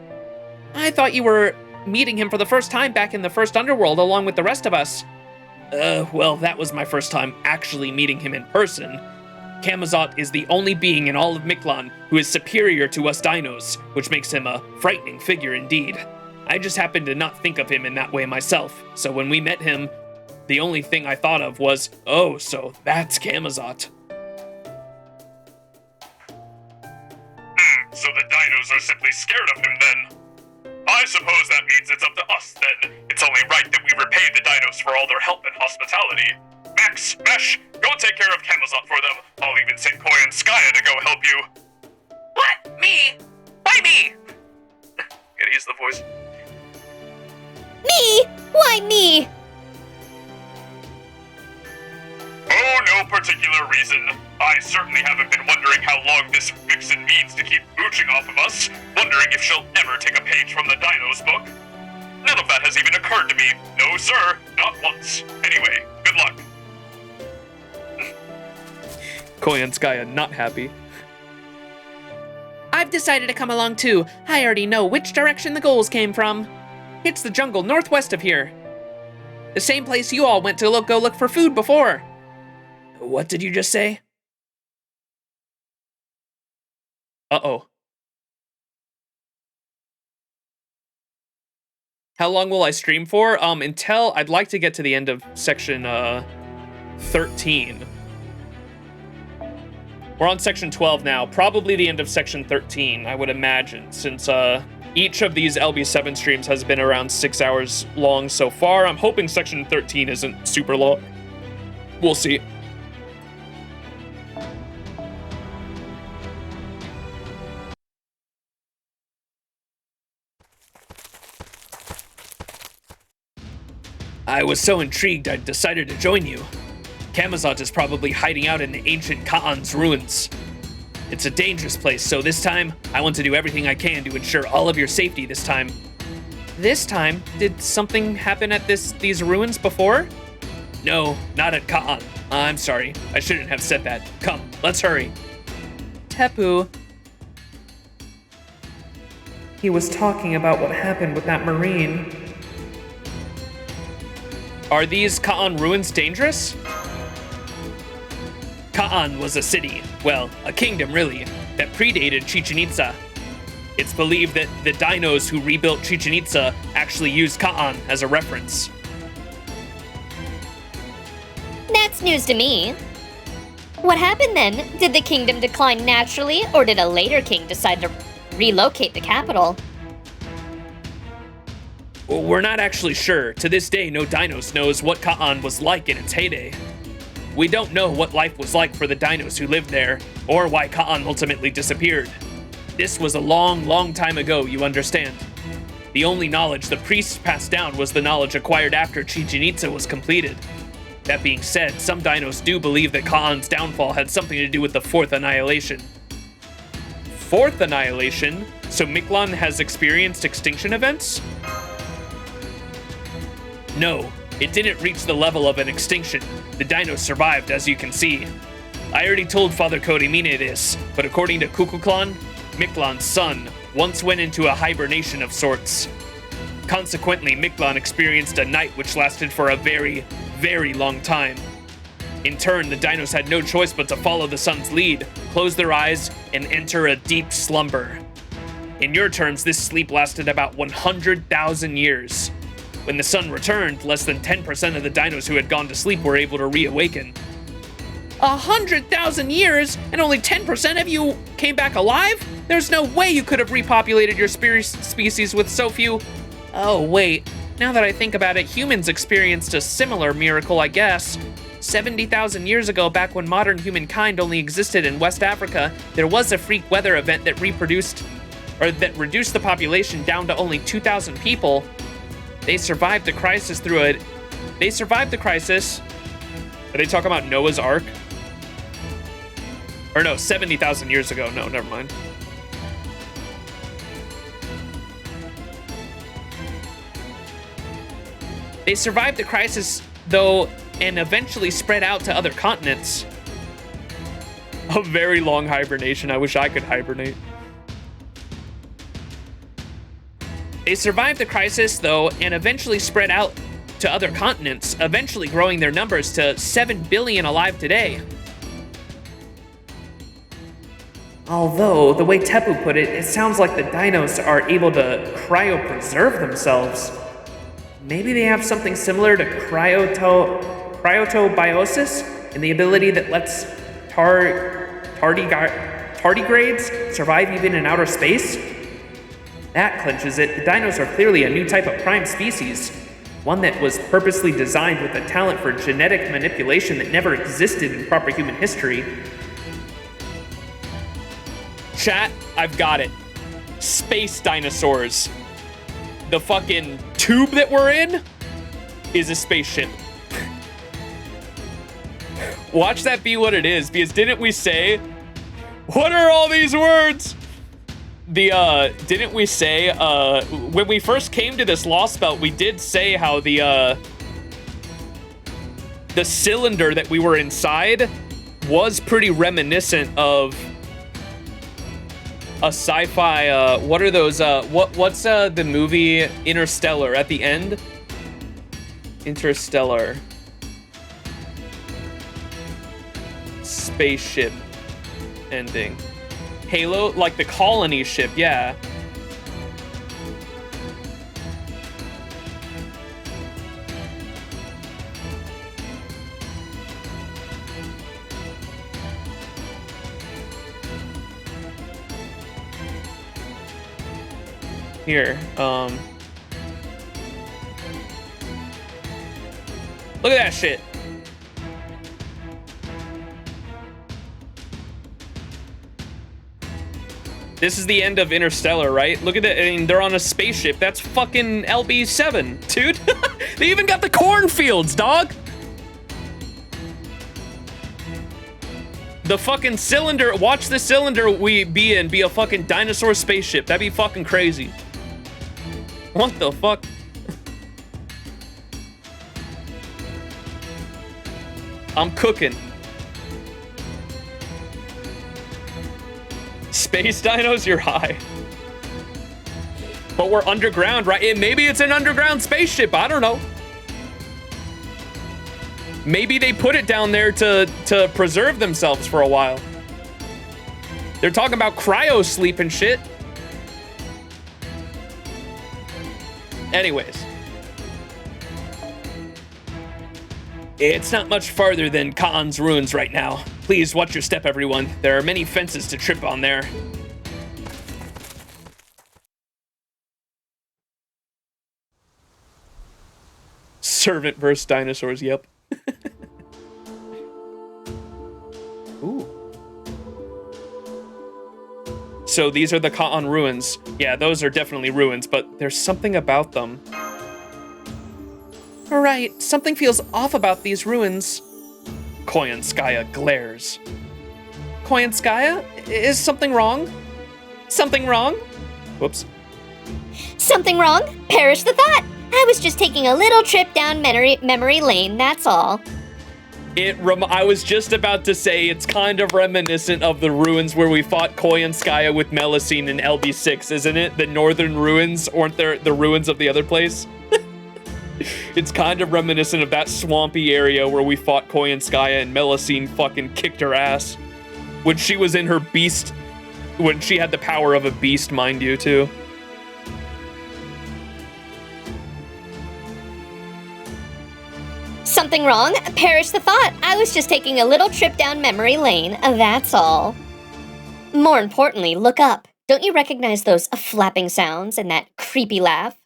I thought you were meeting him for the first time back in the first underworld along with the rest of us. Well, that was my first time actually meeting him in person. Camazot is the only being in all of Mictlān who is superior to us Dinos, which makes him a frightening figure indeed. I just happened to not think of him in that way myself, so when we met him, the only thing I thought of was, oh, so that's Camazot. So the Dinos are simply scared of him then. I suppose that means it's up to us then. It's only right that we repay the Dinos for all their help and hospitality. Max, Mesh, go take care of Camazot for them. I'll even send Koi and Skya to go help you. What? Me? Why me? boys. Me? Why me? Oh, no particular reason. I certainly haven't been wondering how long this vixen means to keep mooching off of us, wondering if she'll ever take a page from the Dinos book. None of that has even occurred to me. No, sir, not once. Anyway, good luck. Koyanskaya not happy. I've decided to come along too. I already know which direction the goals came from. It's the jungle northwest of here. The same place you all went to go look for food before. What did you just say? Uh-oh. How long will I stream for? Until I'd like to get to the end of section 13. We're on section 12 now. Probably the end of section 13, I would imagine, since each of these LB7 streams has been around 6 hours long so far. I'm hoping section 13 isn't super long. We'll see. I was so intrigued I decided to join you. Kamazot is probably hiding out in the ancient Ka'an's ruins. It's a dangerous place, so this time, I want to do everything I can to ensure all of your safety this time. This time? Did something happen at these ruins before? No, not at Ka'an. I'm sorry, I shouldn't have said that. Come, let's hurry. Tepu. He was talking about what happened with that Marine. Are these Ka'an ruins dangerous? Ka'an was a city, well, a kingdom really, that predated Chichen Itza. It's believed that the dinos who rebuilt Chichen Itza actually used Ka'an as a reference. That's news to me. What happened then? Did the kingdom decline naturally, or did a later king decide to relocate the capital? Well, we're not actually sure. To this day, no dinos knows what Ka'an was like in its heyday. We don't know what life was like for the dinos who lived there, or why Ka'an ultimately disappeared. This was a long, long time ago, you understand. The only knowledge the priests passed down was the knowledge acquired after Chichen Itza was completed. That being said, some dinos do believe that Ka'an's downfall had something to do with the Fourth Annihilation. Fourth Annihilation? So Mictlān has experienced extinction events? No, it didn't reach the level of an extinction. The dinos survived, as you can see. I already told Father Kodimine this, but according to Kukulkan, Mictlān's son once went into a hibernation of sorts. Consequently, Mictlān experienced a night which lasted for a very, very long time. In turn, the dinos had no choice but to follow the sun's lead, close their eyes, and enter a deep slumber. In your terms, this sleep lasted about 100,000 years. When the sun returned, less than 10% of the dinos who had gone to sleep were able to reawaken. 100,000 years, and only 10% of you came back alive? There's no way you could have repopulated your species with so few. Oh, wait. Now that I think about it, humans experienced a similar miracle, I guess. 70,000 years ago, back when modern humankind only existed in West Africa, there was a freak weather event that reduced the population down to only 2,000 people. They survived the crisis Are they talking about Noah's Ark? Or no, 70,000 years ago. No, never mind. They survived the crisis, though, and eventually spread out to other continents. A very long hibernation. I wish I could hibernate. They survived the crisis, though, and eventually spread out to other continents, eventually growing their numbers to 7 billion alive today. Although, the way Tepu put it, it sounds like the dinos are able to cryopreserve themselves. Maybe they have something similar to cryotobiosis, and the ability that lets tardigrades survive even in outer space? That clinches it. The dinos are clearly a new type of prime species, one that was purposely designed with a talent for genetic manipulation that never existed in proper human history. Chat, I've got it. Space dinosaurs. the fucking tube that we're in is a spaceship. Watch that be what it is, because didn't we say, what are all these words? Didn't we say, when we first came to this Lostbelt, we did say how the cylinder that we were inside was pretty reminiscent of a sci-fi, what are those, what's the movie Interstellar at the end? Interstellar. Spaceship ending. Halo, like the colony ship, yeah. Here, look at that shit. This is the end of Interstellar, right? Look at it, I mean, they're on a spaceship. That's fucking LB7, dude. They even got the cornfields, dog. The fucking cylinder, watch the cylinder we be in be a fucking dinosaur spaceship. That'd be fucking crazy. What the fuck? I'm cooking. Space dinos, you're high. But we're underground, right? Maybe it's an underground spaceship, I don't know. Maybe they put it down there to preserve themselves for a while. They're talking about cryo sleep and shit. Anyways. It's not much farther than Khan's ruins right now. Please watch your step, everyone. There are many fences to trip on there. Servant versus dinosaurs, yep. Ooh. So these are the Khan ruins. Yeah, those are definitely ruins, but there's something about them. Right, something feels off about these ruins. Koyanskaya glares. Koyanskaya? Is something wrong? Something wrong? Whoops. Something wrong? Perish the thought. I was just taking a little trip down memory lane, that's all. I was just about to say it's kind of reminiscent of the ruins where we fought Koyanskaya with Melusine in LB6, isn't it? The northern ruins, aren't there the ruins of the other place? It's kind of reminiscent of that swampy area where we fought Koyanskaya and Melusine fucking kicked her ass. When she was in her beast, when she had the power of a beast, mind you, too. Something wrong? Perish the thought. I was just taking a little trip down memory lane, that's all. More importantly, look up. Don't you recognize those flapping sounds and that creepy laugh?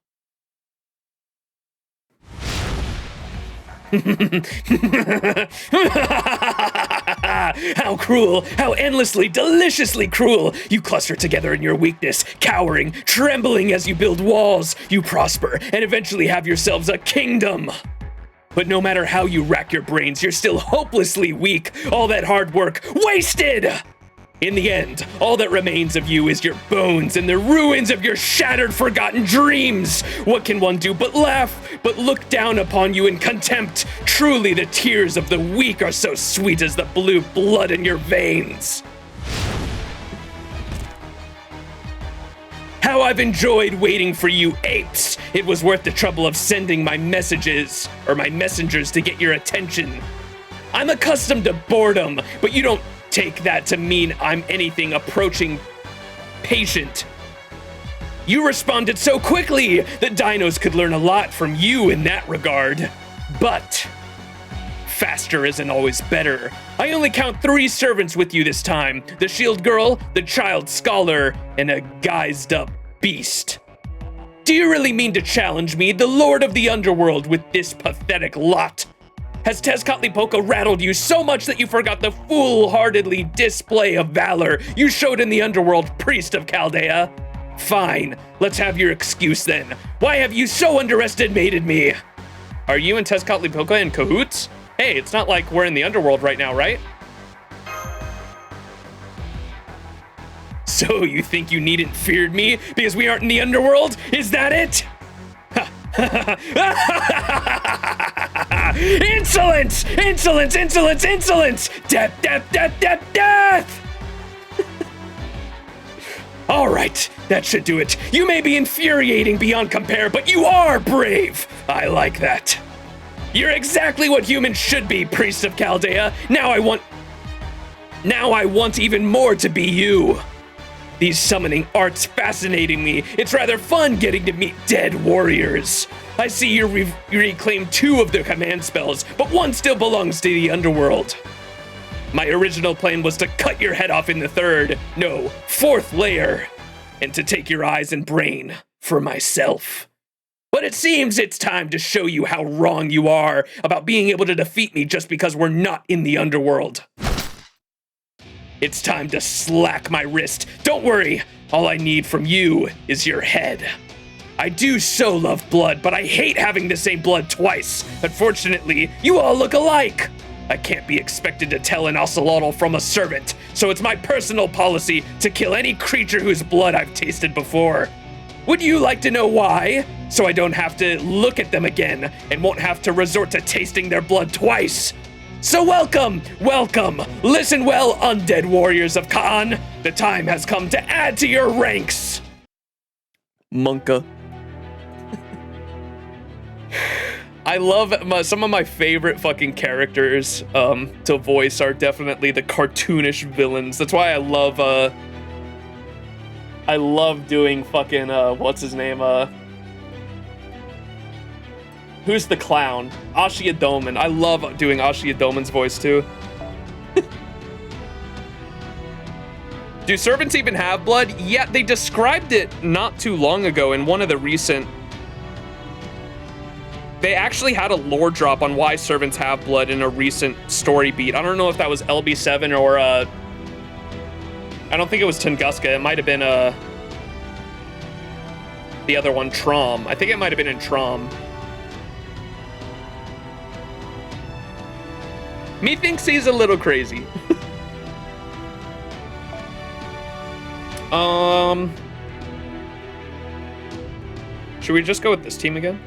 How cruel, how endlessly, deliciously cruel. You cluster together in your weakness, cowering, trembling as you build walls. You prosper and eventually have yourselves a kingdom. But no matter how you rack your brains, you're still hopelessly weak. All that hard work, wasted! In the end, all that remains of you is your bones and the ruins of your shattered, forgotten dreams. What can one do but laugh, but look down upon you in contempt? Truly, the tears of the weak are so sweet as the blue blood in your veins. How I've enjoyed waiting for you apes. It was worth the trouble of sending my messages, or my messengers to get your attention. I'm accustomed to boredom, but you don't take that to mean I'm anything approaching patient. You responded so quickly that dinos could learn a lot from you in that regard. But faster isn't always better. I only count 3 servants with you this time. The shield girl, the child scholar, and a guised up beast. Do you really mean to challenge me, the lord of the underworld, with this pathetic lot? Has Tezcatlipoca rattled you so much that you forgot the foolhardily display of valor you showed in the underworld, priest of Chaldea? Fine, let's have your excuse then. Why have you so underestimated me? Are you and Tezcatlipoca in cahoots? Hey, it's not like we're in the underworld right now, right? So you think you needn't feared me because we aren't in the underworld? Is that it? Insolence! Insolence! Insolence! Insolence! Death! Death! Death! Death! Death! All right, that should do it. You may be infuriating beyond compare, but you are brave. I like that. You're exactly what humans should be, Priest of Chaldea. Now I want even more to be you. These summoning arts fascinating me. It's rather fun getting to meet dead warriors. I see you reclaim 2 of the command spells, but 1 still belongs to the underworld. My original plan was to cut your head off in the 4th layer, and to take your eyes and brain for myself. But it seems it's time to show you how wrong you are about being able to defeat me just because we're not in the underworld. It's time to slack my wrist. Don't worry, all I need from you is your head. I do so love blood, but I hate having the same blood twice. Unfortunately, you all look alike. I can't be expected to tell an ocelotl from a servant, so it's my personal policy to kill any creature whose blood I've tasted before. Would you like to know why? So I don't have to look at them again and won't have to resort to tasting their blood twice. So welcome, welcome. Listen well, undead warriors of Kaan. The time has come to add to your ranks. Monka. I love some of my favorite fucking characters to voice are definitely the cartoonish villains. That's why I love doing fucking what's his name? Who's the clown? Ashiadomen. I love doing Ashiadomen's voice too. Do servants even have blood? Yeah, they described it not too long ago in one of the recent. They actually had a lore drop on why servants have blood in a recent story beat. I don't know if that was LB7 or I don't think it was Tunguska. It might have been the other one, Trom. I think it might have been in Trom. Me thinks he's a little crazy. Should we just go with this team again?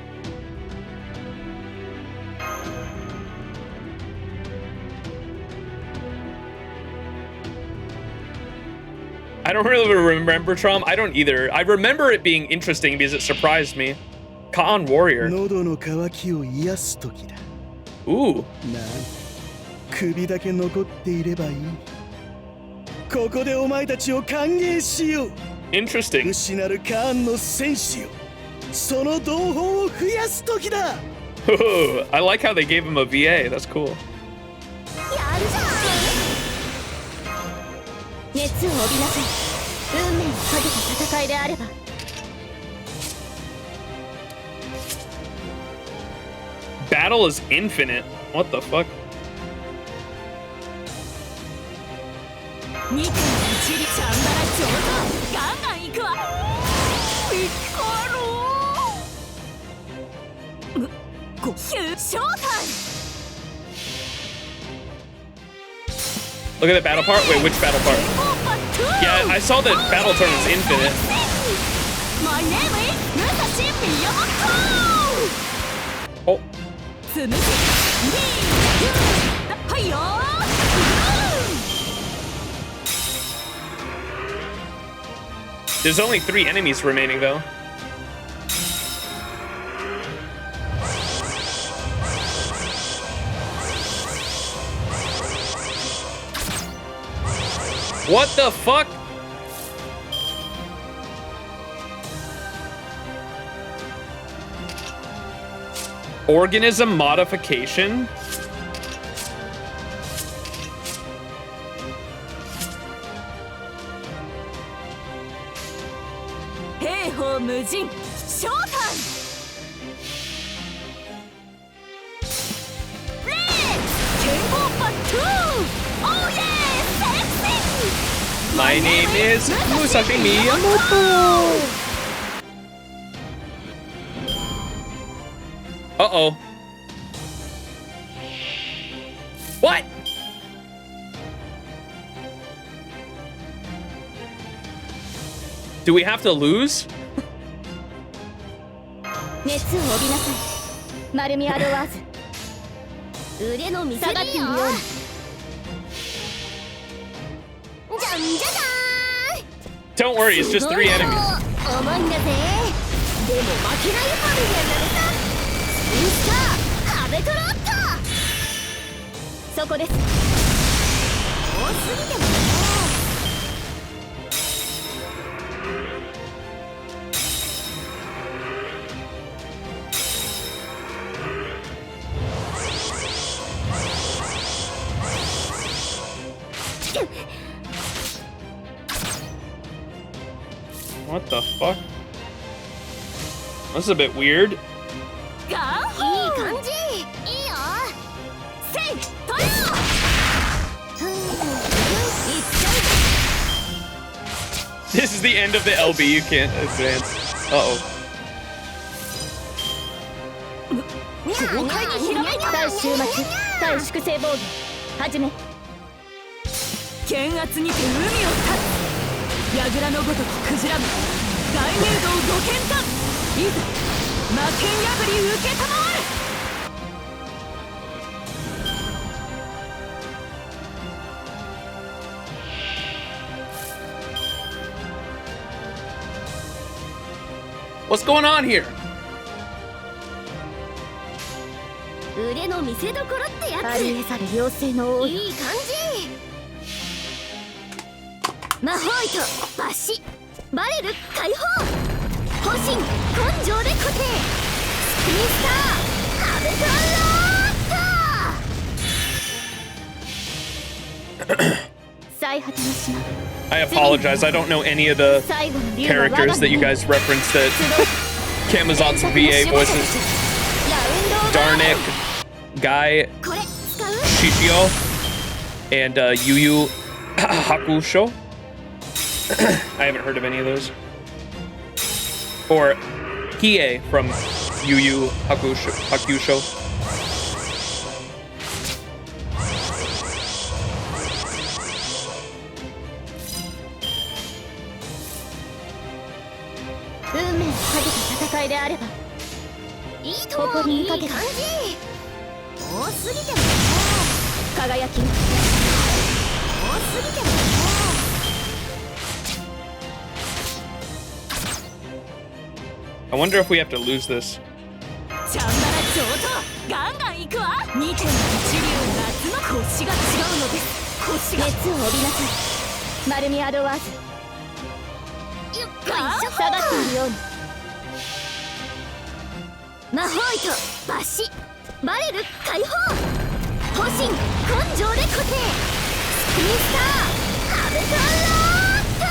I don't really remember Trom. I don't either. I remember it being interesting because it surprised me. Kaan Warrior. Ooh. 首だけ残っていればいい。ここでお前たちを歓迎しよう。 Interesting. 失るカーンの戦士よ。その同胞を増やす時だ。Ooh, I like how they gave him a VA. That's cool. やるじゃん。熱を帯びなさい。運命をかけた戦いであれば。Battle is infinite. What the fuck? 2分のチリチャンバラ上手。ガンガン行くわ。ピッコロ。ごシューショータイム。 Look at the battle part. Wait, which battle part? Yeah, I saw that battle turn is infinite. My name is Musashi Miyamoto. Oh. There's only 3 enemies remaining though. What the fuck? Organism modification? Hey ho Mujin, showtime! Red! Kenpo Part 2! Oh yeah! Sexy! My name is Musashi Miyamoto. Uh-oh. What? Do we have to lose? 熱を帯びなさい。丸みアドワーズ。腕の見せ場っているように。じゃんじゃじゃーん。 Don't worry, it's just 3 enemies. 重いんだぜ。でも負けないファミリアなのさ。スピンスター、壁トロット。そこです。多すぎてもね。What the fuck? This is a bit weird. いい感じ。いいよ。セイ、トヨ。いっちゃう。 This is the end of the LB. You can't advance. Uh-oh. 豪快にひらめいた。対終末、対粛清防御。はじめ。剣圧にて海を立つ。櫓のごときクジラも大入道ご剣断。いざ魔剣破り受けたまわる。What's going on here? 腕の見せ所ってやつ。ありえざる妖精の王よ。いい感じ。魔法糸抜歯バレル解放方針根性で固定スピンスター壁トロット。最果ての島。 I apologize. I don't know any of the characters that you guys referenced that Kamazot's VA voices. Darnik, Guy, これ使う。 Shishio, and Yu Yu Hakusho. I haven't heard of any of those. Or Hiei from Yu Yu Hakusho.いいともいい感じ。多すぎてもね。輝き。多すぎてもね。 I wonder if we have to lose this. チャンバラ上等ガンガン行くわ。2.1流夏の腰が違うのです。腰が熱を帯びなさい。丸みアドワーズ。よっか下がっているように。魔法糸抜歯バレル解放方針根性で固定スピンスター壁トロット。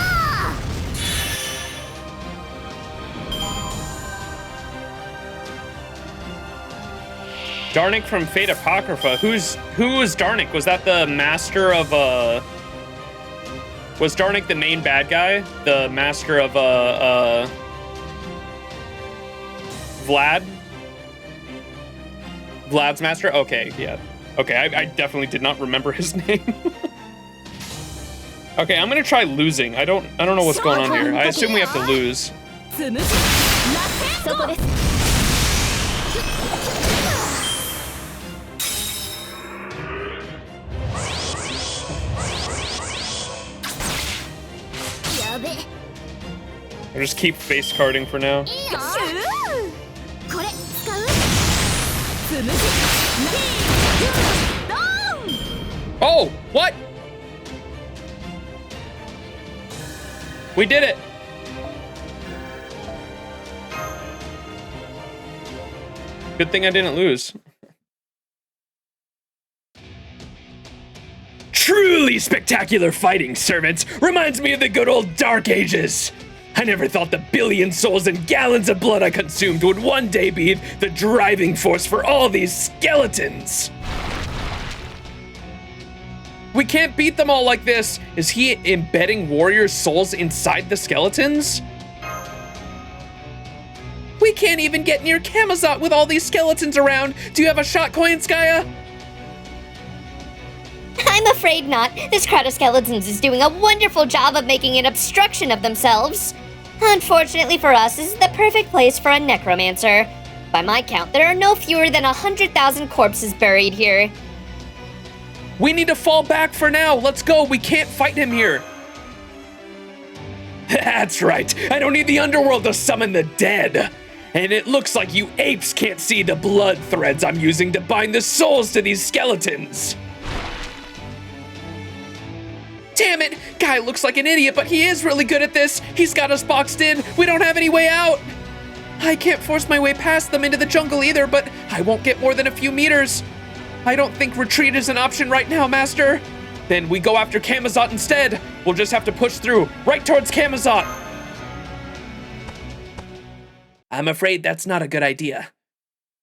Darnik from Fate Apocrypha. Who was Darnik? Was that the master of Was Darnik the main bad guy? The master of Vlad? Vlad's master? Okay, yeah. Okay, I definitely did not remember his name. Okay, I'm gonna try losing. I don't know what's going on here. I assume we have to lose. そこです。 I'll just keep face carding for now. Oh, what? We did it. Good thing I didn't lose. Truly spectacular fighting, servants. Reminds me of the good old Dark Ages. I never thought the billion souls and gallons of blood I consumed would one day be the driving force for all these skeletons. We can't beat them all like this. Is he embedding warrior souls inside the skeletons? We can't even get near Camazot with all these skeletons around. Do you have a shot, Koyanskaya? I'm afraid not. This crowd of skeletons is doing a wonderful job of making an obstruction of themselves. Unfortunately for us, this is the perfect place for a necromancer. By my count, there are no fewer than 100,000 corpses buried here. We need to fall back for now. Let's go. We can't fight him here. That's right. I don't need the underworld to summon the dead. And it looks like you apes can't see the blood threads I'm using to bind the souls to these skeletons. Damn it! Guy looks like an idiot, but he is really good at this. He's got us boxed in. We don't have any way out. I can't force my way past them into the jungle either, but I won't get more than a few meters. I don't think retreat is an option right now, Master. Then we go after Camazot instead. We'll just have to push through, right towards Camazot. I'm afraid that's not a good idea.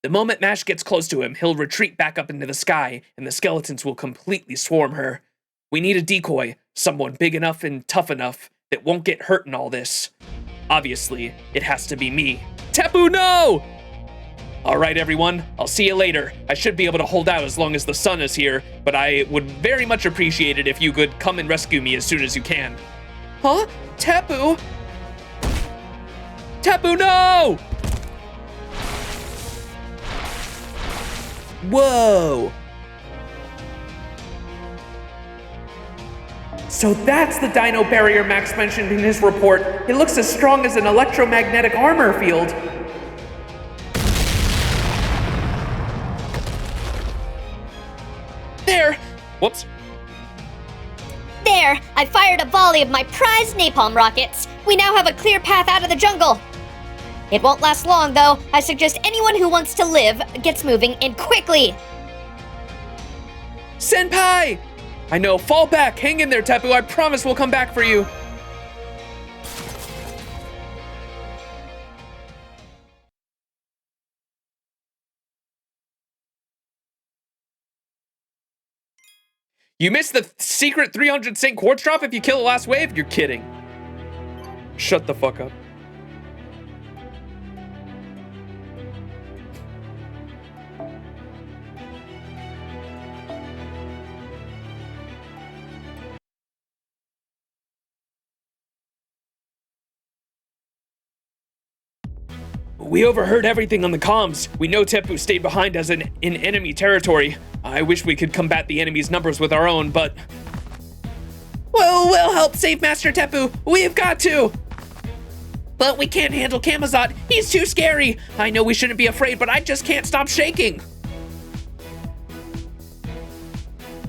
The moment Mash gets close to him, he'll retreat back up into the sky, and the skeletons will completely swarm her. We need a decoy, someone big enough and tough enough that won't get hurt in all this. Obviously, it has to be me. Tepu, no! All right, everyone, I'll see you later. I should be able to hold out as long as the sun is here, but I would very much appreciate it if you could come and rescue me as soon as you can. Huh? Tepu? Tepu, no! Whoa! So that's the dino barrier Max mentioned in his report. It looks as strong as an electromagnetic armor field. There! Whoops. There! I fired a volley of my prized napalm rockets. We now have a clear path out of the jungle. It won't last long, though. I suggest anyone who wants to live gets moving, and quickly. Senpai! I know, fall back, hang in there, Tepu. I promise we'll come back for you. You missed the secret 300 Saint Quartz drop if you kill the last wave? You're kidding. Shut the fuck up. We overheard everything on the comms. We know Tepu stayed behind us in enemy territory. I wish we could combat the enemy's numbers with our own, but... Well, we'll help save Master Tepu. We've got to. But we can't handle Camazot. He's too scary. I know we shouldn't be afraid, but I just can't stop shaking.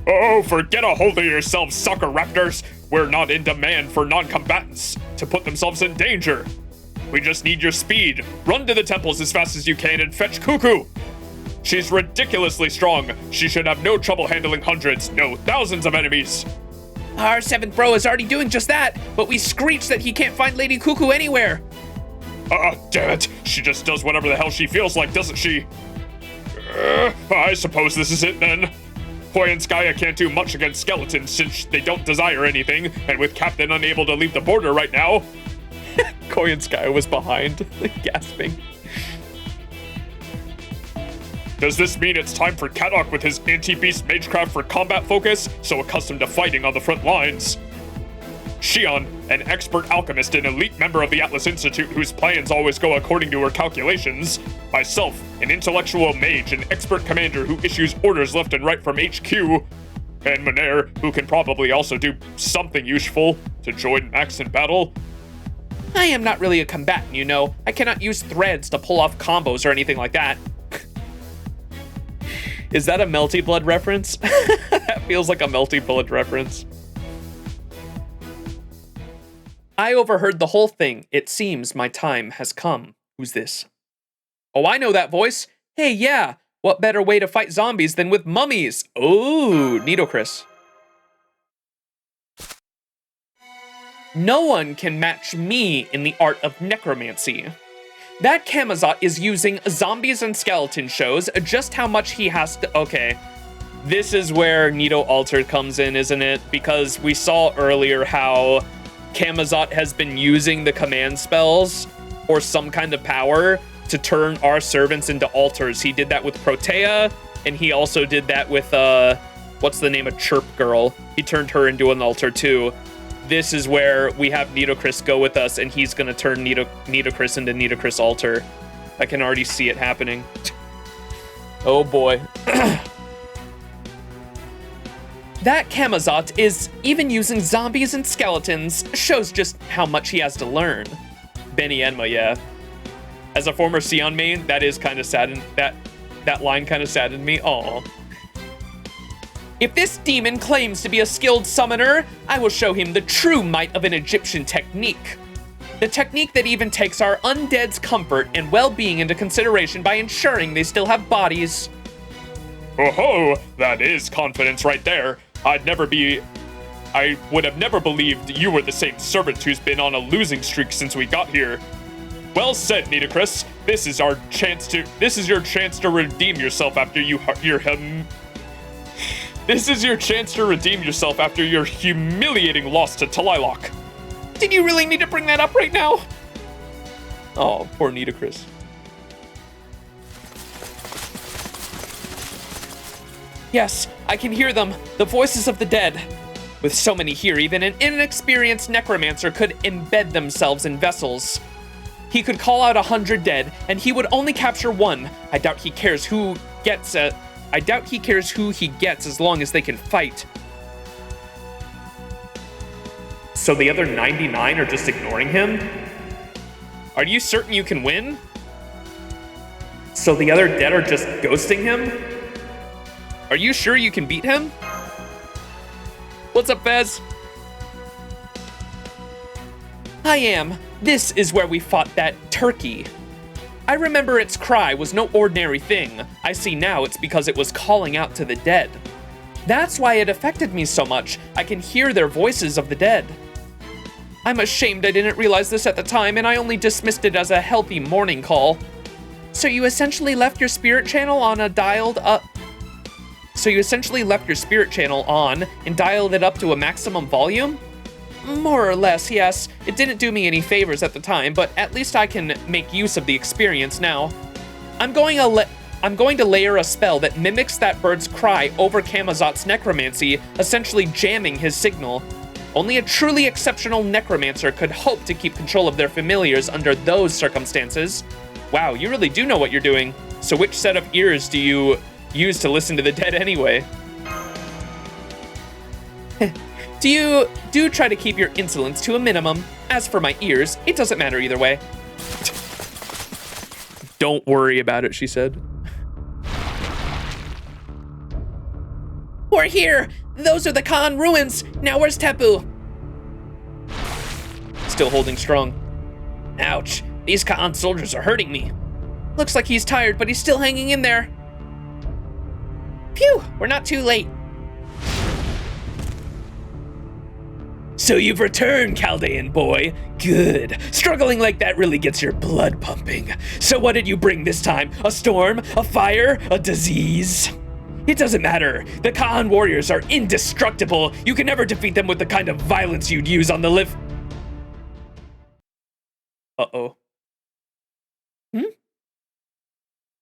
Oh, forget a hold of yourselves, sucker raptors. We're not in demand for non-combatants to put themselves in danger. We just need your speed. Run to the temples as fast as you can and fetch Cuckoo. She's ridiculously strong. She should have no trouble handling hundreds, no, thousands of enemies. Our 7th bro is already doing just that, but we screeched that he can't find Lady Cuckoo anywhere. Damn it. She just does whatever the hell she feels like, doesn't she? I suppose this is it then. Koyanskaya can't do much against skeletons since they don't desire anything, and with Captain unable to leave the border right now, Koyanskaya was behind, gasping. Does this mean it's time for Katok with his anti-beast magecraft for combat focus, so accustomed to fighting on the front lines? Shion, an expert alchemist and elite member of the Atlas Institute whose plans always go according to her calculations. Myself, an intellectual mage and expert commander who issues orders left and right from HQ. And Monair, who can probably also do something useful to join Max in battle. I am not really a combatant, you know. I cannot use threads to pull off combos or anything like that. Is that a Melty Blood reference? That feels like a Melty Blood reference. I overheard the whole thing. It seems my time has come. Who's this? Oh, I know that voice. Hey, yeah. What better way to fight zombies than with mummies? Oh, Nitocris. No one can match me in the art of necromancy. That Camazot is using zombies and skeleton shows just how much he has to... Okay. This is where Nido Altered comes in, isn't it? Because we saw earlier how Camazot has been using the command spells or some kind of power to turn our servants into altars. He did that with Protea, and he also did that with, what's the name of Chirp Girl? He turned her into an altar too. This is where we have Nitocris go with us, and he's gonna turn Nitocris into Nitocris Altar. I can already see it happening. Oh boy. That Camazot is even using zombies and skeletons. Shows just how much he has to learn. Benny Enma, yeah. As a former Sion main, that is kind of saddened. That line kind of saddened me. Aw. If this demon claims to be a skilled summoner, I will show him the true might of an Egyptian technique. The technique that even takes our undead's comfort and well-being into consideration by ensuring they still have bodies. Oh, that is confidence right there. I would have never believed you were the same servant who's been on a losing streak since we got here. Well said, Nitocris. This is your chance to redeem yourself after your humiliating loss to Talilok. Did you really need to bring that up right now? Oh, poor Nitocris. Yes, I can hear them, the voices of the dead. With so many here, even an inexperienced necromancer could embed themselves in vessels. He could call out 100 dead, and he would only capture one. I doubt he cares who he gets as long as they can fight. So the other 99 are just ignoring him? Are you certain you can win? So the other dead are just ghosting him? Are you sure you can beat him? What's up, Fez? I am. This is where we fought that turkey. I remember its cry was no ordinary thing. I see now it's because it was calling out to the dead. That's why it affected me so much. I can hear their voices of the dead. I'm ashamed I didn't realize this at the time, and I only dismissed it as a healthy morning call. So you essentially left your spirit channel on and dialed it up to a maximum volume? More or less, yes. It didn't do me any favors at the time, but at least I can make use of the experience now. I'm going to layer a spell that mimics that bird's cry over Camazot's necromancy, essentially jamming his signal. Only a truly exceptional necromancer could hope to keep control of their familiars under those circumstances. Wow, you really do know what you're doing. So which set of ears do you use to listen to the dead anyway? Do try to keep your insolence to a minimum. As for my ears, it doesn't matter either way. Don't worry about it, she said. We're here! Those are the Khan ruins! Now where's Tepu? Still holding strong. Ouch, these Khan soldiers are hurting me. Looks like he's tired, but he's still hanging in there. Phew, we're not too late. So you've returned, Chaldean boy. Good. Struggling like that really gets your blood pumping. So what did you bring this time? A storm? A fire? A disease? It doesn't matter. The Khan warriors are indestructible. You can never defeat them with the kind of violence you'd use on the live. Uh-oh.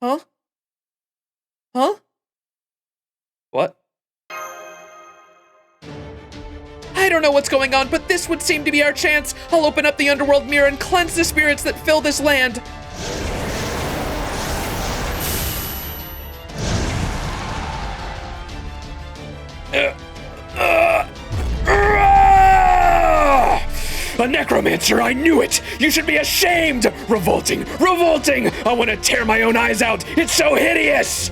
Huh? Huh? What? I don't know what's going on, but this would seem to be our chance. I'll open up the underworld mirror and cleanse the spirits that fill this land. A necromancer, I knew it! You should be ashamed! Revolting! Revolting! I want to tear my own eyes out! It's so hideous!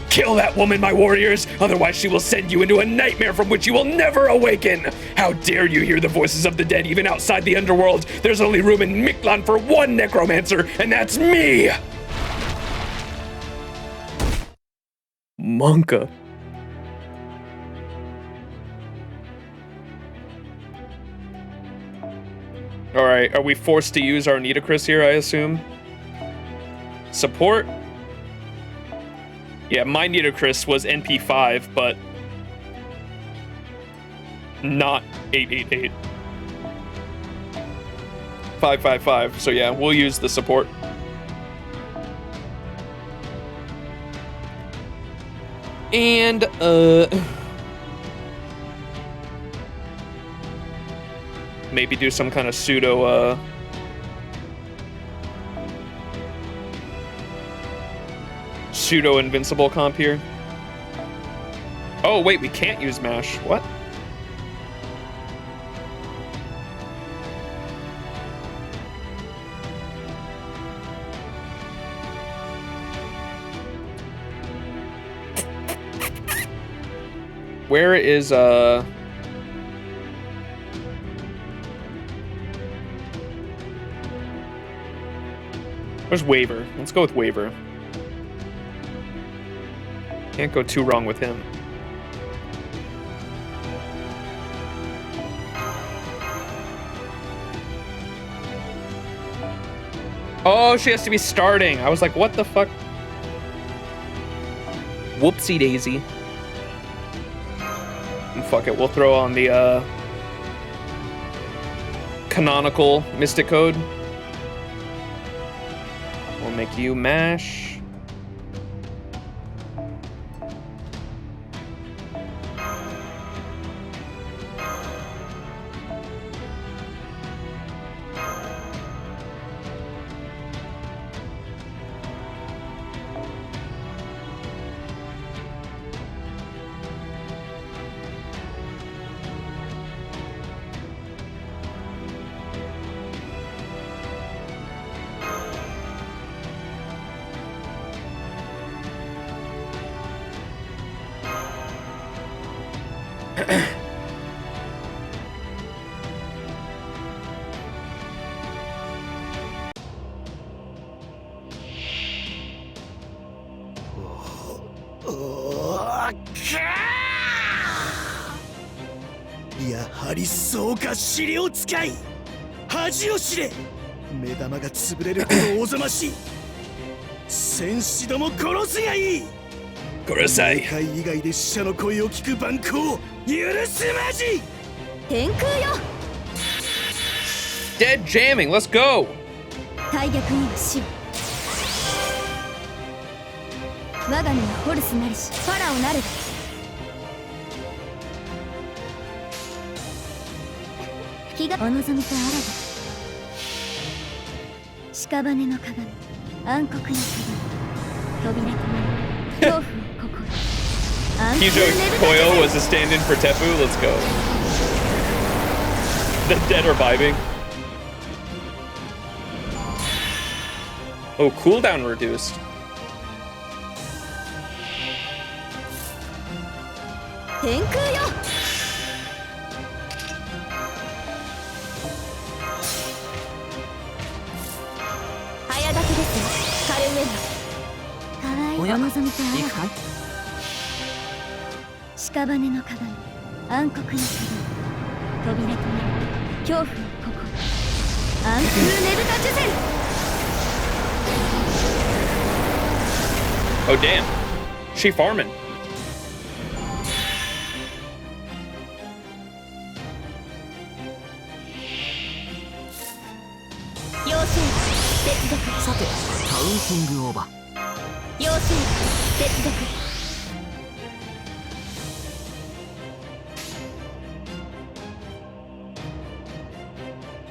Kill that woman, my warriors, otherwise she will send you into a nightmare from which you will never awaken! How dare you hear the voices of the dead even outside the underworld? There's only room in Mictlān for one necromancer, and that's me! Monka. Alright, are we forced to use our Nitocris here, I assume? Support? Yeah, my Nitocris was NP5, but not 888. 555. So yeah, we'll use the support. And maybe do some kind of pseudo invincible comp here. Oh wait, we can't use MASH. What? Where is where's Waver? Let's go with Waver. Can't go too wrong with him. Oh, she has to be starting. I was like, what the fuck? Whoopsie daisy. And fuck it, we'll throw on the canonical Mystic Code. We'll make you MASH.やはりそうか、資料使い恥を知れ。目玉が潰れるほどおぞましい。戦士ども殺すがいい。殺さい。冥界以外で死者の声を聞く蛮行を許すまじ。天空よ。 Dead jamming, let's go! 大逆には死を。我が身はホルスなりしファラオなるが。気がお望みとあらば。屍の鏡、暗黒の鏡、扉となる恐怖の心。Kijo Koyo was a stand-in for Tefu, let's go. The dead are vibing. Oh, cooldown reduced. 天空よ。早炊きですよ、カルメラ。かわいいお望みとあらば。屍の鏡、暗黒の鏡、扉となる恐怖の心。暗空ネブタジュゼル。 Oh damn, she farming. 要請接続。さてカウンティングオーバー。要請接続。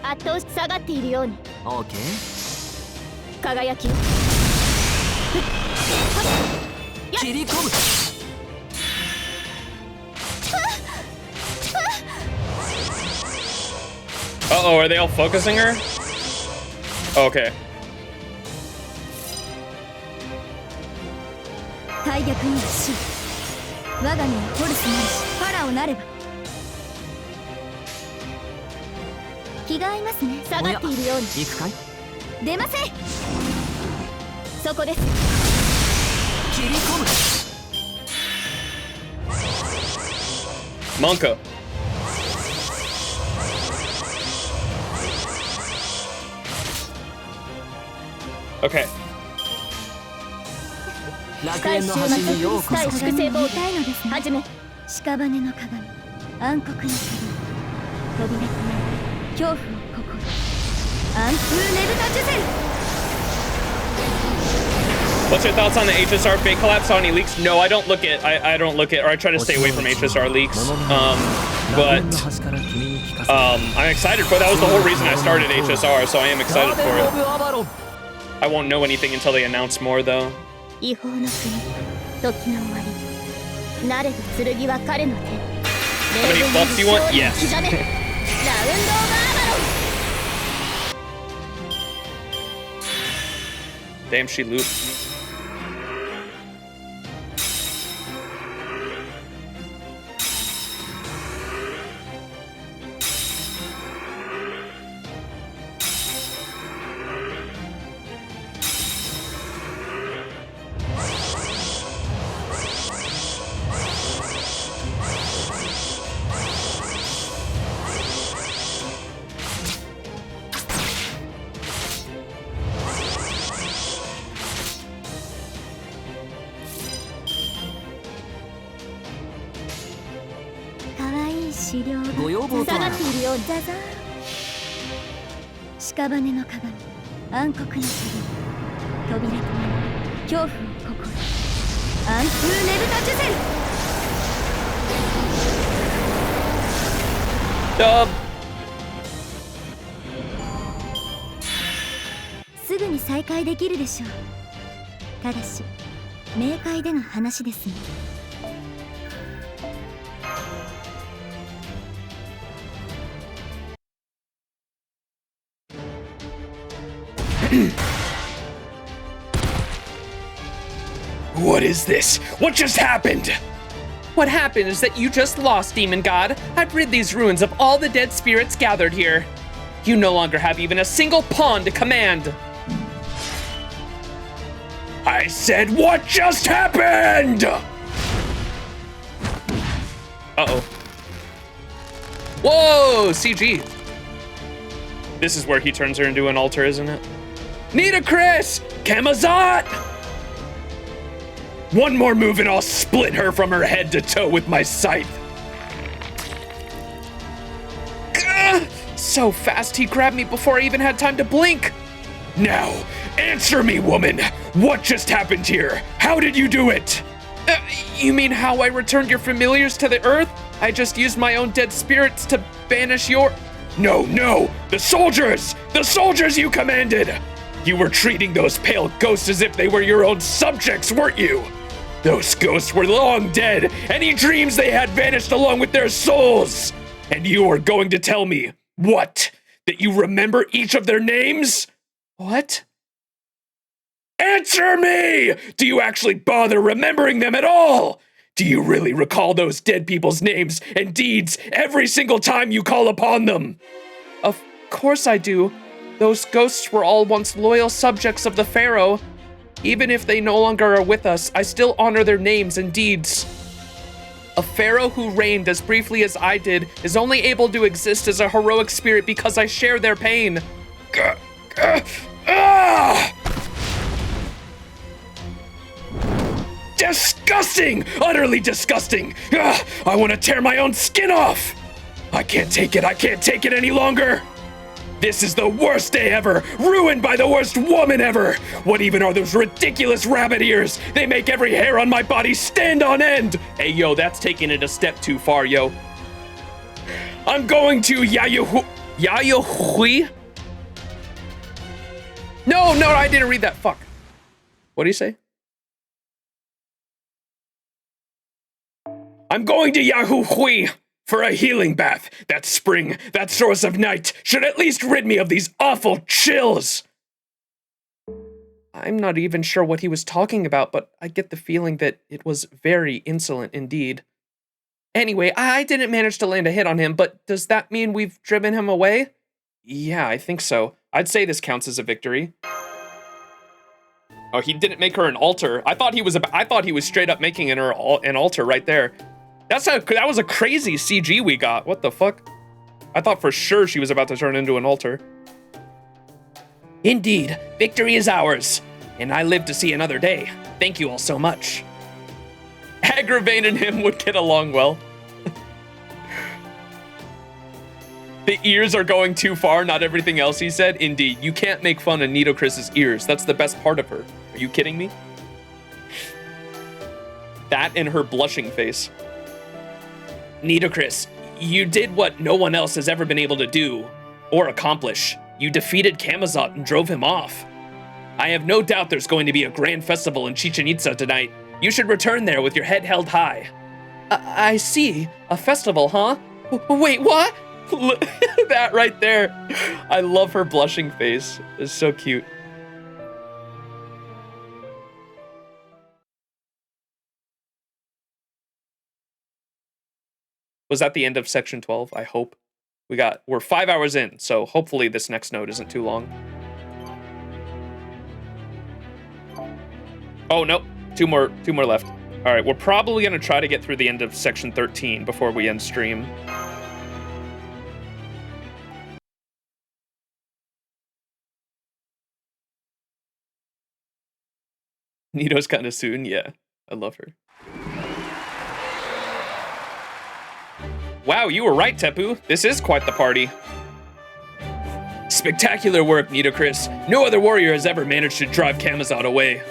圧倒し下がっているように。オーケー。輝きを。切り込む。 Uh-oh, are they all focusing her? Okay. 大逆には死。我が身はホルスなりしファラオなれば。気が合いますね。下がっているように。行くかい。出ません。そこです。切り込む。 Monka. Okay. 楽園の端にようこそ。粛清棒たいのですね。はじめ屍の鏡、暗黒の鏡、扉となる恐怖を心、暗風ねぶたジュゼル。 What's your thoughts on the HSR fake collapse? Saw any leaks? No, I don't look at. I don't look at, or I try to stay away from HSR leaks. But I'm excited for. That was the whole reason I started HSR, so I am excited for it. I won't know anything until they announce more, though. 違法の国、時の終わり。慣れた剣は彼の手。 How many buffs do you want? Yes. ラウンドオブアバロン。 Damn, she looped.ご要望とは。下がっているように。ザザーン。屍の鏡、暗黒の鏡、扉となる恐怖を心、暗風ねぶたジュゼル。 Dub. すぐに再会できるでしょう。ただし冥界での話ですね。 What is this? What just happened? What happened is that you just lost, Demon God. I've rid these ruins of all the dead spirits gathered here. You no longer have even a single pawn to command. I said, what just happened? Uh-oh. Whoa, CG. This is where he turns her into an altar, isn't it? Nita Chris! Kamazat! One more move and I'll split her from her head to toe with my scythe. Gah! So fast, he grabbed me before I even had time to blink. Now, answer me, woman. What just happened here? How did you do it? You mean how I returned your familiars to the earth? I just used my own dead spirits to banish your... No, no! The soldiers! The soldiers you commanded! You were treating those pale ghosts as if they were your own subjects, weren't you? Those ghosts were long dead. Any dreams they had vanished along with their souls. And you are going to tell me, what? That you remember each of their names? What? Answer me! Do you actually bother remembering them at all? Do you really recall those dead people's names and deeds every single time you call upon them? Of course I do. Those ghosts were all once loyal subjects of the Pharaoh. Even if they no longer are with us, I still honor their names and deeds. A pharaoh who reigned as briefly as I did is only able to exist as a heroic spirit because I share their pain. Disgusting! Utterly disgusting! I want to tear my own skin off! I can't take it any longer! This is the worst day ever, ruined by the worst woman ever! What even are those ridiculous rabbit ears? They make every hair on my body stand on end! Hey, yo, that's taking it a step too far, yo. I'm going to Yayahui? No, I didn't read that. Fuck. What do you say? I'm going to Yahuhui for a healing bath. That spring, that source of night, should at least rid me of these awful chills. I'm not even sure what he was talking about, but I get the feeling that it was very insolent indeed. Anyway, I didn't manage to land a hit on him, but does that mean we've driven him away? Yeah, I think so. I'd say this counts as a victory. Oh, he didn't make her an altar. I thought he was straight up making her an altar right there. That was a crazy CG we got. What the fuck? I thought for sure she was about to turn into an altar. Indeed, victory is ours. And I live to see another day. Thank you all so much. Agravain and him would get along well. The ears are going too far, not everything else he said. Indeed, you can't make fun of Nitocris's ears. That's the best part of her. Are you kidding me? That and her blushing face. Nitocris, you did what no one else has ever been able to do or accomplish. You defeated Camazot and drove him off. I have no doubt there's going to be a grand festival in Chichen Itza tonight. You should return there with your head held high. I see. A festival, huh? Wait, what? That right there. I love her blushing face. It's so cute. Was that the end of section 12? I hope. We're 5 hours in, so hopefully this next note isn't too long. Oh, nope. Two more left. All right, we're probably gonna try to get through the end of section 13 before we end stream. Nito's kind of soon, yeah. I love her. Wow, you were right, Tepu. This is quite the party. Spectacular work, Nitocris. No other warrior has ever managed to drive Camazot away.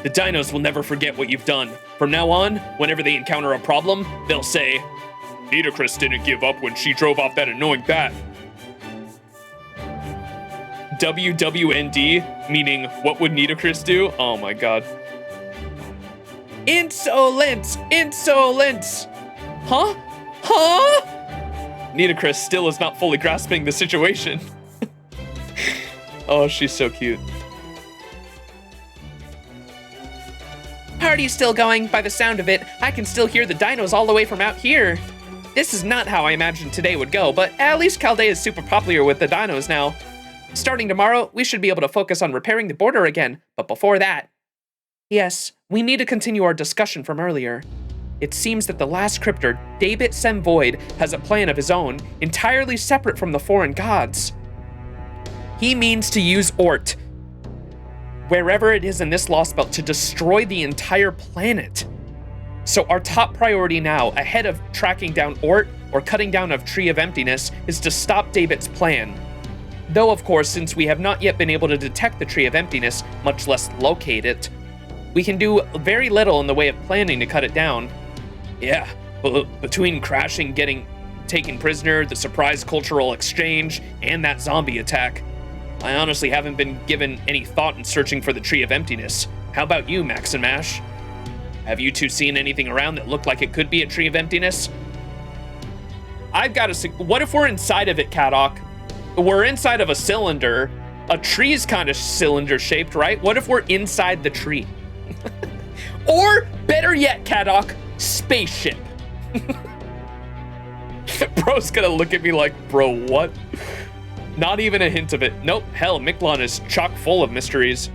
The dinos will never forget what you've done. From now on, whenever they encounter a problem, they'll say, Nitocris didn't give up when she drove off that annoying bat. WWND, meaning what would Nitocris do? Oh my god. Insolence! Insolence! Huh? Huh? Nitocris still is not fully grasping the situation. Oh, she's so cute. Party's still going. By the sound of it, I can still hear the dinos all the way from out here. This is not how I imagined today would go, but at least Chaldea is super popular with the dinos now. Starting tomorrow, we should be able to focus on repairing the border again, but before that... Yes, we need to continue our discussion from earlier. It seems that the last crypter, David Semvoid, has a plan of his own, entirely separate from the foreign gods. He means to use Ort, wherever it is in this Lostbelt, to destroy the entire planet. So our top priority now, ahead of tracking down Ort or cutting down a Tree of Emptiness, is to stop David's plan. Though, of course, since we have not yet been able to detect the Tree of Emptiness, much less locate it, we can do very little in the way of planning to cut it down. Yeah, between crashing, getting taken prisoner, the surprise cultural exchange, and that zombie attack, I honestly haven't been given any thought in searching for the Tree of Emptiness. How about you, Max and Mash? Have you two seen anything around that looked like it could be a Tree of Emptiness? I've got to... What if we're inside of it, Kadok? We're inside of a cylinder. A tree's kind of cylinder-shaped, right? What if we're inside the tree? Or, better yet, Kadok, spaceship. Bro's gonna look at me like, bro, what? Not even a hint of it. Nope, hell, Mictlān is chock full of mysteries.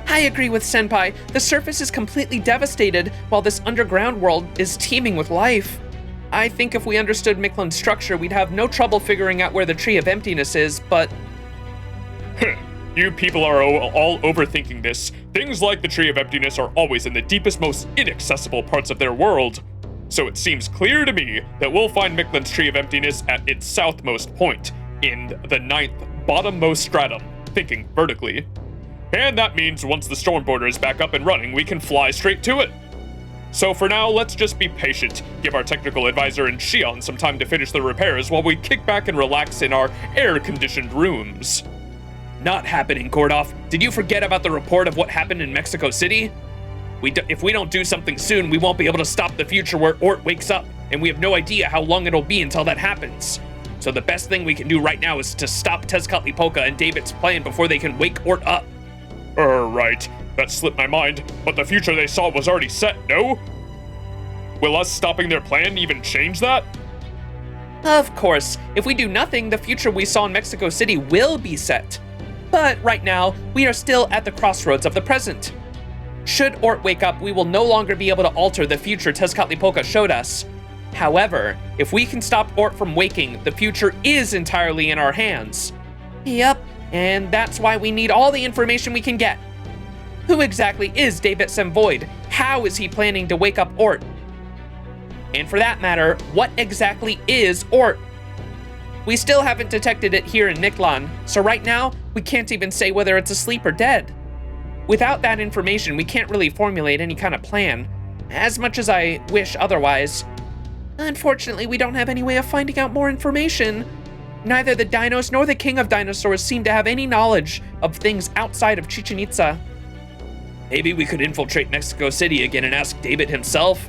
I agree with Senpai. The surface is completely devastated, while this underground world is teeming with life. I think if we understood Mictlān's structure, we'd have no trouble figuring out where the Tree of Emptiness is, but... You people are all overthinking this. Things like the Tree of Emptiness are always in the deepest, most inaccessible parts of their world. So it seems clear to me that we'll find Mictlān's Tree of Emptiness at its southmost point, in the 9th bottommost stratum, thinking vertically. And that means once the storm border is back up and running, we can fly straight to it. So for now, let's just be patient, give our technical advisor and Shion some time to finish the repairs while we kick back and relax in our air-conditioned rooms. Not happening, Kordoff. Did you forget about the report of what happened in Mexico City? If we don't do something soon, we won't be able to stop the future where Ort wakes up, and we have no idea how long it'll be until that happens. So the best thing we can do right now is to stop Tezcatlipoca and David's plan before they can wake Ort up. Right. That slipped my mind, but the future they saw was already set, no? Will us stopping their plan even change that? Of course. If we do nothing, the future we saw in Mexico City will be set. But right now, we are still at the crossroads of the present. Should Ort wake up, we will no longer be able to alter the future Tezcatlipoca showed us. However, if we can stop Ort from waking, the future is entirely in our hands. Yep, And that's why we need all the information we can get. Who exactly is David Semvoid? How is he planning to wake up Ort? And for that matter, what exactly is Ort? We still haven't detected it here in Mictlān, so right now, we can't even say whether it's asleep or dead. Without that information, we can't really formulate any kind of plan, as much as I wish otherwise. Unfortunately, we don't have any way of finding out more information. Neither the dinos nor the king of dinosaurs seem to have any knowledge of things outside of Chichen Itza. Maybe we could infiltrate Mexico City again and ask David himself?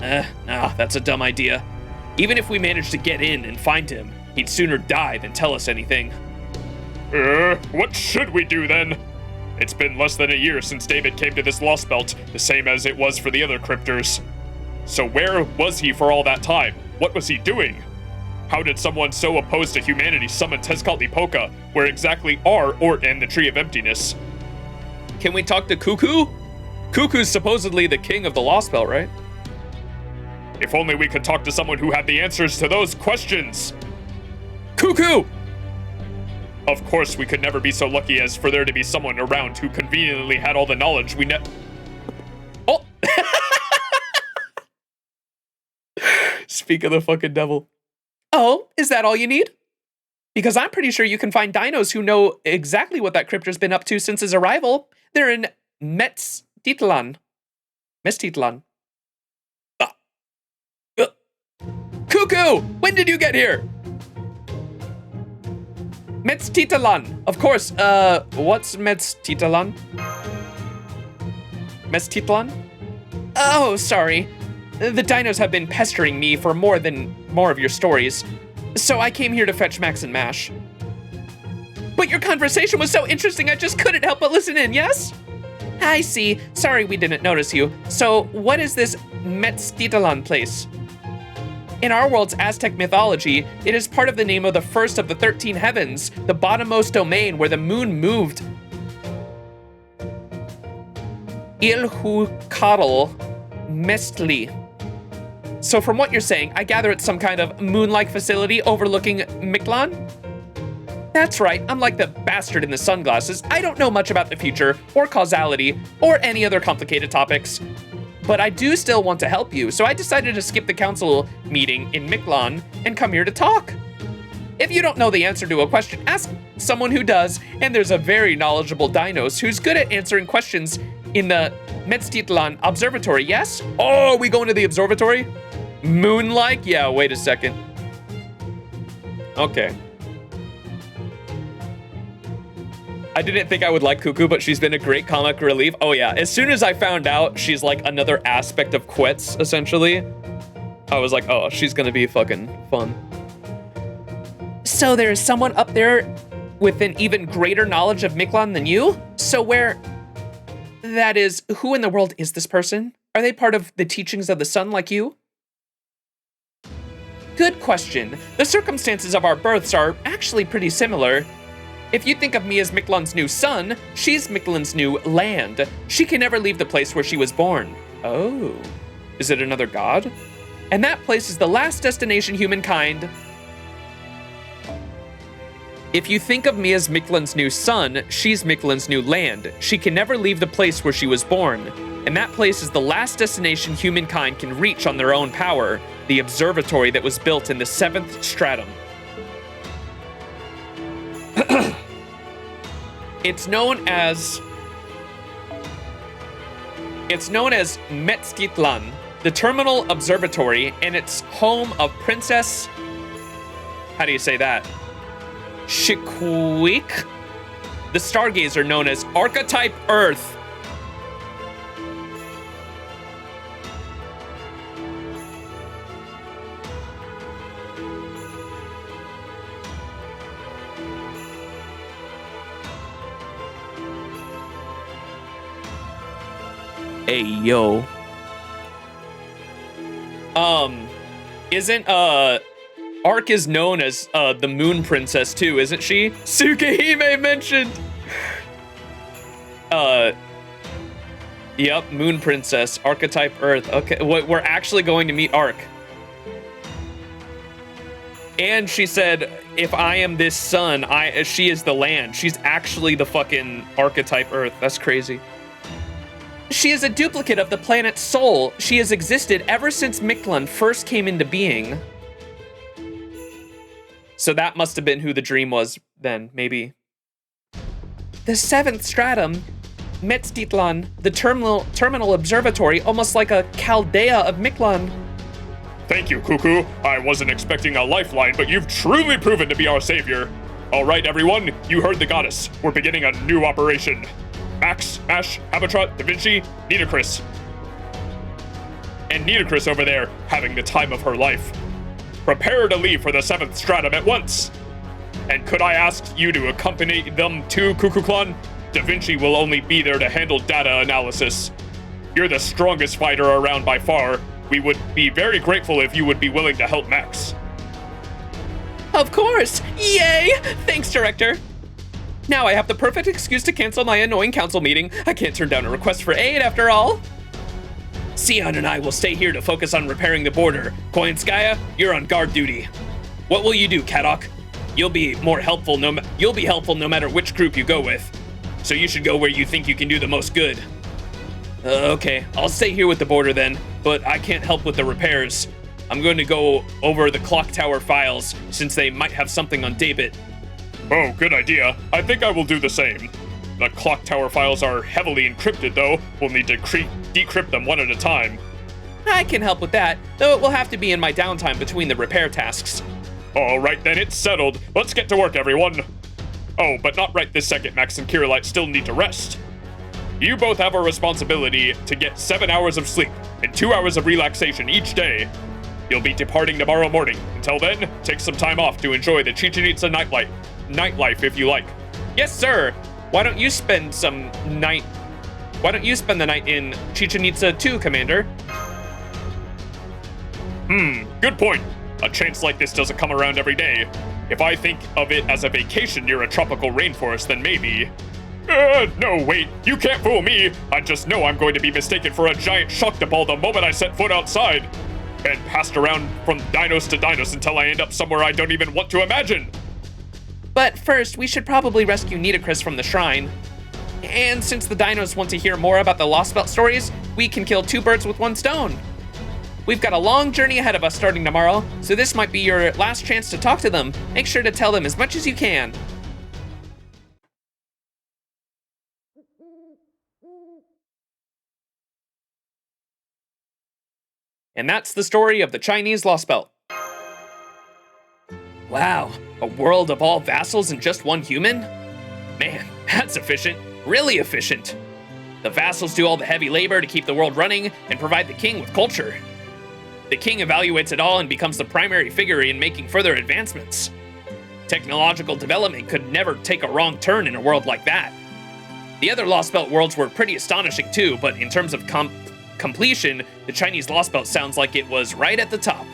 Nah, that's a dumb idea. Even if we managed to get in and find him, he'd sooner die than tell us anything. What should we do then? It's been less than a year since David came to this Lostbelt, the same as it was for the other cryptors. So where was he for all that time? What was he doing? How did someone so opposed to humanity summon Tezcatlipoca? Where exactly are Ort and the Tree of Emptiness? Can we talk to Cuckoo? Cuckoo's supposedly the king of the Lostbelt, right? If only we could talk to someone who had the answers to those questions! Cuckoo! Of course, we could never be so lucky as for there to be someone around who conveniently had all the knowledge we Oh! Speak of the fucking devil. Oh, is that all you need? Because I'm pretty sure you can find dinos who know exactly what that cryptor's been up to since his arrival. They're in Mictlān. Cuckoo! When did you get here? Mictlān. Of course, what's Mictlān? Mictlān? Oh, sorry. The dinos have been pestering me for more of your stories. So I came here to fetch Max and Mash. But your conversation was so interesting I just couldn't help but listen in, yes? I see. Sorry we didn't notice you. So what is this Mictlān place? In our world's Aztec mythology, it is part of the name of the first of the 13 heavens, the bottommost domain where the moon moved. Ilhucatl Mestli. So from what you're saying, I gather it's some kind of moon-like facility overlooking Mictlān? That's right, I'm like the bastard in the sunglasses. I don't know much about the future, or causality, or any other complicated topics. But I do still want to help you, so I decided to skip the council meeting in Mictlān and come here to talk. If you don't know the answer to a question, ask someone who does, and there's a very knowledgeable dinos who's good at answering questions in the Mictlān Observatory, yes? Oh, we going to the observatory? Moon-like? Yeah, wait a second. Okay. I didn't think I would like Cuckoo, but she's been a great comic relief. Oh yeah, as soon as I found out she's like another aspect of Quetz, essentially, I was like, oh, she's gonna be fucking fun. So there's someone up there with an even greater knowledge of Mictlān than you? So that is, who in the world is this person? Are they part of the teachings of the sun like you? Good question. The circumstances of our births are actually pretty similar. If you think of me as Mictlān's new son, she's Mictlān's new land. She can never leave the place where she was born. Oh, is it another god? And that place is the last destination humankind. If you think of me as Mictlān's new son, she's Mictlān's new land. She can never leave the place where she was born. And that place is the last destination humankind can reach on their own power, the observatory that was built in the 7th stratum. It's known as Mictlān, the terminal observatory, and it's home of Princess, how do you say that? Shikwick? The stargazer known as Archetype Earth. Hey, yo. Isn't, Ark is known as, the Moon Princess, too, isn't she? Tsukihime mentioned! Yep, Moon Princess, Archetype Earth. Okay, we're actually going to meet Ark. And she said, if I am this sun, she is the land. She's actually the fucking archetype Earth. That's crazy. She is a duplicate of the planet Sol. She has existed ever since Mictlān first came into being. So that must have been who the dream was then, maybe. The seventh stratum, Mictlān, the terminal observatory, almost like a Chaldea of Mictlān. Thank you, Cuckoo. I wasn't expecting a lifeline, but you've truly proven to be our savior. All right, everyone, you heard the goddess. We're beginning a new operation. Max, Ash, Abatrat, Da Vinci, Nitocris. And Nitocris over there, having the time of her life. Prepare to leave for the 7th stratum at once. And could I ask you to accompany them to Cuckoo-Clan? Da Vinci will only be there to handle data analysis. You're the strongest fighter around by far. We would be very grateful if you would be willing to help Max. Of course! Yay! Thanks, Director. Now I have the perfect excuse to cancel my annoying council meeting. I can't turn down a request for aid after all. Sion and I will stay here to focus on repairing the border. Koinskaya, you're on guard duty. What will you do, Kadok? You'll be helpful no matter which group you go with. So you should go where you think you can do the most good. Okay, I'll stay here with the border then, but I can't help with the repairs. I'm going to go over the clock tower files, since they might have something on David. Oh, good idea. I think I will do the same. The clock tower files are heavily encrypted, though. We'll need to decrypt them one at a time. I can help with that, though it will have to be in my downtime between the repair tasks. All right, then, it's settled. Let's get to work, everyone. Oh, but not right this second. Max and Kirillite still need to rest. You both have a responsibility to get 7 hours of sleep and 2 hours of relaxation each day. You'll be departing tomorrow morning. Until then, take some time off to enjoy the Chichen Itza nightlife if you like. Yes, sir. Why don't you spend the night in Chichen Itza too, Commander? Good point. A chance like this doesn't come around every day. If I think of it as a vacation near a tropical rainforest, then maybe. No, wait, you can't fool me. I just know I'm going to be mistaken for a giant shock ball the moment I set foot outside. And passed around from dinos to dinos until I end up somewhere I don't even want to imagine. But first, we should probably rescue Nitocris from the shrine. And since the dinos want to hear more about the Lostbelt stories, we can kill 2 birds with 1 stone. We've got a long journey ahead of us starting tomorrow, so this might be your last chance to talk to them. Make sure to tell them as much as you can. And that's the story of the Chinese Lostbelt. Wow, a world of all vassals and just 1 human? Man, that's efficient, really efficient. The vassals do all the heavy labor to keep the world running and provide the king with culture. The king evaluates it all and becomes the primary figure in making further advancements. Technological development could never take a wrong turn in a world like that. The other Lostbelt worlds were pretty astonishing too, but in terms of completion, the Chinese Lostbelt sounds like it was right at the top.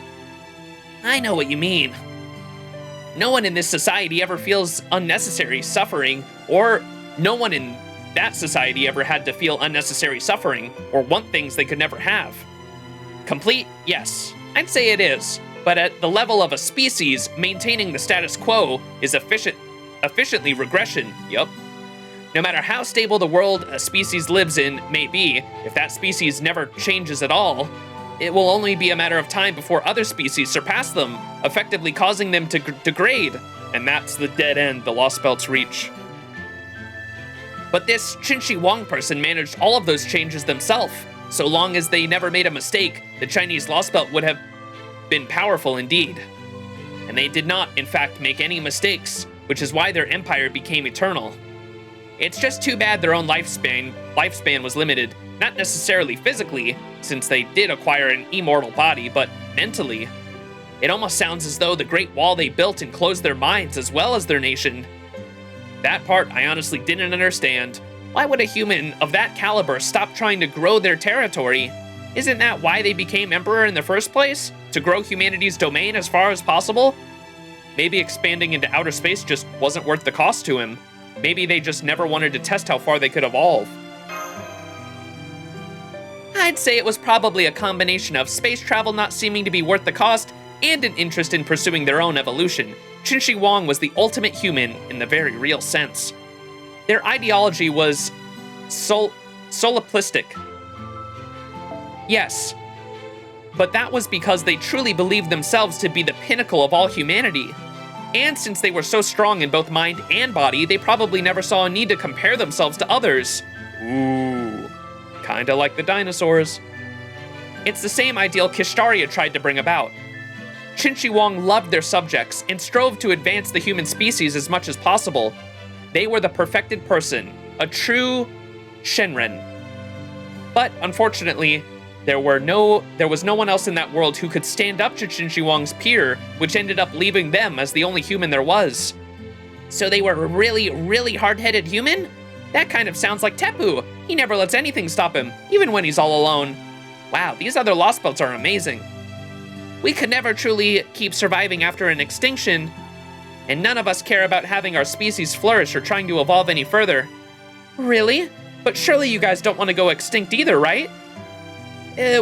I know what you mean. No one in this society ever feels unnecessary suffering, or no one in that society ever had to feel unnecessary suffering or want things they could never have. Complete? Yes, I'd say it is, but at the level of a species, maintaining the status quo is efficiently regression, yup. No matter how stable the world a species lives in may be, if that species never changes at all, it will only be a matter of time before other species surpass them, effectively causing them to degrade, and that's the dead end the Lostbelts reach. But this Qinshi Wang person managed all of those changes themselves. So long as they never made a mistake, the Chinese Lostbelt would have been powerful indeed. And they did not, in fact, make any mistakes, which is why their empire became eternal. It's just too bad their own lifespan was limited, not necessarily physically, since they did acquire an immortal body, but mentally. It almost sounds as though the Great Wall they built enclosed their minds as well as their nation. That part I honestly didn't understand. Why would a human of that caliber stop trying to grow their territory? Isn't that why they became emperor in the first place? To grow humanity's domain as far as possible? Maybe expanding into outer space just wasn't worth the cost to him. Maybe they just never wanted to test how far they could evolve. I'd say it was probably a combination of space travel not seeming to be worth the cost and an interest in pursuing their own evolution, Qinshi Huang was the ultimate human in the very real sense. Their ideology was soliplistic. Yes, but that was because they truly believed themselves to be the pinnacle of all humanity. And since they were so strong in both mind and body, they probably never saw a need to compare themselves to others. Ooh, kinda like the dinosaurs. It's the same ideal Kishtaria tried to bring about. Qinshi Huang loved their subjects and strove to advance the human species as much as possible. They were the perfected person, a true Shenren. But unfortunately, there was no one else in that world who could stand up to Qinshi Huang's peer, which ended up leaving them as the only human there was. So they were a really, really hard-headed human? That kind of sounds like Tepu. He never lets anything stop him, even when he's all alone. Wow, these other Lostbelts are amazing. We could never truly keep surviving after an extinction, and none of us care about having our species flourish or trying to evolve any further. Really? But surely you guys don't want to go extinct either, right?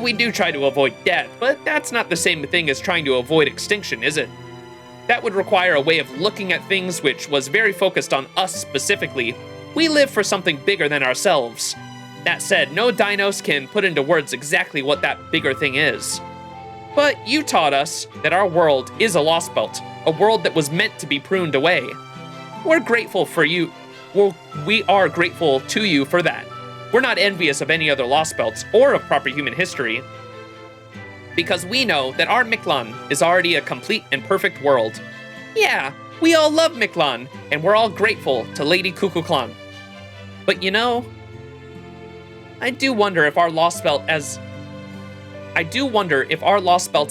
We do try to avoid death, but that's not the same thing as trying to avoid extinction, is it? That would require a way of looking at things which was very focused on us specifically. We live for something bigger than ourselves. That said, no dinos can put into words exactly what that bigger thing is. But you taught us that our world is a Lostbelt, a world that was meant to be pruned away. We're grateful for you. Well, we are grateful to you for that. We're not envious of any other Lostbelts or of proper human history, because we know that our Mictlān is already a complete and perfect world. Yeah, we all love Mictlān, and we're all grateful to Lady Kukulkan. But you know, I do wonder if our Lostbelt's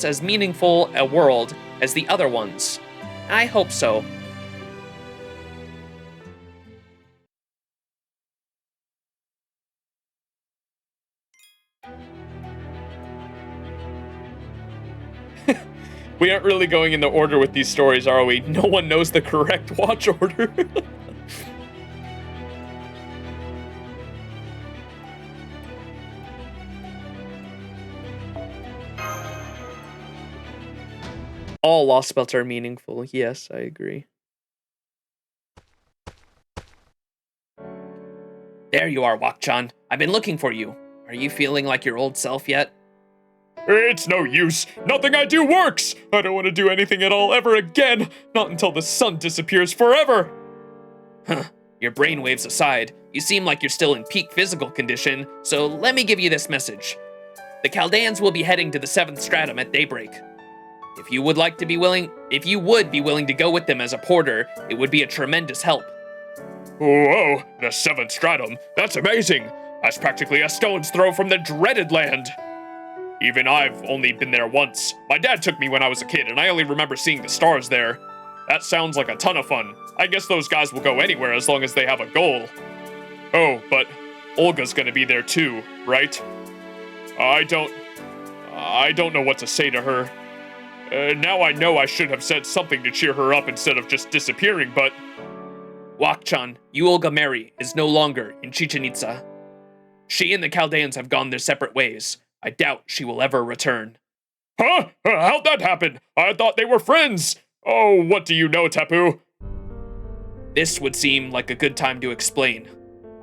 as meaningful a world as the other ones. I hope so. We aren't really going in the order with these stories, are we? No one knows the correct watch order. All Lostbelts are meaningful. Yes, I agree. There you are, Wakchan. I've been looking for you. Are you feeling like your old self yet? It's no use. Nothing I do works. I don't want to do anything at all ever again. Not until the sun disappears forever. Huh. Your brainwaves aside, you seem like you're still in peak physical condition, so let me give you this message. The Chaldeans will be heading to the 7th stratum at daybreak. If you would be willing to go with them as a porter, it would be a tremendous help. Whoa, the 7th stratum. That's amazing. That's practically a stone's throw from the dreaded land. Even I've only been there once. My dad took me when I was a kid, and I only remember seeing the stars there. That sounds like a ton of fun. I guess those guys will go anywhere as long as they have a goal. Oh, but Olga's gonna be there too, right? I don't know what to say to her. Now I know I should have said something to cheer her up instead of just disappearing, but... Wakchan, Olga Mary, is no longer in Chichen Itza. She and the Chaldeans have gone their separate ways. I doubt she will ever return. Huh? How'd that happen? I thought they were friends. Oh, what do you know, Tepu? This would seem like a good time to explain.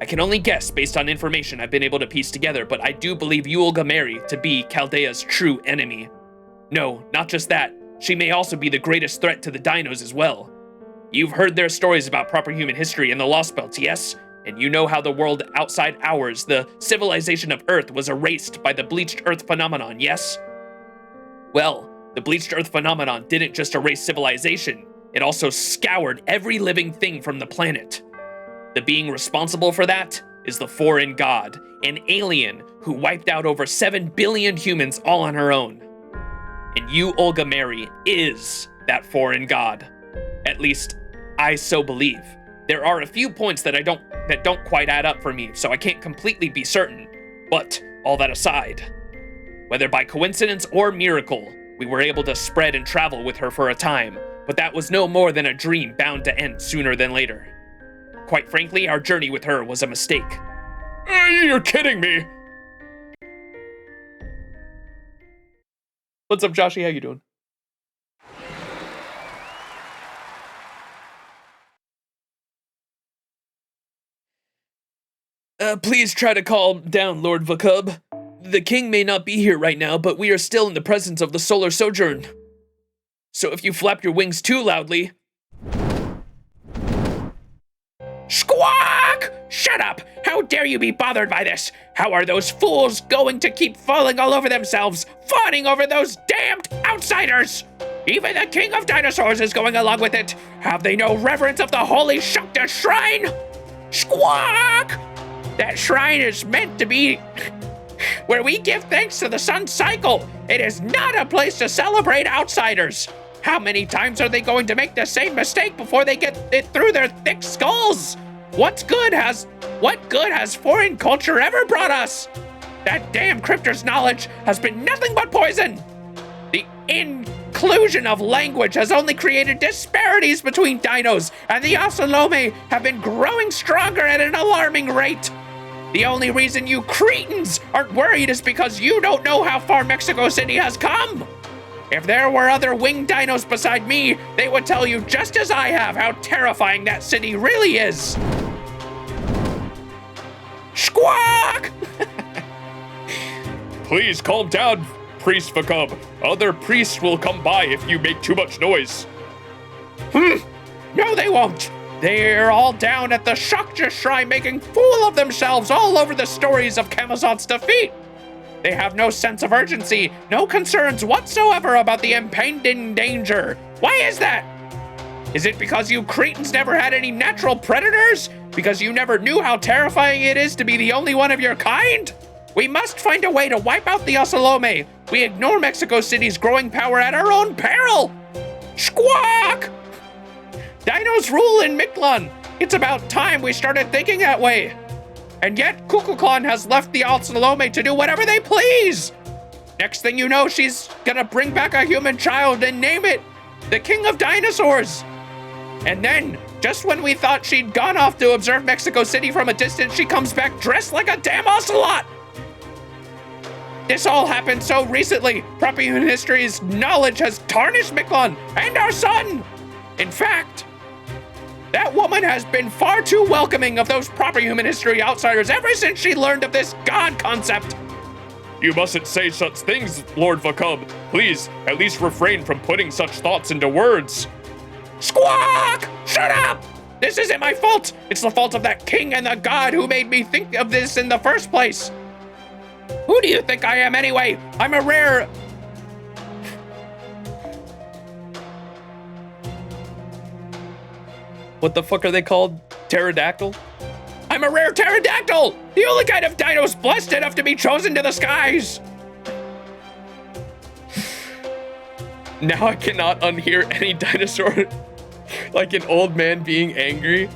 I can only guess based on information I've been able to piece together, but I do believe Olga Mary to be Chaldea's true enemy. No, not just that. She may also be the greatest threat to the dinos as well. You've heard their stories about proper human history in the Lostbelt, yes? And you know how the world outside ours, the civilization of Earth, was erased by the bleached Earth phenomenon, yes? Well, the bleached Earth phenomenon didn't just erase civilization, it also scoured every living thing from the planet. The being responsible for that is the foreign god, an alien who wiped out over 7 billion humans all on her own. And you, Olga Mary, is that foreign god. At least, I so believe. There are a few points that don't quite add up for me, so I can't completely be certain. But, all that aside, whether by coincidence or miracle, we were able to spread and travel with her for a time, but that was no more than a dream bound to end sooner than later. Quite frankly, our journey with her was a mistake. You're kidding me! What's up, Joshy? How you doing? Please try to calm down, Lord Vakub. The king may not be here right now, but we are still in the presence of the solar sojourn. So if you flap your wings too loudly... Squawk! Shut up! How dare you be bothered by this? How are those fools going to keep falling all over themselves, fawning over those damned outsiders? Even the king of dinosaurs is going along with it. Have they no reverence of the holy Shakta shrine? Squawk! That shrine is meant to be where we give thanks to the sun's cycle. It is not a place to celebrate outsiders. How many times are they going to make the same mistake before they get it through their thick skulls? What good has foreign culture ever brought us? That damn cryptor's knowledge has been nothing but poison. The inclusion of language has only created disparities between dinos, and the Osalome have been growing stronger at an alarming rate. The only reason you cretins aren't worried is because you don't know how far Mexico City has come. If there were other winged dinos beside me, they would tell you just as I have how terrifying that city really is. Squawk! Please calm down, Priest Vakub. Other priests will come by if you make too much noise. No, they won't. They're all down at the Shakta shrine making fool of themselves all over the stories of Camazot's defeat. They have no sense of urgency, no concerns whatsoever about the impending danger. Why is that? Is it because you cretins never had any natural predators? Because you never knew how terrifying it is to be the only one of your kind? We must find a way to wipe out the Osalome. We ignore Mexico City's growing power at our own peril. Squawk! Dinos rule in Mictlān. It's about time we started thinking that way. And yet, Kukulkan has left the Osalome to do whatever they please. Next thing you know, she's gonna bring back a human child and name it the King of Dinosaurs. And then, just when we thought she'd gone off to observe Mexico City from a distance, she comes back dressed like a damn ocelot. This all happened so recently. Proper human history's knowledge has tarnished Mictlān and our sun. In fact, that woman has been far too welcoming of those proper human history outsiders ever since she learned of this God concept. You mustn't say such things, Lord Vakub. Please, at least refrain from putting such thoughts into words. Squawk! Shut up! This isn't my fault. It's the fault of that king and the god who made me think of this in the first place. Who do you think I am anyway? I'm a rare... What the fuck are they called? Pterodactyl? I'm a rare pterodactyl! The only kind of dinos blessed enough to be chosen to the skies! Now I cannot unhear any dinosaur like an old man being angry.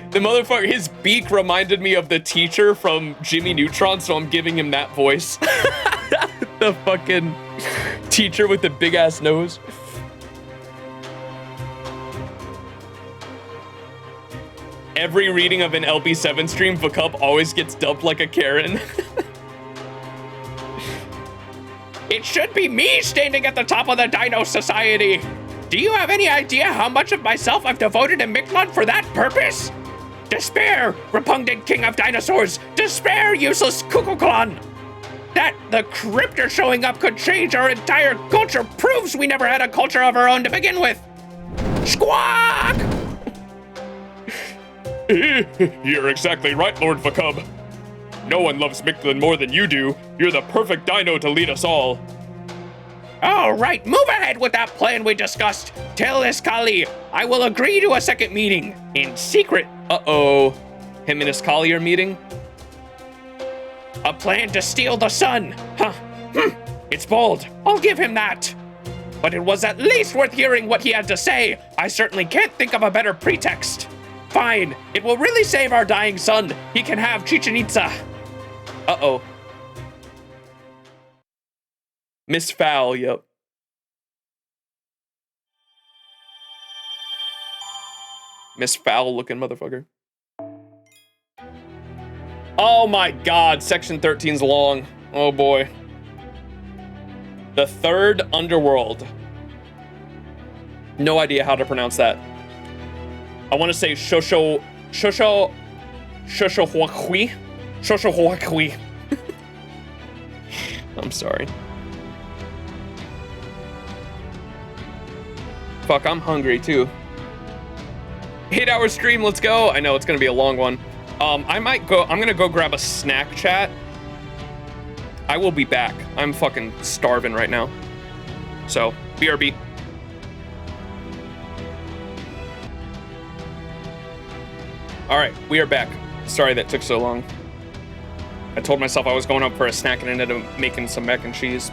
The motherfucker, his beak reminded me of the teacher from Jimmy Neutron, so I'm giving him that voice. The fucking teacher with the big ass nose. Every reading of an LB7 stream, Vakub always gets dubbed like a Karen. It should be me standing at the top of the Dino Society. Do you have any idea how much of myself I've devoted to Mictlān for that purpose? Despair, repugnant king of dinosaurs! Despair, useless Kukulkan! That the cryptor showing up could change our entire culture proves we never had a culture of our own to begin with! Squawk! You're exactly right, Lord Vakub. No one loves Mictlān more than you do. You're the perfect dino to lead us all. All right, move ahead with that plan we discussed. Tell Iskali I will agree to a second meeting in secret. Uh-oh. Him and Iskali are meeting? A plan to steal the sun. Huh. It's bold. I'll give him that. But it was at least worth hearing what he had to say. I certainly can't think of a better pretext. Fine. It will really save our dying son. He can have Chichen Itza. Uh-oh. Miss Fowl, yep. Miss Fowl looking motherfucker. Oh my god, section 13's long. Oh boy. The third underworld. No idea how to pronounce that. I want to say Shosho Huahui. Shoshohuakui. I'm sorry. Fuck, I'm hungry too. 8-hour stream, let's go. I know it's gonna be a long one. I'm gonna go grab a snack, chat. I will be back. I'm fucking starving right now. So, BRB. All right, we are back. Sorry that took so long. I told myself I was going up for a snack and ended up making some mac and cheese.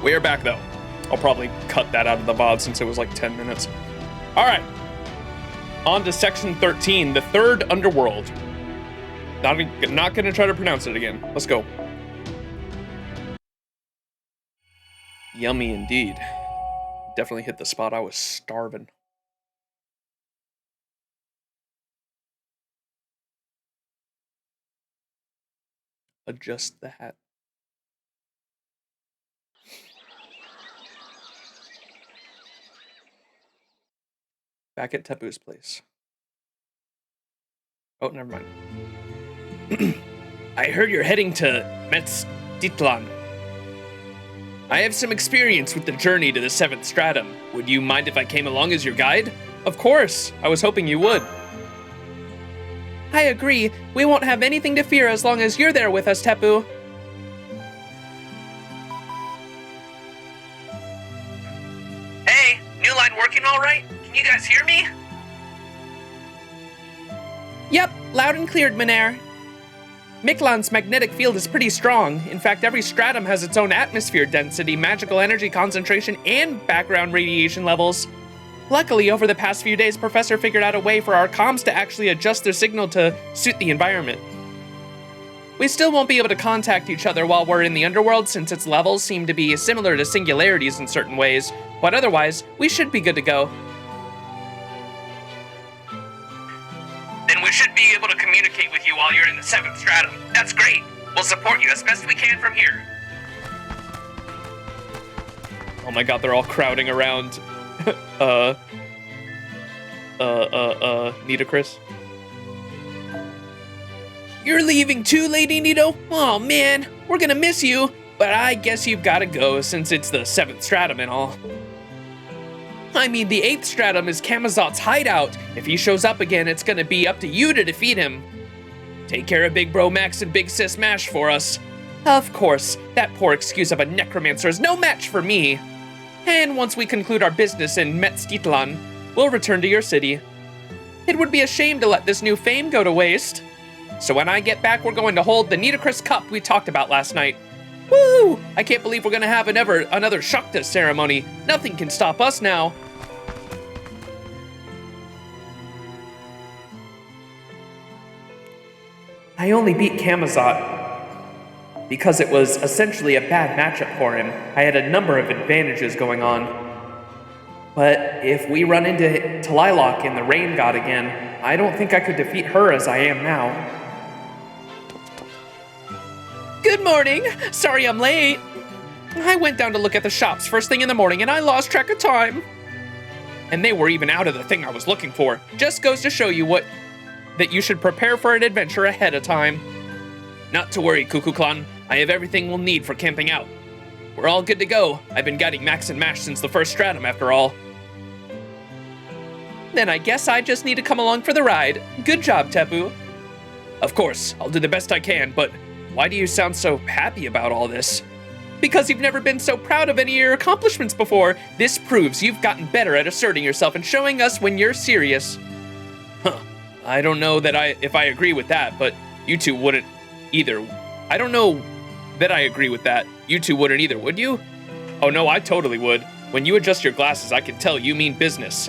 We are back though. I'll probably cut that out of the VOD since it was like 10 minutes. All right. On to section 13, the third underworld. Not gonna try to pronounce it again. Let's go. Yummy indeed. Definitely hit the spot. I was starving. Adjust the hat. Back at Tepu's place. Oh, never mind. I heard you're heading to Mictlān. I have some experience with the journey to the 7th stratum. Would you mind if I came along as your guide? Of course. I was hoping you would. I agree. We won't have anything to fear as long as you're there with us, Tepu. Hey, new line working all right? Can you guys hear me? Yep, loud and cleared, Minair. Mictlān's magnetic field is pretty strong. In fact, every stratum has its own atmosphere density, magical energy concentration, and background radiation levels. Luckily, over the past few days, Professor figured out a way for our comms to actually adjust their signal to suit the environment. We still won't be able to contact each other while we're in the underworld since its levels seem to be similar to singularities in certain ways, but otherwise, we should be good to go. Then we should be able to communicate with you while you're in the 7th stratum. That's great. We'll support you as best we can from here. Oh my god, they're all crowding around. Nitocris. You're leaving too, Lady Nito? Oh man, we're gonna miss you. But I guess you've gotta go since it's the 7th stratum and all. I mean, the 8th stratum is Camazot's hideout. If he shows up again, it's gonna be up to you to defeat him. Take care of Big Bro Max and Big Sis Mash for us. Of course, that poor excuse of a necromancer is no match for me. And once we conclude our business in Mictlān, we'll return to your city. It would be a shame to let this new fame go to waste. So when I get back, we're going to hold the Nitocris Cup we talked about last night. Woo! I can't believe we're gonna have another Shakta ceremony. Nothing can stop us now. I only beat Camazot because it was essentially a bad matchup for him. I had a number of advantages going on. But if we run into Tlaloc and the Rain God again, I don't think I could defeat her as I am now. Good morning! Sorry I'm late. I went down to look at the shops first thing in the morning and I lost track of time. And they were even out of the thing I was looking for. Just goes to show you that you should prepare for an adventure ahead of time. Not to worry, Cuckoo-clan. I have everything we'll need for camping out. We're all good to go. I've been guiding Max and Mash since the 1st stratum, after all. Then I guess I just need to come along for the ride. Good job, Tepu. Of course, I'll do the best I can, but why do you sound so happy about all this? Because you've never been so proud of any of your accomplishments before. This proves you've gotten better at asserting yourself and showing us when you're serious. Huh. I don't know if I agree with that, but you two wouldn't either. I don't know that I agree with that. You two wouldn't either, would you? Oh no, I totally would. When you adjust your glasses, I can tell you mean business.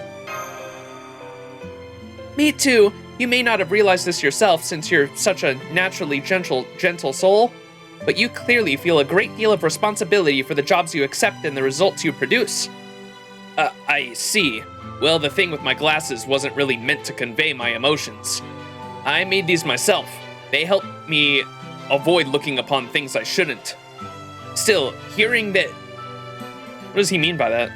Me too. You may not have realized this yourself since you're such a naturally gentle soul, but you clearly feel a great deal of responsibility for the jobs you accept and the results you produce. I see. Well, the thing with my glasses wasn't really meant to convey my emotions. I made these myself. They help me avoid looking upon things I shouldn't. Still, hearing that... What does he mean by that?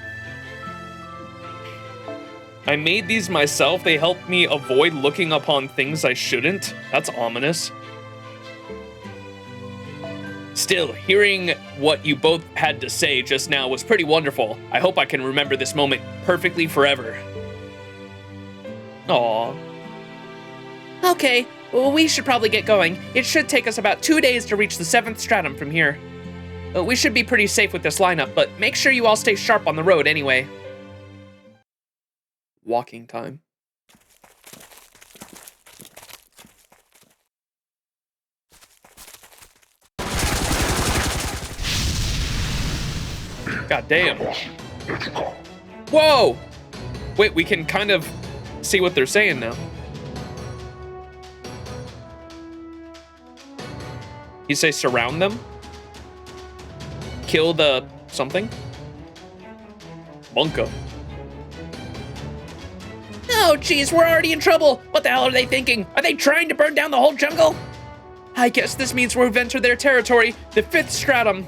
I made these myself. They help me avoid looking upon things I shouldn't. That's ominous. Still, hearing what you both had to say just now was pretty wonderful. I hope I can remember this moment perfectly forever. Aww. Okay, well, we should probably get going. It should take us about 2 days to reach the 7th stratum from here. We should be pretty safe with this lineup, but make sure you all stay sharp on the road anyway. Walking time. God damn. Whoa! Wait, we can kind of see what they're saying now. You say surround them? Kill the something? Bunko. Oh, geez, we're already in trouble. What the hell are they thinking? Are they trying to burn down the whole jungle? I guess this means we've entered their territory, the 5th stratum.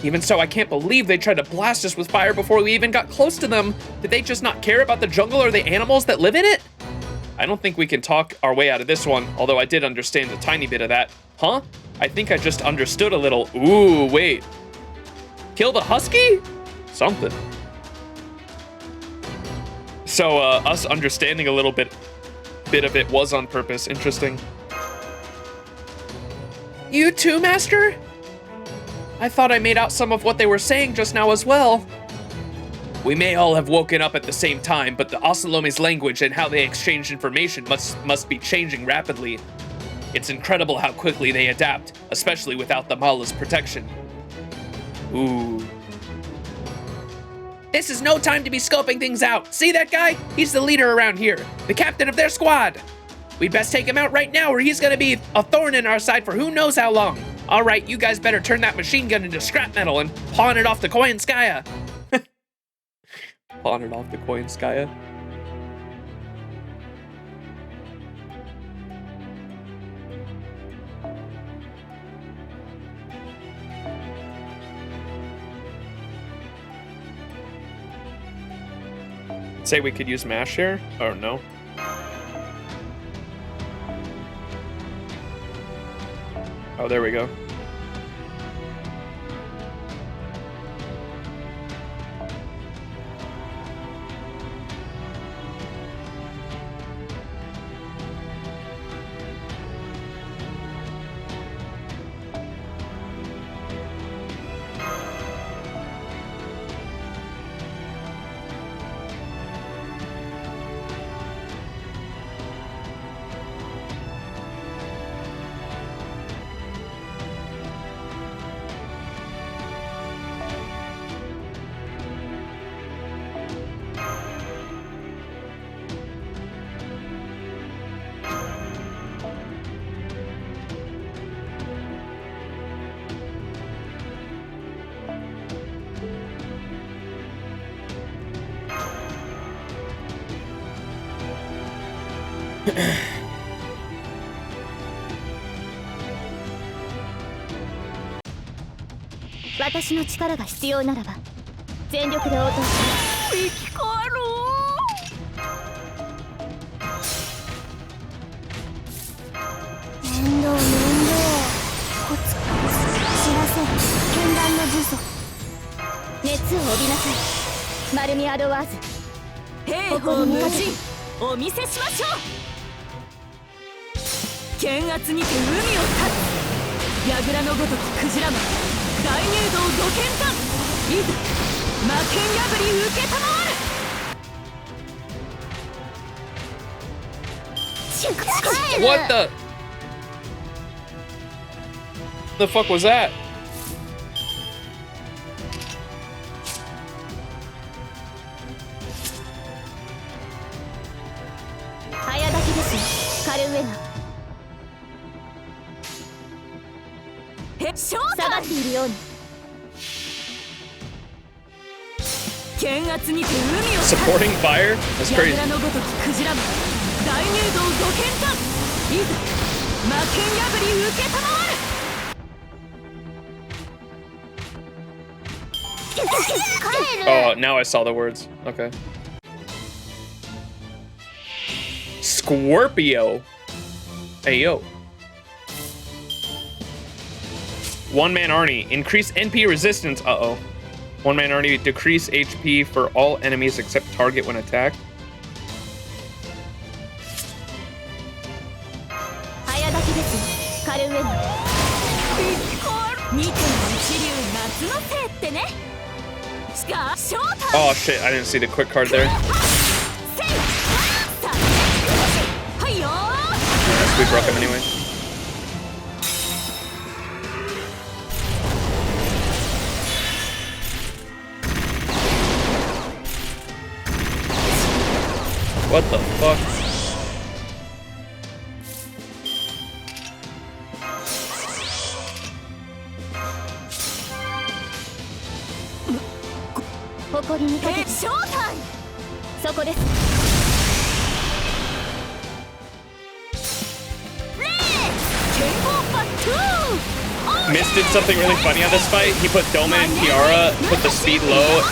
Even so, I can't believe they tried to blast us with fire before we even got close to them. Did they just not care about the jungle or the animals that live in it? I don't think we can talk our way out of this one, although I did understand a tiny bit of that. Huh? I think I just understood a little. Ooh, wait. Kill the husky? Something. So, us understanding a little bit of it was on purpose. Interesting. You too, Master? I thought I made out some of what they were saying just now as well. We may all have woken up at the same time, but the Osalome's language and how they exchange information must be changing rapidly. It's incredible how quickly they adapt, especially without the Mala's protection. Ooh. This is no time to be scoping things out. See that guy? He's the leader around here, the captain of their squad. We'd best take him out right now or he's gonna be a thorn in our side for who knows how long. All right, you guys better turn that machine gun into scrap metal and pawn it off the Koyanskaya. Pawn it off the Koyanskaya. Say we could use mash here? Or no? Oh, there we go.私の力が必要ならば全力で応答します。生き返ろう。面倒コツ知らせ禁断の呪詛熱を帯びなさい。マルミアドワーズ兵法無尽お見せしましょう。剣圧にて海を立つ櫓のごときクジラマン大入道ご剣断いざ魔剣破り受けたまわる。What the fuck was that?早炊きですカルウェナ下がっているように剣圧にて海を Supporting fire? That's crazy. 櫓のごときクジラマン大入道ご剣断いざ魔剣破り受けたまわる。Oh, now I saw the words. Okay. Scorpio. Hey, yo. One-man Arnie. Increase NP resistance. Uh-oh. One-man Arnie. Decrease HP for all enemies except target when attacked. 早炊きですカルウェン見ての一流夏のせいってねしかショータ Oh, shit. I didn't see the quick card there. Yes, we broke him anyway. What the fuck? Mist did something really funny on this fight. He put Doma and Kiara, put the speed low,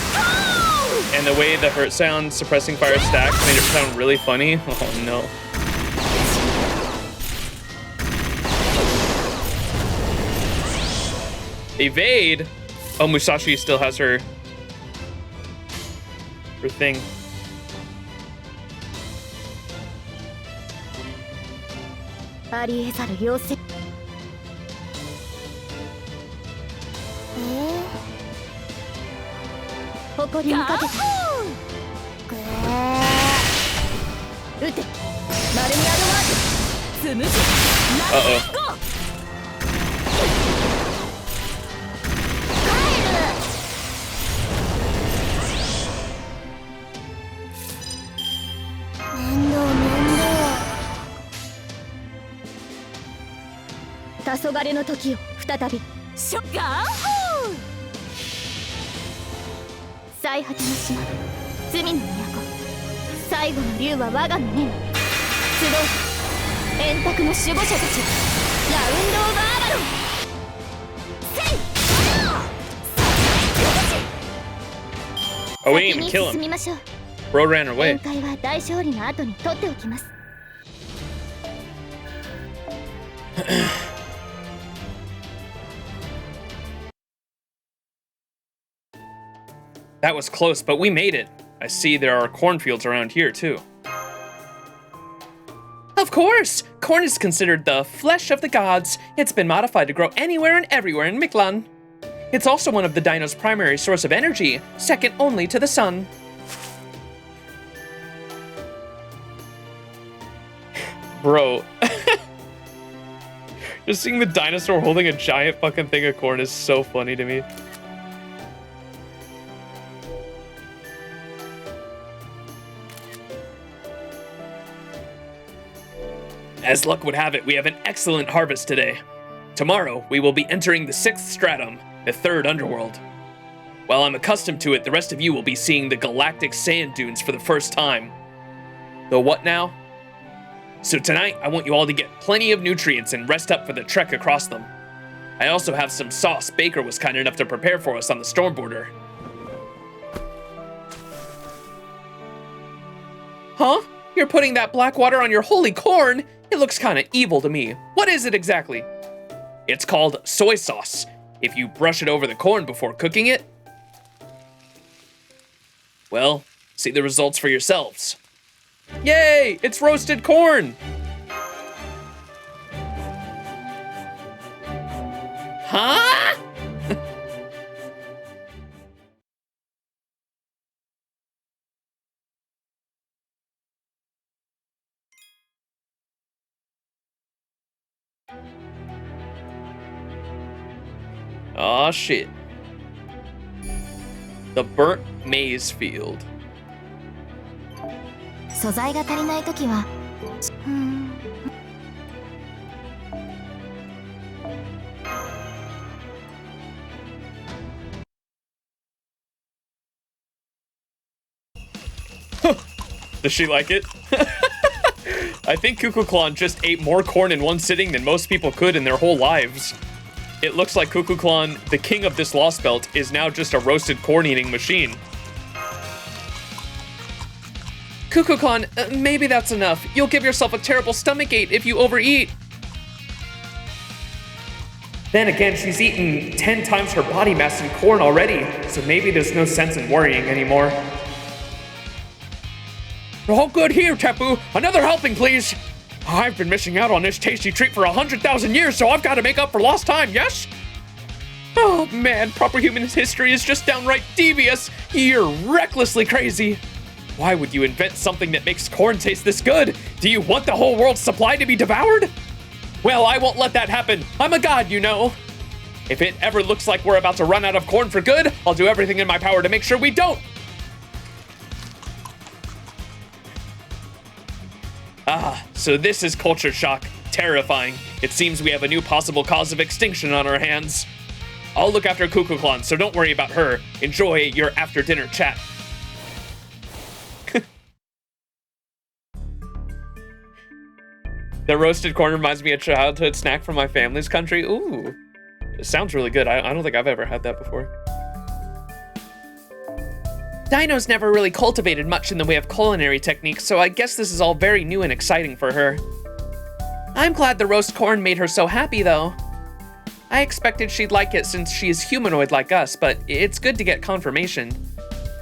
and the way the hurt sound suppressing fire stacks made it sound really funny. Oh no. Evade? Oh, Musashi still has her thing. Uh-oh. Oh, we didn't even kill him. Bro ran away. That was close, but we made it. I see there are cornfields around here, too. Of course! Corn is considered the flesh of the gods. It's been modified to grow anywhere and everywhere in Mictlān. It's also one of the dino's primary source of energy, second only to the sun. Bro. Just seeing the dinosaur holding a giant fucking thing of corn is so funny to me. As luck would have it, we have an excellent harvest today. Tomorrow, we will be entering the 6th stratum, the 3rd underworld. While I'm accustomed to it, the rest of you will be seeing the galactic sand dunes for the first time. The what now? So tonight, I want you all to get plenty of nutrients and rest up for the trek across them. I also have some sauce Baker was kind enough to prepare for us on the storm border. Huh? You're putting that black water on your holy corn? It looks kinda evil to me. What is it exactly? It's called soy sauce. If you brush it over the corn before cooking it, well, see the results for yourselves. Yay! It's roasted corn! Huh? Aw, shit. The burnt maize field. 素材が足りないときはDoes she like it? I think Cuckoo just ate more corn in one sitting than most people could in their whole lives. It looks like Cuckoo, the king of this Lostbelt, is now just a roasted corn-eating machine. Kukulkan, maybe that's enough. You'll give yourself a terrible stomachache if you overeat. Then again, she's eaten 10 times her body mass in corn already, so maybe there's no sense in worrying anymore. All good here, Tepu. Another helping, please. I've been missing out on this tasty treat for 100,000 years, so I've got to make up for lost time, yes? Oh man, proper human history is just downright devious. You're recklessly crazy. Why would you invent something that makes corn taste this good? Do you want the whole world's supply to be devoured? Well, I won't let that happen. I'm a god, you know. If it ever looks like we're about to run out of corn for good, I'll do everything in my power to make sure we don't. Ah, so this is culture shock. Terrifying. It seems we have a new possible cause of extinction on our hands. I'll look after Kukulkan, so don't worry about her. Enjoy your after-dinner chat. The roasted corn reminds me of a childhood snack from my family's country. Ooh, it sounds really good. I don't think I've ever had that before. Dino's never really cultivated much in the way of culinary techniques, so I guess this is all very new and exciting for her. I'm glad the roast corn made her so happy, though. I expected she'd like it since she's humanoid like us, but it's good to get confirmation.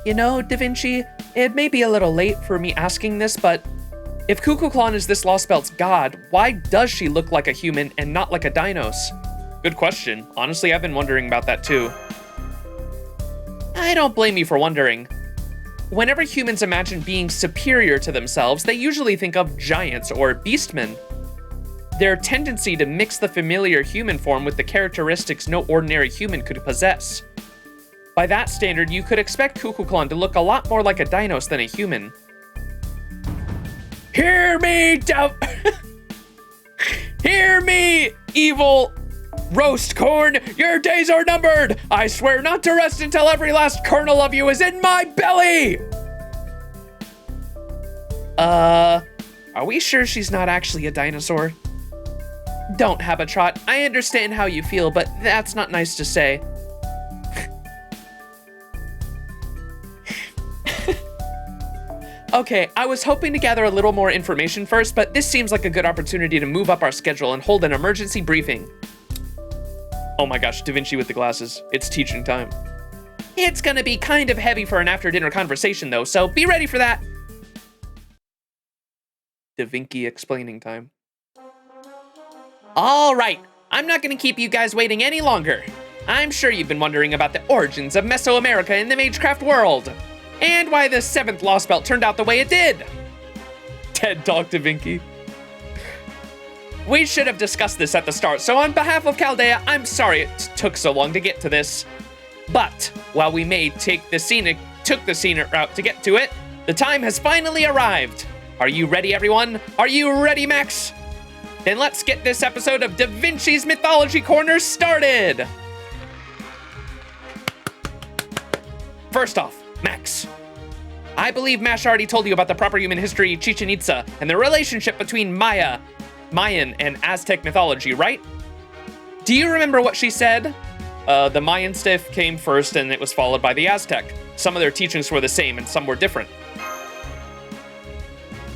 You know, Da Vinci, it may be a little late for me asking this, but if Kukulkan is this Lostbelt's god, why does she look like a human and not like a Dinos? Good question. Honestly, I've been wondering about that too. I don't blame you for wondering. Whenever humans imagine being superior to themselves, they usually think of giants or beastmen. Their tendency to mix the familiar human form with the characteristics no ordinary human could possess. By that standard, you could expect Kukulkan to look a lot more like a Dinos than a human. Hear me, Hear me, evil roast corn! Your days are numbered! I swear not to rest until every last kernel of you is in my belly! Are we sure she's not actually a dinosaur? Don't, Habitrot. I understand how you feel, but that's not nice to say. Okay, I was hoping to gather a little more information first, but this seems like a good opportunity to move up our schedule and hold an emergency briefing. Oh my gosh, Da Vinci with the glasses. It's teaching time. It's gonna be kind of heavy for an after-dinner conversation though, so be ready for that. Da Vinci explaining time. All right, I'm not gonna keep you guys waiting any longer. I'm sure you've been wondering about the origins of Mesoamerica in the Magecraft world, and why the 7th Lostbelt turned out the way it did. TED Talk, Da Vinci. We should have discussed this at the start, so on behalf of Chaldea, I'm sorry it took so long to get to this. But while we may took the scenic route to get to it, the time has finally arrived. Are you ready, everyone? Are you ready, Max? Then let's get this episode of Da Vinci's Mythology Corner started. First off, Max. I believe Mash already told you about the proper human history of Chichen Itza and the relationship between Mayan and Aztec mythology, right? Do you remember what she said? The Mayan stuff came first and it was followed by the Aztec. Some of their teachings were the same and some were different.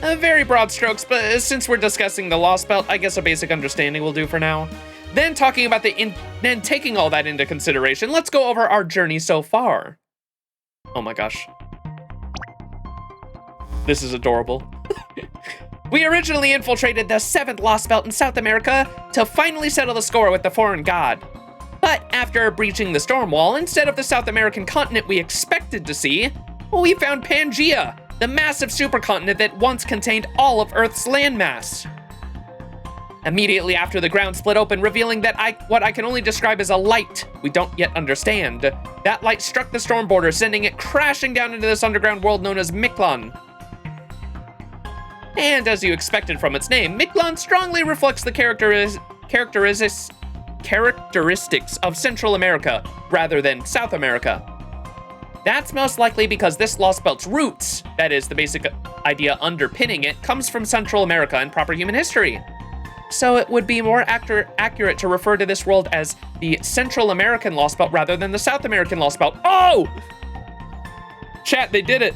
Very broad strokes, but since we're discussing the Lostbelt, I guess a basic understanding will do for now. Then taking all that into consideration, let's go over our journey so far. Oh my gosh. This is adorable. We originally infiltrated the 7th Lostbelt in South America to finally settle the score with the foreign god. But after breaching the storm wall, instead of the South American continent we expected to see, we found Pangea, the massive supercontinent that once contained all of Earth's landmass. Immediately after, the ground split open, revealing that what I can only describe as a light we don't yet understand. That light struck the storm border, sending it crashing down into this underground world known as Mictlān. And as you expected from its name, Mictlān strongly reflects the characteristics of Central America rather than South America. That's most likely because this Lostbelt's roots, that is, the basic idea underpinning it, comes from Central America and proper human history. So it would be more accurate to refer to this world as the Central American Lostbelt rather than the South American Lostbelt. Oh! Chat, they did it.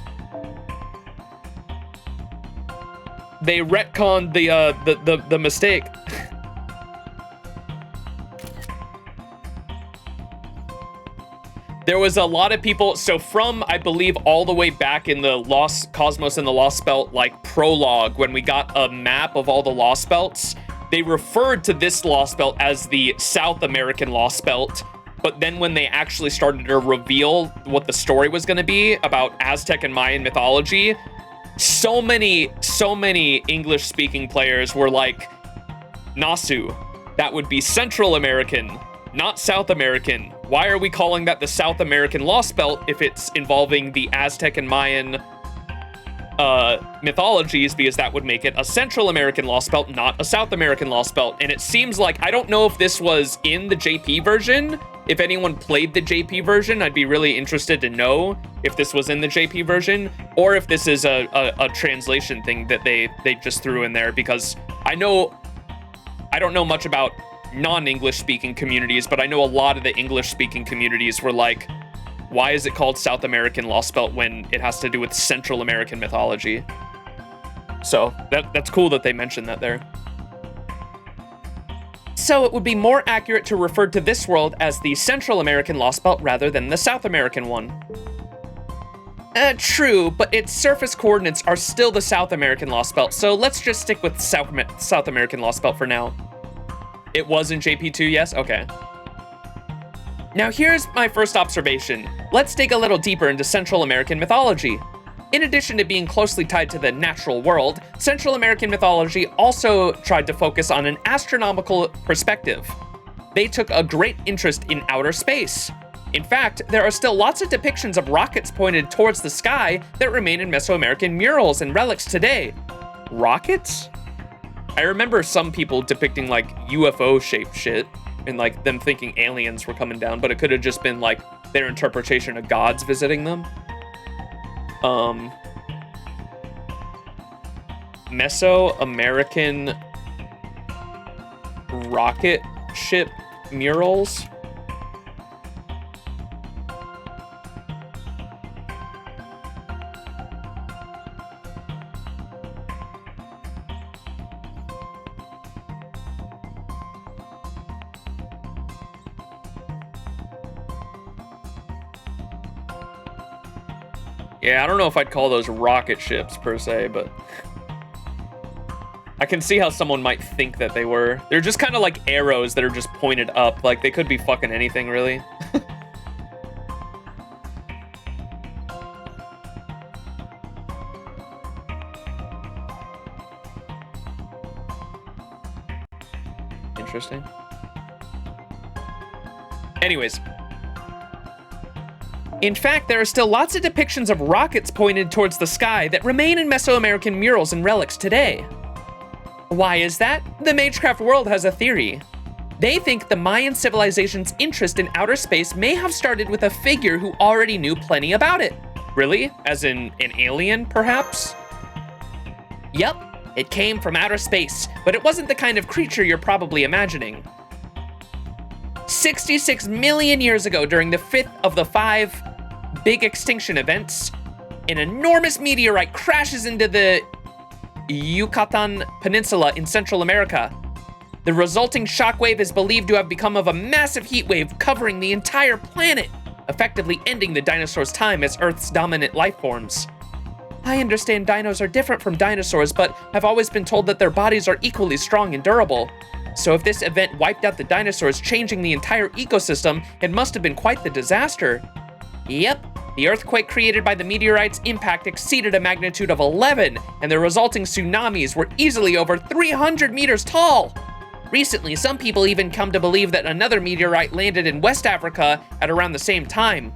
They retconned the mistake. There was a lot of people, so from, I believe, all the way back in the Lost Cosmos and the Lostbelt, like, prologue, when we got a map of all the Lostbelts, they referred to this Lostbelt as the South American Lostbelt, but then when they actually started to reveal what the story was going to be about Aztec and Mayan mythology, so many English-speaking players were like, Nasu, that would be Central American, not South American. Why are we calling that the South American Lostbelt if it's involving the Aztec and Mayan mythologies? Because that would make it a Central American Lostbelt, not a South American Lostbelt. And it seems like, I don't know if this was in the JP version. If anyone played the JP version, I'd be really interested to know if this was in the JP version, or if this is a translation thing that they just threw in there, because I don't know much about non-English speaking communities, but I know a lot of the English speaking communities were like, why is it called South American Lostbelt when it has to do with Central American mythology? So that's cool that they mentioned that there. So it would be more accurate to refer to this world as the Central American Lostbelt rather than the South American one. True, but its surface coordinates are still the South American Lostbelt, so let's just stick with South American Lostbelt for now. It was in JP2, yes? Okay. Now here's my first observation. Let's dig a little deeper into Central American mythology. In addition to being closely tied to the natural world, Central American mythology also tried to focus on an astronomical perspective. They took a great interest in outer space. In fact, there are still lots of depictions of rockets pointed towards the sky that remain in Mesoamerican murals and relics today. Rockets? I remember some people depicting like UFO-shaped shit and like them thinking aliens were coming down, but it could have just been like their interpretation of gods visiting them. Mesoamerican rocket ship murals. Yeah, I don't know if I'd call those rocket ships per se, but I can see how someone might think that they were. They're just kind of like arrows that are just pointed up. Like they could be fucking anything, really. Interesting. Anyways. In fact, there are still lots of depictions of rockets pointed towards the sky that remain in Mesoamerican murals and relics today. Why is that? The Magecraft world has a theory. They think the Mayan civilization's interest in outer space may have started with a figure who already knew plenty about it. Really? As in an alien, perhaps? Yup, it came from outer space, but it wasn't the kind of creature you're probably imagining. 66 million years ago, during the fifth of the 5 big extinction events, an enormous meteorite crashes into the Yucatan Peninsula in Central America. The resulting shockwave is believed to have become of a massive heat wave covering the entire planet, effectively ending the dinosaurs' time as Earth's dominant life forms. I understand dinos are different from dinosaurs, but I've always been told that their bodies are equally strong and durable. So if this event wiped out the dinosaurs, changing the entire ecosystem, it must have been quite the disaster. Yep, the earthquake created by the meteorite's impact exceeded a magnitude of 11, and the resulting tsunamis were easily over 300 meters tall. Recently, some people even come to believe that another meteorite landed in West Africa at around the same time.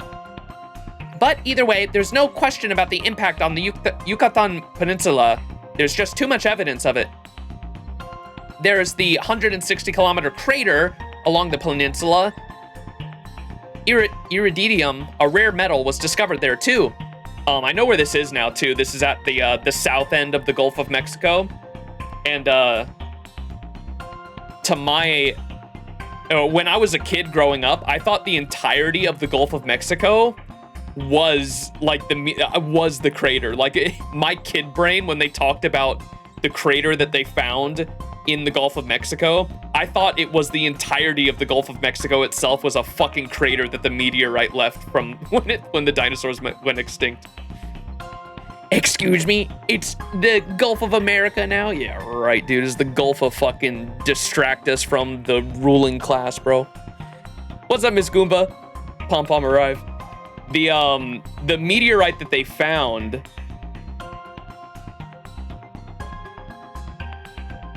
But either way, there's no question about the impact on the Yucatan Peninsula. There's just too much evidence of it. There's the 160-kilometer crater along the peninsula. Iridium, a rare metal, was discovered there too. I know where this is now too. This is at the south end of the Gulf of Mexico. And when I was a kid growing up, I thought the entirety of the Gulf of Mexico was like the crater. Like my kid brain, when they talked about the crater that they found in the Gulf of Mexico, I thought it was the entirety of the Gulf of Mexico itself was a fucking crater that the meteorite left from when the dinosaurs went extinct. Excuse me, it's the Gulf of America now? Yeah, right, dude. It's the Gulf of fucking distract us from the ruling class, bro. What's up, Miss Goomba? Pom Pom arrive. The meteorite that they found,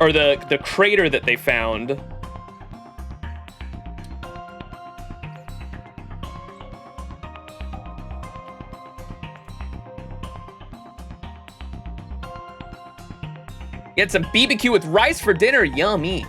or the crater that they found, get some BBQ with rice for dinner. Yummy.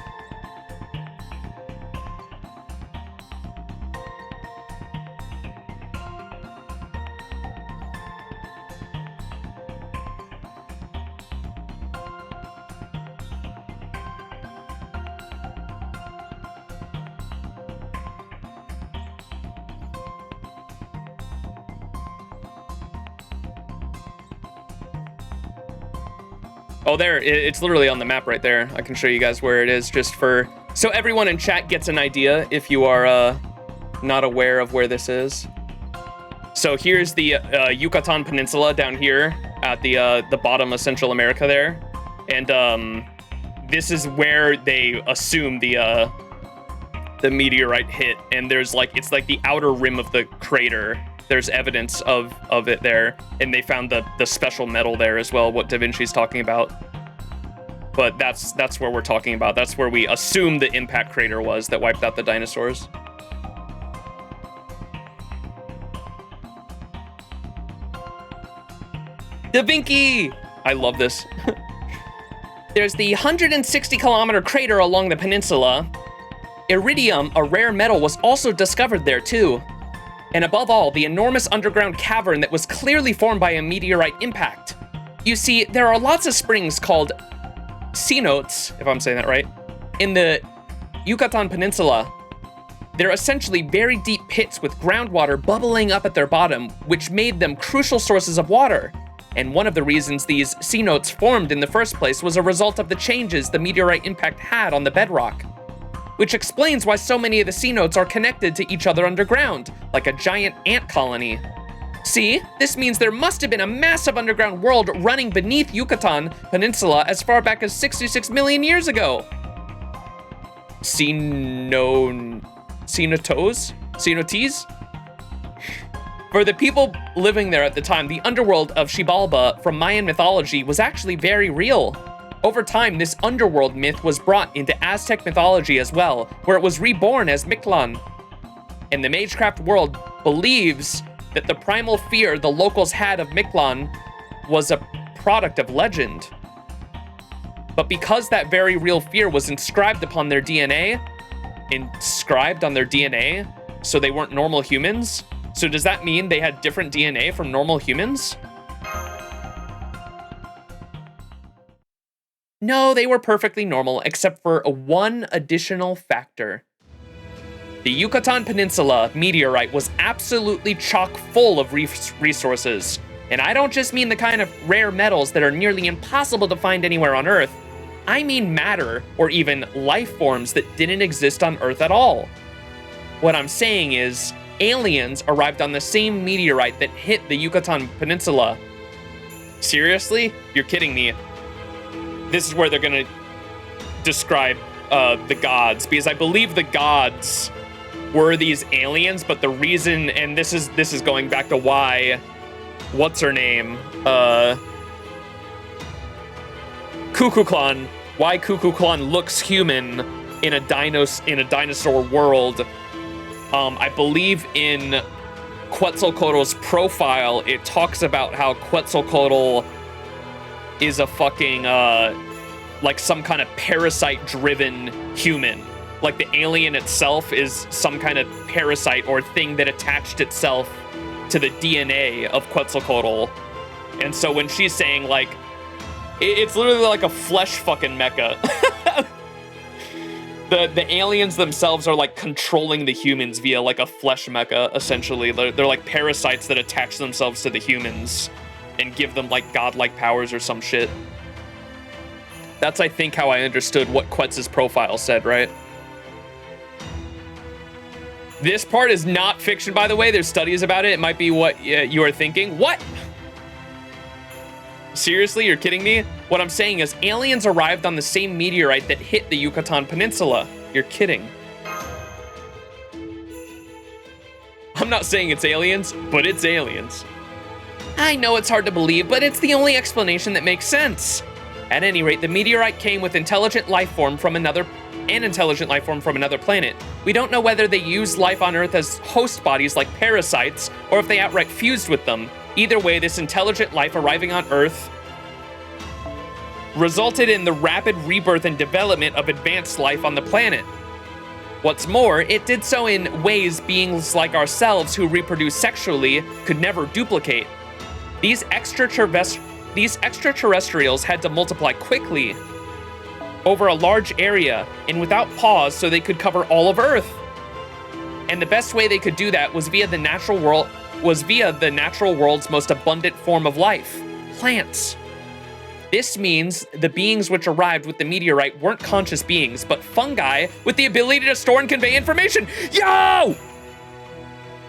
Oh, there, it's literally on the map right there. I can show you guys where it is just for, so everyone in chat gets an idea if you are not aware of where this is. So here's the Yucatan Peninsula down here at the bottom of Central America there. And this is where they assume the meteorite hit. And there's like, it's like the outer rim of the crater. There's evidence of it there, and they found the special metal there as well, what Da Vinci's talking about. But that's where we're talking about. That's where we assume the impact crater was that wiped out the dinosaurs. Da Vinci! I love this. There's the 160-kilometer crater along the peninsula. Iridium, a rare metal, was also discovered there too. And above all, the enormous underground cavern that was clearly formed by a meteorite impact. You see, there are lots of springs called cenotes, if I'm saying that right, in the Yucatan Peninsula. They're essentially very deep pits with groundwater bubbling up at their bottom, which made them crucial sources of water. And one of the reasons these cenotes formed in the first place was a result of the changes the meteorite impact had on the bedrock, which explains why so many of the cenotes are connected to each other underground, like a giant ant colony. See, this means there must have been a massive underground world running beneath Yucatan Peninsula as far back as 66 million years ago. Cenotes? For the people living there at the time, the underworld of Xibalba from Mayan mythology was actually very real. Over time, this underworld myth was brought into Aztec mythology as well, where it was reborn as Mictlān. And the Magecraft world believes that the primal fear the locals had of Mictlān was a product of legend. But because that very real fear was inscribed on their DNA, so they weren't normal humans, so does that mean they had different DNA from normal humans? No, they were perfectly normal, except for one additional factor. The Yucatan Peninsula meteorite was absolutely chock full of resources. And I don't just mean the kind of rare metals that are nearly impossible to find anywhere on Earth. I mean matter, or even life forms that didn't exist on Earth at all. What I'm saying is, aliens arrived on the same meteorite that hit the Yucatan Peninsula. Seriously? You're kidding me. This is where they're gonna describe the gods, because I believe the gods were these aliens, but the reason, and this is going back to why, what's her name? Kukulkan. Why Kukulkan looks human in a dinosaur world. I believe in Quetzalcoatl's profile, it talks about how Quetzalcoatl is a fucking, like some kind of parasite-driven human. Like the alien itself is some kind of parasite or thing that attached itself to the DNA of Quetzalcoatl. And so when she's saying, like, it's literally like a flesh fucking mecha. The aliens themselves are like controlling the humans via like a flesh mecha, essentially. They're like parasites that attach themselves to the humans and give them like godlike powers or some shit. That's, I think, how I understood what Quetz's profile said, right? This part is not fiction, by the way. There's studies about it. It might be what you are thinking. What? Seriously, you're kidding me? What I'm saying is aliens arrived on the same meteorite that hit the Yucatan Peninsula. You're kidding. I'm not saying it's aliens, but it's aliens. I know it's hard to believe, but it's the only explanation that makes sense. At any rate, the meteorite came with intelligent life form from another planet. We don't know whether they used life on Earth as host bodies like parasites, or if they outright fused with them. Either way, this intelligent life arriving on Earth resulted in the rapid rebirth and development of advanced life on the planet. What's more, it did so in ways beings like ourselves who reproduce sexually could never duplicate. These extraterrestrials had to multiply quickly over a large area and without pause so they could cover all of Earth. And the best way they could do that was via the natural world's most abundant form of life, plants. This means the beings which arrived with the meteorite weren't conscious beings, but fungi with the ability to store and convey information. Yo!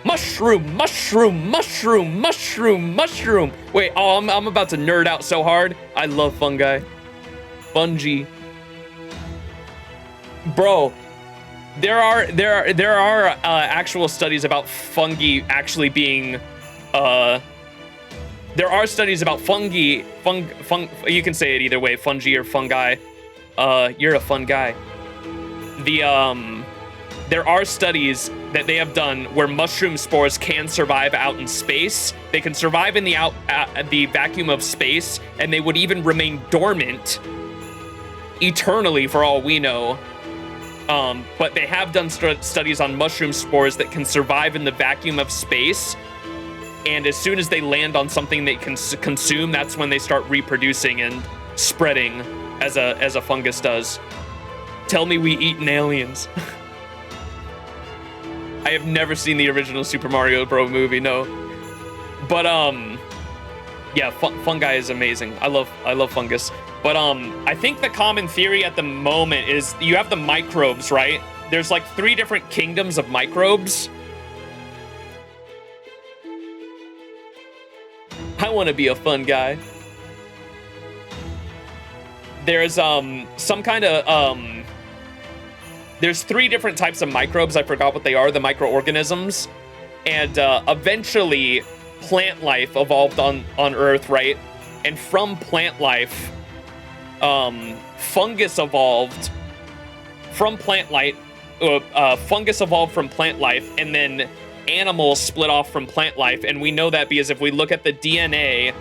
Mushroom, mushroom, mushroom, mushroom, mushroom. Wait, oh, I'm about to nerd out so hard. I love fungi. Fungi. Bro, there are actual studies about fungi actually being there are studies about fungi, you can say it either way, fungi or fungi. You're a fun guy. There are studies that they have done where mushroom spores can survive out in space. They can survive in the vacuum of space, and they would even remain dormant eternally for all we know. But they have done studies on mushroom spores that can survive in the vacuum of space. And as soon as they land on something they can consume, that's when they start reproducing and spreading as a fungus does. Tell me we eaten aliens. I have never seen the original Super Mario Bros. Movie, no. But yeah, fungi is amazing. I love fungus. But I think the common theory at the moment is you have the microbes, right? There's like 3 different kingdoms of microbes. I want to be a fun guy. There's some kind of there's 3 different types of microbes. I forgot what they are, the microorganisms. And eventually plant life evolved on Earth, right? And from plant life, fungus evolved from plant life. Fungus evolved from plant life, and then animals split off from plant life. And we know that because if we look at the DNA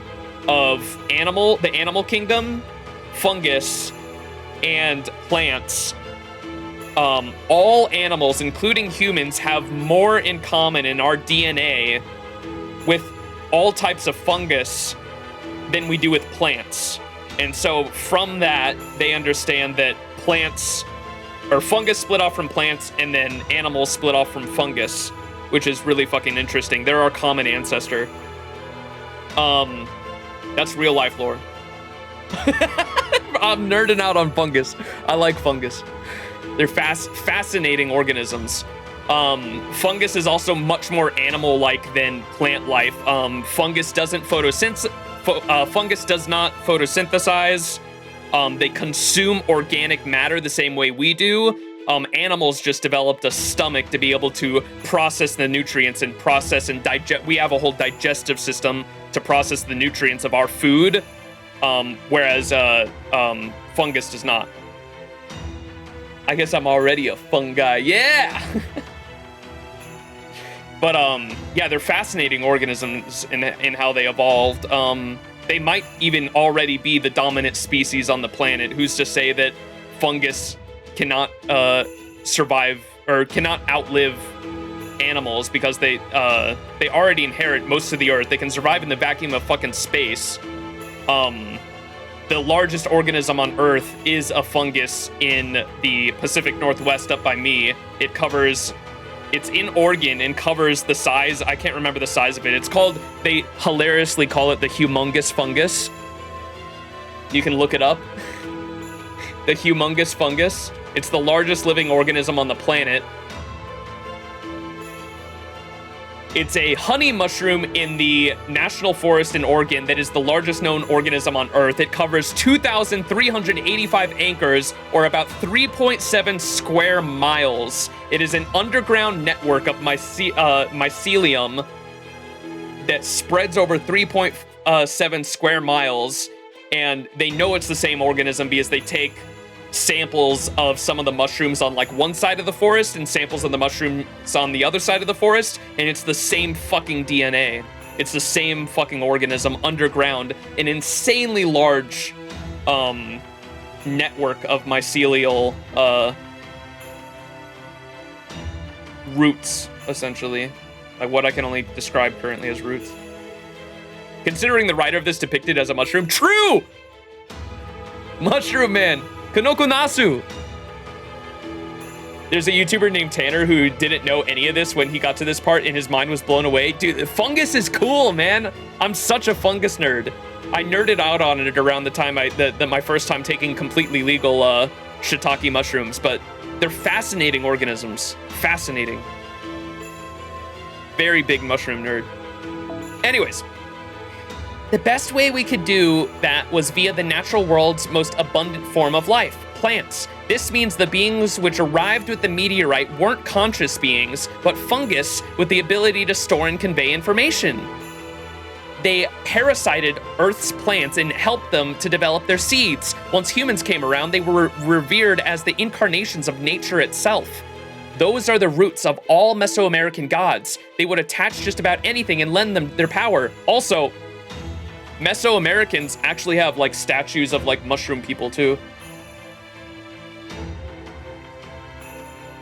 of the animal kingdom, fungus, and plants, all animals, including humans, have more in common in our DNA with all types of fungus than we do with plants. And so from that, they understand that fungus split off from plants, and then animals split off from fungus, which is really fucking interesting. They're our common ancestor. That's real life lore. I'm nerding out on fungus. I like fungus. They're fascinating organisms. Fungus is also much more animal-like than plant life. Fungus does not photosynthesize. They consume organic matter the same way we do. Animals just developed a stomach to be able to process the nutrients and process and digest. We have a whole digestive system to process the nutrients of our food, whereas fungus does not. I guess I'm already a fungi. Yeah! But yeah, they're fascinating organisms in how they evolved. They might even already be the dominant species on the planet. Who's to say that fungus cannot survive or cannot outlive animals, because they already inherit most of the Earth. They can survive in the vacuum of fucking space. The largest organism on Earth is a fungus in the Pacific Northwest up by me. It's in Oregon and covers the size, I can't remember the size of it. They hilariously call it the humongous fungus. You can look it up. The humongous fungus. It's the largest living organism on the planet. It's a honey mushroom in the National Forest in Oregon that is the largest known organism on Earth. It covers 2,385 acres, or about 3.7 square miles. It is an underground network of mycelium that spreads over 3.7 square miles, and they know it's the same organism because they take samples of some of the mushrooms on like one side of the forest and samples of the mushrooms on the other side of the forest, and it's the same fucking DNA. It's the same fucking organism underground, an insanely large network of mycelial roots, essentially. Like what I can only describe currently as roots. Considering the writer of this depicted as a mushroom, true! Mushroom Man! Kanoko Nasu! There's a YouTuber named Tanner who didn't know any of this when he got to this part and his mind was blown away. Dude, fungus is cool, man. I'm such a fungus nerd. I nerded out on it around the time my first time taking completely legal shiitake mushrooms, but they're fascinating organisms. Fascinating. Very big mushroom nerd. Anyways. The best way we could do that was via the natural world's most abundant form of life, plants. This means the beings which arrived with the meteorite weren't conscious beings, but fungus with the ability to store and convey information. They parasited Earth's plants and helped them to develop their seeds. Once humans came around, they were revered as the incarnations of nature itself. Those are the roots of all Mesoamerican gods. They would attach just about anything and lend them their power. Also, Mesoamericans actually have like statues of like mushroom people too.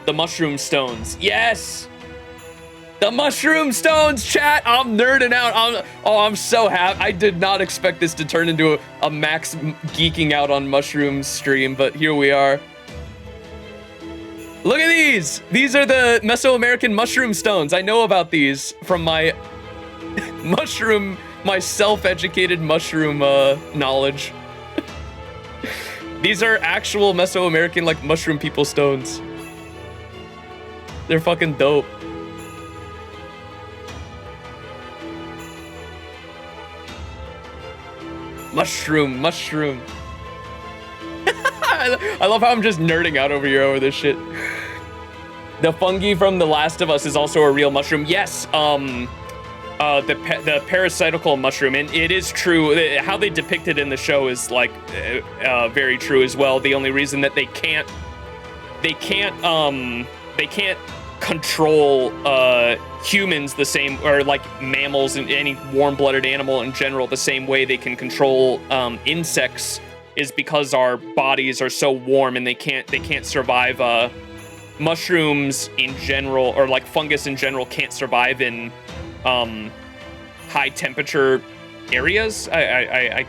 The mushroom stones. Yes! The mushroom stones, chat! I'm nerding out. I'm so happy. I did not expect this to turn into a Max geeking out on mushrooms stream, but here we are. Look at these! These are the Mesoamerican mushroom stones. I know about these from my my self-educated mushroom knowledge. These are actual Mesoamerican like mushroom people stones. They're fucking dope. Mushroom. I love how I'm just nerding out over here over this shit. The fungi from The Last of Us is also a real mushroom. Yes, the parasitical mushroom, and it is true. How they depict it in the show is like very true as well. The only reason that they can't control humans the same, or like mammals and any warm-blooded animal in general, the same way they can control insects, is because our bodies are so warm and they can't survive. Mushrooms in general, or like fungus in general, can't survive in high temperature areas. I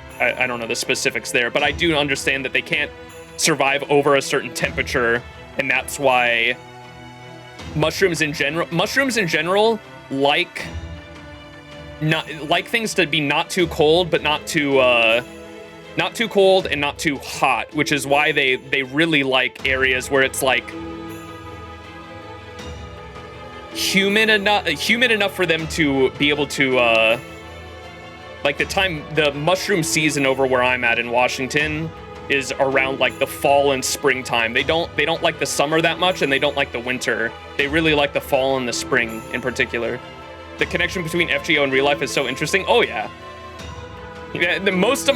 don't know the specifics there, but I do understand that they can't survive over a certain temperature, and that's why mushrooms in general like things to be not too cold, but not too cold and not too hot, which is why they really like areas where it's like humid enough for them to be able to like the mushroom season over where I'm at in Washington is around like the fall and springtime. They don't like the summer that much, and they don't like the winter. They really like the fall and the spring in particular. The connection between FGO and real life is so interesting. Oh yeah. Most of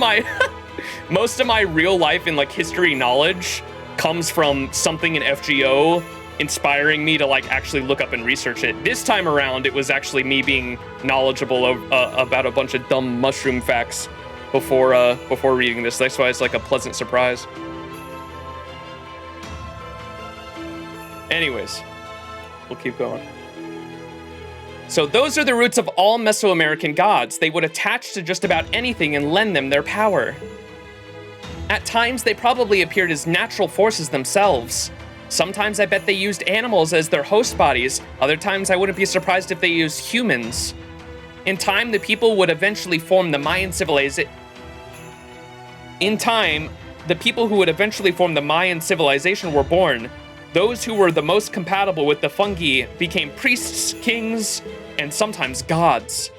my real life and like history knowledge comes from something in FGO inspiring me to like actually look up and research it. This time around, it was actually me being knowledgeable about a bunch of dumb mushroom facts before reading this. That's why it's like a pleasant surprise. Anyways, we'll keep going. So those are the roots of all Mesoamerican gods. They would attach to just about anything and lend them their power. At times, they probably appeared as natural forces themselves. Sometimes I bet they used animals as their host bodies. Other times I wouldn't be surprised if they used humans. In time, the people would eventually form the Mayan civilization. In time, the people who would eventually form the Mayan civilization were born. Those who were the most compatible with the fungi became priests, kings, and sometimes gods.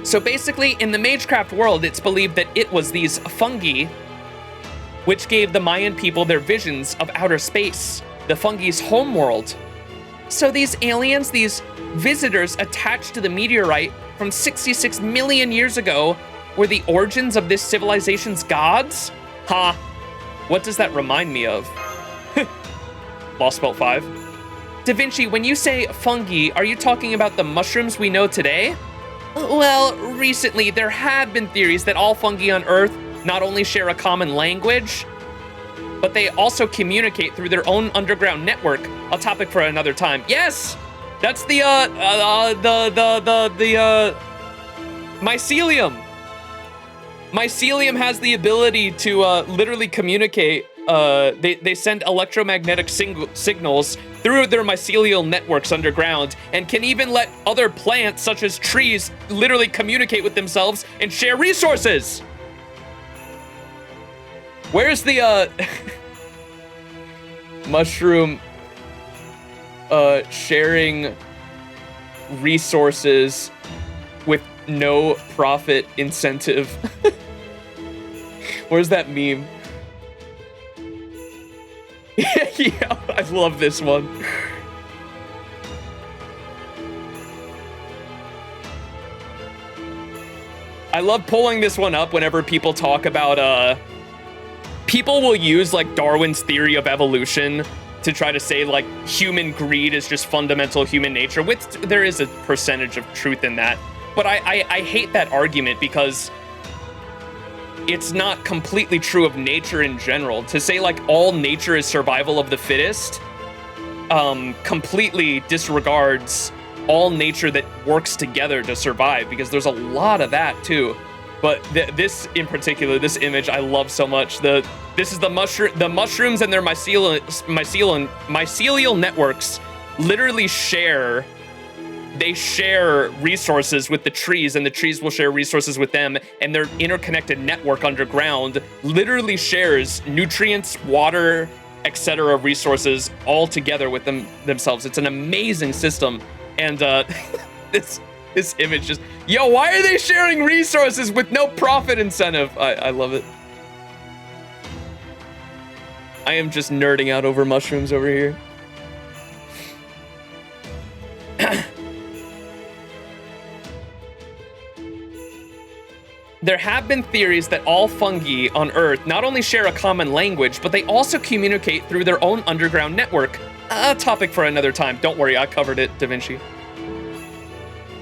So basically, in the Magecraft world, it's believed that it was these fungi which gave the Mayan people their visions of outer space, the fungi's homeworld. So these aliens, these visitors attached to the meteorite from 66 million years ago, were the origins of this civilization's gods? Ha! What does that remind me of? Lostbelt 5. Da Vinci, when you say fungi, are you talking about the mushrooms we know today? Well, recently there have been theories that all fungi on Earth not only share a common language, but they also communicate through their own underground network, a topic for another time. Yes! That's the mycelium. Mycelium has the ability to literally communicate. They send electromagnetic signals through their mycelial networks underground, and can even let other plants, such as trees, literally communicate with themselves and share resources. Where's the mushroom sharing resources with no profit incentive? Where's that meme? Yeah, I love this one. I love pulling this one up whenever people talk about, people will use like Darwin's theory of evolution to try to say like human greed is just fundamental human nature, which there is a percentage of truth in that. But I hate that argument because it's not completely true of nature in general. To say like all nature is survival of the fittest completely disregards all nature that works together to survive, because there's a lot of that too. But this in particular, this image I love so much. This is the mushrooms and their mycelial networks literally share. They share resources with the trees, and the trees will share resources with them, and their interconnected network underground literally shares nutrients, water, etc. resources all together with themselves. It's an amazing system, and this image just, yo, why are they sharing resources with no profit incentive? I love it. I am just nerding out over mushrooms over here. There have been theories that all fungi on Earth not only share a common language, but they also communicate through their own underground network. A topic for another time. Don't worry, I covered it, Da Vinci.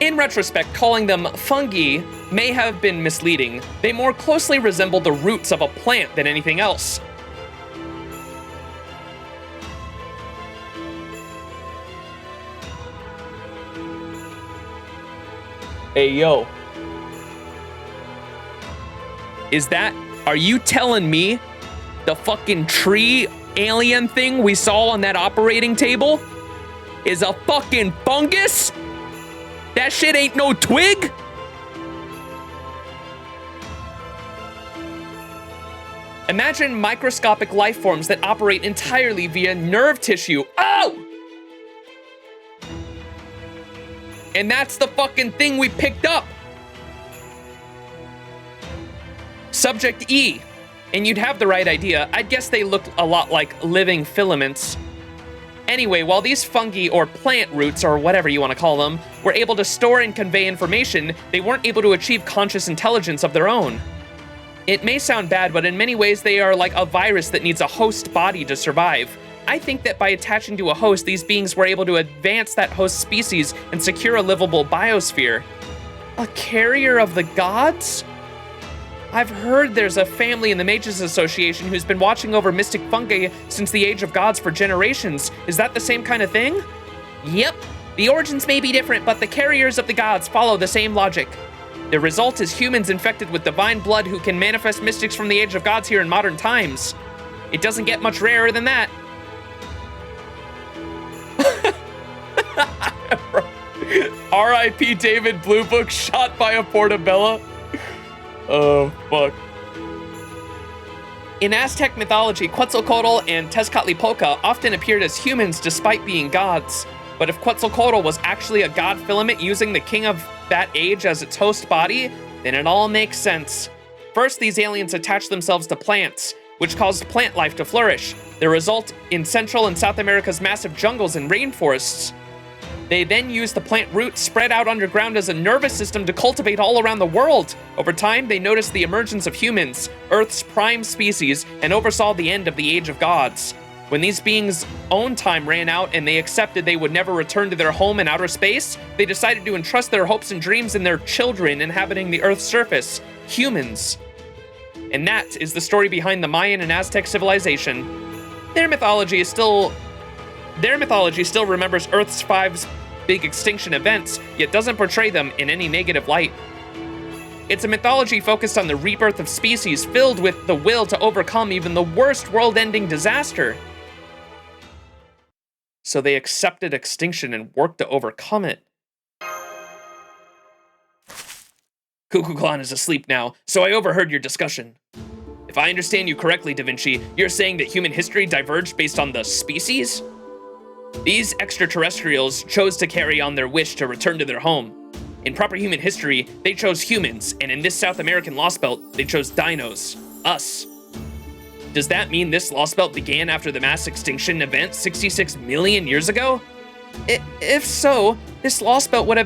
In retrospect, calling them fungi may have been misleading. They more closely resemble the roots of a plant than anything else. Hey, yo. Are you telling me the fucking tree alien thing we saw on that operating table is a fucking fungus? That shit ain't no twig? Imagine microscopic life forms that operate entirely via nerve tissue. Oh! And that's the fucking thing we picked up. Subject E, and you'd have the right idea. I'd guess they looked a lot like living filaments. Anyway, while these fungi or plant roots, or whatever you want to call them, were able to store and convey information, they weren't able to achieve conscious intelligence of their own. It may sound bad, but in many ways they are like a virus that needs a host body to survive. I think that by attaching to a host, these beings were able to advance that host species and secure a livable biosphere. A carrier of the gods? I've heard there's a family in the Mages Association who's been watching over mystic fungi since the Age of Gods for generations. Is that the same kind of thing? Yep. The origins may be different, but the carriers of the gods follow the same logic. The result is humans infected with divine blood who can manifest mystics from the Age of Gods here in modern times. It doesn't get much rarer than that. R.I.P. David Blue Book shot by a portabella. Oh, fuck. In Aztec mythology, Quetzalcoatl and Tezcatlipoca often appeared as humans despite being gods. But if Quetzalcoatl was actually a god filament using the king of that age as its host body, then it all makes sense. First, these aliens attached themselves to plants, which caused plant life to flourish. The result in Central and South America's massive jungles and rainforests. They then used the plant roots spread out underground as a nervous system to cultivate all around the world. Over time, they noticed the emergence of humans, Earth's prime species, and oversaw the end of the Age of Gods. When these beings' own time ran out and they accepted they would never return to their home in outer space, they decided to entrust their hopes and dreams in their children inhabiting the Earth's surface, humans. And that is the story behind the Mayan and Aztec civilization. Their mythology still remembers Earth's 5 big extinction events, yet doesn't portray them in any negative light. It's a mythology focused on the rebirth of species, filled with the will to overcome even the worst world-ending disaster. So they accepted extinction and worked to overcome it. Cuckoo Clan is asleep now, so I overheard your discussion. If I understand you correctly, Da Vinci, you're saying that human history diverged based on the species? These extraterrestrials chose to carry on their wish to return to their home. In proper human history, they chose humans, and in this South American Lostbelt, they chose dinos, us. Does that mean this Lostbelt began after the mass extinction event 66 million years ago? If so, this Lostbelt would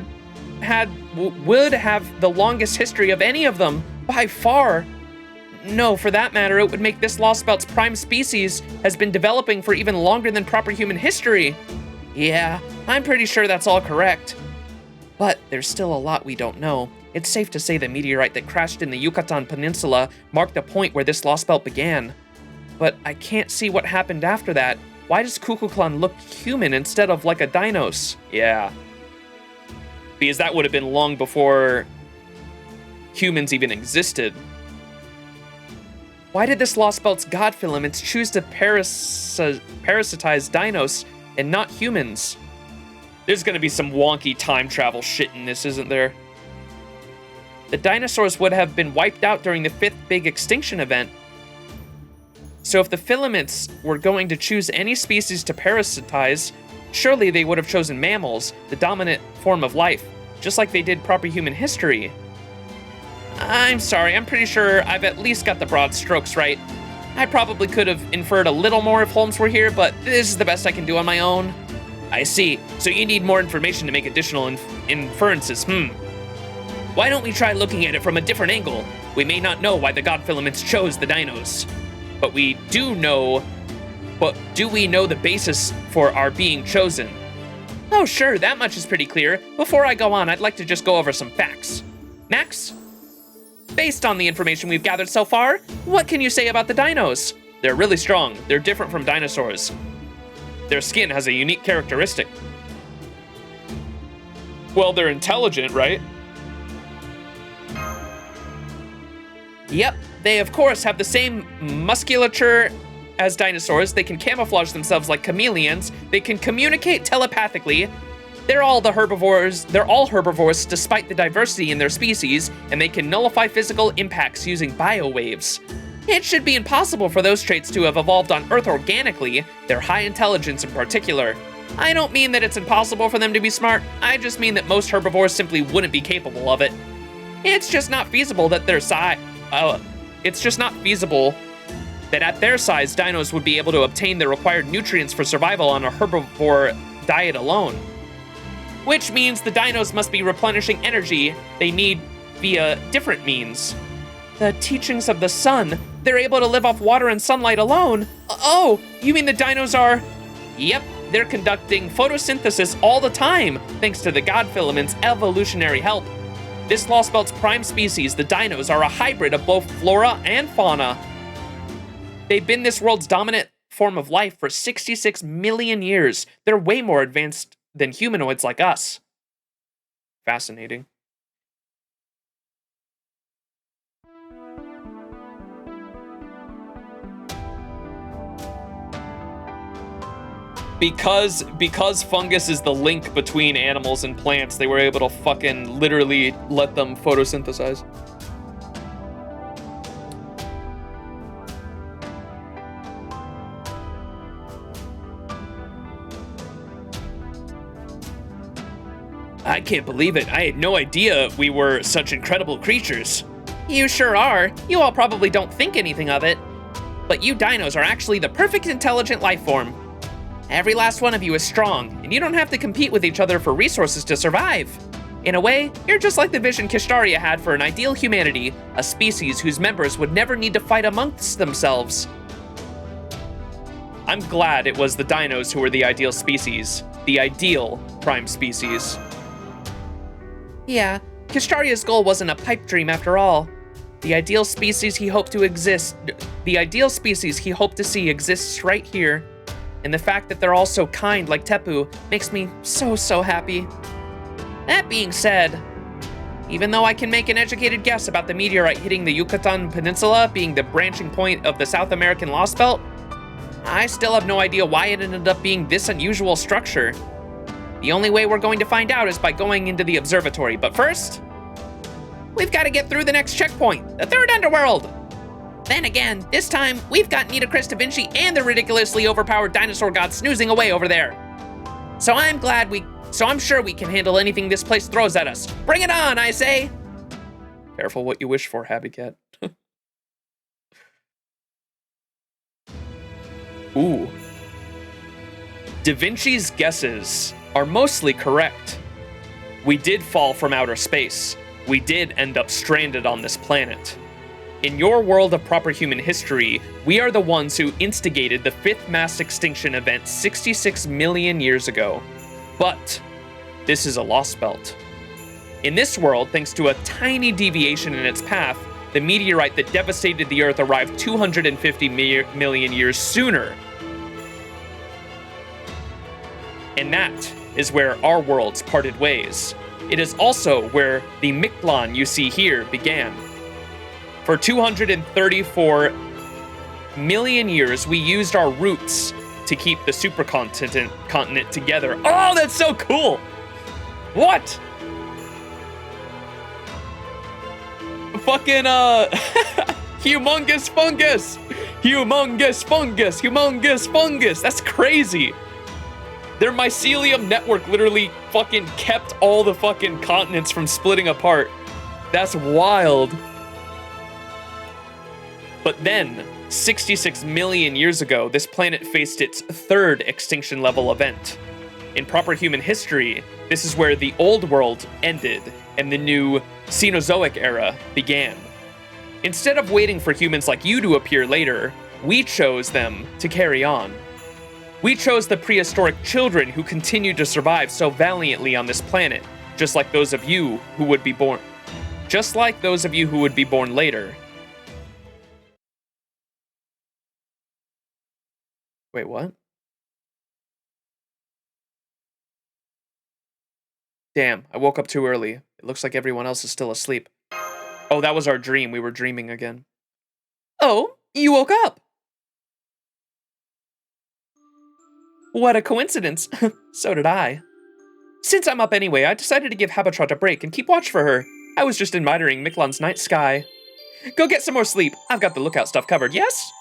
have the longest history of any of them, by far. No, for that matter, it would make this Lostbelt's prime species has been developing for even longer than proper human history. Yeah, I'm pretty sure that's all correct. But there's still a lot we don't know. It's safe to say the meteorite that crashed in the Yucatan Peninsula marked a point where this Lostbelt began. But I can't see what happened after that. Why does Cuckoo Clan look human instead of like a dinos? Yeah. Because that would have been long before humans even existed. Why did this Lostbelt's god filaments choose to parasitize dinos and not humans? There's gonna be some wonky time travel shit in this, isn't there? The dinosaurs would have been wiped out during the 5th big extinction event. So if the filaments were going to choose any species to parasitize, surely they would have chosen mammals, the dominant form of life, just like they did proper human history. I'm sorry, I'm pretty sure I've at least got the broad strokes right. I probably could have inferred a little more if Holmes were here, but this is the best I can do on my own. I see. So you need more information to make additional inferences, Why don't we try looking at it from a different angle? We may not know why the god filaments chose the dinos. But do we know the basis for our being chosen? Oh sure, that much is pretty clear. Before I go on, I'd like to just go over some facts. Max? Based on the information we've gathered so far, what can you say about the dinos? They're really strong. They're different from dinosaurs. Their skin has a unique characteristic. Well, they're intelligent, right? Yep, they of course have the same musculature as dinosaurs. They can camouflage themselves like chameleons. They can communicate telepathically. They're all herbivores despite the diversity in their species, and they can nullify physical impacts using biowaves. It should be impossible for those traits to have evolved on Earth organically, their high intelligence in particular. I don't mean that it's impossible for them to be smart, I just mean that most herbivores simply wouldn't be capable of it. It's just not feasible that at their size dinos would be able to obtain the required nutrients for survival on a herbivore diet alone. Which means the dinos must be replenishing energy they need via different means. The teachings of the sun, they're able to live off water and sunlight alone. Oh, you mean the dinos are... Yep, they're conducting photosynthesis all the time, thanks to the god filament's evolutionary help. This Lostbelt's prime species, the dinos, are a hybrid of both flora and fauna. They've been this world's dominant form of life for 66 million years. They're way more advanced than humanoids like us. Fascinating. Because fungus is the link between animals and plants, they were able to fucking literally let them photosynthesize. I can't believe it. I had no idea we were such incredible creatures. You sure are. You all probably don't think anything of it. But you dinos are actually the perfect intelligent life form. Every last one of you is strong, and you don't have to compete with each other for resources to survive. In a way, you're just like the vision Kishtaria had for an ideal humanity, a species whose members would never need to fight amongst themselves. I'm glad it was the dinos who were the ideal species. The ideal prime species. Yeah, Kishtaria's goal wasn't a pipe dream after all. The ideal species he hoped to see exists right here. And the fact that they're all so kind like Tepu makes me so happy. That being said, even though I can make an educated guess about the meteorite hitting the Yucatan Peninsula being the branching point of the South American Lostbelt, I still have no idea why it ended up being this unusual structure. The only way we're going to find out is by going into the observatory, but first, we've got to get through the next checkpoint, the third underworld. Then again, this time, we've got Nita Chris Da Vinci and the ridiculously overpowered dinosaur god snoozing away over there. So I'm sure we can handle anything this place throws at us. Bring it on, I say! Careful what you wish for, Happy Cat. Ooh. Da Vinci's guesses are mostly correct. We did fall from outer space. We did end up stranded on this planet. In your world of proper human history, we are the ones who instigated the 5th mass extinction event 66 million years ago. But this is a Lostbelt. In this world, thanks to a tiny deviation in its path, the meteorite that devastated the Earth arrived 250 million years sooner. And that is where our worlds parted ways. It is also where the Mictlān you see here began. For 234 million years, we used our roots to keep the supercontinent together. Oh, that's so cool! What? Fucking, humongous fungus! Humongous fungus! Humongous fungus! That's crazy! Their mycelium network literally fucking kept all the fucking continents from splitting apart. That's wild. But then, 66 million years ago, this planet faced its 3rd extinction level event. In proper human history, this is where the old world ended and the new Cenozoic era began. Instead of waiting for humans like you to appear later, we chose them to carry on. We chose the prehistoric children who continued to survive so valiantly on this planet, just like those of you who would be born later. Wait, what? Damn, I woke up too early. It looks like everyone else is still asleep. Oh, that was our dream. We were dreaming again. Oh, you woke up! What a coincidence. So did I. Since I'm up anyway, I decided to give Habitrot a break and keep watch for her. I was just admiring Mictlan's night sky. Go get some more sleep. I've got the lookout stuff covered, yes?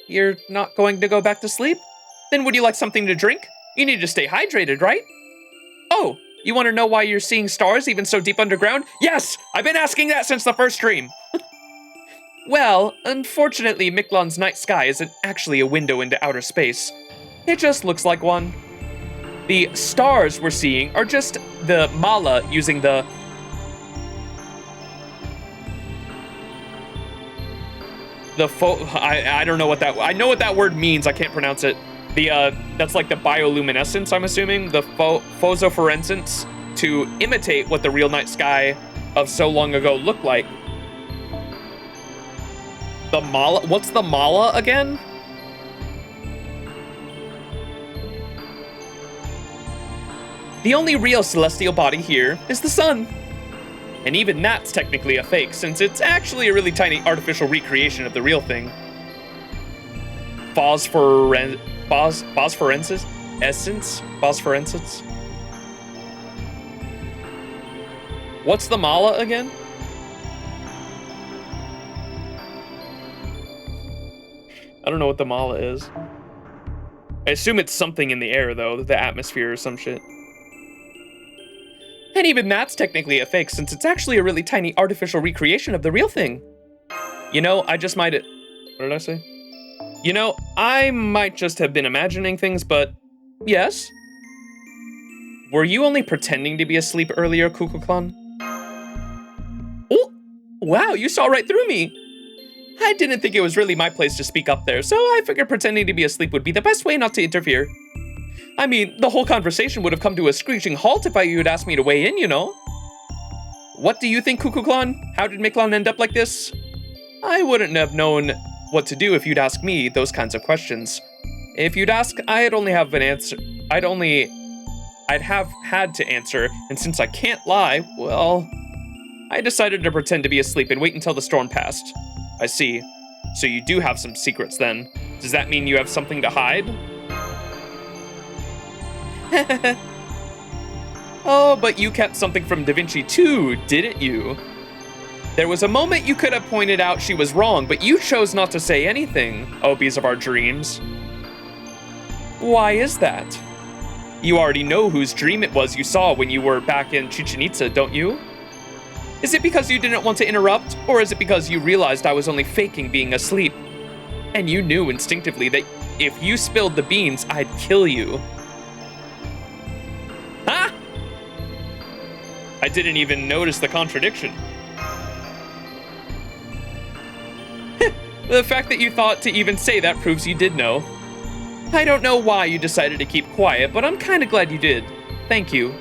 You're not going to go back to sleep? Then would you like something to drink? You need to stay hydrated, right? Oh, you want to know why you're seeing stars even so deep underground? Yes! I've been asking that since the first stream. Well, unfortunately, Mictlan's night sky isn't actually a window into outer space. It just looks like one. The stars we're seeing are just the mala using the... I don't know what that... I know what that word means, I can't pronounce it. That's like the bioluminescence, I'm assuming. The phosophorescence to imitate what the real night sky of so long ago looked like. The mala... What's the mala again? The only real celestial body here is the sun. And even that's technically a fake, since it's actually a really tiny artificial recreation of the real thing. Phosphorescence? Phosphorescence? What's the mala again? I don't know what the mala is. I assume it's something in the air, though, the atmosphere or some shit. And even that's technically a fake, since it's actually a really tiny artificial recreation of the real thing. You know, I just might... What did I say? You know, I might just have been imagining things, but yes. Were you only pretending to be asleep earlier, Kukulkan? Oh, wow, you saw right through me. I didn't think it was really my place to speak up there, so I figured pretending to be asleep would be the best way not to interfere. I mean, the whole conversation would have come to a screeching halt if you had asked me to weigh in, you know? What do you think, Kukulkan? How did Mictlān end up like this? I wouldn't have known what to do if you'd ask me those kinds of questions. If you'd ask, I'd have had to answer, and since I can't lie, well, I decided to pretend to be asleep and wait until the storm passed. I see. So you do have some secrets then. Does that mean you have something to hide? Oh, but you kept something from Da Vinci too, didn't you? There was a moment you could have pointed out she was wrong, but you chose not to say anything, Obies of our dreams. Why is that? You already know whose dream it was you saw when you were back in Chichen Itza, don't you? Is it because you didn't want to interrupt, or is it because you realized I was only faking being asleep? And you knew instinctively that if you spilled the beans, I'd kill you. Huh? I didn't even notice the contradiction. The fact that you thought to even say that proves you did know. I don't know why you decided to keep quiet, but I'm kinda glad you did. Thank you.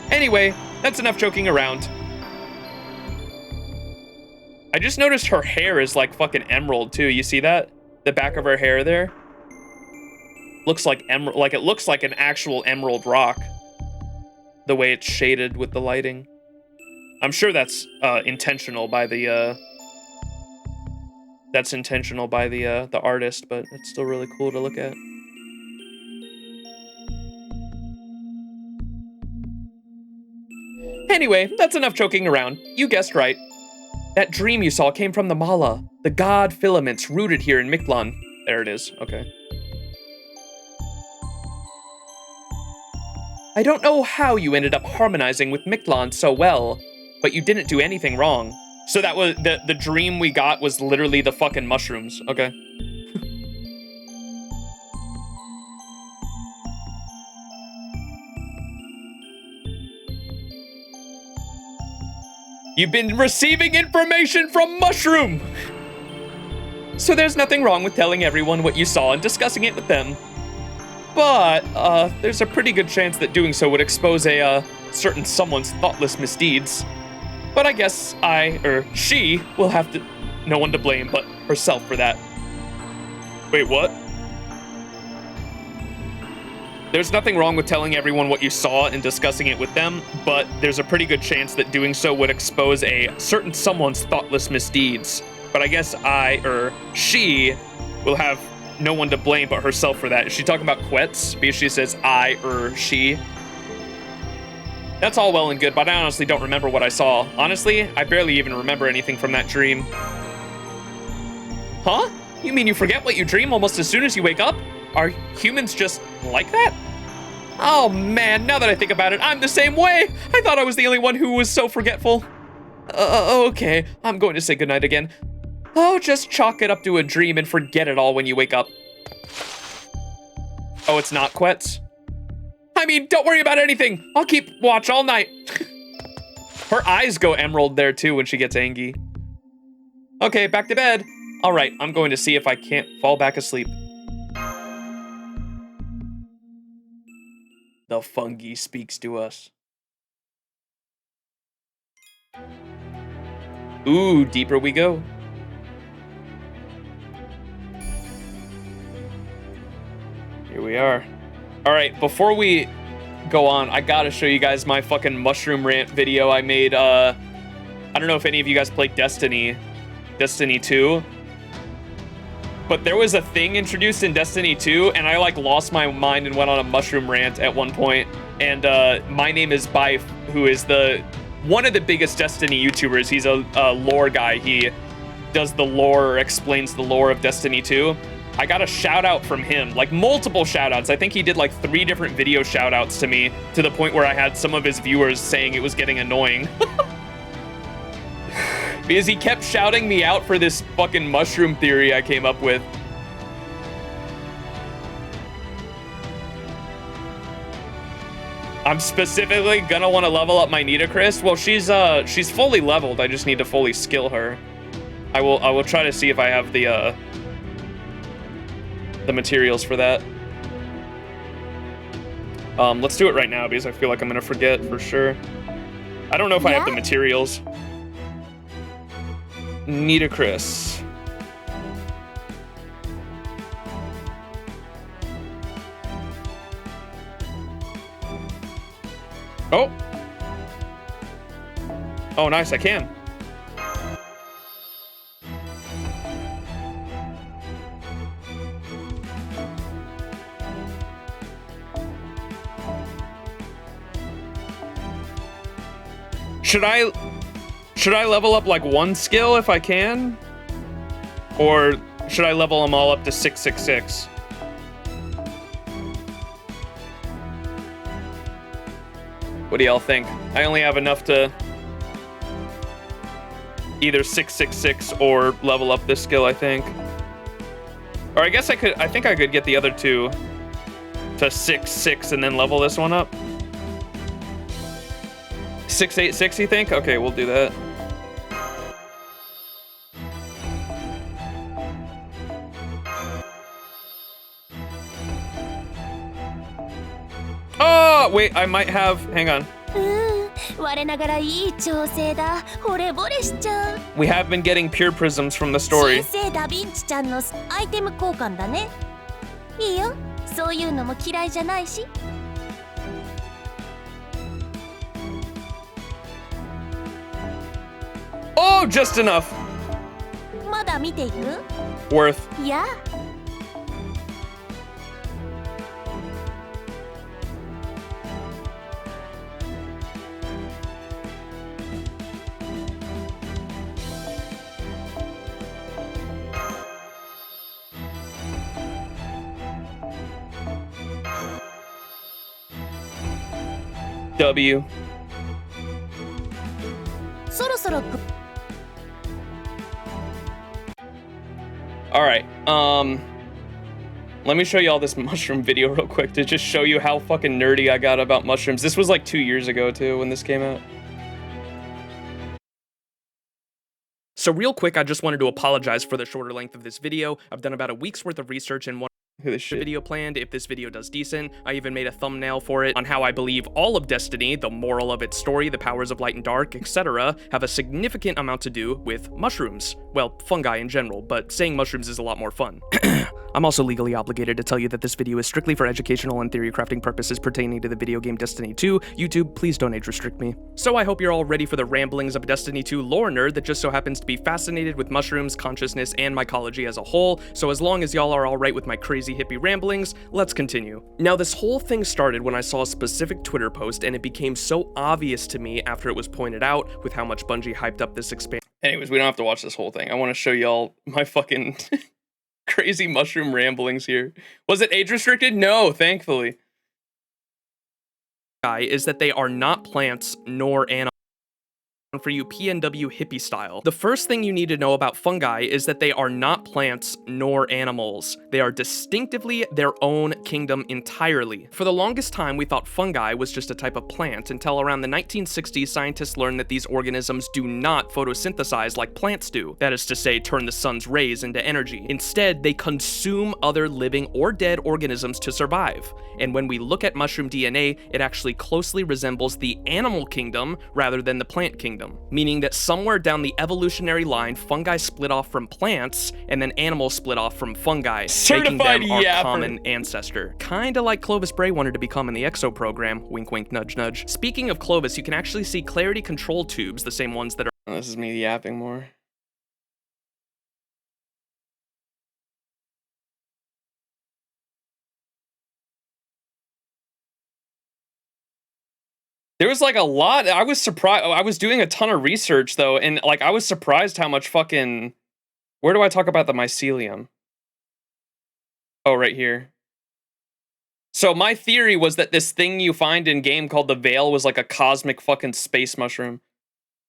Anyway, that's enough joking around. I just noticed her hair is like fucking emerald too. You see that? The back of her hair there? Looks like emerald, like it looks like an actual emerald rock. The way it's shaded with the lighting. I'm sure that's intentional by the artist, but it's still really cool to look at. Anyway, that's enough joking around. You guessed right. That dream you saw came from the mala, the god filaments rooted here in Mictlān. There it is, okay. I don't know how you ended up harmonizing with Mictlān so well, but you didn't do anything wrong. So that was, the dream we got was literally the fucking mushrooms, okay. You've been receiving information from Mushroom! So there's nothing wrong with telling everyone what you saw and discussing it with them. But, there's a pretty good chance that doing so would expose a, certain someone's thoughtless misdeeds. But I guess she will have no one to blame but herself for that. Wait, what? There's nothing wrong with telling everyone what you saw and discussing it with them, but there's a pretty good chance that doing so would expose a certain someone's thoughtless misdeeds. But I guess she will have no one to blame but herself for that. Is she talking about Quetz? Because she says she. That's all well and good, but I honestly don't remember what I saw. Honestly, I barely even remember anything from that dream. Huh? You mean you forget what you dream almost as soon as you wake up? Are humans just like that? Oh man, now that I think about it, I'm the same way. I thought I was the only one who was so forgetful. Okay, I'm going to say goodnight again. Oh, just chalk it up to a dream and forget it all when you wake up. Oh, it's not Quetz? I mean, don't worry about anything. I'll keep watch all night. Her eyes go emerald there too when she gets angry. Okay, back to bed. All right, I'm going to see if I can't fall back asleep. The fungi speaks to us. Ooh, deeper we go. Here we are. All right, before we go on, I gotta show you guys my fucking mushroom rant video I made. I don't know if any of you guys played Destiny 2. But there was a thing introduced in Destiny 2, and I like lost my mind and went on a mushroom rant at one point. And my name is Bife, who is one of the biggest Destiny YouTubers. He's a lore guy. He does the lore, or explains the lore of Destiny 2. I got a shout out from him, like multiple shout outs. I think he did like 3 different video shout outs to me to the point where I had some of his viewers saying it was getting annoying. Because he kept shouting me out for this fucking mushroom theory I came up with. I'm specifically gonna want to level up my Nitocris. Well, she's fully leveled. I just need to fully skill her. I will try to see if I have the materials for that. Let's do it right now because I feel like I'm gonna forget for sure. I don't know if I have the materials. Nitocris. Oh. Oh, nice, I can. Should I level up like 1 skill if I can? Or should I level them all up to 666? What do y'all think? I only have enough to either 666 or level up this skill, I think. Or I guess I think I could get the other 2 to 6-6 and then level this one up. 686, you think? Okay, we'll do that. Oh, wait, I might have, hang on. We have been getting pure prisms from the story. Oh, just enough. Worth. Yeah. W. All right. Let me show you all this mushroom video real quick to just show you how fucking nerdy I got about mushrooms. This was like 2 years ago too when this came out. So real quick, I just wanted to apologize for the shorter length of this video. I've done about a week's worth of research and video planned. If this video does decent, I even made a thumbnail for it on how I believe all of Destiny, the moral of its story, the powers of light and dark, etc., have a significant amount to do with mushrooms. Well, fungi in general, but saying mushrooms is a lot more fun. I'm also legally obligated to tell you that this video is strictly for educational and theory crafting purposes pertaining to the video game Destiny 2. YouTube, please don't age restrict me. So I hope you're all ready for the ramblings of a Destiny 2 lore nerd that just so happens to be fascinated with mushrooms, consciousness, and mycology as a whole. So as long as y'all are alright with my crazy hippie ramblings, let's continue. Now this whole thing started when I saw a specific Twitter post and it became so obvious to me after it was pointed out with how much Bungie hyped up this expansion. Anyways, we don't have to watch this whole thing. I want to show y'all my fucking crazy mushroom ramblings here. Was it age restricted? No, thankfully. Is that they are not plants nor animals. For you PNW hippie style. The first thing you need to know about fungi is that they are not plants nor animals. They are distinctively their own kingdom entirely. For the longest time, we thought fungi was just a type of plant until around the 1960s, scientists learned that these organisms do not photosynthesize like plants do. That is to say, turn the sun's rays into energy. Instead, they consume other living or dead organisms to survive. And when we look at mushroom DNA, it actually closely resembles the animal kingdom rather than the plant kingdom. Meaning that somewhere down the evolutionary line, fungi split off from plants, and then animals split off from fungi, making them our common ancestor. Kinda like Clovis Bray wanted to become in the EXO program, wink wink nudge nudge. Speaking of Clovis, you can actually see clarity control tubes, the same ones that are— oh, this is me yapping more. There was like a lot. I was surprised. I was doing a ton of research though, and like I was surprised how much fucking— where do I talk about the mycelium? Oh, right here. So my theory was that this thing you find in game called the Veil was like a cosmic fucking space mushroom,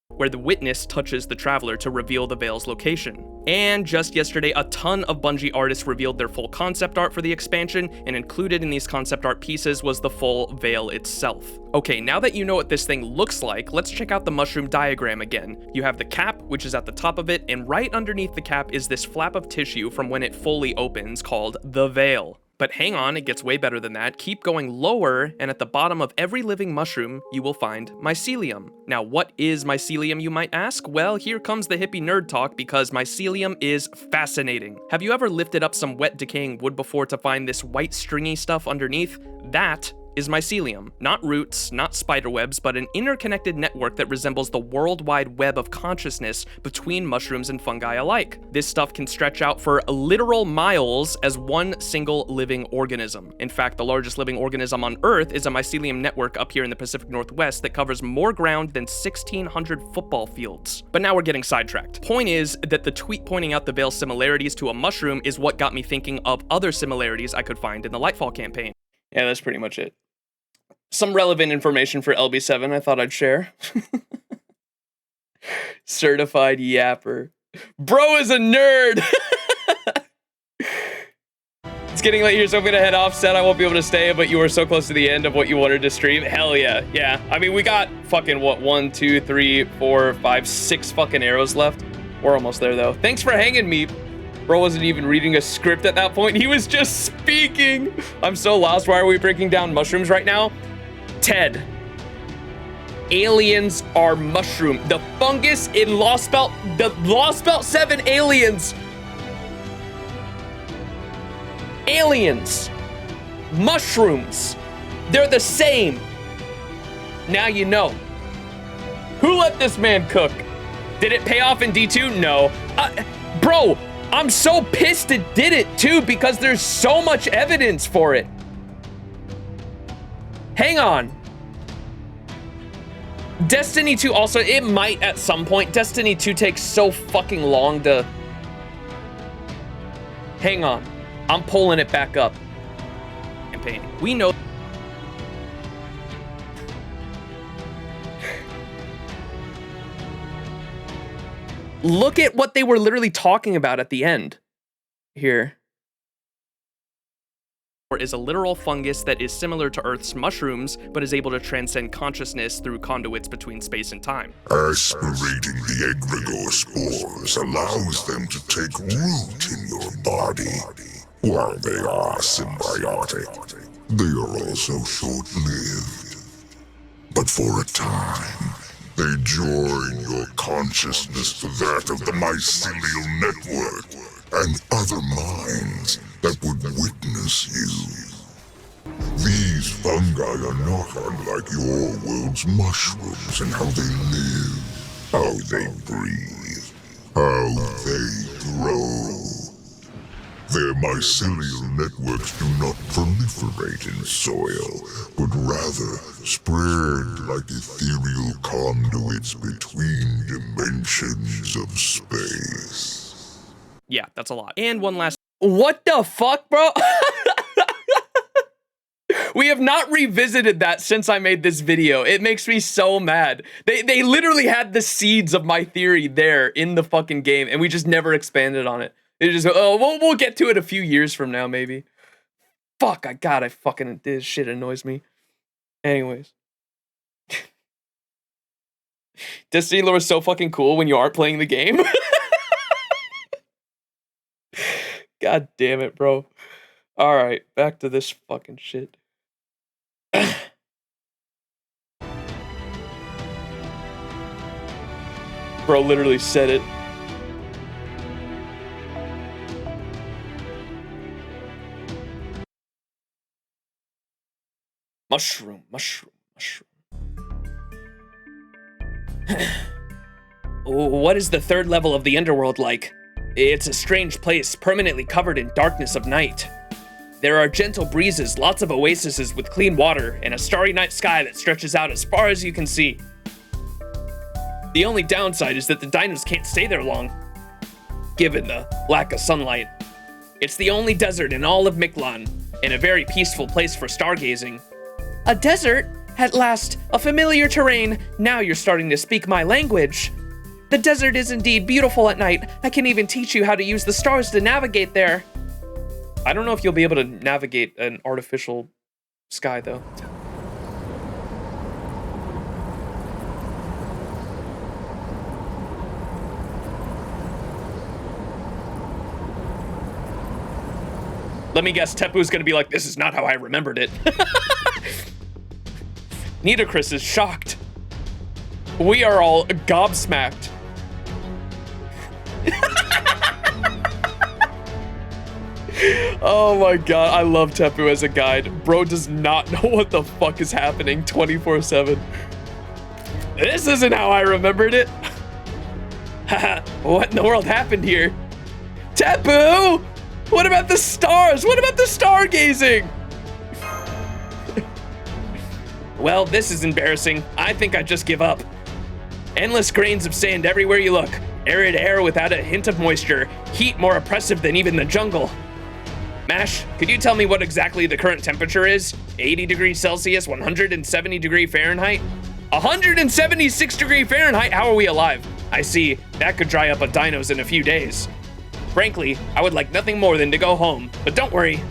where the witness touches the traveler to reveal the Veil's location. And just yesterday, a ton of Bungie artists revealed their full concept art for the expansion, and included in these concept art pieces was the full Veil itself. Okay, now that you know what this thing looks like, let's check out the mushroom diagram again. You have the cap, which is at the top of it, and right underneath the cap is this flap of tissue from when it fully opens called the Veil. But hang on, it gets way better than that. Keep going lower, and at the bottom of every living mushroom, you will find mycelium. Now, what is mycelium, you might ask? Well, here comes the hippie nerd talk, because mycelium is fascinating. Have you ever lifted up some wet, decaying wood before to find this white, stringy stuff underneath? That is mycelium. Not roots, not spiderwebs, but an interconnected network that resembles the worldwide web of consciousness between mushrooms and fungi alike. This stuff can stretch out for literal miles as one single living organism. In fact, the largest living organism on Earth is a mycelium network up here in the Pacific Northwest that covers more ground than 1,600 football fields. But now we're getting sidetracked. Point is that the tweet pointing out the Veil's similarities to a mushroom is what got me thinking of other similarities I could find in the Lightfall campaign. Yeah, that's pretty much it. Some relevant information for LB7 I thought I'd share. Certified yapper. Bro is a nerd! It's getting late here, so I'm gonna head off. Said I won't be able to stay, but you were so close to the end of what you wanted to stream. Hell yeah. Yeah. I mean, we got fucking, what, 1, 2, 3, 4, 5, 6 fucking arrows left. We're almost there, though. Thanks for hanging me. Bro wasn't even reading a script at that point. He was just speaking. I'm so lost. Why are we breaking down mushrooms right now? Ted, aliens are mushroom. The fungus in Lostbelt, the Lostbelt 7 aliens. Aliens, mushrooms, they're the same. Now you know. Who let this man cook? Did it pay off in D2? No. Bro, I'm so pissed it did it too, because there's so much evidence for it. Hang on. Destiny 2 also, it might at some point. Destiny 2 takes so fucking long to... Hang on. I'm pulling it back up. Campaign. We know... Look at what they were literally talking about at the end. Here. Is a literal fungus that is similar to Earth's mushrooms, but is able to transcend consciousness through conduits between space and time. Aspirating the egregore spores allows them to take root in your body. While they are symbiotic, they are also short-lived. But for a time, they join your consciousness to that of the mycelial network and other minds that would witness you. These fungi are not unlike your world's mushrooms in how they live, how they breathe, how they grow. Their mycelial networks do not proliferate in soil, but rather spread like ethereal conduits between dimensions of space. Yeah, that's a lot. And one last... What the fuck, bro? We have not revisited that since I made this video. It makes me so mad. They literally had the seeds of my theory there in the fucking game, and we just never expanded on it. It just, oh, we'll get to it a few years from now, maybe. Fuck, I fucking, this shit annoys me. Anyways. Destiny lore is so fucking cool when you aren't playing the game. God damn it, bro. Alright, back to this fucking shit. Bro literally said it. Mushroom. What is the third level of the underworld like? It's a strange place, permanently covered in darkness of night. There are gentle breezes, lots of oases with clean water, and a starry night sky that stretches out as far as you can see. The only downside is that the dinos can't stay there long, given the lack of sunlight. It's the only desert in all of Mictlān, and a very peaceful place for stargazing. A desert? At last, a familiar terrain. Now you're starting to speak my language. The desert is indeed beautiful at night. I can even teach you how to use the stars to navigate there. I don't know if you'll be able to navigate an artificial sky, though. Let me guess, Tepu's gonna be like, this is not how I remembered it. Nitocris is shocked. We are all gobsmacked. Oh my god, I love Tepu as a guide. Bro does not know what the fuck is happening 24/7. This isn't how I remembered it. Haha, what in the world happened here? Tepu! What about the stars? What about the stargazing? Well, this is embarrassing. I think I just give up. Endless grains of sand everywhere you look. Arid air without a hint of moisture. Heat more oppressive than even the jungle. Mash, could you tell me what exactly the current temperature is? 80 degrees Celsius, 170 degree Fahrenheit? 176 degree Fahrenheit? How are we alive? I see. That could dry up a dinos in a few days. Frankly, I would like nothing more than to go home, but don't worry.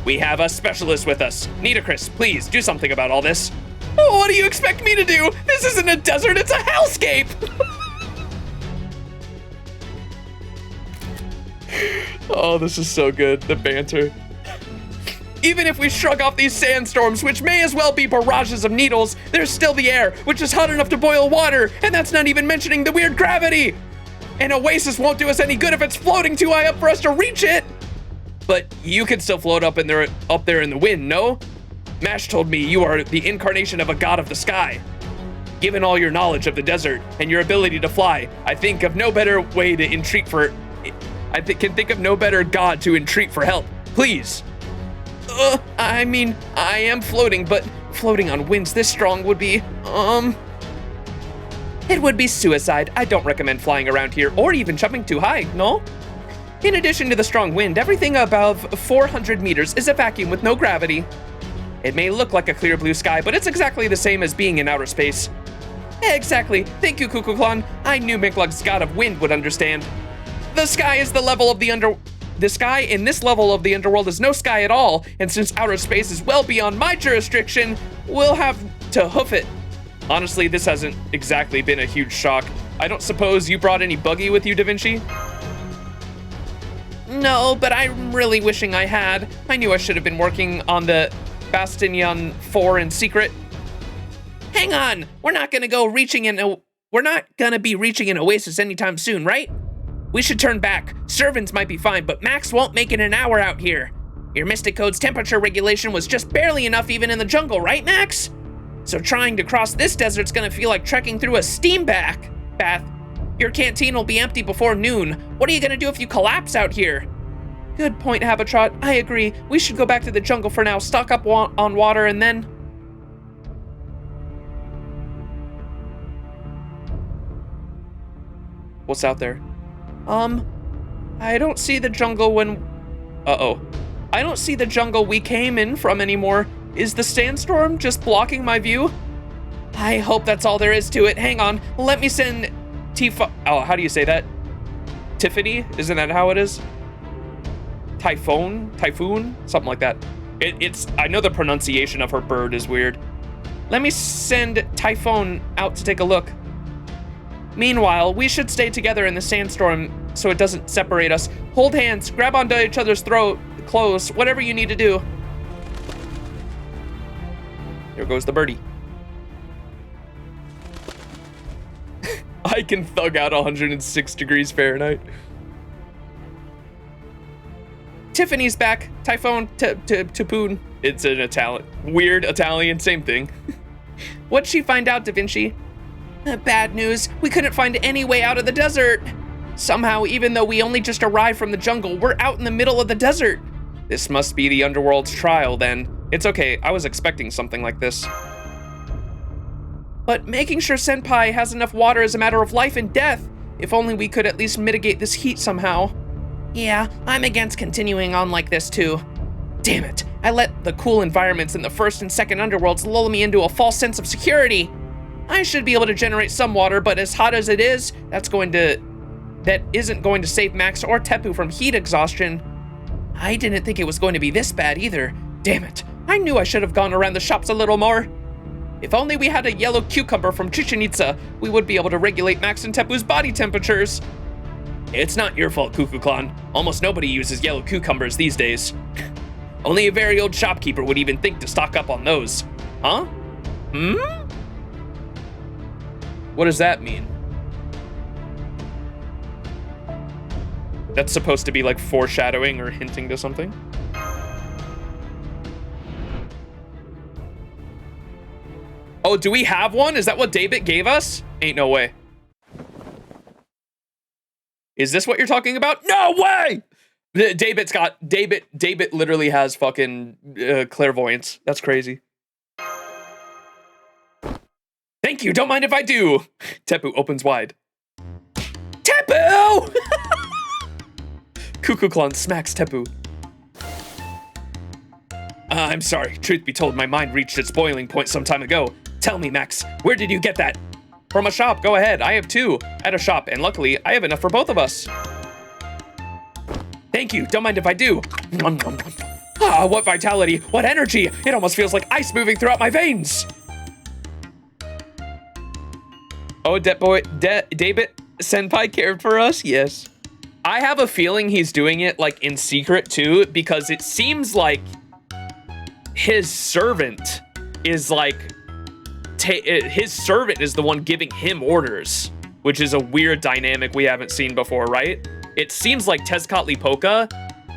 We have a specialist with us. Nitocris, please do something about all this. Oh, what do you expect me to do? This isn't a desert, it's a hellscape! Oh, this is so good, the banter. Even if we shrug off these sandstorms, which may as well be barrages of needles, there's still the air, which is hot enough to boil water, and that's not even mentioning the weird gravity! An oasis won't do us any good if it's floating too high up for us to reach it! But you can still float up there in the wind, no? Mash told me you are the incarnation of a god of the sky. Given all your knowledge of the desert and your ability to fly, I think of no better way to entreat for... can think of no better god to entreat for help. Please. I mean, I am floating, but floating on winds this strong would be, It would be suicide. I don't recommend flying around here or even jumping too high, no? In addition to the strong wind, everything above 400 meters is a vacuum with no gravity. It may look like a clear blue sky, but it's exactly the same as being in outer space. Exactly. Thank you, Kukulkan. I knew Mictlān's god of wind would understand. The sky is the level of the sky in this level of the underworld is no sky at all, and since outer space is well beyond my jurisdiction, we'll have to hoof it. Honestly, this hasn't exactly been a huge shock. I don't suppose you brought any buggy with you, Da Vinci? No, but I'm really wishing I had. I knew I should have been working on the Bastion 4 in secret. Hang on, we're not gonna be reaching an oasis anytime soon, right? We should turn back. Servants might be fine, but Max won't make it an hour out here. Your Mystic Code's temperature regulation was just barely enough even in the jungle, right, Max? So trying to cross this desert's gonna feel like trekking through a steam bath. Your canteen will be empty before noon. What are you gonna do if you collapse out here? Good point, Habitrot. I agree. We should go back to the jungle for now, stock up on water, and then... What's out there? I don't see the jungle when... I don't see the jungle we came in from anymore. Is the sandstorm just blocking my view? I hope that's all there is to it. Hang on, let me send how do you say that? Tiffany? Isn't that how it is? Typhoon? Something like that. I know the pronunciation of her bird is weird. Let me send Typhoon out to take a look. Meanwhile, we should stay together in the sandstorm so it doesn't separate us. Hold hands, grab onto each other's clothes, whatever you need to do. There goes the birdie. I can thug out 106 degrees Fahrenheit. Tiffany's back. Typhoon, Tapoon. It's an weird Italian, same thing. What'd she find out, Da Vinci? Bad news. We couldn't find any way out of the desert. Somehow, even though we only just arrived from the jungle, we're out in the middle of the desert. This must be the underworld's trial, then. It's okay, I was expecting something like this. But making sure Senpai has enough water is a matter of life and death. If only we could at least mitigate this heat somehow. Yeah, I'm against continuing on like this too. Damn it, I let the cool environments in the first and second underworlds lull me into a false sense of security. I should be able to generate some water, but as hot as it is, that isn't going to save Max or Tepu from heat exhaustion. I didn't think it was going to be this bad either. Damn it, I knew I should have gone around the shops a little more. If only we had a yellow cucumber from Chichen Itza, we would be able to regulate Max and Tepu's body temperatures. It's not your fault, Cuckoo-clan. Almost nobody uses yellow cucumbers these days. Only a very old shopkeeper would even think to stock up on those. Huh? What does that mean? That's supposed to be like foreshadowing or hinting to something? Oh, do we have one? Is that what David gave us? Ain't no way. Is this what you're talking about? No way! David literally has fucking clairvoyance. That's crazy. Thank you, don't mind if I do. Tepu opens wide. Tepu! Cuckoo-clan smacks Tepu. I'm sorry, truth be told, my mind reached its boiling point some time ago. Tell me, Max, where did you get that? From a shop, go ahead, I have 2 at a shop, and luckily, I have enough for both of us. Thank you, don't mind if I do. Ah, what vitality, what energy! It almost feels like ice moving throughout my veins! Oh, David Senpai cared for us? Yes. I have a feeling he's doing it, like, in secret, too, because it seems like his servant is, like, his servant is the one giving him orders, which is a weird dynamic we haven't seen before, right? It seems like Tezcatlipoca,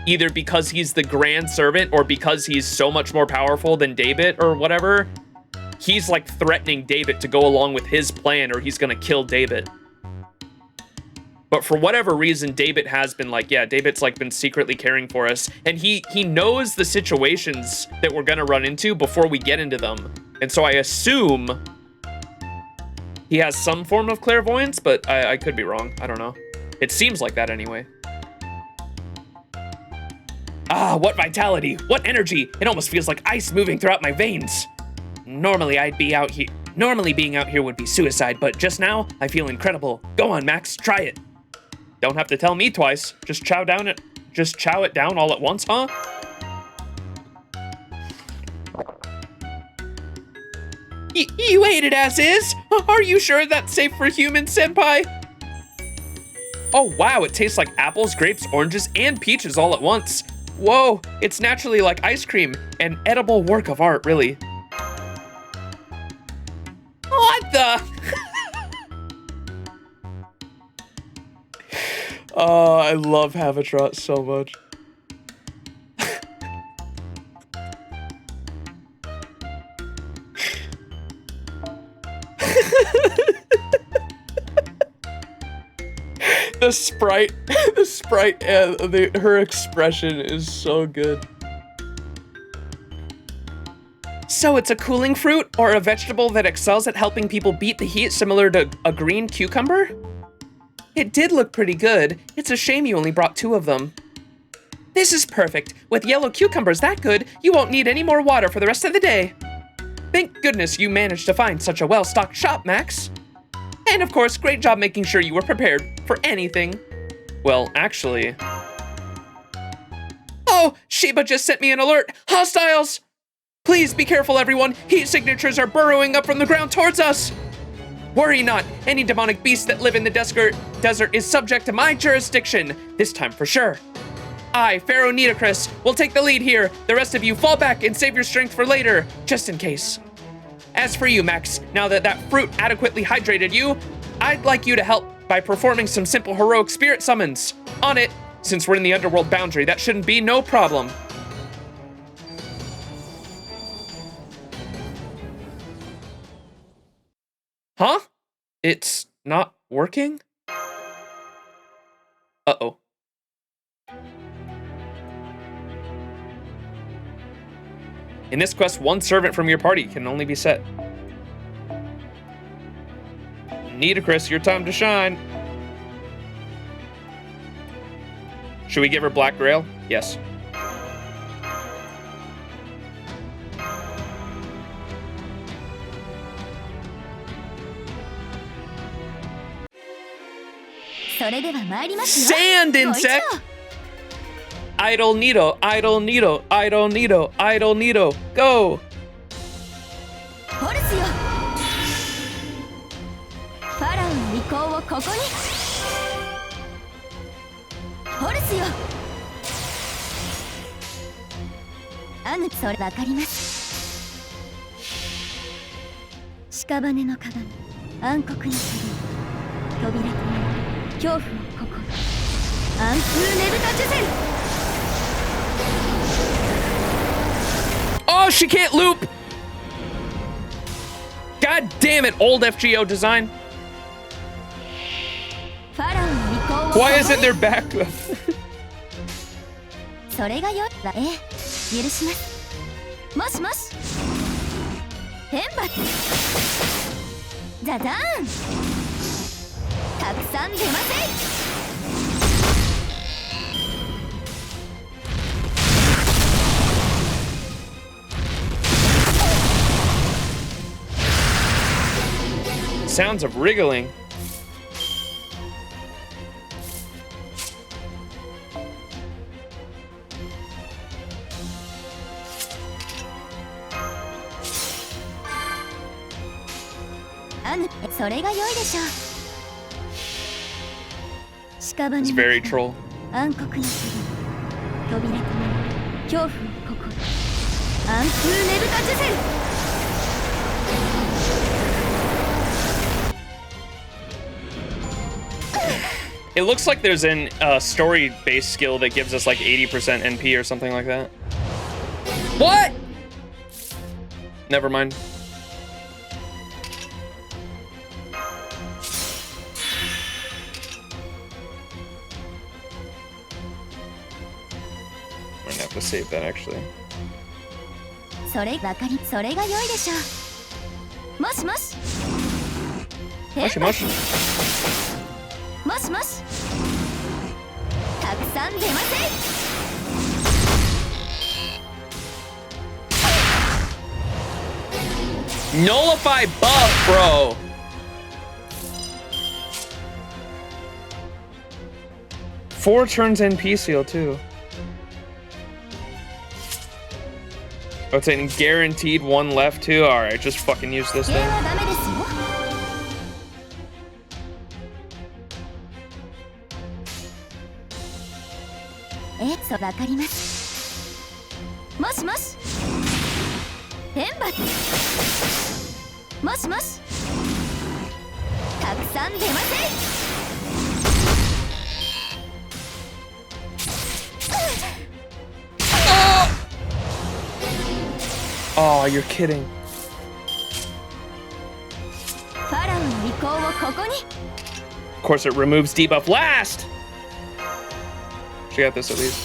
either because he's the grand servant or because he's so much more powerful than David or whatever, he's like threatening David to go along with his plan or he's gonna kill David. But for whatever reason, David has been like, yeah, David's like been secretly caring for us. And he knows the situations that we're gonna run into before we get into them. And so I assume he has some form of clairvoyance, but I could be wrong. I don't know. It seems like that anyway. Ah, what vitality, what energy. It almost feels like ice moving throughout my veins. Normally being out here would be suicide, but just now, I feel incredible. Go on, Max, try it. Don't have to tell me twice. Just chow it down all at once, huh? You ate it as is? Are you sure that's safe for humans, Senpai? Oh wow, it tastes like apples, grapes, oranges, and peaches all at once. Whoa, it's naturally like ice cream, an edible work of art, really. What the? Oh, I love Havitrot so much. The sprite, and her expression is so good. So it's a cooling fruit or a vegetable that excels at helping people beat the heat, similar to a green cucumber? It did look pretty good. It's a shame you only brought 2 of them. This is perfect. With yellow cucumbers that good, you won't need any more water for the rest of the day. Thank goodness you managed to find such a well-stocked shop, Max. And of course, great job making sure you were prepared for anything. Well, actually... Oh, Sheba just sent me an alert. Hostiles! Please be careful, everyone. Heat signatures are burrowing up from the ground towards us. Worry not. Any demonic beasts that live in the desert is subject to my jurisdiction. This time for sure. I, Pharaoh Nitocris, will take the lead here. The rest of you fall back and save your strength for later, just in case. As for you, Max, now that that fruit adequately hydrated you, I'd like you to help by performing some simple heroic spirit summons. On it, since we're in the underworld boundary, that shouldn't be no problem. Huh? It's not working? Uh-oh. In this quest, one servant from your party can only be set. Nitocris, your time to shine. Should we give her Black Grail? Yes. Sand insect! Idle Nido, Idle Nido, Idle Nido, Idle Nido, go! ホルスよファラオの意向をここにホルスよそれわかります屍の鏡暗黒の鏡扉となる恐怖をここに暗空ねぶたジュゼル Oh, she can't loop! God damn it, old FGO design. Why isn't there backup? それがよ許しますもしもし天罰ザザーンたくさん出ません Sounds of wriggling. It's very troll. It looks like there's an story-based skill that gives us like 80% NP or something like that. What? Never mind. I'm gonna have to save that actually. それが良いでしょう。もしもし。もしもし。もしもし。たくさん出ません。Nullify buff, bro. Four turns NP seal too. Oh, it's a guaranteed one left too. All right, just fucking use this thing. Oh, you're kidding. Of course, it removes debuff last. She got this at least.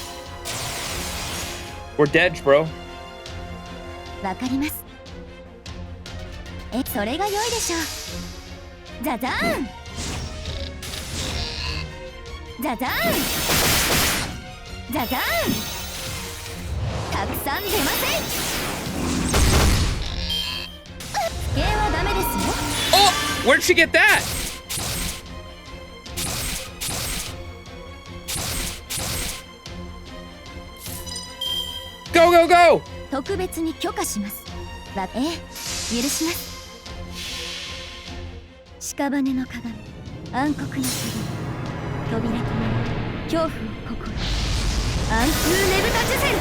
We're dead, bro. わかります。それが良いでしょう。ザザーン。ザザーン。ザザーン。たくさん出ません。ゲーはダメですよ。Oh, where'd she get that? Go, go, go! 特別に許可します。許します。屍の鏡、暗黒の鏡、扉となる恐怖をここに。暗空ねぶたジュゼル。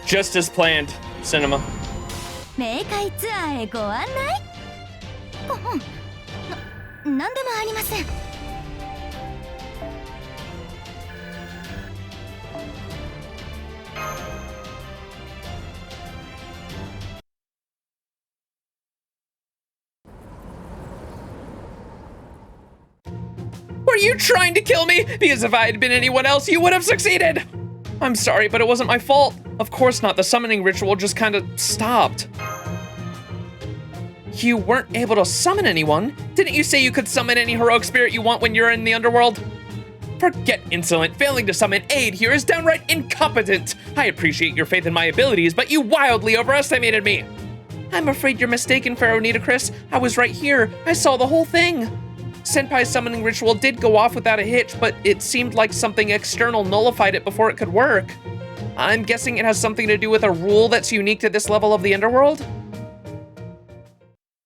Just as planned, Cinema. 冥界ツアーへご案内？なんでもありません。Were you trying to kill me? Because if I had been anyone else, you would have succeeded. I'm sorry, but it wasn't my fault. Of course not. The summoning ritual just kind of stopped. You weren't able to summon anyone? Didn't you say you could summon any heroic spirit you want when you're in the underworld? Forget insolent. Failing to summon aid here is downright incompetent. I appreciate your faith in my abilities, but you wildly overestimated me. I'm afraid you're mistaken, Pharaoh Nitocris. I was right here. I saw the whole thing. Senpai's summoning ritual did go off without a hitch, but it seemed like something external nullified it before it could work. I'm guessing it has something to do with a rule that's unique to this level of the underworld?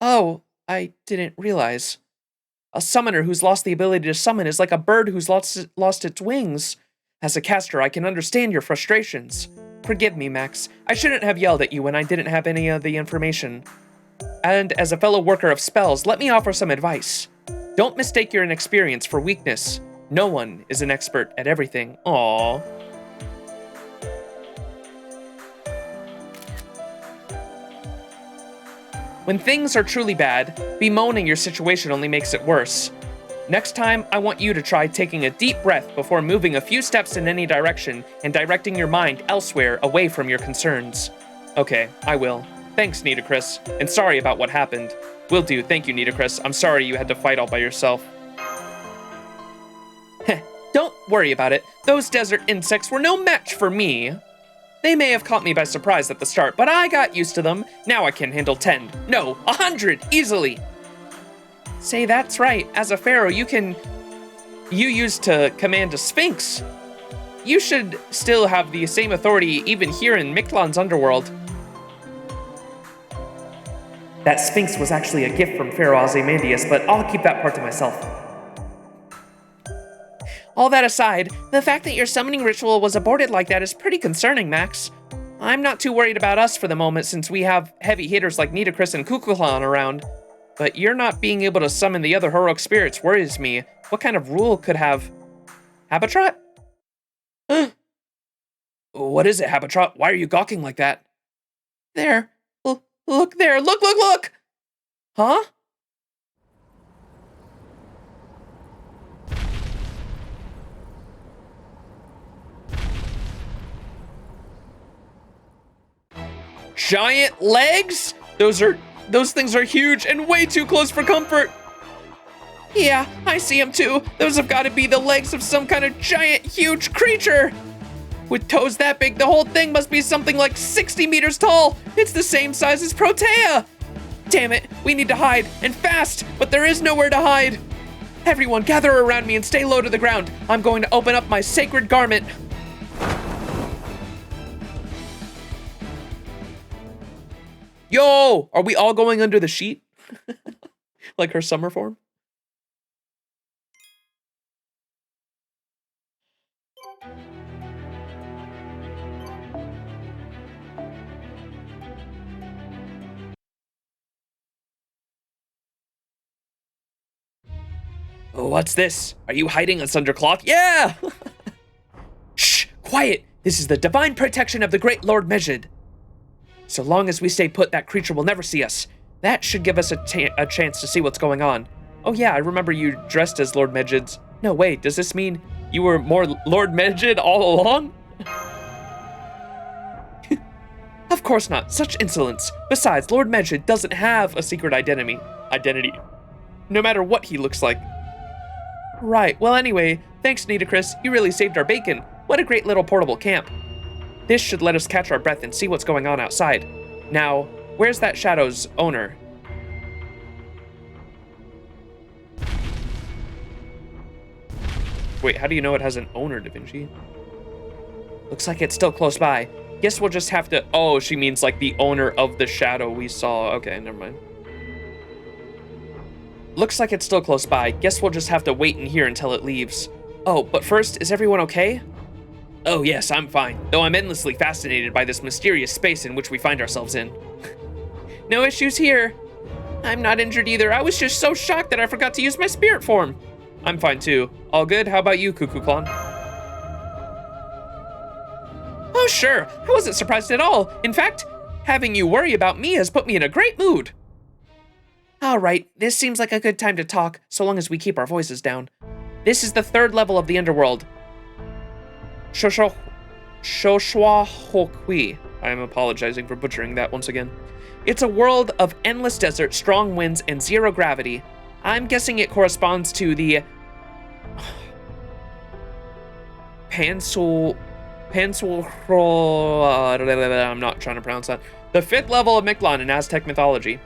Oh, I didn't realize. A summoner who's lost the ability to summon is like a bird who's lost its wings. As a caster, I can understand your frustrations. Forgive me, Max. I shouldn't have yelled at you when I didn't have any of the information. And as a fellow worker of spells, let me offer some advice. Don't mistake your inexperience for weakness. No one is an expert at everything. Aww. When things are truly bad, bemoaning your situation only makes it worse. Next time, I want you to try taking a deep breath before moving a few steps in any direction and directing your mind elsewhere away from your concerns. Okay, I will. Thanks, Nitocris, and sorry about what happened. Will do, thank you, Nitocris. I'm sorry you had to fight all by yourself. Heh, don't worry about it. Those desert insects were no match for me. They may have caught me by surprise at the start, but I got used to them. Now I can handle 10, no, 100 easily. Say that's right. As a pharaoh, you used to command a sphinx. You should still have the same authority even here in Mictlan's underworld. That sphinx was actually a gift from Pharaoh Ozymandias, but I'll keep that part to myself. All that aside, the fact that your summoning ritual was aborted like that is pretty concerning, Max. I'm not too worried about us for the moment since we have heavy hitters like Nitocris and Kukulkan around. But you're not being able to summon the other heroic spirits worries me. What kind of rule could have... Habitrot? What is it, Habitrot? Why are you gawking like that? There. Look there. Look! Huh? Giant legs? Those things are huge and way too close for comfort. Yeah, I see them too. Those have got to be the legs of some kind of giant, huge creature. With toes that big, the whole thing must be something like 60 meters tall. It's the same size as Protea. Damn it, we need to hide, and fast, but there is nowhere to hide. Everyone gather around me and stay low to the ground. I'm going to open up my sacred garment. Yo, are we all going under the sheet? Like her summer form? What's this? Are you hiding us under cloth? Yeah! Shh, quiet. This is the divine protection of the great Lord Mejid. So long as we stay put, that creature will never see us. That should give us a chance to see what's going on. Oh yeah, I remember you dressed as Lord Mejid's. No, wait, does this mean you were more Lord Mejid all along? Of course not, such insolence. Besides, Lord Mejid doesn't have a secret identity. No matter what he looks like. Right, well anyway, thanks Nitocris, you really saved our bacon. What a great little portable camp. This should let us catch our breath and see what's going on outside. Now, where's that shadow's owner? Wait, how do you know it has an owner, Da Vinci? Looks like it's still close by. Guess we'll just have to... Oh, she means like the owner of the shadow we saw. Okay, never mind. Looks like it's still close by. Guess we'll just have to wait in here until it leaves. Oh, but first, is everyone okay? Oh yes, I'm fine, though I'm endlessly fascinated by this mysterious space in which we find ourselves in. No issues here. I'm not injured either. I was just so shocked that I forgot to use my spirit form. I'm fine too. All good? How about you, Kukulkan? Oh sure, I wasn't surprised at all. In fact, having you worry about me has put me in a great mood. All right, this seems like a good time to talk, so long as we keep our voices down. This is the 3rd level of the underworld. Shoshwa Hokwi. I am apologizing for butchering that once again. It's a world of endless desert, strong winds, and zero gravity. I'm guessing it corresponds to the I'm not trying to pronounce that. The 5th level of Mictlān in Aztec mythology.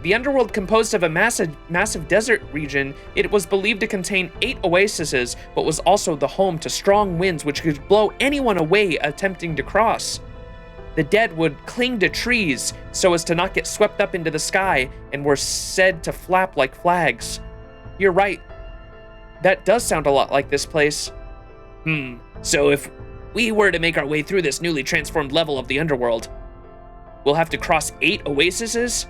The underworld, composed of a massive desert region, it was believed to contain 8 oases, but was also the home to strong winds which could blow anyone away attempting to cross. The dead would cling to trees so as to not get swept up into the sky and were said to flap like flags. You're right. That does sound a lot like this place. So if we were to make our way through this newly transformed level of the underworld, we'll have to cross 8 oases?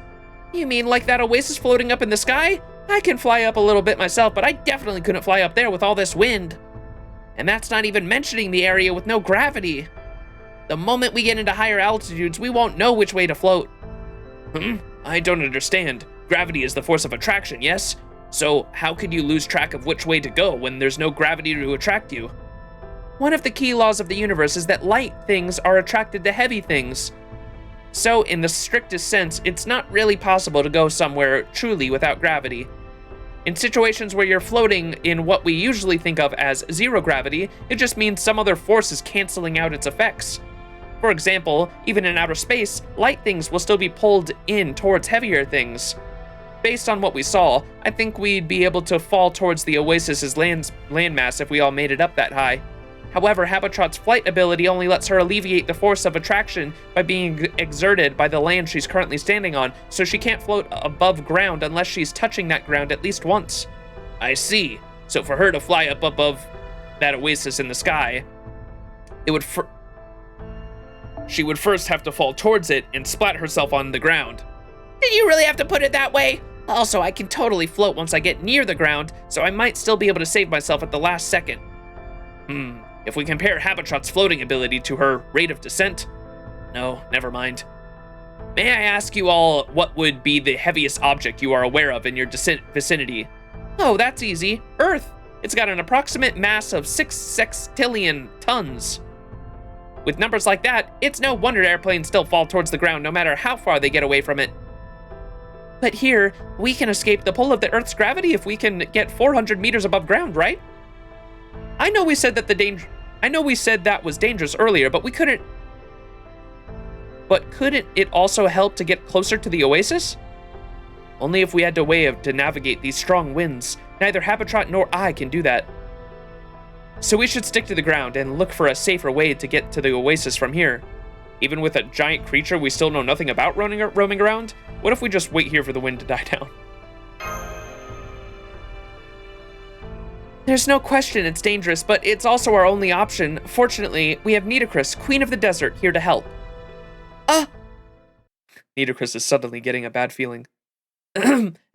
You mean like that oasis floating up in the sky? I can fly up a little bit myself, but I definitely couldn't fly up there with all this wind. And that's not even mentioning the area with no gravity. The moment we get into higher altitudes, we won't know which way to float. I don't understand. Gravity is the force of attraction, yes? So how could you lose track of which way to go when there's no gravity to attract you? One of the key laws of the universe is that light things are attracted to heavy things. So, in the strictest sense, it's not really possible to go somewhere truly without gravity. In situations where you're floating in what we usually think of as zero gravity, it just means some other force is canceling out its effects. For example, even in outer space, light things will still be pulled in towards heavier things. Based on what we saw, I think we'd be able to fall towards the oasis's landmass if we all made it up that high. However, Habitrot's flight ability only lets her alleviate the force of attraction by being exerted by the land she's currently standing on, so she can't float above ground unless she's touching that ground at least once. I see. So for her to fly up above that oasis in the sky, she would first have to fall towards it and splat herself on the ground. Did you really have to put it that way? Also, I can totally float once I get near the ground, so I might still be able to save myself at the last second. If we compare Habitrot's floating ability to her rate of descent, no, never mind. May I ask you all what would be the heaviest object you are aware of in your vicinity? Oh, that's easy. Earth. It's got an approximate mass of 6 sextillion tons. With numbers like that, it's no wonder airplanes still fall towards the ground no matter how far they get away from it. But here, we can escape the pull of the Earth's gravity if we can get 400 meters above ground, right? I know we said that was dangerous earlier, but we couldn't. But couldn't it also help to get closer to the oasis? Only if we had a way to navigate these strong winds. Neither Habitrot nor I can do that. So we should stick to the ground and look for a safer way to get to the oasis from here. Even with a giant creature we still know nothing about roaming around, what if we just wait here for the wind to die down? There's no question it's dangerous, but it's also our only option. Fortunately, we have Nitocris, Queen of the Desert, here to help. Nitocris is suddenly getting a bad feeling.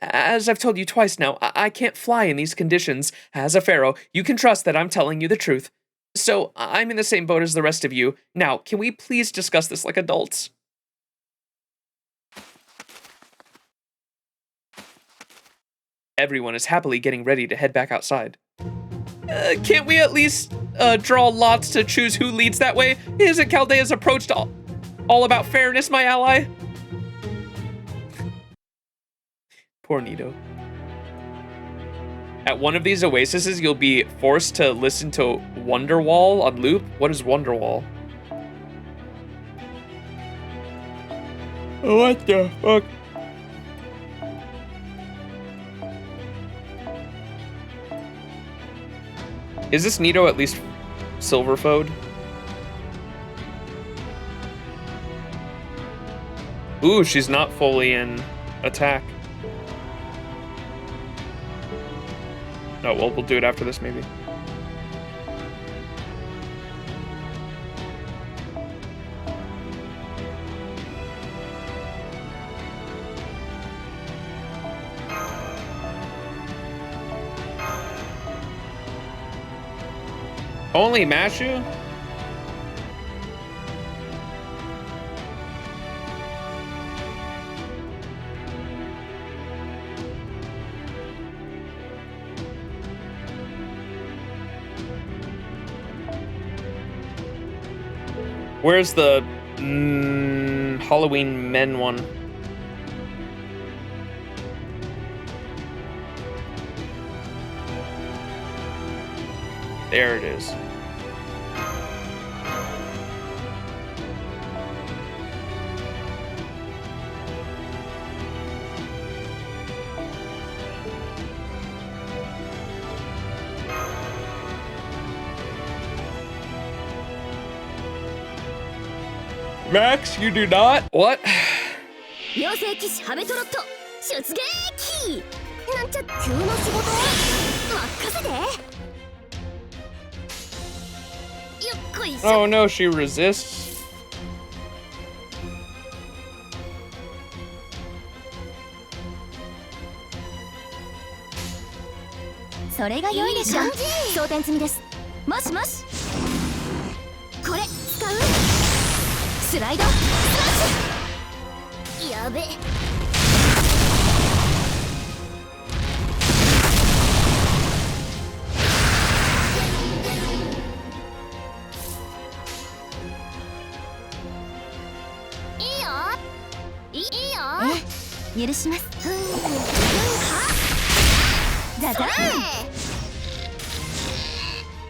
As I've told you twice now, I can't fly in these conditions. As a pharaoh, you can trust that I'm telling you the truth. So, I'm in the same boat as the rest of you. Now, can we please discuss this like adults? Everyone is happily getting ready to head back outside. Can't we at least draw lots to choose who leads that way? Isn't Chaldea's approach to all about fairness, my ally? Poor Nito. At one of these oases, you'll be forced to listen to Wonderwall on loop. What is Wonderwall? What the fuck? Is this Nito at least Silverfoed? Ooh, she's not fully in attack. Oh, well, we'll do it after this, maybe. Only Mashu? Where's the... Halloween men one. There it is. Max, you do not? What? 妖精騎士ハメトロット出撃なんちゃ急な仕事任せてよっこいしょ Oh no, she resists. それが良いでしょ装填済みですもしもしこれ使うスライドスラッシュやべいいよ許しますザザン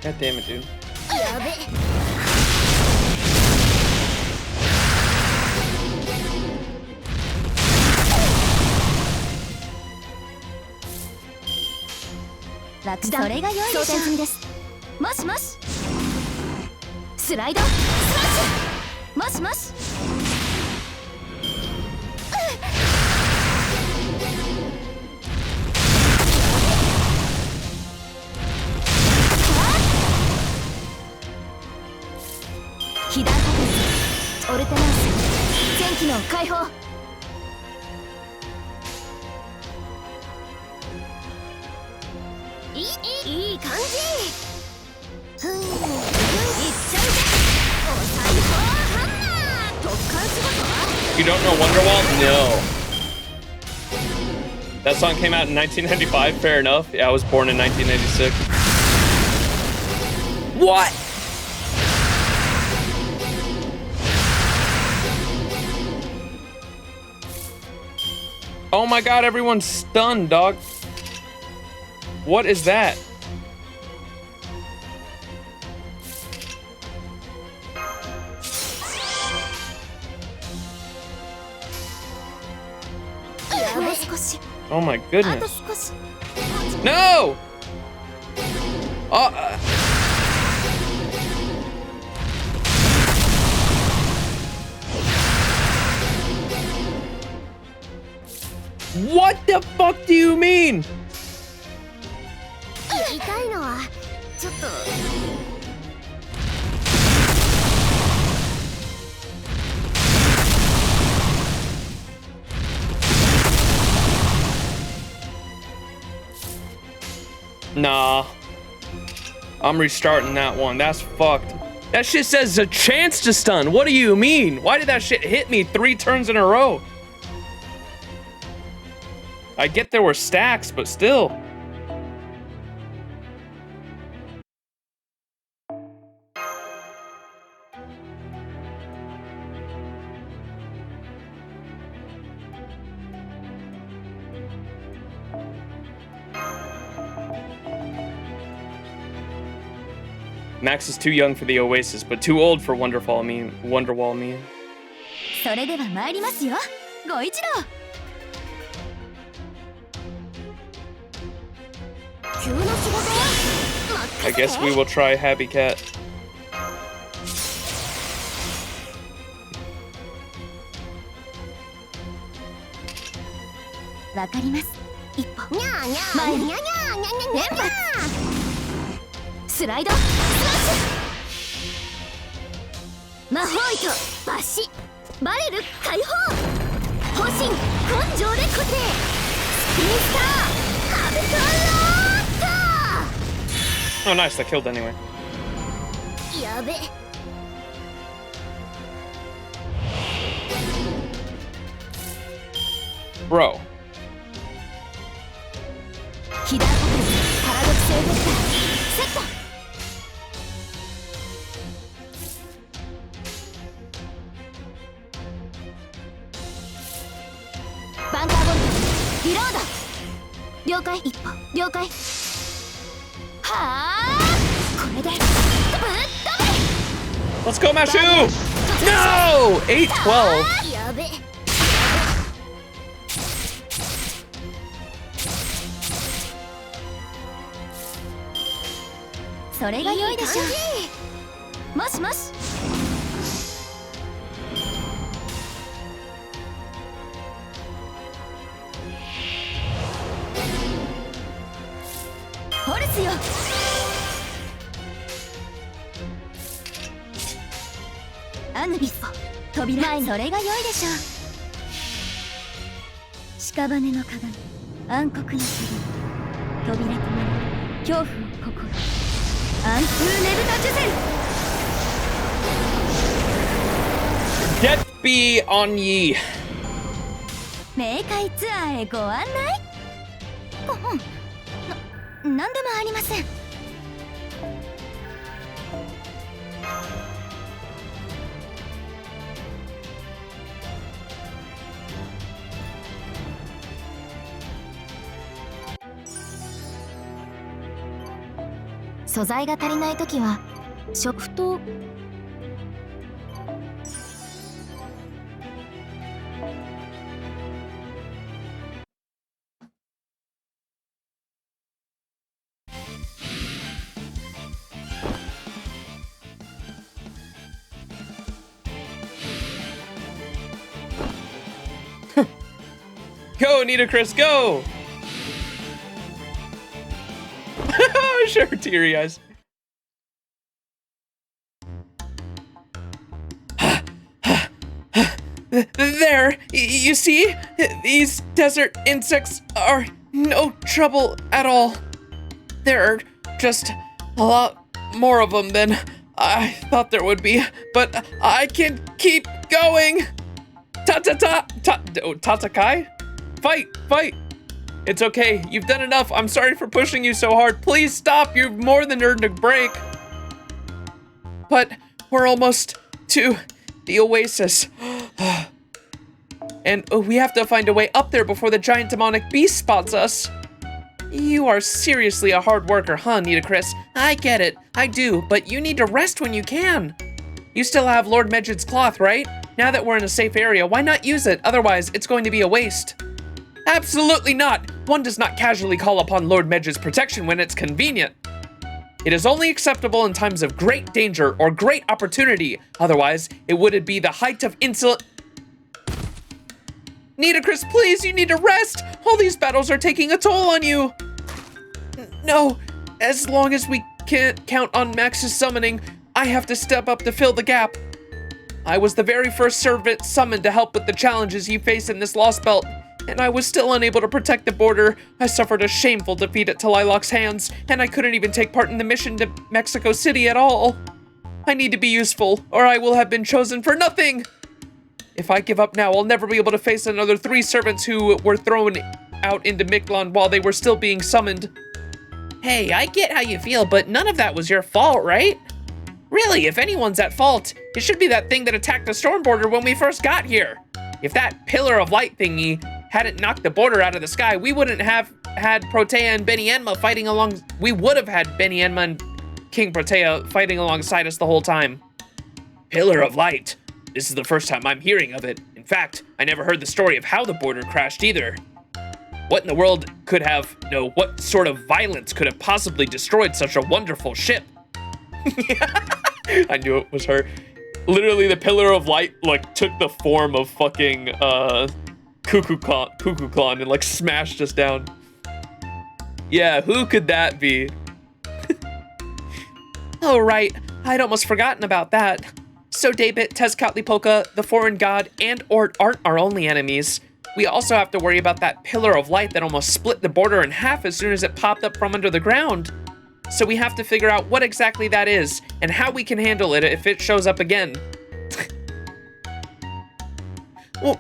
God damn it, dude. やべそれが良いでしょ装填済みですもしもしスライドスラッシュもしもし被弾確率オルテナンス全機能解放いい感じいっちゃうぜお裁縫ハンマー特艦仕事 You don't know Wonderwall? No. That song came out in 1995, fair enough. Yeah, I was born in 1986. What? Oh my god, everyone's stunned, dog. What is that? Oh my goodness. No! What the fuck do you mean? 痛いのはちょっとNah. I'm restarting that one. That's fucked. That shit says a chance to stun. What do you mean? Why did that shit hit me 3 turns in a row? I get there were stacks, but still. Max is too young for the Oasis, but too old for Wonderwall me. それでは参りますよご一同急な仕事 I guess we will try Happy Cat. わかります一歩にゃーにゃー前にゃーにゃーにゃーにゃーにゃースライドスラッシュ魔法糸抜歯バレル解放方針根性で固定スピンスターハベトロー Oh, nice. That killed anyway. ッやべBro. 被弾確率パラドクスエフェクターセット了解一歩了解はあこれでぶっ飛べ Let's go, Mashu! No! 8-12. やべそれが良いでしょうもしもしホルスよアヌビス扉前にそれが良いでしょう屍の鏡暗黒の鍵扉となる恐怖を心アンフーネルタジュゼル Get B on ye. 冥界ツアーへご案内なんでもありません素材が足りないときは食とGo, Nita Chris, go! Sure, teary eyes. There, you see? These desert insects are no trouble at all. There are just a lot more of them than I thought there would be, but I can keep going. Tatakai? Fight! It's okay, you've done enough. I'm sorry for pushing you so hard. Please stop, you've more than earned a break. But we're almost to the oasis. And we have to find a way up there before the giant demonic beast spots us. You are seriously a hard worker, huh, Nita Chris? I get it, I do, but you need to rest when you can. You still have Lord Medjid's cloth, right? Now that we're in a safe area, why not use it? Otherwise, it's going to be a waste. Absolutely not! One does not casually call upon Lord Medjid's protection when it's convenient. It is only acceptable in times of great danger or great opportunity. Otherwise, it would be the height of insolent. Nita Chris, please, you need to rest! All these battles are taking a toll on you! No, as long as we can't count on Max's summoning, I have to step up to fill the gap. I was the very first servant summoned to help with the challenges you face in this Lostbelt, and I was still unable to protect the border. I suffered a shameful defeat at Talilok's hands, and I couldn't even take part in the mission to Mexico City at all. I need to be useful, or I will have been chosen for nothing! If I give up now, I'll never be able to face another 3 servants who were thrown out into Mictlān while they were still being summoned. Hey, I get how you feel, but none of that was your fault, right? Really, if anyone's at fault, it should be that thing that attacked the storm border when we first got here. If that pillar of light thingy hadn't knocked the border out of the sky, we wouldn't have had Protea and Benienma fighting along. We would have had Benienma and King Protea fighting alongside us the whole time. Pillar of light. This is the first time I'm hearing of it. In fact, I never heard the story of how the border crashed either. What in the world could have, no, what sort of violence could have possibly destroyed such a wonderful ship? I knew it was her. Literally, the pillar of light, like, took the form of fucking, Cuckoo Clan and, like, smashed us down. Yeah, who could that be? Oh, right. I'd almost forgotten about that. So Daybit, Tezcatlipoca, the foreign god, and Ort aren't our only enemies. We also have to worry about that pillar of light that almost split the border in half as soon as it popped up from under the ground. So we have to figure out what exactly that is, and how we can handle it if it shows up again.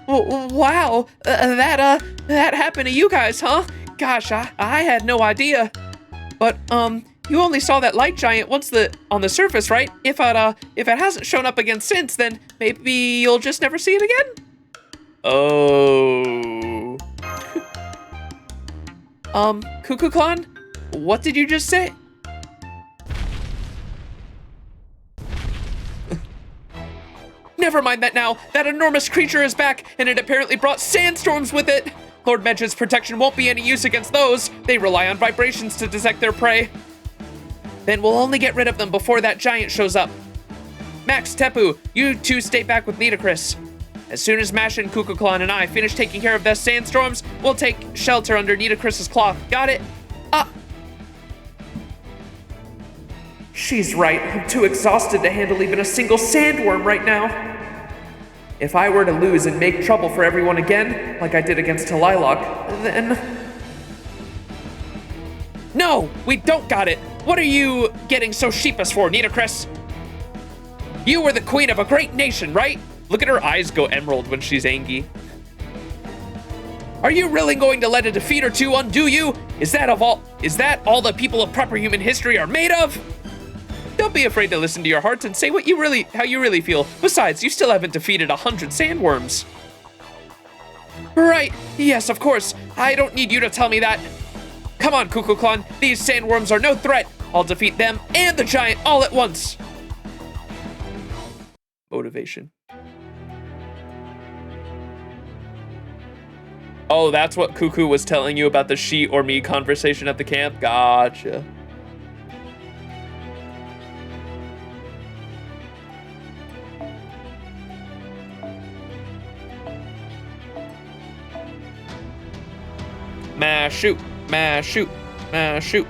Wow, that happened to you guys, huh? Gosh, I had no idea. But, you only saw that light giant once on the surface, right? If it hasn't shown up again since, then maybe you'll just never see it again? Oh. Cuckoo-clan? What did you just say? Never mind that now. That enormous creature is back, and it apparently brought sandstorms with it. Lord Medj's protection won't be any use against those. They rely on vibrations to detect their prey. Then we'll only get rid of them before that giant shows up. Max, Tepu, you two stay back with Nitocris. As soon as Mash and Cuckoo-clan and I finish taking care of the sandstorms, we'll take shelter under Nitocris's cloth. Got it? She's right. I'm too exhausted to handle even a single sandworm right now. If I were to lose and make trouble for everyone again, like I did against Lilac, then... No, we don't got it. What are you getting so sheepish for, Nitocris? You were the queen of a great nation, right? Look at her eyes go emerald when she's angry. Are you really going to let a defeat or two undo you? Is that all the people of proper human history are made of? Don't be afraid to listen to your heart and say how you really feel. Besides, you still haven't defeated 100 sandworms. Right, yes, of course. I don't need you to tell me that. Come on, Cuckoo-clan. These sandworms are no threat. I'll defeat them and the giant all at once. Motivation. Oh, that's what Cuckoo was telling you about the she or me conversation at the camp? Gotcha. Mash shoot, mash shoot, mash shoot.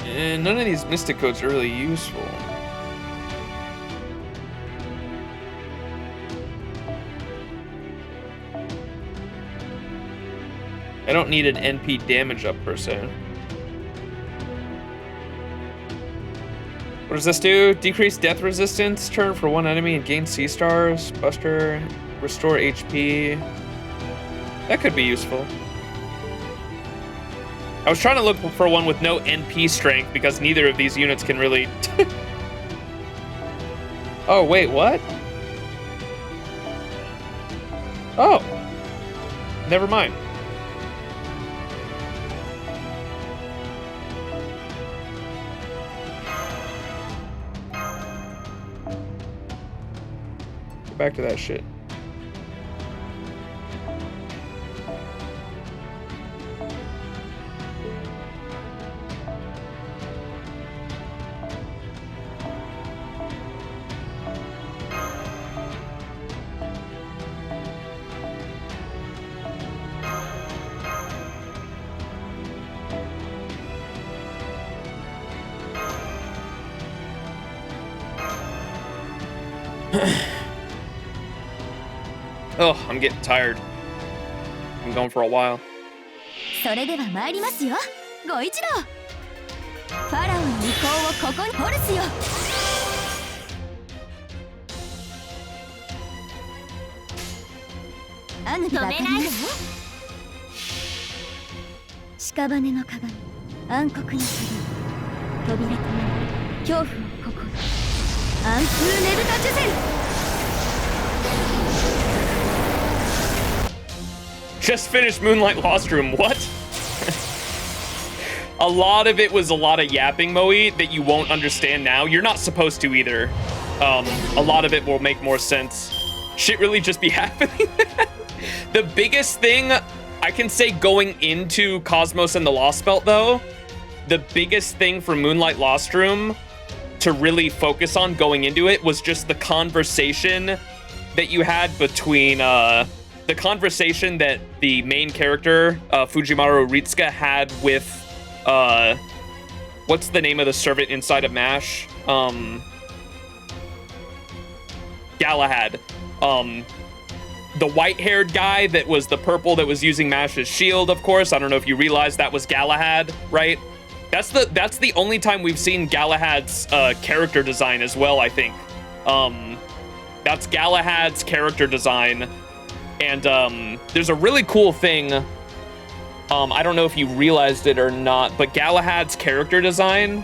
And none of these mystic codes are really useful. I don't need an NP damage up per se. What does this do? Decrease death resistance turn for one enemy and gain C stars. Buster, restore HP. That could be useful. I was trying to look for one with no NP strength because neither of these units can really... Oh, wait, what? Oh. Never mind. Go back to that shit. Oh, I'm getting tired. I'm going for a while. それでは参りますよ。ご一同。ファラオの意向をここにホルスよ。アヌビが当たります。屍の鏡、暗黒の鏡、扉となる恐怖をここに。アンクーネルタジュゼル。 Just finished Moonlight Lost Room. What? A lot of it was a lot of yapping, Moe, that you won't understand now. You're not supposed to either. A lot of it will make more sense. Shit really just be happening. The biggest thing I can say going into Cosmos and the Lostbelt, though, the biggest thing for Moonlight Lost Room to really focus on going into it was just the conversation that you had between, the conversation that the main character, Fujimaru Ritsuka, had with, what's the name of the servant inside of MASH? Galahad. the white-haired guy that was the purple that was using Mash's shield, of course. I don't know if you realized that was Galahad, right? That's the only time we've seen Galahad's character design as well, I think. That's Galahad's character design. And there's a really cool thing. I don't know if you realized it or not, but Galahad's character design.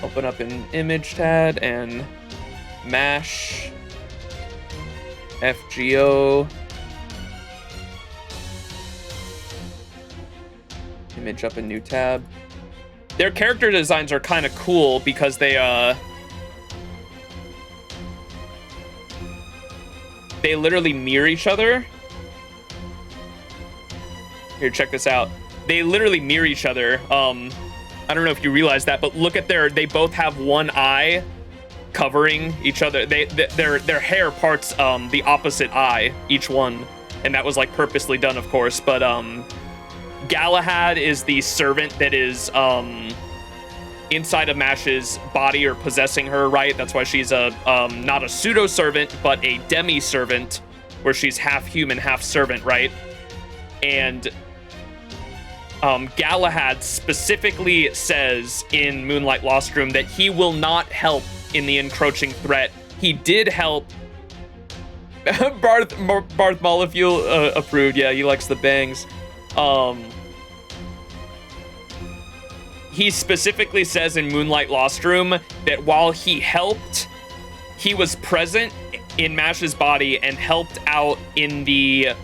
Open up an image tab and mash FGO. Image up a new tab. Their character designs are kind of cool because they literally mirror each other. Here, check this out. They literally mirror each other. I don't know if you realize that, but look at they both have one eye covering each other. Their hair parts the opposite eye, each one. And that was like purposely done, of course, but Galahad is the servant that is inside of Mash's body or possessing her, right? That's why she's a not a pseudo servant, but a demi servant, where she's half human, half servant, right? And Galahad specifically says in Moonlight Lost Room that he will not help in the encroaching threat. He did help. Barth Molefuel approved. Yeah, he likes the bangs. He specifically says in Moonlight Lost Room that while he helped, he was present in Mash's body and helped out in the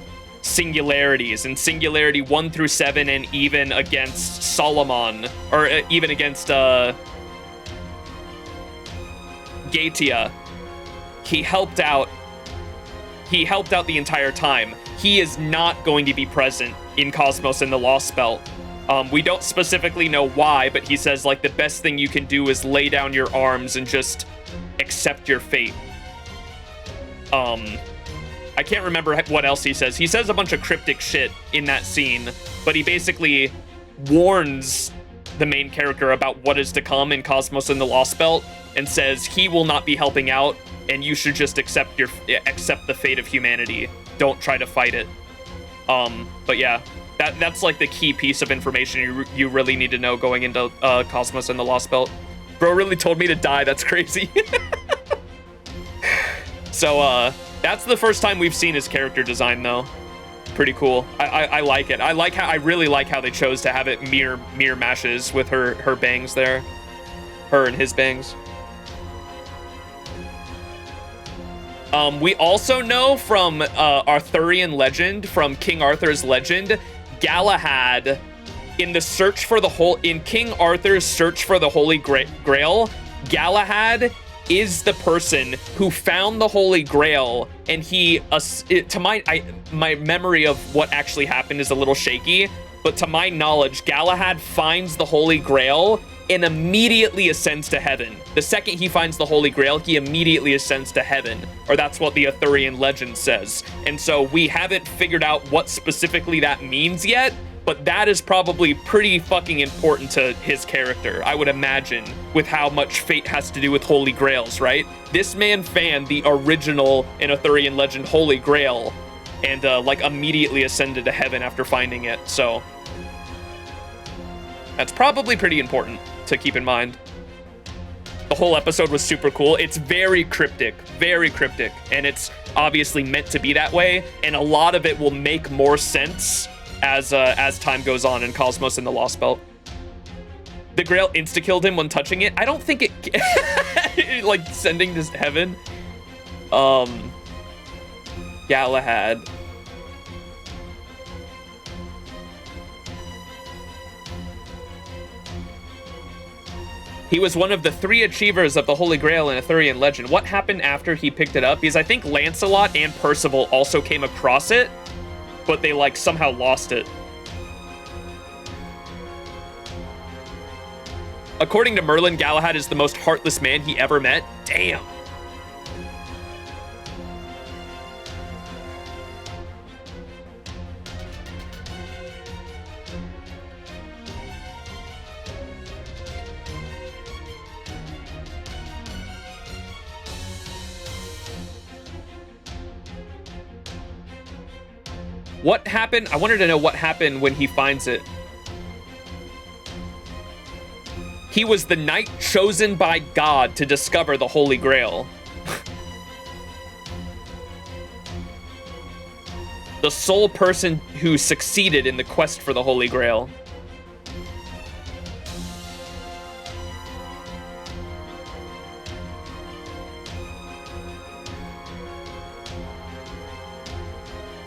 singularities, in Singularity 1 through 7, and even against Solomon, or even against Gatia. He helped out the entire time. He is not going to be present in Cosmos and the Lostbelt. We don't specifically know why, but he says, like, the best thing you can do is lay down your arms and just accept your fate. I can't remember what else he says. He says a bunch of cryptic shit in that scene, but he basically warns the main character about what is to come in Cosmos and the Lostbelt, and says he will not be helping out, and you should just accept the fate of humanity. Don't try to fight it. But yeah, that's like the key piece of information you really need to know going into Cosmos and the Lostbelt. Bro really told me to die. That's crazy. So that's the first time we've seen his character design, though. Pretty cool. I like it. I really like how they chose to have it mirror Mash's with her bangs there, her and his bangs. We also know from Arthurian legend, from King Arthur's legend, Galahad, in King Arthur's search for the Holy Grail, Galahad is the person who found the Holy Grail, and my memory of what actually happened is a little shaky, but to my knowledge, Galahad finds the Holy Grail and immediately ascends to heaven. The second he finds the Holy Grail, he immediately ascends to heaven, or that's what the Arthurian legend says. And so we haven't figured out what specifically that means yet, but that is probably pretty fucking important to his character, I would imagine, with how much fate has to do with Holy Grails, right? This man found the original in Arthurian legend Holy Grail, and like immediately ascended to heaven after finding it, so that's probably pretty important to keep in mind. The whole episode was super cool. It's very cryptic, and it's obviously meant to be that way, and a lot of it will make more sense as time goes on in Cosmos and the Lostbelt. The Grail insta-killed him when touching it. I don't think it like sending to heaven. Galahad. He was one of the 3 achievers of the Holy Grail in Arthurian legend. What happened after he picked it up? Because I think Lancelot and Percival also came across it, but they like somehow lost it. According to Merlin, Galahad is the most heartless man he ever met. Damn. What happened? I wanted to know what happened when he finds it. He was the knight chosen by God to discover the Holy Grail. The sole person who succeeded in the quest for the Holy Grail.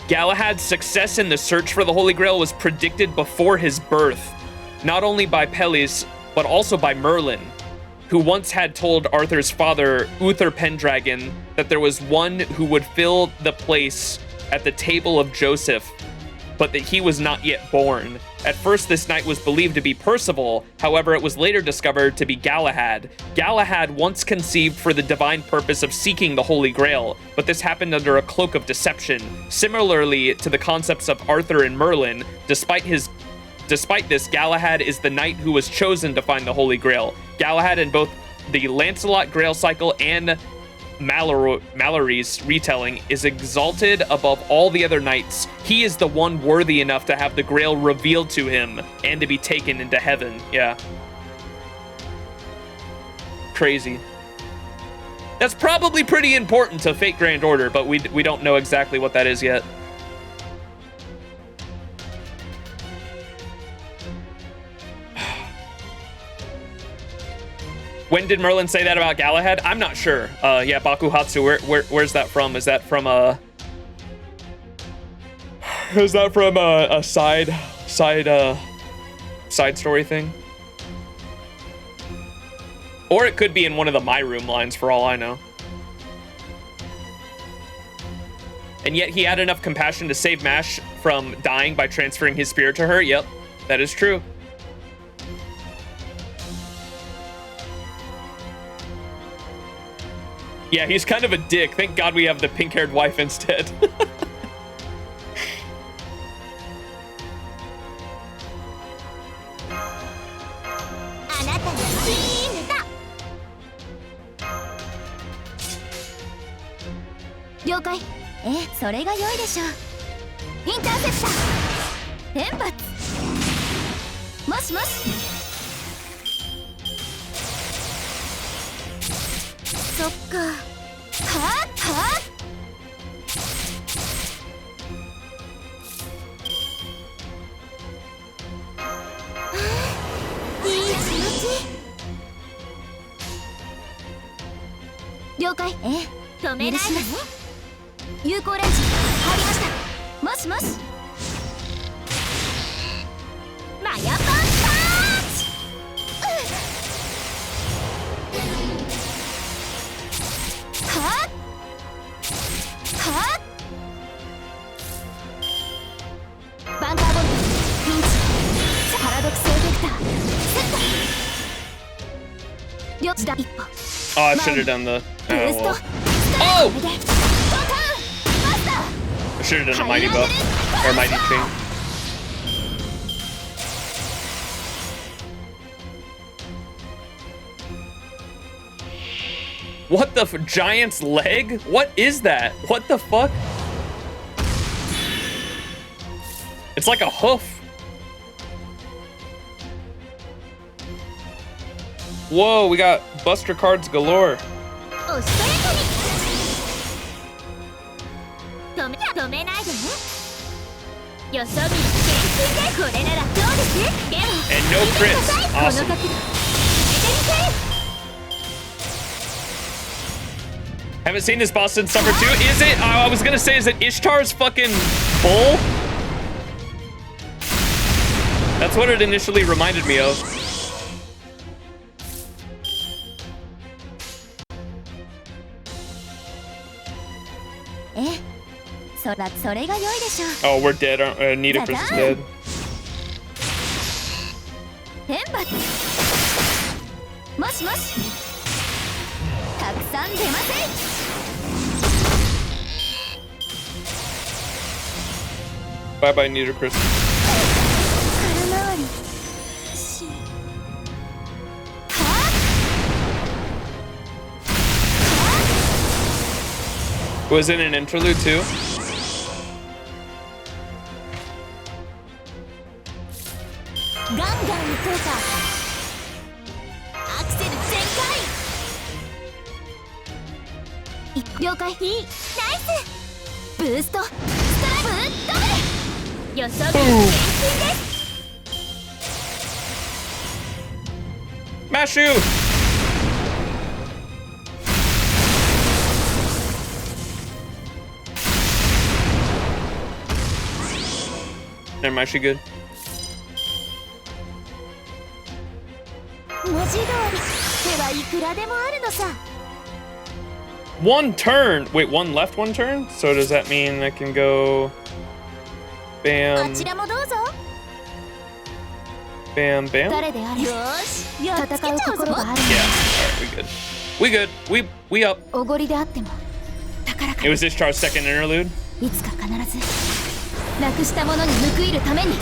Galahad's success in the search for the Holy Grail was predicted before his birth, not only by Peleus, but also by Merlin, who once had told Arthur's father, Uther Pendragon, that there was one who would fill the place at the table of Joseph, but that he was not yet born. At first, this knight was believed to be Percival. However, it was later discovered to be Galahad. Galahad once conceived for the divine purpose of seeking the Holy Grail, but this happened under a cloak of deception. Similarly to the concepts of Arthur and Merlin, despite this, Galahad is the knight who was chosen to find the Holy Grail. Galahad in both the Lancelot Grail cycle and Mallory's retelling is exalted above all the other knights. He is the one worthy enough to have the Grail revealed to him and to be taken into heaven. Yeah. Crazy. That's probably pretty important to Fate Grand Order, but we don't know exactly what that is yet. When did Merlin say that about Galahad? I'm not sure. Yeah, Bakuhatsu. Where's that from? Is that from a side story thing? Or it could be in one of the My Room lines, for all I know. And yet he had enough compassion to save Mash from dying by transferring his spirit to her. Yep, that is true. Yeah, he's kind of a dick. Thank God we have the pink-haired wife instead. Oh, I should have done the... Oh, well. Oh! I should have done a mighty buff. Or mighty chain. What the giant's leg? What is that? What the fuck? It's like a hoof. Whoa, we got Buster cards galore. And no crits. Awesome. Haven't seen this boss since Summer 2. Is it? I was gonna say, is it Ishtar's fucking bull? That's what it initially reminded me of. Oh, we're dead. Nidacris is dead. Bye-bye, Nidacris. Was it an interlude too? ガンガンいこうか。アクセル全開。了解。いい。ナイス。ブーストストライブダブル。予想外の前進です。 Mashu! Never mind, she good. 文字通り手はいくらでもあるのさ。 One turn! Wait, one left, one turn? So does that mean I can go... あ Bam, ちらもどうぞ。 bam, bam? 誰であれ。よし、やっつけちゃうぞ。 Yeah, alright, we good. We up. おごりであっても宝か It was Discharge's second interlude. いつか必ずなくしたものに報いるために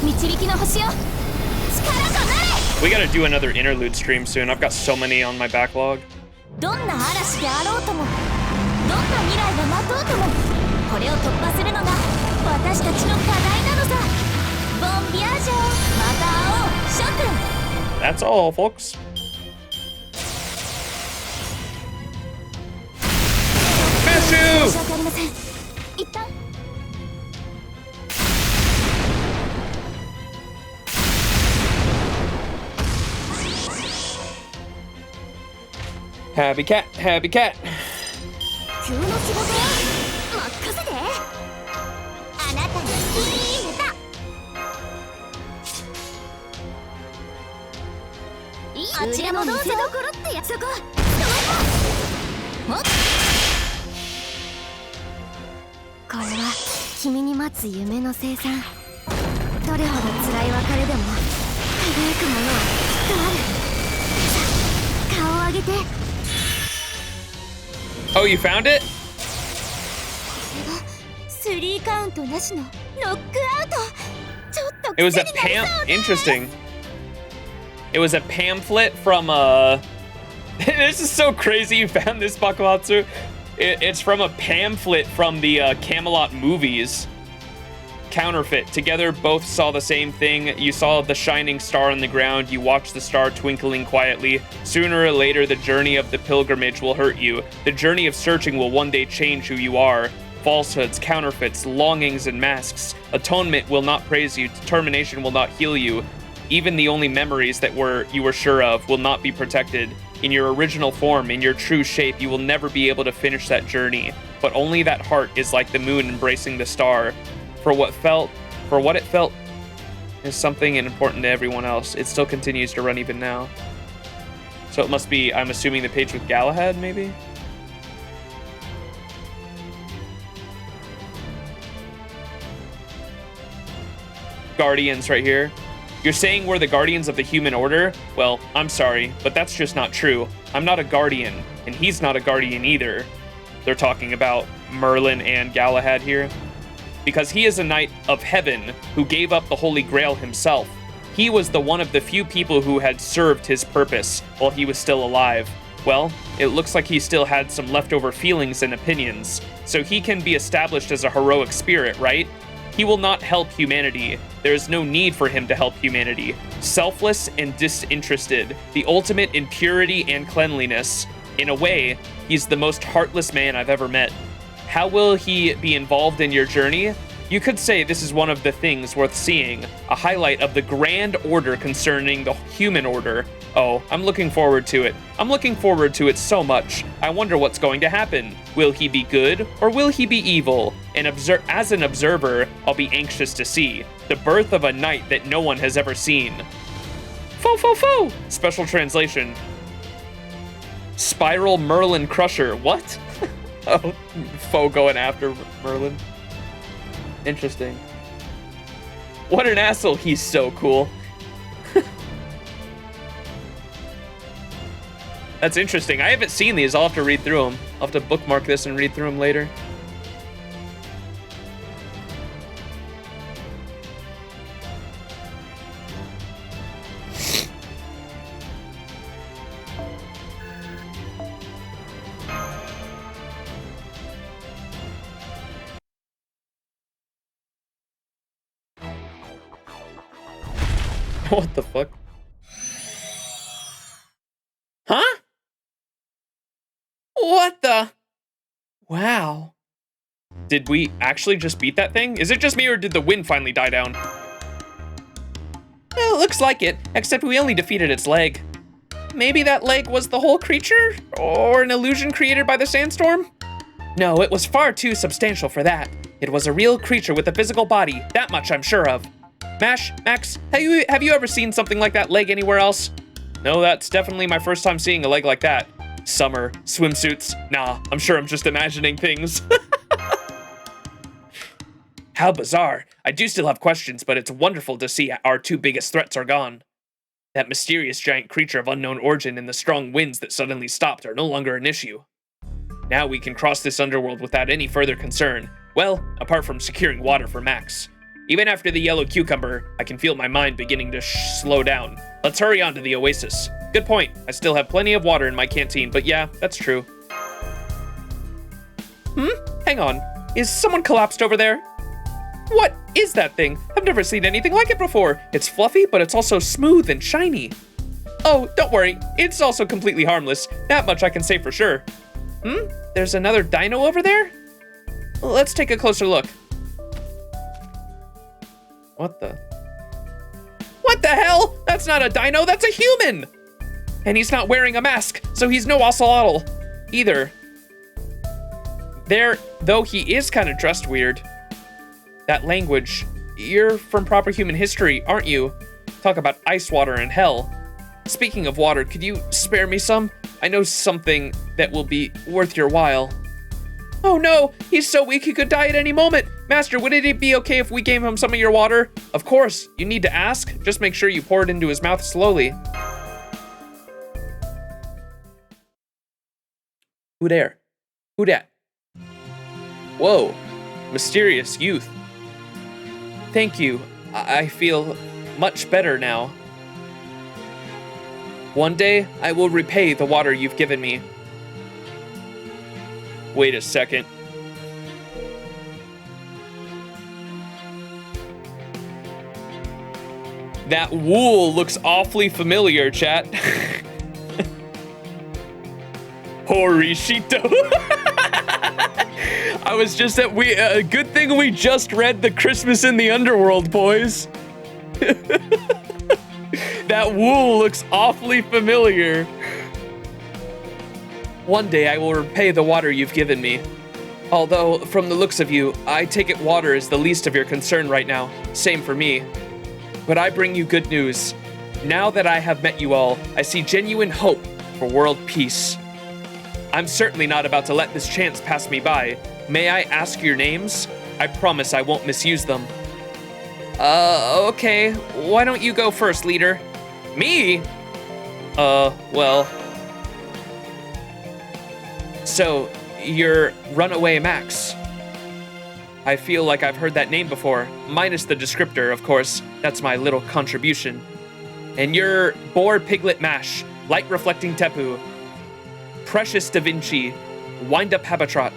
導きの星よ力となれ。 We gotta do another interlude stream soon. I've got so many on my backlog. どんな嵐であろうともどんな未来が待とうともこれを突破するのが私たちの課題なのさ。ボンビアージョまた会おう諸君。 That's all, folks. 申し訳ありません。一旦 Happy cat, happy cat. 急の仕事は任せて。あなたにいいネタ。あちらもどうぞ。見せどころってやつ。そこ。もっ。これは君に待つ夢の生産。どれほど辛い別れでも輝くものはきっとある。さあ、顔を上げて。 Oh, you found it? 3カウントなしのノックアウト。ちょっと It was a 癖になりそうね。 Interesting. It was a pamphlet from This is so crazy you found this, Bakumatsu. It's from a pamphlet from the Camelot movies. Counterfeit. Together, both saw the same thing. You saw the shining star on the ground. You watched the star twinkling quietly. Sooner or later, the journey of the pilgrimage will hurt you. The journey of searching will one day change who you are. Falsehoods, counterfeits, longings, and masks. Atonement will not praise you. Determination will not heal you. Even the only memories that you were sure of will not be protected. In your original form, in your true shape, you will never be able to finish that journey. But only that heart is like the moon embracing the star. For what it felt is something important to everyone else. It still continues to run even now. So it must be, I'm assuming, the page with Galahad, maybe? Guardians right here. You're saying we're the guardians of the human order? Well, I'm sorry, but that's just not true. I'm not a guardian, and he's not a guardian either. They're talking about Merlin and Galahad here. Because he is a knight of heaven who gave up the Holy Grail himself. He was the one of the few people who had served his purpose while he was still alive. Well, it looks like he still had some leftover feelings and opinions, so he can be established as a heroic spirit, right? He will not help humanity. There is no need for him to help humanity. Selfless and disinterested, the ultimate in purity and cleanliness. In a way, he's the most heartless man I've ever met. How will he be involved in your journey? You could say this is one of the things worth seeing, a highlight of the grand order concerning the human order. Oh, I'm looking forward to it. I'm looking forward to it so much. I wonder what's going to happen. Will he be good or will he be evil? And as an observer, I'll be anxious to see the birth of a knight that no one has ever seen. Fo fo fo! Special translation. Spiral Merlin Crusher. What? Oh, foe going after Merlin. Interesting. What an asshole. He's so cool. That's interesting. I haven't seen these. I'll have to read through them. I'll have to bookmark this and read through them later. What the fuck? Huh? What the? Wow. Did we actually just beat that thing? Is it just me or did the wind finally die down? Well, it looks like it, except we only defeated its leg. Maybe that leg was the whole creature? Or an illusion created by the sandstorm? No, it was far too substantial for that. It was a real creature with a physical body, that much I'm sure of. Max, have you ever seen something like that leg anywhere else? No, that's definitely my first time seeing a leg like that. Summer, swimsuits, nah, I'm sure I'm just imagining things. How bizarre. I do still have questions, but it's wonderful to see our two biggest threats are gone. That mysterious giant creature of unknown origin and the strong winds that suddenly stopped are no longer an issue. Now we can cross this underworld without any further concern. Well, apart from securing water for Max. Even after the yellow cucumber, I can feel my mind beginning to slow down. Let's hurry on to the oasis. Good point. I still have plenty of water in my canteen, but yeah, that's true. Hang on. Is someone collapsed over there? What is that thing? I've never seen anything like it before. It's fluffy, but it's also smooth and shiny. Oh, don't worry. It's also completely harmless. That much I can say for sure. There's another dino over there? Let's take a closer look. What the hell? That's not a dino, that's a human! And he's not wearing a mask, so he's no ocelotl either. Though he is kind of dressed weird. That language, you're from proper human history, aren't you? Talk about ice water and hell. Speaking of water, could you spare me some? I know something that will be worth your while. Oh no, he's so weak he could die at any moment. Master, would it be okay if we gave him some of your water? Of course, you need to ask. Just make sure you pour it into his mouth slowly. Who there? Who dat? Whoa, mysterious youth. Thank you. I feel much better now. One day, I will repay the water you've given me. Wait a second. That wool looks awfully familiar, chat. Horishito. I was just at good thing we just read The Christmas in the Underworld, boys. That wool looks awfully familiar. One day I will repay the water you've given me. Although, from the looks of you, I take it water is the least of your concern right now. Same for me. But I bring you good news. Now that I have met you all, I see genuine hope for world peace. I'm certainly not about to let this chance pass me by. May I ask your names? I promise I won't misuse them. Okay. Why don't you go first, leader? Me? Well. So, you're Runaway Max. I feel like I've heard that name before, minus the descriptor, of course. That's my little contribution. And you're Boar Piglet Mash, Light Reflecting Tepu, Precious Da Vinci, Wind Up Habitrot,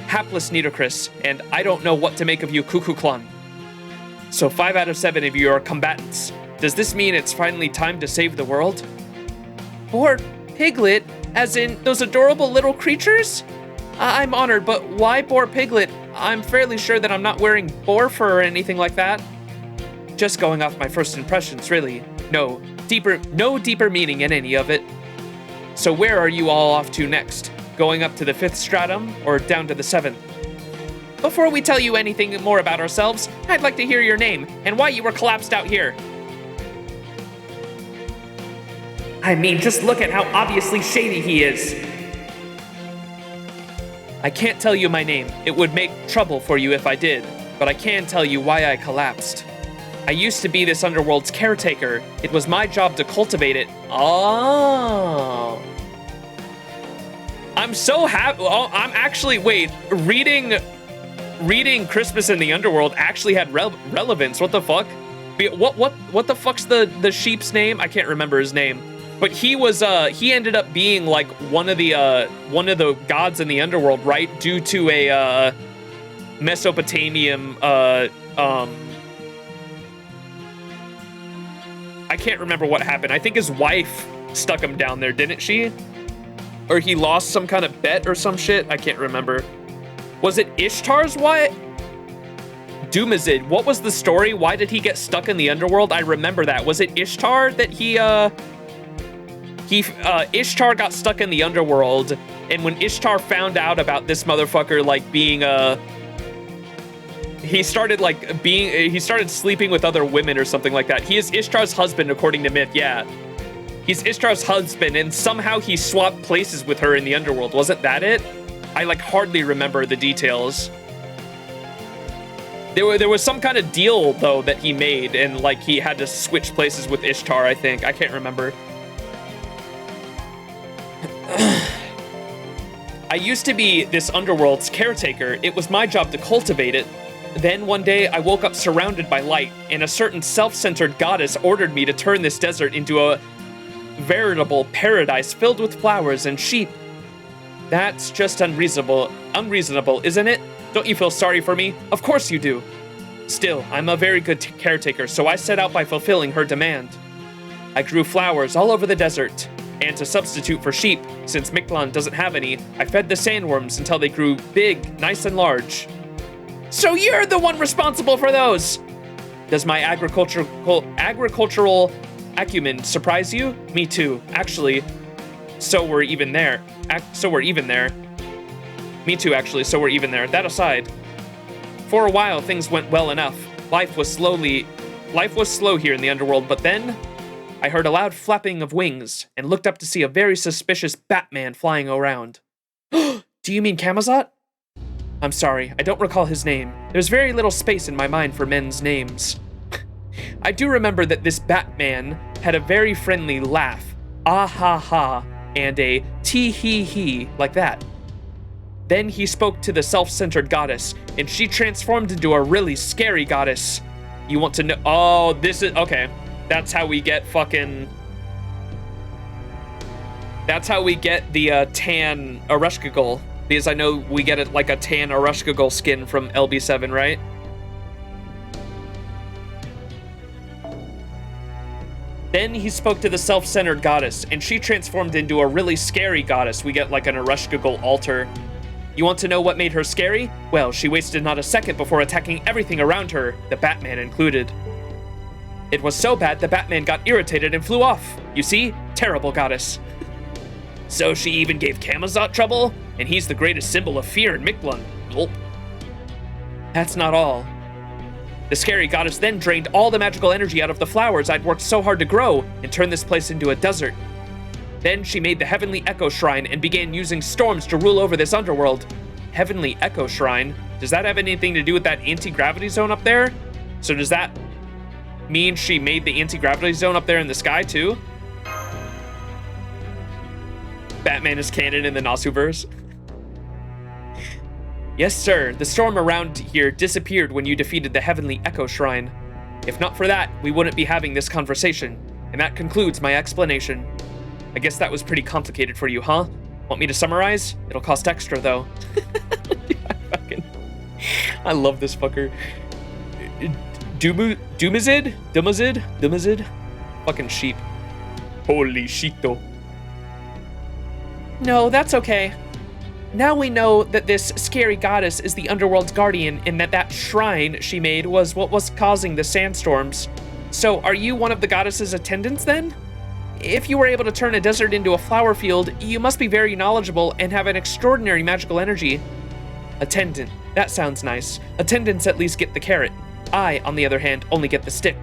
Hapless Nitocris, and I don't know what to make of you, Cuckoo-Clon. So 5 out of 7 of you are combatants. Does this mean it's finally time to save the world? Boar Piglet, as in those adorable little creatures? I'm honored, but why Boar Piglet? I'm fairly sure that I'm not wearing boar fur or anything like that. Just going off my first impressions, really. No deeper meaning in any of it. So where are you all off to next? Going up to the 5th stratum or down to the 7th? Before we tell you anything more about ourselves, I'd like to hear your name and why you were collapsed out here. I mean, just look at how obviously shady he is. I can't tell you my name. It would make trouble for you if I did, but I can tell you why I collapsed. I used to be this underworld's caretaker. It was my job to cultivate it. Oh. I'm so happy. Oh, I'm actually, wait, reading Christmas in the Underworld actually had relevance. What the fuck? What the fuck's the sheep's name? I can't remember his name. But he was he ended up being like one of the gods in the underworld, right? Due to a Mesopotamian I can't remember what happened. I think his wife stuck him down there, didn't she? Or he lost some kind of bet or some shit. I can't remember. Was it Ishtar's wife? Doomazid, what was the story? Why did he get stuck in the underworld? I remember that. Was it Ishtar that Ishtar got stuck in the underworld, and when Ishtar found out about this motherfucker, like, being, he started sleeping with other women or something like that. He is Ishtar's husband, according to myth, yeah. He's Ishtar's husband, and somehow he swapped places with her in the underworld. Wasn't that it? I, like, hardly remember the details. There was some kind of deal, though, that he made, and, like, he had to switch places with Ishtar, I think. I can't remember. I used to be this underworld's caretaker. It was my job to cultivate it. Then one day, I woke up surrounded by light, and a certain self-centered goddess ordered me to turn this desert into a veritable paradise filled with flowers and sheep. That's just unreasonable, isn't it? Don't you feel sorry for me? Of course you do. Still, I'm a very good caretaker, so I set out by fulfilling her demand. I grew flowers all over the desert, and to substitute for sheep, since Mictlān doesn't have any, I fed the sandworms until they grew big, nice and large. So you're the one responsible for those! Does my agricultural acumen surprise you? Me too. Actually, so we're even there. Me too, actually, so we're even there. That aside, for a while, things went well enough. Life was slow here in the underworld, but then I heard a loud flapping of wings and looked up to see a very suspicious Batman flying around. Do you mean Camazot? I'm sorry, I don't recall his name. There's very little space in my mind for men's names. I do remember that this Batman had a very friendly laugh, ah ha ha, and a tee hee hee, like that. Then he spoke to the self-centered goddess, and she transformed into a really scary goddess. You want to know? Oh, this is, okay. That's how we get fucking... That's how we get the tan Arushkagul. Because I know we get it like a tan Arushkagul skin from LB7, right? Then he spoke to the self-centered goddess, and she transformed into a really scary goddess. We get like an Arushkagul altar. You want to know what made her scary? Well, she wasted not a second before attacking everything around her, the Batman included. It was so bad the Batman got irritated and flew off. You see? Terrible goddess. So she even gave Camazot trouble? And he's the greatest symbol of fear in Mictlān. Gulp. That's not all. The scary goddess then drained all the magical energy out of the flowers I'd worked so hard to grow and turned this place into a desert. Then she made the Heavenly Echo Shrine and began using storms to rule over this underworld. Heavenly Echo Shrine? Does that have anything to do with that anti-gravity zone up there? So does that mean she made the anti-gravity zone up there in the sky too? Batman is canon in the Nasuverse. Yes, sir. The storm around here disappeared when you defeated the Heavenly Echo Shrine. If not for that, we wouldn't be having this conversation. And that concludes my explanation. I guess that was pretty complicated for you, huh? Want me to summarize? It'll cost extra, though. I love this fucker. Doomazid? Fucking sheep. Holy shito. No, that's okay. Now we know that this scary goddess is the underworld's guardian and that shrine she made was what was causing the sandstorms. So are you one of the goddess's attendants then? If you were able to turn a desert into a flower field, you must be very knowledgeable and have an extraordinary magical energy. Attendant. That sounds nice. Attendants at least get the carrot. I, on the other hand, only get the stick.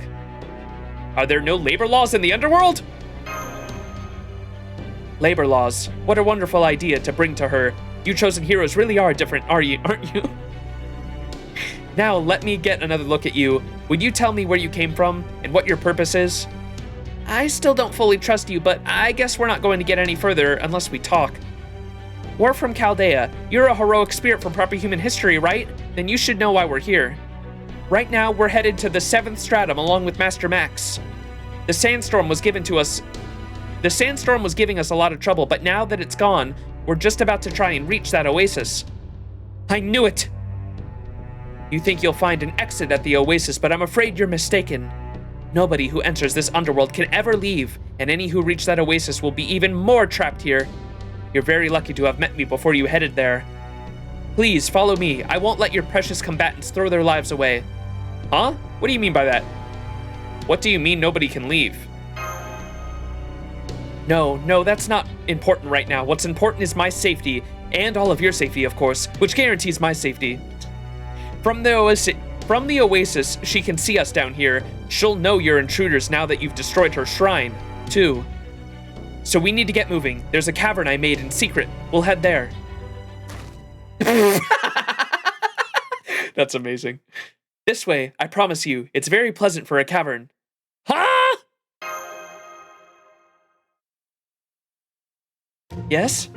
Are there no labor laws in the underworld? Labor laws. What a wonderful idea to bring to her. You chosen heroes really are different, aren't you? Now, let me get another look at you. Would you tell me where you came from and what your purpose is? I still don't fully trust you, but I guess we're not going to get any further unless we talk. We're from Chaldea. You're a heroic spirit from proper human history, right? Then you should know why we're here. Right now, we're headed to the 7th Stratum along with Master Max. The sandstorm was giving us a lot of trouble, but now that it's gone, we're just about to try and reach that oasis. I knew it! You think you'll find an exit at the oasis, but I'm afraid you're mistaken. Nobody who enters this underworld can ever leave, and any who reach that oasis will be even more trapped here. You're very lucky to have met me before you headed there. Please, follow me. I won't let your precious combatants throw their lives away. Huh? What do you mean by that? What do you mean nobody can leave? No, that's not important right now. What's important is my safety, and all of your safety, of course, which guarantees my safety. From the oasis, she can see us down here. She'll know you're intruders now that you've destroyed her shrine, too. So we need to get moving. There's a cavern I made in secret. We'll head there. That's amazing. This way, I promise you, it's very pleasant for a cavern. Huh? Yes?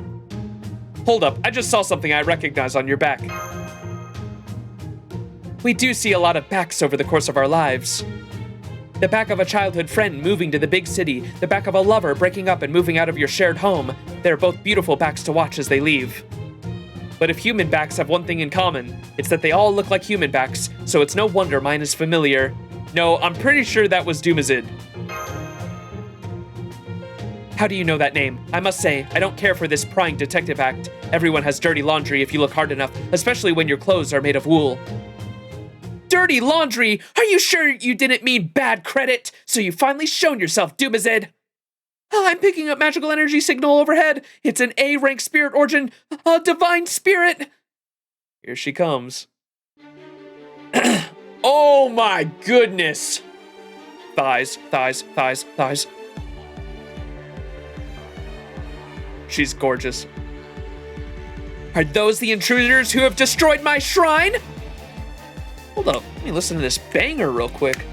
Hold up, I just saw something I recognize on your back. We do see a lot of backs over the course of our lives. The back of a childhood friend moving to the big city, the back of a lover breaking up and moving out of your shared home. They're both beautiful backs to watch as they leave. But if human backs have one thing in common, it's that they all look like human backs, so it's no wonder mine is familiar. No, I'm pretty sure that was Doomazid. How do you know that name? I must say, I don't care for this prying detective act. Everyone has dirty laundry if you look hard enough, especially when your clothes are made of wool. Dirty laundry? Are you sure you didn't mean bad credit? So you've finally shown yourself, Doomazid. I'm picking up magical energy signal overhead. It's an A-rank spirit origin, a divine spirit. Here she comes. Oh my goodness. Thighs, thighs, thighs, thighs. She's gorgeous. Are those the intruders who have destroyed my shrine? Hold up, let me listen to this banger real quick.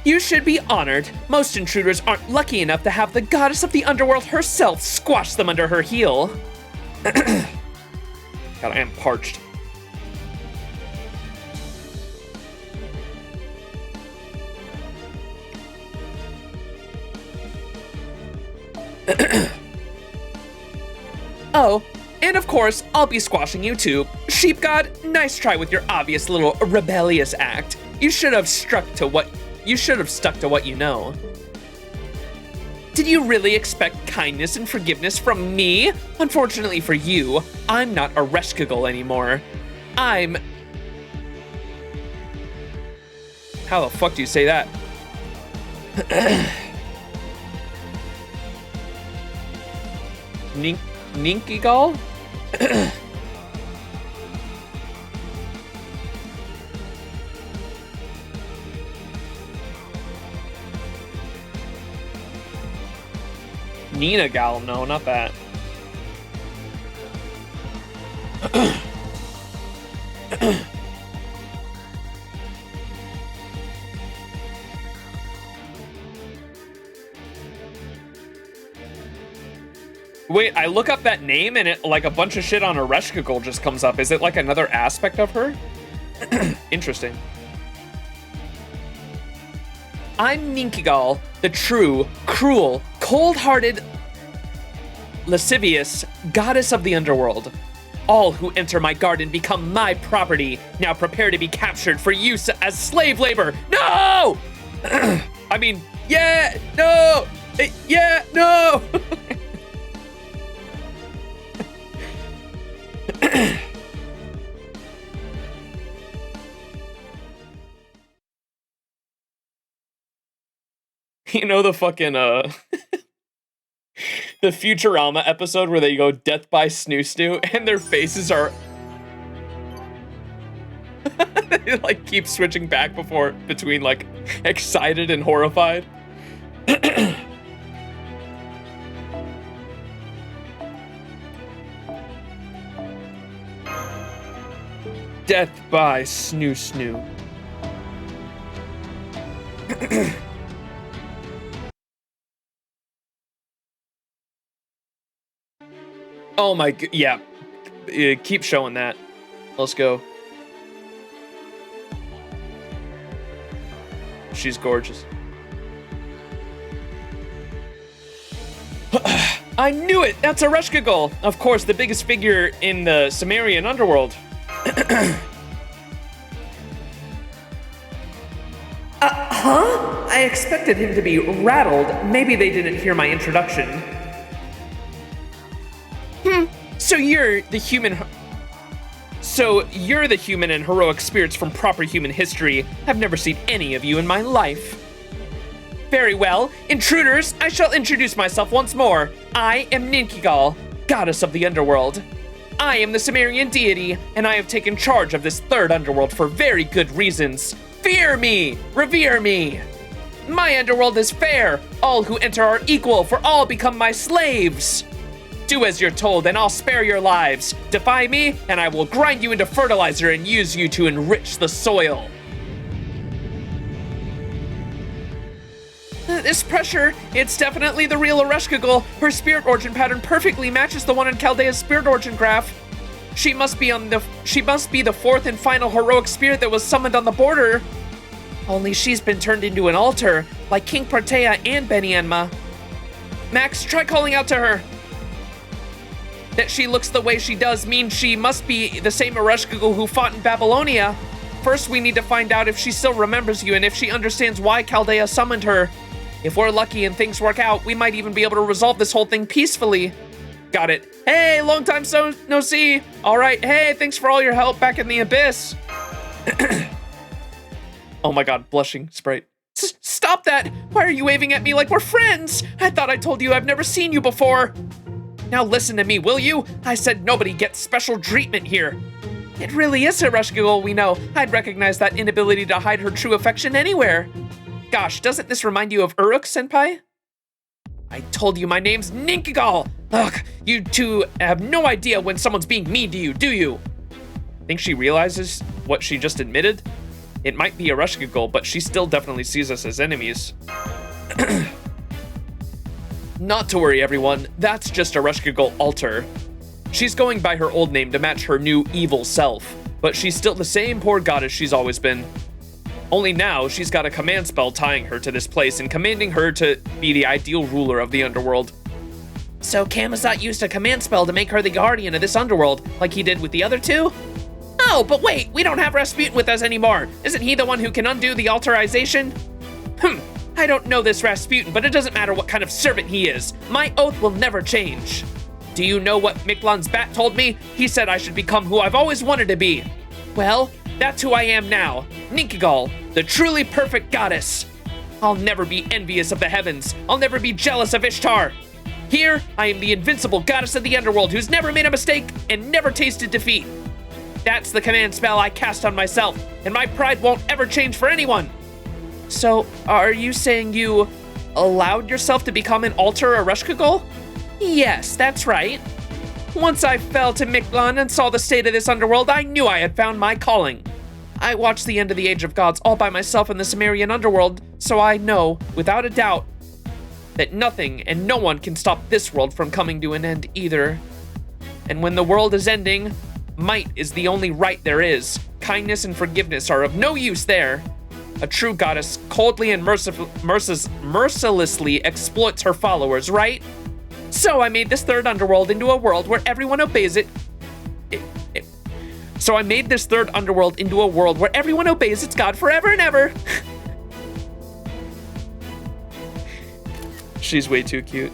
You should be honored. Most intruders aren't lucky enough to have the goddess of the underworld herself squash them under her heel. God, I am parched. Oh, and of course, I'll be squashing you too. Sheep God, nice try with your obvious little rebellious act. You should have stuck to what you know. Did you really expect kindness and forgiveness from me? Unfortunately for you, I'm not a Reshkagul anymore. I'm... How the fuck do you say that? Ninkigal? Nina Gal, no, not that. Wait, I look up that name and it like a bunch of shit on a Reshkagul just comes up. Is it like another aspect of her? Interesting. I'm Ninkigal, the true, cruel, cold-hearted, lascivious goddess of the underworld. All who enter my garden become my property. Now prepare to be captured for use as slave labor. No! I mean, yeah, no! Yeah, no! You know the fucking, the Futurama episode where they go death by snoo snoo and their faces are... they like keep switching back between like excited and horrified. Death by snoo snoo. Oh my god, yeah. Keep showing that. Let's go. She's gorgeous. I knew it! That's Ereshkigal! Of course, the biggest figure in the Sumerian underworld. Huh? I expected him to be rattled. Maybe they didn't hear my introduction. So you're the human and heroic spirits from proper human history. I've never seen any of you in my life. Very well. Intruders, I shall introduce myself once more. I am Ninkigal, goddess of the underworld. I am the Sumerian deity, and I have taken charge of this third underworld for very good reasons. Fear me! Revere me! My underworld is fair. All who enter are equal, for all become my slaves. Do as you're told, and I'll spare your lives. Defy me, and I will grind you into fertilizer and use you to enrich the soil. This pressure, it's definitely the real Ereshkigal. Her spirit origin pattern perfectly matches the one in Chaldea's spirit origin graph. She must be the fourth and final heroic spirit that was summoned on the border. Only she's been turned into an altar, like King Partea and Benienma. Max, try calling out to her. That she looks the way she does means she must be the same Ereshkigal who fought in Babylonia. First, we need to find out if she still remembers you and if she understands why Chaldea summoned her. If we're lucky and things work out, we might even be able to resolve this whole thing peacefully. Got it. Hey, long time no see. All right, hey, thanks for all your help back in the abyss. Oh my god, blushing Sprite. Stop that! Why are you waving at me like we're friends? I thought I told you I've never seen you before. Now listen to me, will you? I said nobody gets special treatment here. It really is Ereshkigal, we know. I'd recognize that inability to hide her true affection anywhere. Gosh, doesn't this remind you of Uruk, senpai? I told you my name's Ninkigal! Ugh, you two have no idea when someone's being mean to you, do you? Think she realizes what she just admitted? It might be Ereshkigal, but she still definitely sees us as enemies. Not to worry, everyone. That's just Ereshkigal Alter. She's going by her old name to match her new evil self, but she's still the same poor goddess she's always been. Only now, she's got a command spell tying her to this place and commanding her to be the ideal ruler of the underworld. So Kamazat used a command spell to make her the guardian of this underworld, like he did with the other two? Oh, but wait, we don't have Rasputin with us anymore. Isn't he the one who can undo the alterization? I don't know this Rasputin, but it doesn't matter what kind of servant he is. My oath will never change. Do you know what Mictlān's bat told me? He said I should become who I've always wanted to be. Well, that's who I am now, Ninkigal, the truly perfect goddess. I'll never be envious of the heavens. I'll never be jealous of Ishtar. Here, I am the invincible goddess of the underworld who's never made a mistake and never tasted defeat. That's the command spell I cast on myself, and my pride won't ever change for anyone. So, are you saying you allowed yourself to become an alter Ereshkigal? Yes, that's right. Once I fell to Mictlān and saw the state of this underworld, I knew I had found my calling. I watched the end of the Age of Gods all by myself in the Sumerian underworld, so I know, without a doubt, that nothing and no one can stop this world from coming to an end either. And when the world is ending, might is the only right there is. Kindness and forgiveness are of no use there. A true goddess coldly and mercilessly exploits her followers, right? So I made this third underworld into a world where everyone obeys its god forever and ever. She's way too cute.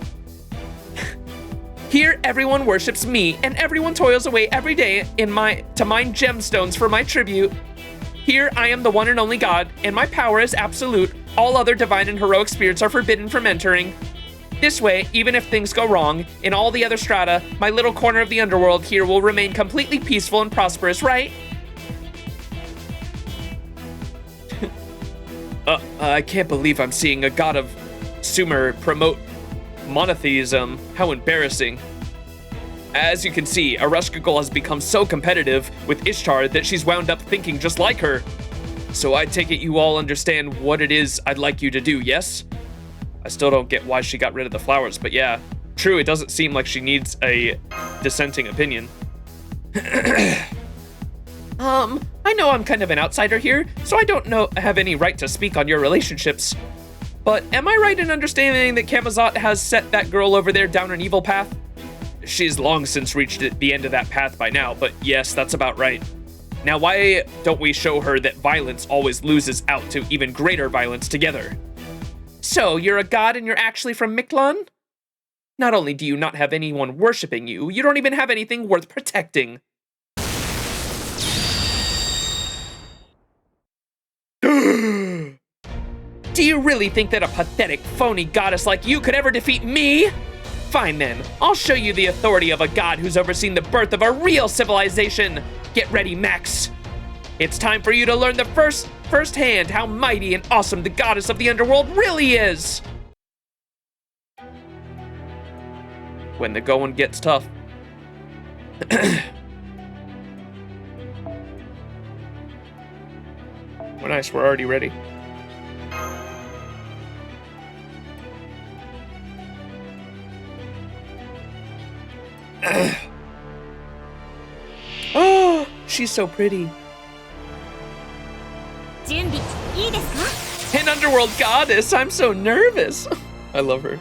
Here, everyone worships me, and everyone toils away every day to mine gemstones for my tribute. Here, I am the one and only god, and my power is absolute. All other divine and heroic spirits are forbidden from entering. This way, even if things go wrong, in all the other strata, my little corner of the underworld here will remain completely peaceful and prosperous, right? I can't believe I'm seeing a god of Sumer promote monotheism. How embarrassing. As you can see, Ereshkigal has become so competitive with Ishtar that she's wound up thinking just like her. So I take it you all understand what it is I'd like you to do, yes? I still don't get why she got rid of the flowers, but yeah. True, it doesn't seem like she needs a dissenting opinion. I know I'm kind of an outsider here, so I don't have any right to speak on your relationships. But am I right in understanding that Camazot has set that girl over there down an evil path? She's long since reached the end of that path by now, but yes, that's about right. Now, why don't we show her that violence always loses out to even greater violence together? So, you're a god and you're actually from Mictlān? Not only do you not have anyone worshipping you, you don't even have anything worth protecting. Do you really think that a pathetic, phony goddess like you could ever defeat me? Fine then, I'll show you the authority of a god who's overseen the birth of a real civilization. Get ready, Max. It's time for you to learn the firsthand how mighty and awesome the goddess of the underworld really is. When the going gets tough. Well, nice, we're already ready. Oh, she's so pretty. An underworld goddess, I'm so nervous. I love her.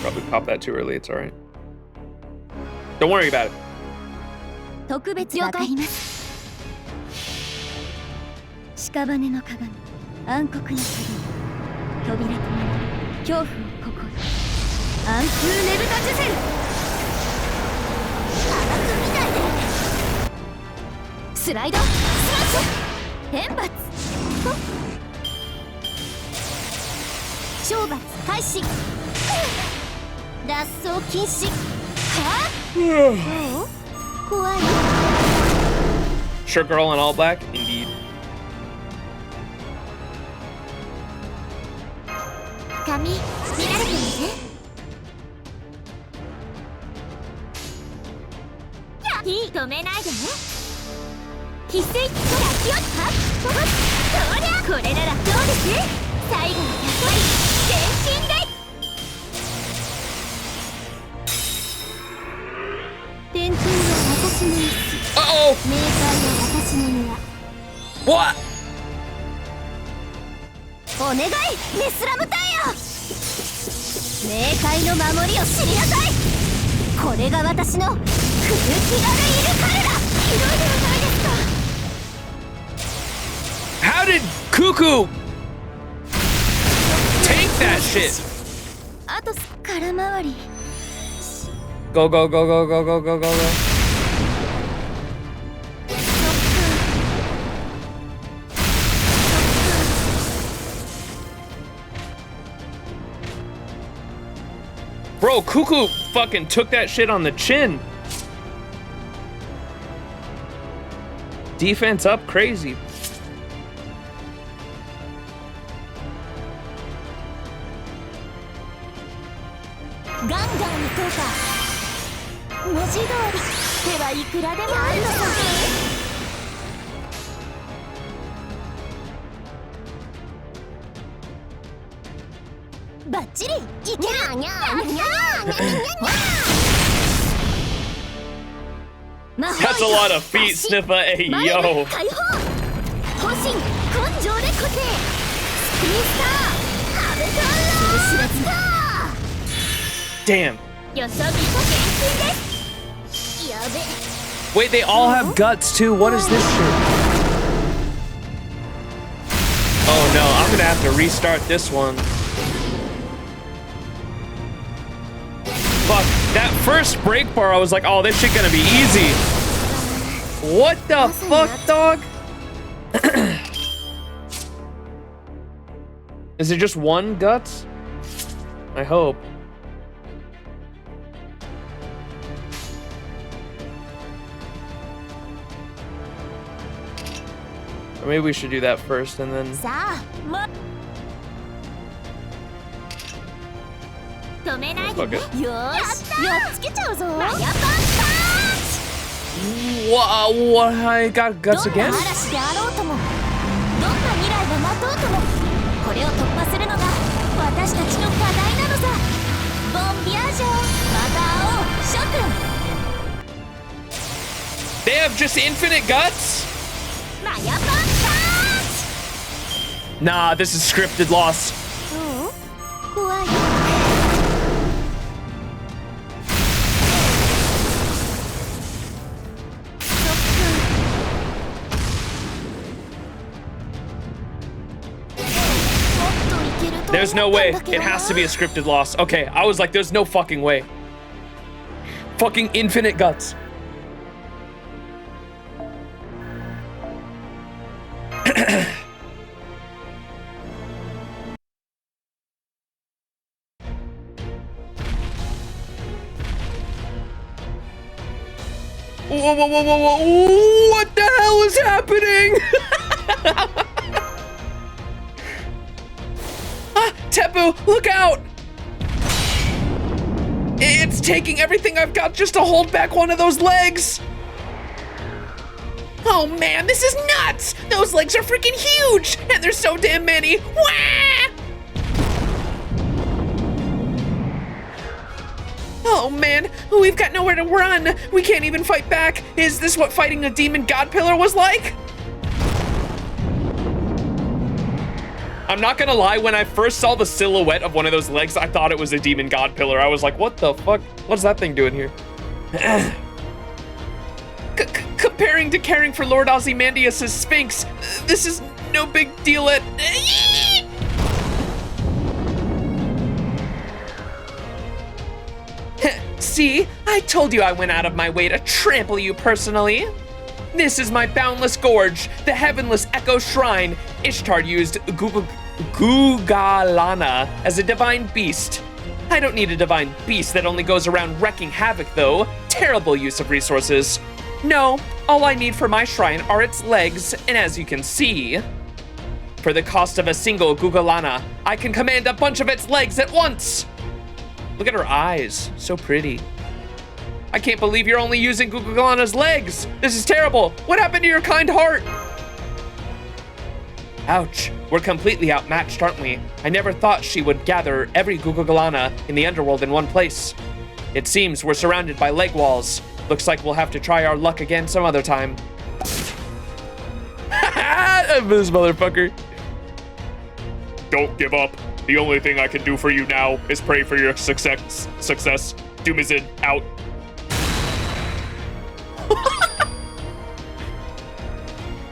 Probably popped that too early, it's alright. Don't worry about it. 特別わかります。屍の鏡、暗黒の鏡、扉となり、恐怖をここに。暗空ねぶたジュセル。科学みたいで。スライド、スマッシュ、天罰。懲罰開始。脱走禁止。はあ？怖い。Sure girl in all black? Indeed. 髪、見られてるね。火止めないでね。翡翠、ほら、気をはっ、そりゃ、これならどうです？最後のやっぱり、全身で。天空は私の椅子。Uh-oh! 冥界は私の庭。 What? お願い、メスラムタイヤ。冥界の守りを知りなさい。これが私の空気がるいる彼ら。ひどいではないですか。 How did Cuckoo take that shit? あと空回り。 Go, go, go, go, go, go, go, go, go. Bro, Cuckoo fucking took that shit on the chin. Defense up crazy. Gangan 文字通り手はいくらでもあるのさ。バッチリいける。That's a lot of feet, Sniffer. Hey, yo. 解放。方針根性で固定。スクリーンスター。アベトンロー。Damn. よそ見と厳禁です。 Wait, they all have guts too. What is this shit? Oh no, I'm gonna have to restart this one. Fuck, that first break bar, I was like, oh, this shit gonna be easy. What the fuck, dog? Is it just one guts? I hope. Or maybe we should do that first and then... 止めないでね。 Fuck it. よーし、やっつけちゃうぞ。マヤパンパンチ。 What? I got guts どん again? な嵐であろうとも、どんな未来が待とうとも、これを突破するのが私たちの課題なのさ。ボンビアージョ、また会おう、諸君。They have just infinite guts? Nah, this is scripted loss. There's no way. It has to be a scripted loss. Okay, I was like, there's no fucking way. Fucking infinite guts. Whoa, whoa, whoa, whoa, whoa. What the hell is happening? Tepu, look out! It's taking everything I've got just to hold back one of those legs. Oh man, this is nuts! Those legs are freaking huge, and there's so damn many. Wah! Oh man, we've got nowhere to run. We can't even fight back. Is this what fighting a demon god pillar was like? I'm not gonna lie, when I first saw the silhouette of one of those legs, I thought it was a demon god pillar. I was like, what the fuck? What's that thing doing here? Comparing to caring for Lord Ozymandias' Sphinx, this is no big deal at... See? I told you I went out of my way to trample you personally. This is my boundless gorge, the heavenless echo shrine. Ishtar used Gugalana as a divine beast. I don't need a divine beast that only goes around wrecking havoc though. Terrible use of resources. No, all I need for my shrine are its legs, and as you can see, for the cost of a single Gugalana, I can command a bunch of its legs at once. Look at her eyes, so pretty. I can't believe you're only using Gugalana's legs. This is terrible. What happened to your kind heart? Ouch, we're completely outmatched, aren't we? I never thought she would gather every Gugalana in the underworld in one place. It seems we're surrounded by leg walls. Looks like we'll have to try our luck again some other time. This motherfucker. Don't give up. The only thing I can do for you now is pray for your success. Doomizid, out.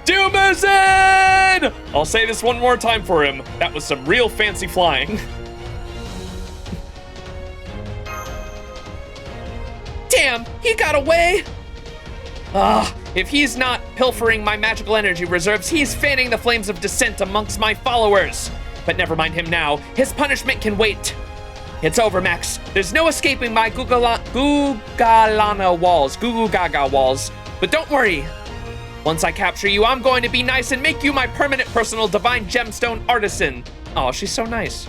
Doomizid! I'll say this one more time for him. That was some real fancy flying. Damn, he got away! If he's not pilfering my magical energy reserves, he's fanning the flames of dissent amongst my followers. But never mind him now. His punishment can wait. It's over, Max. There's no escaping my Gugalana walls, Gugu-Gaga walls. But don't worry. Once I capture you, I'm going to be nice and make you my permanent personal divine gemstone artisan. Oh, she's so nice.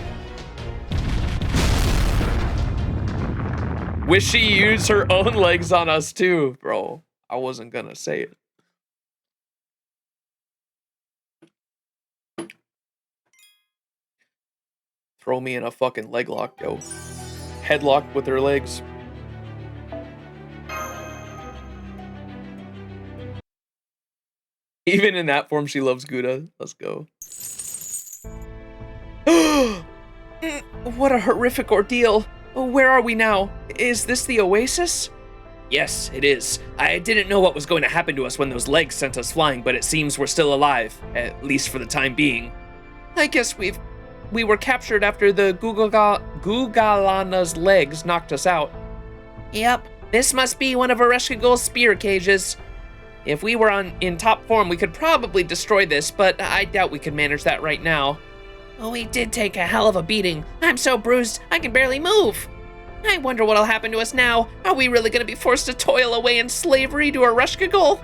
Wish she used her own legs on us too, bro. I wasn't gonna say it. Throw me in a fucking leg lock, yo. Headlock with her legs. Even in that form, she loves Gouda. Let's go. What a horrific ordeal. Where are we now? Is this the oasis? Yes, it is. I didn't know what was going to happen to us when those legs sent us flying, but it seems we're still alive, at least for the time being. I guess we were captured after the Gugalana's legs knocked us out. Yep, this must be one of Ereshkigal's spear cages. If we were in top form, we could probably destroy this, but I doubt we could manage that right now. Oh, we did take a hell of a beating. I'm so bruised, I can barely move. I wonder what'll happen to us now. Are we really gonna be forced to toil away in slavery to Ereshkigal?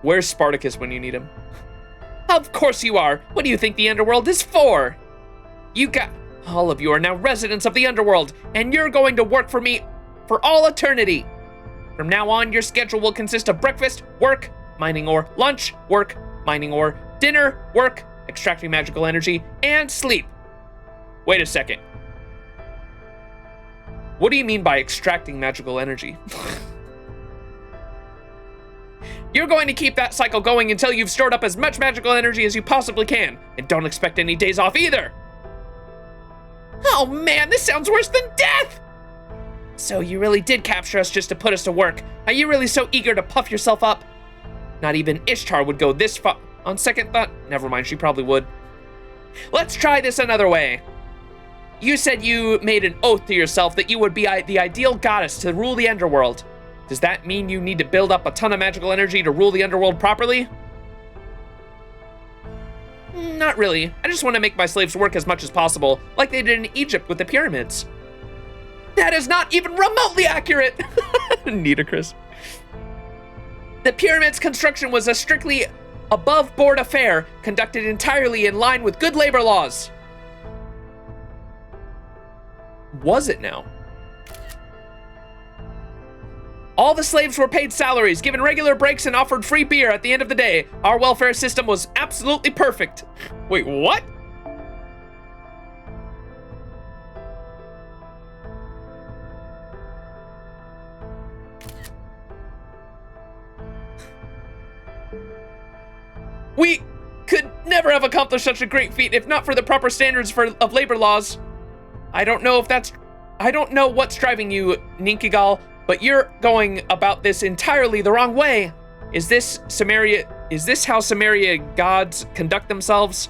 Where's Spartacus when you need him? Of course you are. What do you think the underworld is for? All of you are now residents of the underworld, and you're going to work for me for all eternity. From now on, your schedule will consist of breakfast, work, mining ore, lunch, work, mining ore, dinner, work, extracting magical energy, and sleep. Wait a second. What do you mean by extracting magical energy? You're going to keep that cycle going until you've stored up as much magical energy as you possibly can. And don't expect any days off either. Oh man, this sounds worse than death! So you really did capture us just to put us to work. Are you really so eager to puff yourself up? Not even Ishtar would go this far. On second thought, never mind, she probably would. Let's try this another way. You said you made an oath to yourself that you would be the ideal goddess to rule the underworld. Does that mean you need to build up a ton of magical energy to rule the underworld properly? Not really. I just want to make my slaves work as much as possible, like they did in Egypt with the pyramids. That is not even remotely accurate! Nitocris. The pyramid's construction was a strictly above-board affair, conducted entirely in line with good labor laws. Was it now? All the slaves were paid salaries, given regular breaks, and offered free beer at the end of the day. Our welfare system was absolutely perfect. Wait, what? We could never have accomplished such a great feat if not for the proper standards of labor laws. I don't know what's driving you, Ninkigal, but you're going about this entirely the wrong way. Is this how Samaria gods conduct themselves?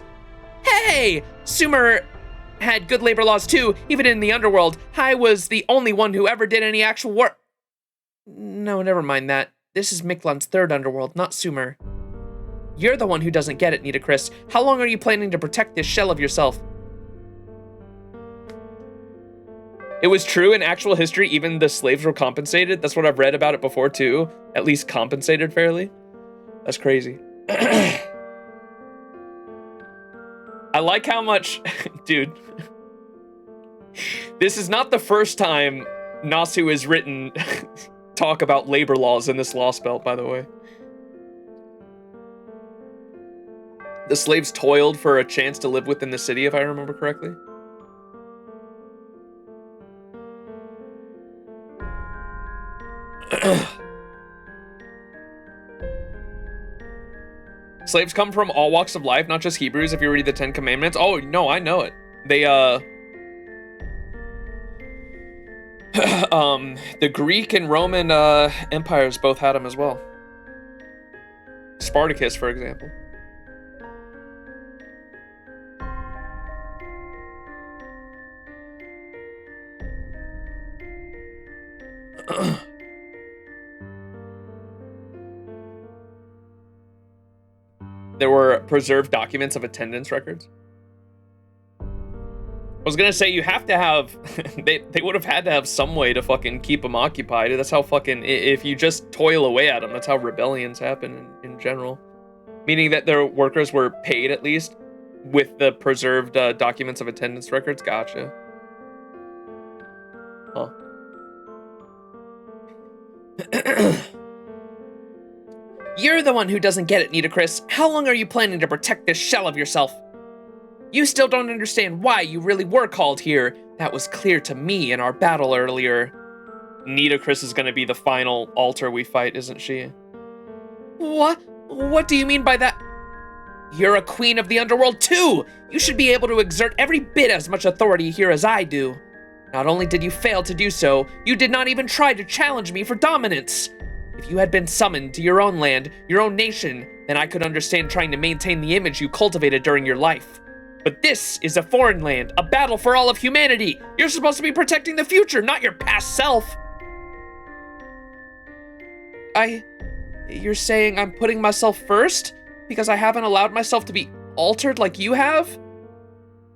Hey! Sumer had good labor laws too, even in the underworld. I was the only one who ever did any actual work. No, never mind that. This is Mictlan's third underworld, not Sumer. You're the one who doesn't get it, Nitocris. How long are you planning to protect this shell of yourself? It was true in actual history, even the slaves were compensated. That's what I've read about it before too. At least compensated fairly. That's crazy. I like how much, dude. This is not the first time Nasu has written talk about labor laws in this Lostbelt, by the way. The slaves toiled for a chance to live within the city, if I remember correctly. Slaves come from all walks of life, not just Hebrews, if you read the 10 Commandments. Oh, no, I know it. They, the Greek and Roman, empires both had them as well. Spartacus, for example. There were preserved documents of attendance records. I was gonna say, you have to have, they would have had to have some way to fucking keep them occupied. That's how fucking, if you just toil away at them, that's how rebellions happen in general. Meaning that their workers were paid at least with the preserved documents of attendance records. Gotcha. Huh. You're the one who doesn't get it, Nitocris. How long are you planning to protect this shell of yourself? You still don't understand why you really were called here. That was clear to me in our battle earlier. Nitocris is gonna be the final altar we fight, isn't she? What? What do you mean by that? You're a queen of the underworld too! You should be able to exert every bit as much authority here as I do. Not only did you fail to do so, you did not even try to challenge me for dominance. If you had been summoned to your own land, your own nation, then I could understand trying to maintain the image you cultivated during your life. But this is a foreign land, a battle for all of humanity. You're supposed to be protecting the future, not your past self. You're saying I'm putting myself first? Because I haven't allowed myself to be altered like you have?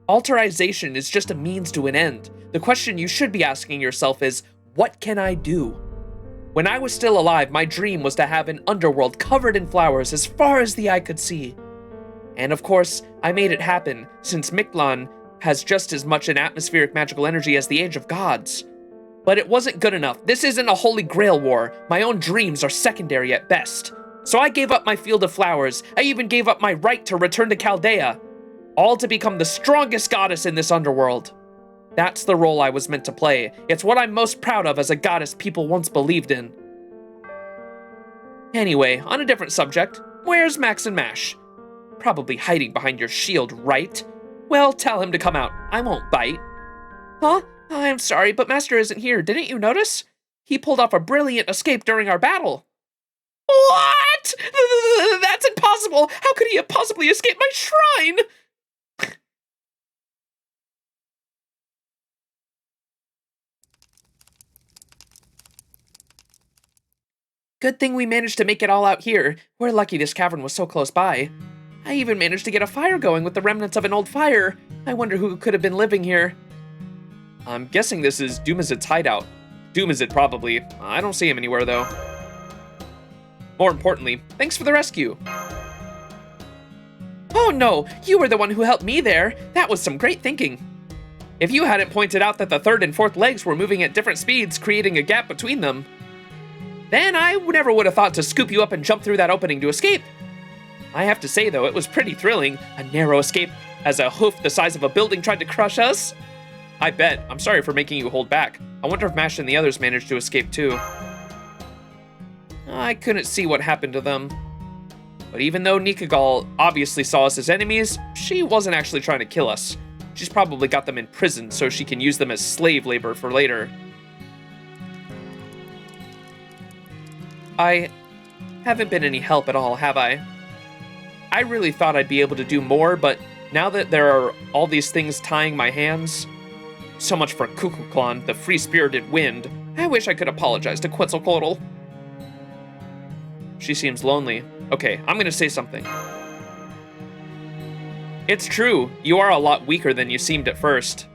Alterization is just a means to an end. The question you should be asking yourself is, what can I do? When I was still alive, my dream was to have an underworld covered in flowers as far as the eye could see. And of course, I made it happen, since Mictlān has just as much an atmospheric magical energy as the Age of Gods. But it wasn't good enough. This isn't a Holy Grail war. My own dreams are secondary at best. So I gave up my field of flowers. I even gave up my right to return to Chaldea. All to become the strongest goddess in this underworld. That's the role I was meant to play. It's what I'm most proud of as a goddess people once believed in. Anyway, on a different subject, where's Max and Mash? Probably hiding behind your shield, right? Well, tell him to come out. I won't bite. Huh? I'm sorry, but Master isn't here. Didn't you notice? He pulled off a brilliant escape during our battle. What? That's impossible! How could he have possibly escaped my shrine? Good thing we managed to make it all out here. We're lucky this cavern was so close by. I even managed to get a fire going with the remnants of an old fire. I wonder who could have been living here. I'm guessing this is Doomazid's hideout. Doomazid, probably. I don't see him anywhere, though. More importantly, thanks for the rescue. Oh no, you were the one who helped me there. That was some great thinking. If you hadn't pointed out that the third and fourth legs were moving at different speeds, creating a gap between them, then I never would have thought to scoop you up and jump through that opening to escape. I have to say, though, it was pretty thrilling. A narrow escape as a hoof the size of a building tried to crush us. I bet. I'm sorry for making you hold back. I wonder if Mash and the others managed to escape, too. I couldn't see what happened to them. But even though Nikagal obviously saw us as enemies, she wasn't actually trying to kill us. She's probably got them in prison so she can use them as slave labor for later. I haven't been any help at all, have I? I really thought I'd be able to do more, but now that there are all these things tying my hands, so much for Kukulkan, the free-spirited wind, I wish I could apologize to Quetzalcoatl. She seems lonely. Okay, I'm gonna say something. It's true, you are a lot weaker than you seemed at first.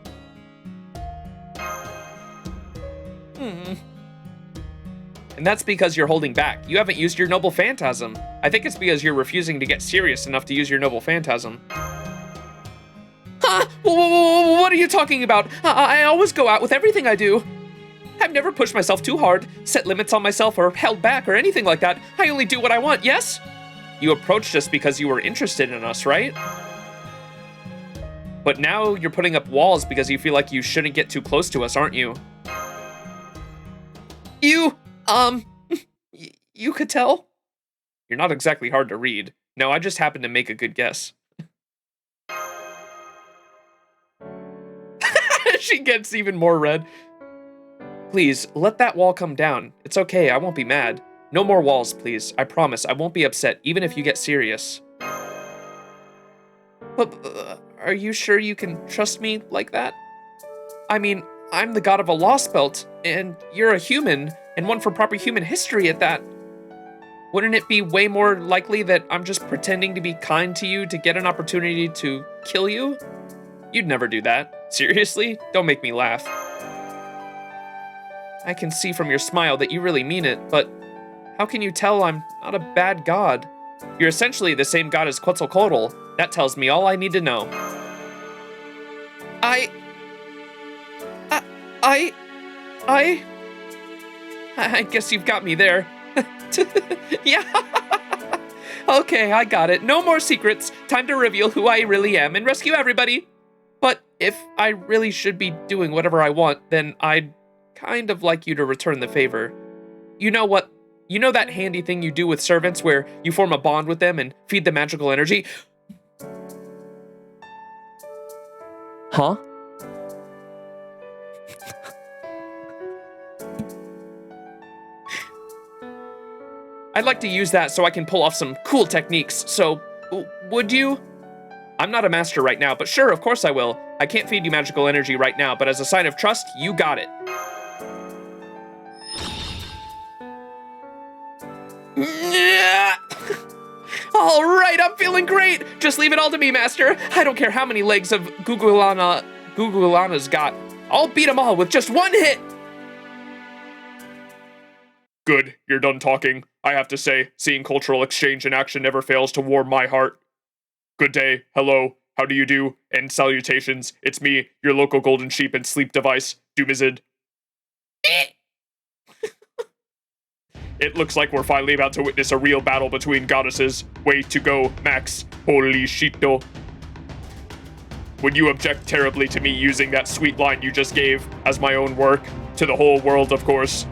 And that's because you're holding back. You haven't used your Noble Phantasm. I think it's because you're refusing to get serious enough to use your Noble Phantasm. Huh? What are you talking about? I always go out with everything I do. I've never pushed myself too hard, set limits on myself, or held back, or anything like that. I only do what I want, yes? You approached us because you were interested in us, right? But now you're putting up walls because you feel like you shouldn't get too close to us, aren't you? You could tell? You're not exactly hard to read. No, I just happened to make a good guess. She gets even more red. Please, let that wall come down. It's okay, I won't be mad. No more walls, please. I promise, I won't be upset, even if you get serious. But, are you sure you can trust me like that? I mean, I'm the god of a Lostbelt, and you're a human, and one for proper human history at that. Wouldn't it be way more likely that I'm just pretending to be kind to you to get an opportunity to kill you? You'd never do that. Seriously? Don't make me laugh. I can see from your smile that you really mean it, but how can you tell I'm not a bad god? You're essentially the same god as Quetzalcoatl. That tells me all I need to know. I guess you've got me there. Yeah. Okay, I got it. No more secrets. Time to reveal who I really am and rescue everybody. But if I really should be doing whatever I want, then I'd kind of like you to return the favor. You know what? You know that handy thing you do with servants where you form a bond with them and feed them magical energy? Huh? I'd like to use that so I can pull off some cool techniques, so would you? I'm not a master right now, but sure, of course I will. I can't feed you magical energy right now, but as a sign of trust, you got it. All right, I'm feeling great. Just leave it all to me, Master. I don't care how many legs of Gugulana's got. I'll beat them all with just one hit. Good, you're done talking. I have to say, seeing cultural exchange in action never fails to warm my heart. Good day, hello, how do you do, and salutations. It's me, your local golden sheep and sleep device, Doomazid. It looks like we're finally about to witness a real battle between goddesses. Way to go, Max. Holy shito. Would you object terribly to me using that sweet line you just gave as my own work? To the whole world, of course.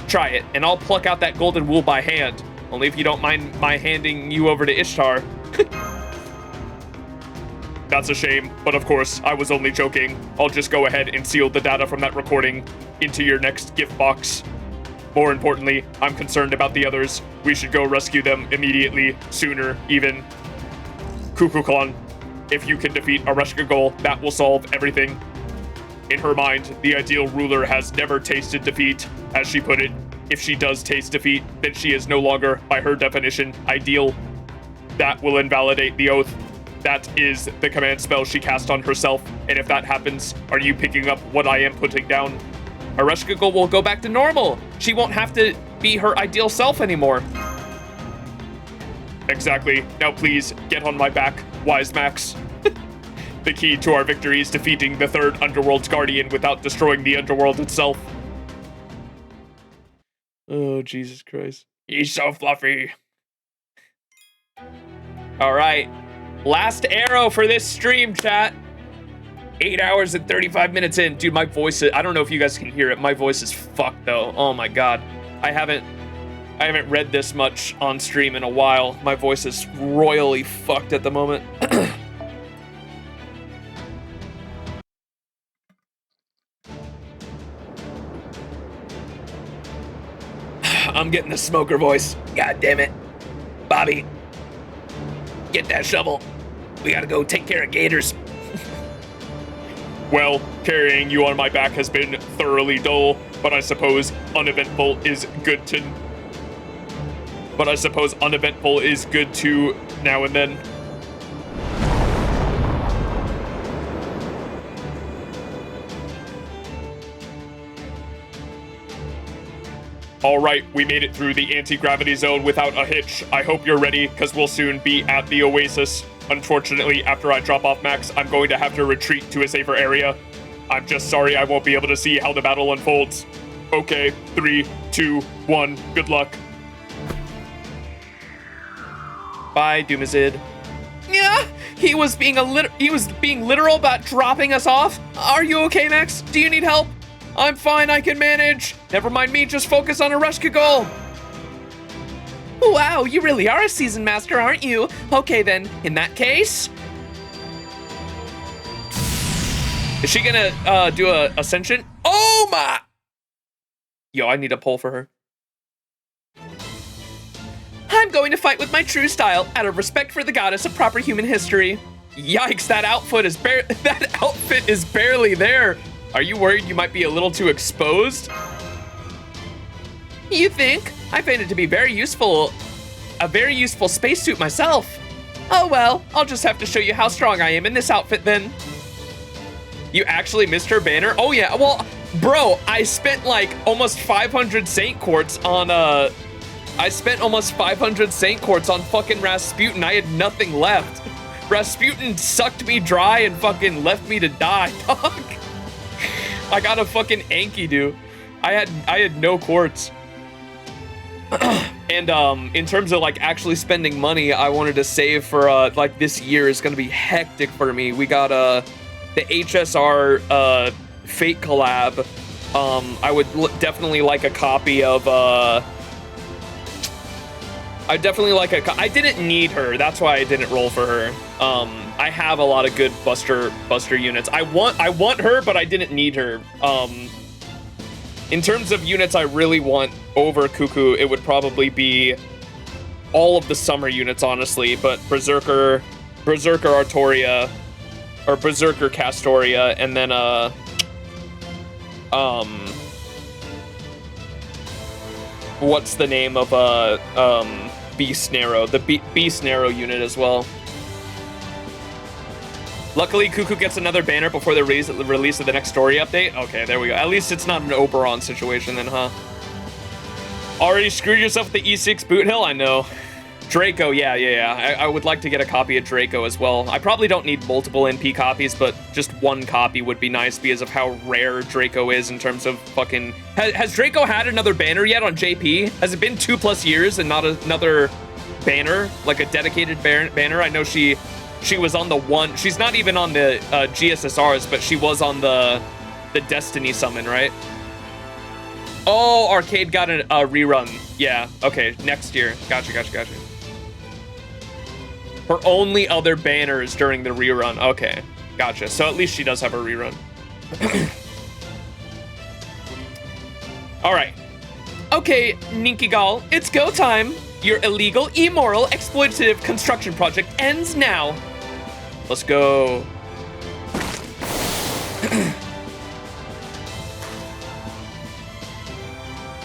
Try it, and I'll pluck out that golden wool by hand. Only if you don't mind my handing you over to Ishtar. That's a shame, but of course, I was only joking. I'll just go ahead and seal the data from that recording into your next gift box. More importantly, I'm concerned about the others. We should go rescue them immediately, sooner even. Kukulkan, if you can defeat Ereshkigal, that will solve everything. In her mind, the ideal ruler has never tasted defeat. As she put it, if she does taste defeat, then she is no longer, by her definition, ideal. That will invalidate the oath. That is the command spell she cast on herself, and if that happens, are you picking up what I am putting down? Ereshkigal will go back to normal. She won't have to be her ideal self anymore. Exactly. Now please, get on my back, Wise Max. The key to our victory is defeating the third Underworld's Guardian without destroying the Underworld itself. Oh, Jesus Christ. He's so fluffy. All right. Last arrow for this stream, chat. 8 hours and 35 minutes in. Dude, my voice is, I don't know if you guys can hear it. My voice is fucked though. Oh my God. I haven't read this much on stream in a while. My voice is royally fucked at the moment. I'm getting the smoker voice. God damn it. Bobby, get that shovel. We gotta go take care of gators. Well, carrying you on my back has been thoroughly dull, but I suppose uneventful is good to now and then. All right, we made it through the anti-gravity zone without a hitch. I hope you're ready, because we'll soon be at the oasis. Unfortunately, after I drop off Max, I'm going to have to retreat to a safer area. I'm just sorry I won't be able to see how the battle unfolds. Okay, 3, 2, 1, good luck. Bye, Doomazid. Yeah, he was being literal about dropping us off. Are you okay, Max? Do you need help? I'm fine, I can manage. Never mind me, just focus on Ereshkigal. Wow, you really are a seasoned master, aren't you? Okay then, in that case. Is she gonna do a ascension? Oh my! Yo, I need a pull for her. I'm going to fight with my true style, out of respect for the goddess of proper human history. Yikes, that outfit is barely there. Are you worried you might be a little too exposed? You think? I find it to be a very useful spacesuit myself. Oh well, I'll just have to show you how strong I am in this outfit then. You actually missed her banner? Oh yeah, well, bro, I spent like almost 500 Saint Quartz on fucking Rasputin. I had nothing left. Rasputin sucked me dry and fucking left me to die, dog. I got a fucking Enkidu. I had no quartz. And in terms of like actually spending money, I wanted to save for like this year is gonna be hectic for me. We got the HSR Fate collab. I would definitely like a copy of I didn't need her. That's why I didn't roll for her. I have a lot of good Buster units. I want her, but I didn't need her. In terms of units I really want over Cuckoo, it would probably be all of the summer units, honestly, but Berserker Artoria, or Berserker Castoria, and then what's the name of Beast Narrow, the Beast Narrow unit as well. Luckily, Cuckoo gets another banner before the release of the next story update. Okay, there we go. At least it's not an Oberon situation then, huh? Already screwed yourself with the E6 boot hill? I know. Draco, yeah. I would like to get a copy of Draco as well. I probably don't need multiple NP copies, but just one copy would be nice because of how rare Draco is in terms of fucking... Has Draco had another banner yet on JP? Has it been 2+ years and not another banner? Like a dedicated banner? I know she was on the one... She's not even on the GSSRs, but she was on the Destiny summon, right? Oh, Arcade got a rerun. Yeah, okay, next year. Gotcha. Her only other banners during the rerun. Okay, gotcha. So at least she does have a rerun. All right. Okay, Ninkigal, it's go time. Your illegal, immoral, exploitative construction project ends now. Let's go.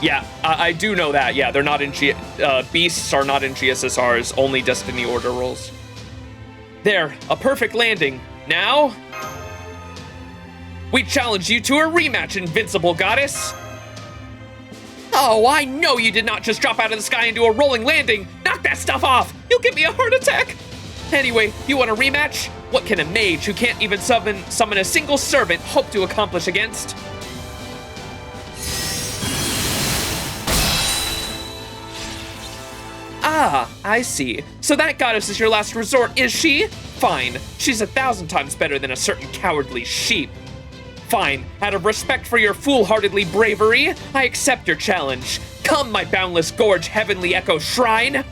Yeah, I do know that. Yeah, they're not in beasts are not in GSSRs, only Destiny Order rolls. There, a perfect landing. Now, we challenge you to a rematch, Invincible Goddess. Oh, I know you did not just drop out of the sky and do a rolling landing. Knock that stuff off. You'll give me a heart attack. Anyway, you want a rematch? What can a mage who can't even summon a single servant hope to accomplish against? Ah, I see. So that goddess is your last resort, is she? Fine. She's 1,000 times better than a certain cowardly sheep. Fine. Out of respect for your foolhardily bravery, I accept your challenge. Come, my boundless gorge heavenly echo shrine.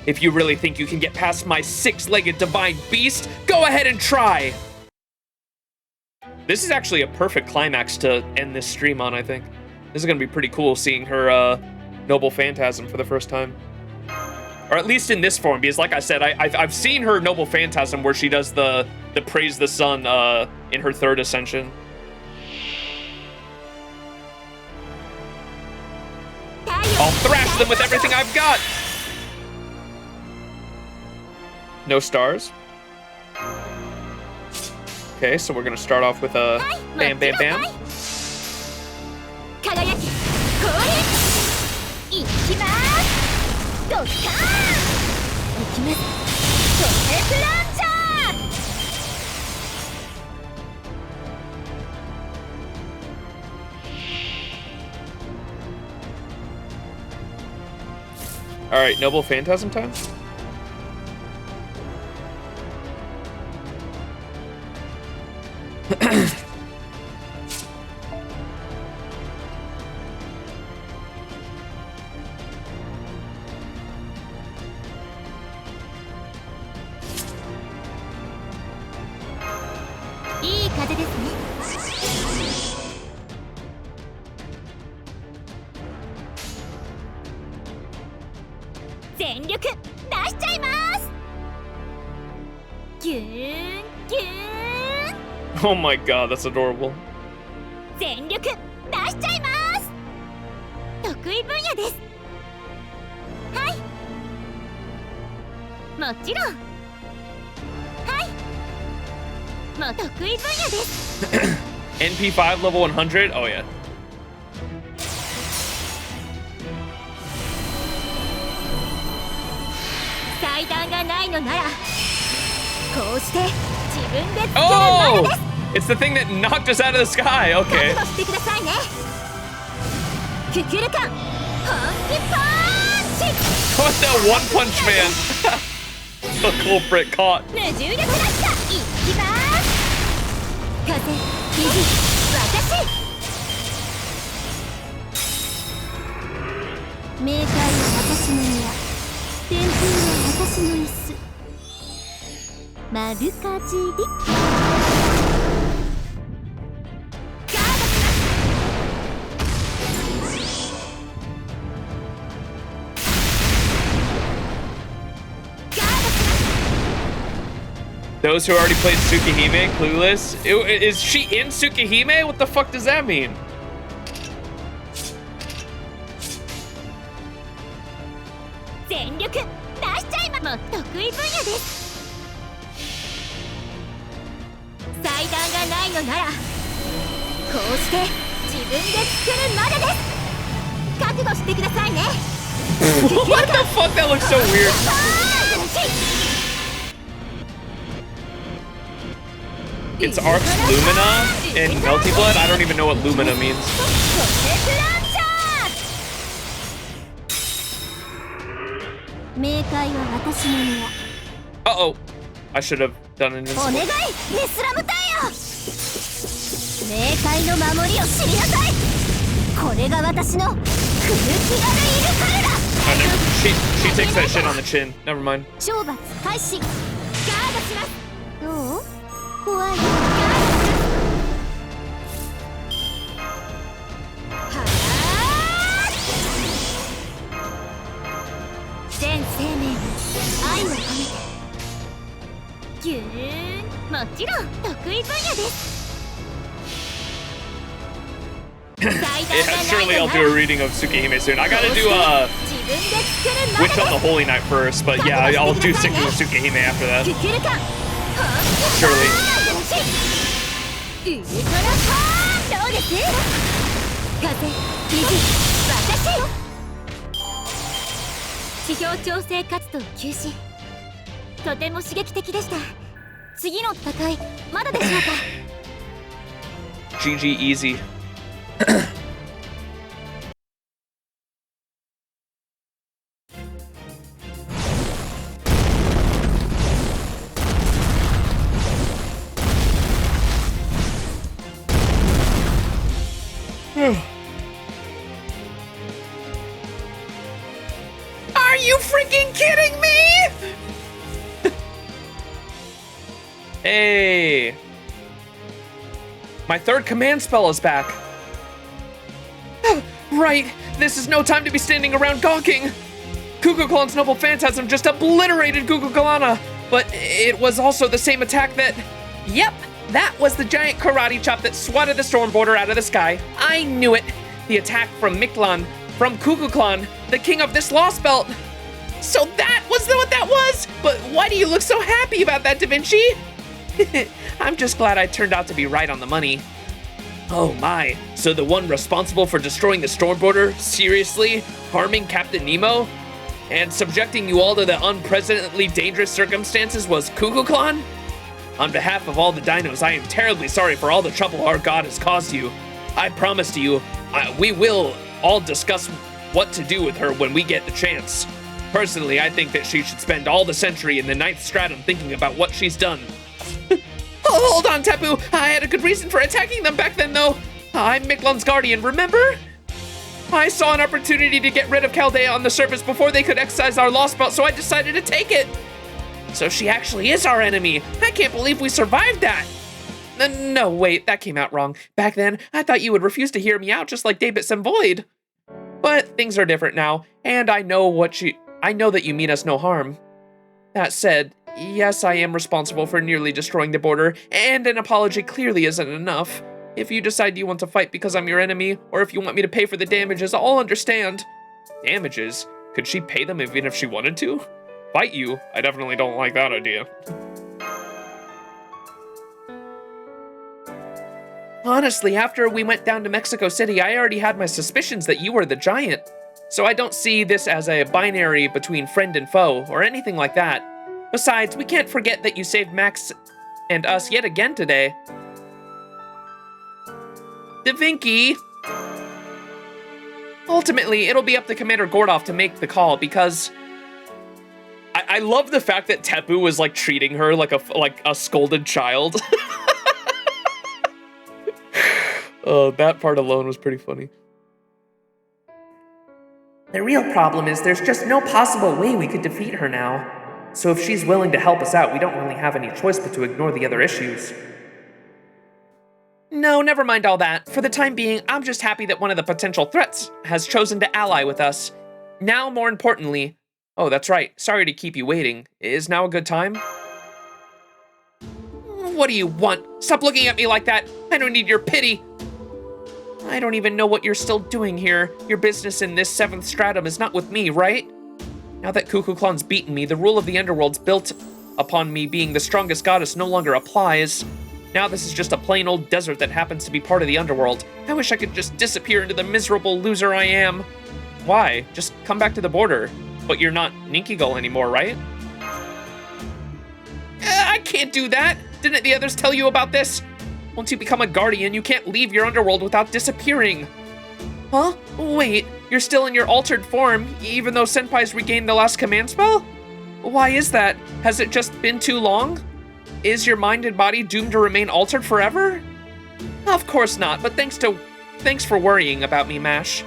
If you really think you can get past my 6-legged divine beast, go ahead and try. This is actually a perfect climax to end this stream on, I think. This is gonna be pretty cool seeing her Noble Phantasm for the first time. Or at least in this form, because like I said, I've seen her Noble Phantasm where she does the Praise the Sun in her 3rd Ascension. I'll thrash them with everything I've got! No stars. Okay, so we're gonna start off with a bam, bam, bam. All right, Noble Phantasm time. Oh my god, that's adorable. 全力出しちゃいます。得意分野です。はい。もちろん。はい。もう得意分野です。NP5 level 100? Oh yeah. 祭壇がないのなら、こうして自分でつけるまでです。Oh! It's the thing that knocked us out of the sky. Okay. What the One Punch Man? The culprit caught. Those who already played Tsukihime, clueless. Is she in Tsukihime? What the fuck does that mean? What the fuck? That looks so weird. It's Arc's Lumina and Melty Blood? I don't even know what Lumina means. Uh-oh. I should have done Invincible. これが私の空気軽イルカルだ。 Oh, no. She takes that shit on the chin. Never mind. 懲罰開始。ガードします。どう？怖い。ガードします。はあ。全生命に愛を込めて。ぎゅーん。もちろん得意分野です。Yeah, surely I'll do a reading of Tsukihime soon. I gotta do Witch on the Holy Night first, but yeah, I'll do Senku Tsukihime after that. Surely. 地表調整活動休止。とても刺激的でした。次の戦いまだでしょうか。 GG easy. Are you freaking kidding me? Hey! My third command spell is back. Right, this is no time to be standing around gawking. Kukulkan's noble phantasm just obliterated Kukulkana, but it was also the same attack that... Yep, that was the giant karate chop that swatted the Stormborder out of the sky. I knew it. The attack from Mictlān, from Kukulkan, the king of this Lostbelt. So that was what that was? But why do you look so happy about that, Da Vinci? I'm just glad I turned out to be right on the money. Oh my, so the one responsible for destroying the Stormborder, seriously, harming Captain Nemo, and subjecting you all to the unprecedentedly dangerous circumstances was Kukulkan? On behalf of all the dinos, I am terribly sorry for all the trouble our god has caused you. I promise to you, we will all discuss what to do with her when we get the chance. Personally, I think that she should spend all the century in the 9th stratum thinking about what she's done. Hold on, Tapu. I had a good reason for attacking them back then, though. I'm Mictlān's guardian, remember? I saw an opportunity to get rid of Chaldea on the surface before they could excise our Lostbelt, so I decided to take it. So she actually is our enemy. I can't believe we survived that. No, wait, that came out wrong. Back then, I thought you would refuse to hear me out just like David Void. But things are different now, and I know that you mean us no harm. That said, yes, I am responsible for nearly destroying the border, and an apology clearly isn't enough. If you decide you want to fight because I'm your enemy, or if you want me to pay for the damages, I'll understand. Damages? Could she pay them even if she wanted to? Fight you? I definitely don't like that idea. Honestly, after we went down to Mexico City, I already had my suspicions that you were the giant. So I don't see this as a binary between friend and foe, or anything like that. Besides, we can't forget that you saved Max and us yet again today. Da Vinci! Ultimately, it'll be up to Commander Gordov to make the call, because... I love the fact that Tepu was like treating her like a scolded child. That part alone was pretty funny. The real problem is there's just no possible way we could defeat her now. So if she's willing to help us out, we don't really have any choice but to ignore the other issues. No, never mind all that. For the time being, I'm just happy that one of the potential threats has chosen to ally with us. Now, more importantly... Oh, that's right. Sorry to keep you waiting. Is now a good time? What do you want? Stop looking at me like that. I don't need your pity. I don't even know what you're still doing here. Your business in this 7th stratum is not with me, right? Now that Kukulkan's beaten me, the rule of the underworld's built upon me being the strongest goddess no longer applies. Now this is just a plain old desert that happens to be part of the underworld. I wish I could just disappear into the miserable loser I am. Why? Just come back to the border. But you're not Ninkigal anymore, right? I can't do that! Didn't the others tell you about this? Once you become a guardian, you can't leave your underworld without disappearing. Huh? Wait, you're still in your altered form, even though Senpai's regained the last command spell? Why is that? Has it just been too long? Is your mind and body doomed to remain altered forever? Of course not, but thanks to Thanks for worrying about me, Mash.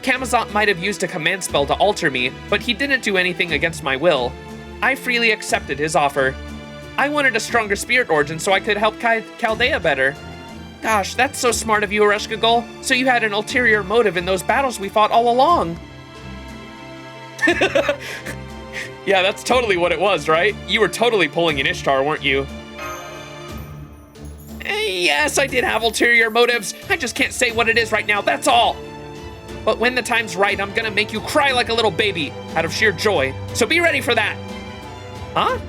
Camazot might have used a command spell to alter me, but he didn't do anything against my will. I freely accepted his offer. I wanted a stronger spirit origin so I could help Chaldea better. Gosh, that's so smart of you, Ereshkigal. So you had an ulterior motive in those battles we fought all along. Yeah, that's totally what it was, right? You were totally pulling an Ishtar, weren't you? Yes, I did have ulterior motives. I just can't say what it is right now, that's all. But when the time's right, I'm gonna make you cry like a little baby out of sheer joy. So be ready for that. Huh?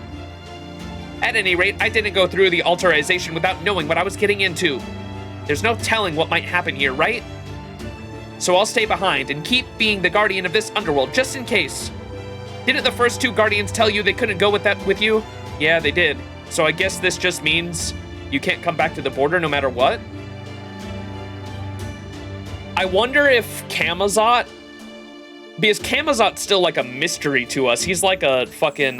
At any rate, I didn't go through the alterization without knowing what I was getting into. There's no telling what might happen here, right? So I'll stay behind and keep being the guardian of this underworld just in case. Didn't the first two guardians tell you they couldn't go with you? Yeah, they did. So I guess this just means you can't come back to the border no matter what? I wonder if Camazot, because Camazot's still like a mystery to us. He's like a fucking,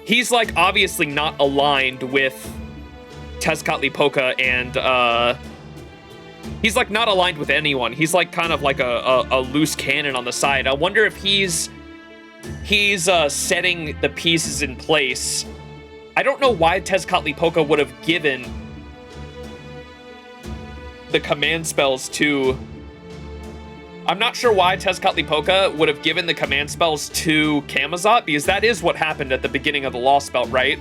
he's like obviously not aligned with Tezcatlipoca and, he's like not aligned with anyone. He's like kind of like a loose cannon on the side. I wonder if he's setting the pieces in place. I don't know why Tezcatlipoca would have given the command spells to... I'm not sure why Tezcatlipoca would have given the command spells to Camazot, because that is what happened at the beginning of the Lostbelt, right?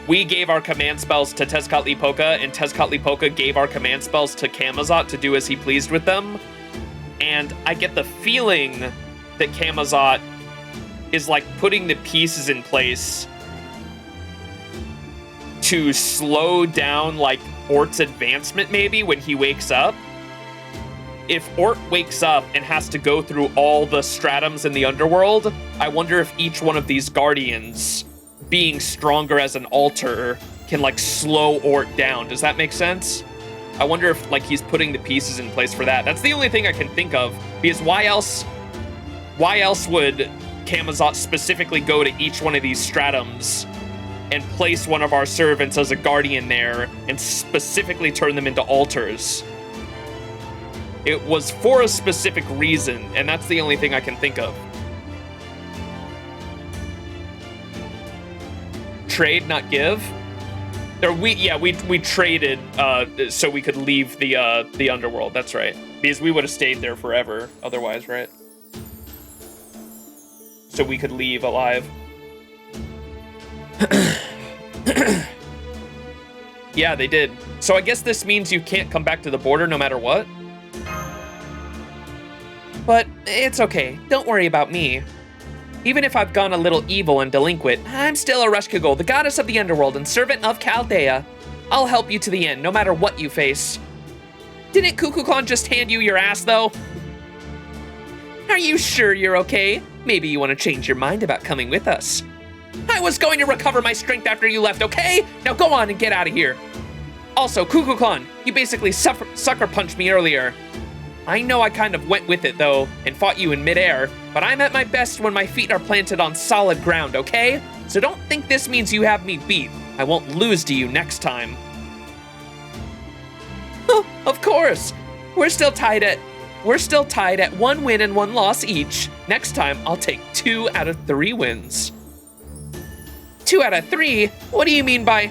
We gave our command spells to Tezcatlipoca, and Tezcatlipoca gave our command spells to Camazot to do as he pleased with them. And I get the feeling that Camazot is like putting the pieces in place to slow down like Ort's advancement maybe when he wakes up. If Ort wakes up and has to go through all the stratums in the underworld, I wonder if each one of these guardians being stronger as an alter can like slow Ort down. Does that make sense? I wonder if like he's putting the pieces in place for that. That's the only thing I can think of, because why else would Camazot specifically go to each one of these stratums and place one of our servants as a guardian there and specifically turn them into altars? It was for a specific reason, and that's the only thing I can think of. Trade, not give? Or we traded so we could leave the underworld. That's right, because we would have stayed there forever otherwise, right? So we could leave alive. Yeah, they did. So I guess this means you can't come back to the border no matter what? But it's okay. Don't worry about me. Even if I've gone a little evil and delinquent, I'm still Ereshkigal, the goddess of the underworld and servant of Chaldea. I'll help you to the end, no matter what you face. Didn't Kukulkan just hand you your ass, though? Are you sure you're okay? Maybe you want to change your mind about coming with us. I was going to recover my strength after you left, okay? Now go on and get out of here. Also, Kukulkan, you basically sucker punched me earlier. I know I kind of went with it, though, and fought you in midair, but I'm at my best when my feet are planted on solid ground, okay? So don't think this means you have me beat. I won't lose to you next time. Oh, of course. We're still tied at 1 win and 1 loss each. Next time, I'll take 2 out of 3 wins. 2 out of 3? What do you mean by...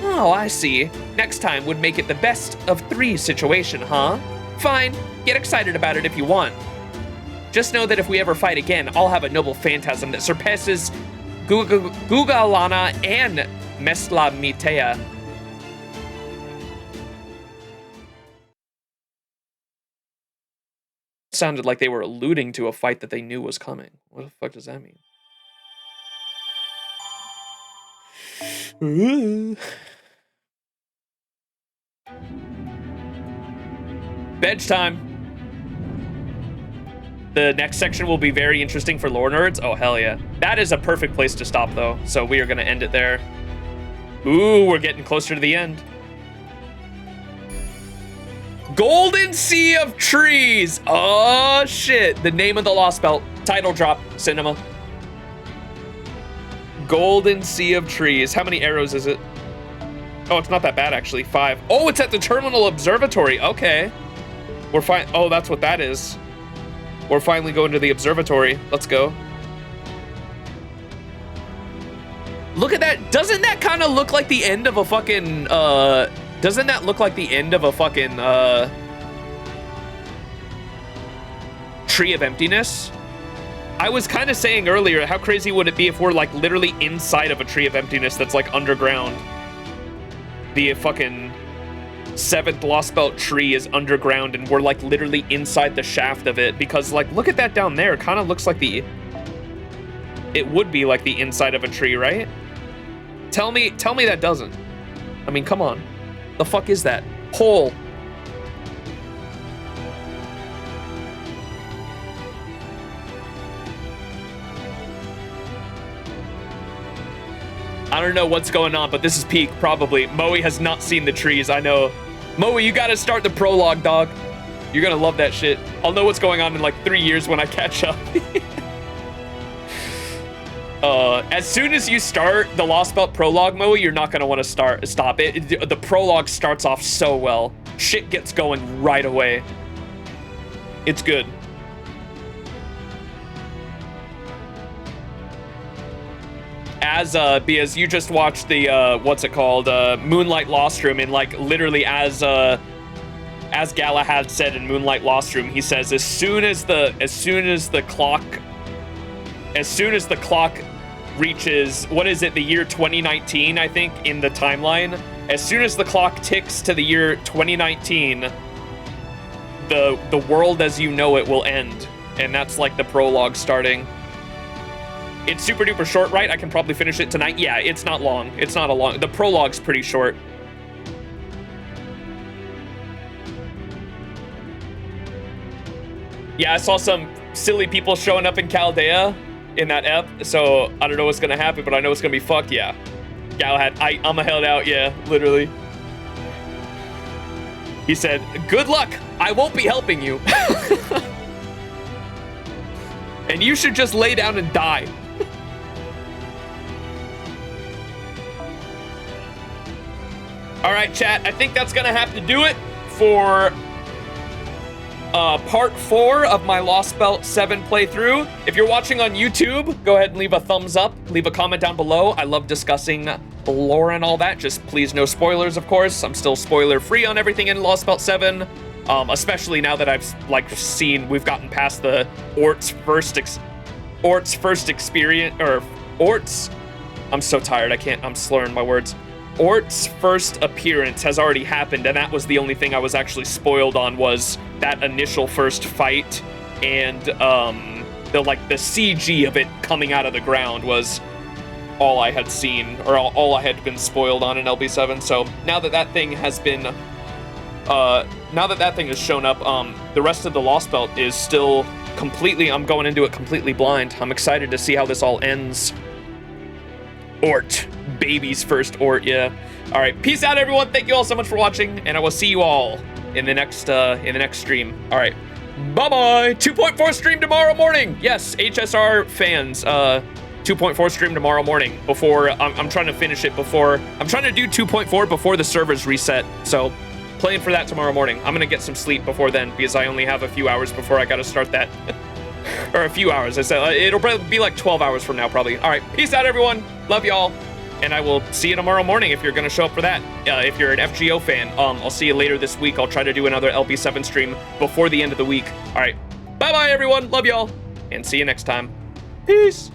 Oh, I see. Next time would make it the best of 3 situation, huh? Fine, get excited about it if you want. Just know that if we ever fight again, I'll have a noble phantasm that surpasses Gugalana and Meslamitea. Sounded like they were alluding to a fight that they knew was coming. What the fuck does that mean? Bedge time. The next section will be very interesting for lore nerds. Oh, hell yeah. That is a perfect place to stop, though. So we are going to end it there. Ooh, we're getting closer to the end. Golden Sea of Trees. Oh, shit. The name of the Lostbelt. Title drop. Cinema. Golden Sea of Trees. How many arrows is it? Oh, it's not that bad, actually. 5. Oh, it's at the Terminal Observatory. Okay. We're fine. Oh, that's what that is. We're finally going to the observatory. Let's go. Look at that. Doesn't that kind of look like the end of a fucking, doesn't that look like the end of a fucking, Tree of Emptiness? I was kind of saying earlier, how crazy would it be if we're like literally inside of a Tree of Emptiness that's like underground? The fucking 7th Lostbelt tree is underground and we're like literally inside the shaft of it, because like look at that down there. It kind of looks like it would be like the inside of a tree, right? Tell me that doesn't. I mean, come on. The fuck is that? Hole. I don't know what's going on, but this is peak, probably. Moe has not seen the trees, I know. Moe, you gotta start the prologue, dog. You're gonna love that shit. I'll know what's going on in like 3 years when I catch up. As soon as you start the Lostbelt prologue, Moe, you're not gonna want to stop it. The prologue starts off so well. Shit gets going right away. It's good. Because you just watched the what's it called, Moonlight Lostrum, and like literally as Galahad said in Moonlight Lostrum, he says as soon as the clock reaches, what is it, the year 2019, I think, in the timeline, as soon as the clock ticks to the year 2019, the world as you know it will end, and that's like the prologue starting. It's super duper short, right? I can probably finish it tonight. Yeah, it's not long. It's not a long... The prologue's pretty short. Yeah, I saw some silly people showing up in Chaldea in that ep, so I don't know what's gonna happen, but I know it's gonna be fucked, yeah. Galahad, I'm a held out, yeah, literally. He said, good luck, I won't be helping you. And you should just lay down and die. All right, chat, I think that's gonna have to do it for part 4 of my Lostbelt 7 playthrough. If you're watching on YouTube, go ahead and leave a thumbs up, leave a comment down below. I love discussing the lore and all that. Just please no spoilers, of course. I'm still spoiler free on everything in Lostbelt 7, especially now that I've like seen we've gotten past the Ort's first experience, or Ort's. I'm so tired. I'm slurring my words. Ort's first appearance has already happened, and that was the only thing I was actually spoiled on, was that initial first fight, and the CG of it coming out of the ground was all I had seen, or all I had been spoiled on in LB7. So now that that thing has been, now that that thing has shown up, the rest of the Lostbelt is still completely, I'm going into it completely blind. I'm excited to see how this all ends. Ort. Baby's first Ort, yeah. All right, peace out, everyone. Thank you all so much for watching, and I will see you all in the next stream. All right, bye-bye. 2.4 stream tomorrow morning. Yes, HSR fans, 2.4 stream tomorrow morning. Before, I'm trying to finish it before, I'm trying to do 2.4 before the servers reset, so playing for that tomorrow morning. I'm gonna get some sleep before then, because I only have a few hours before I gotta start that. Or a few hours, I said. It'll probably be like 12 hours from now, probably. All right, peace out, everyone. Love y'all. And I will see you tomorrow morning if you're going to show up for that. If you're an FGO fan, I'll see you later this week. I'll try to do another LP7 stream before the end of the week. All right, bye-bye, everyone. Love y'all. And see you next time. Peace.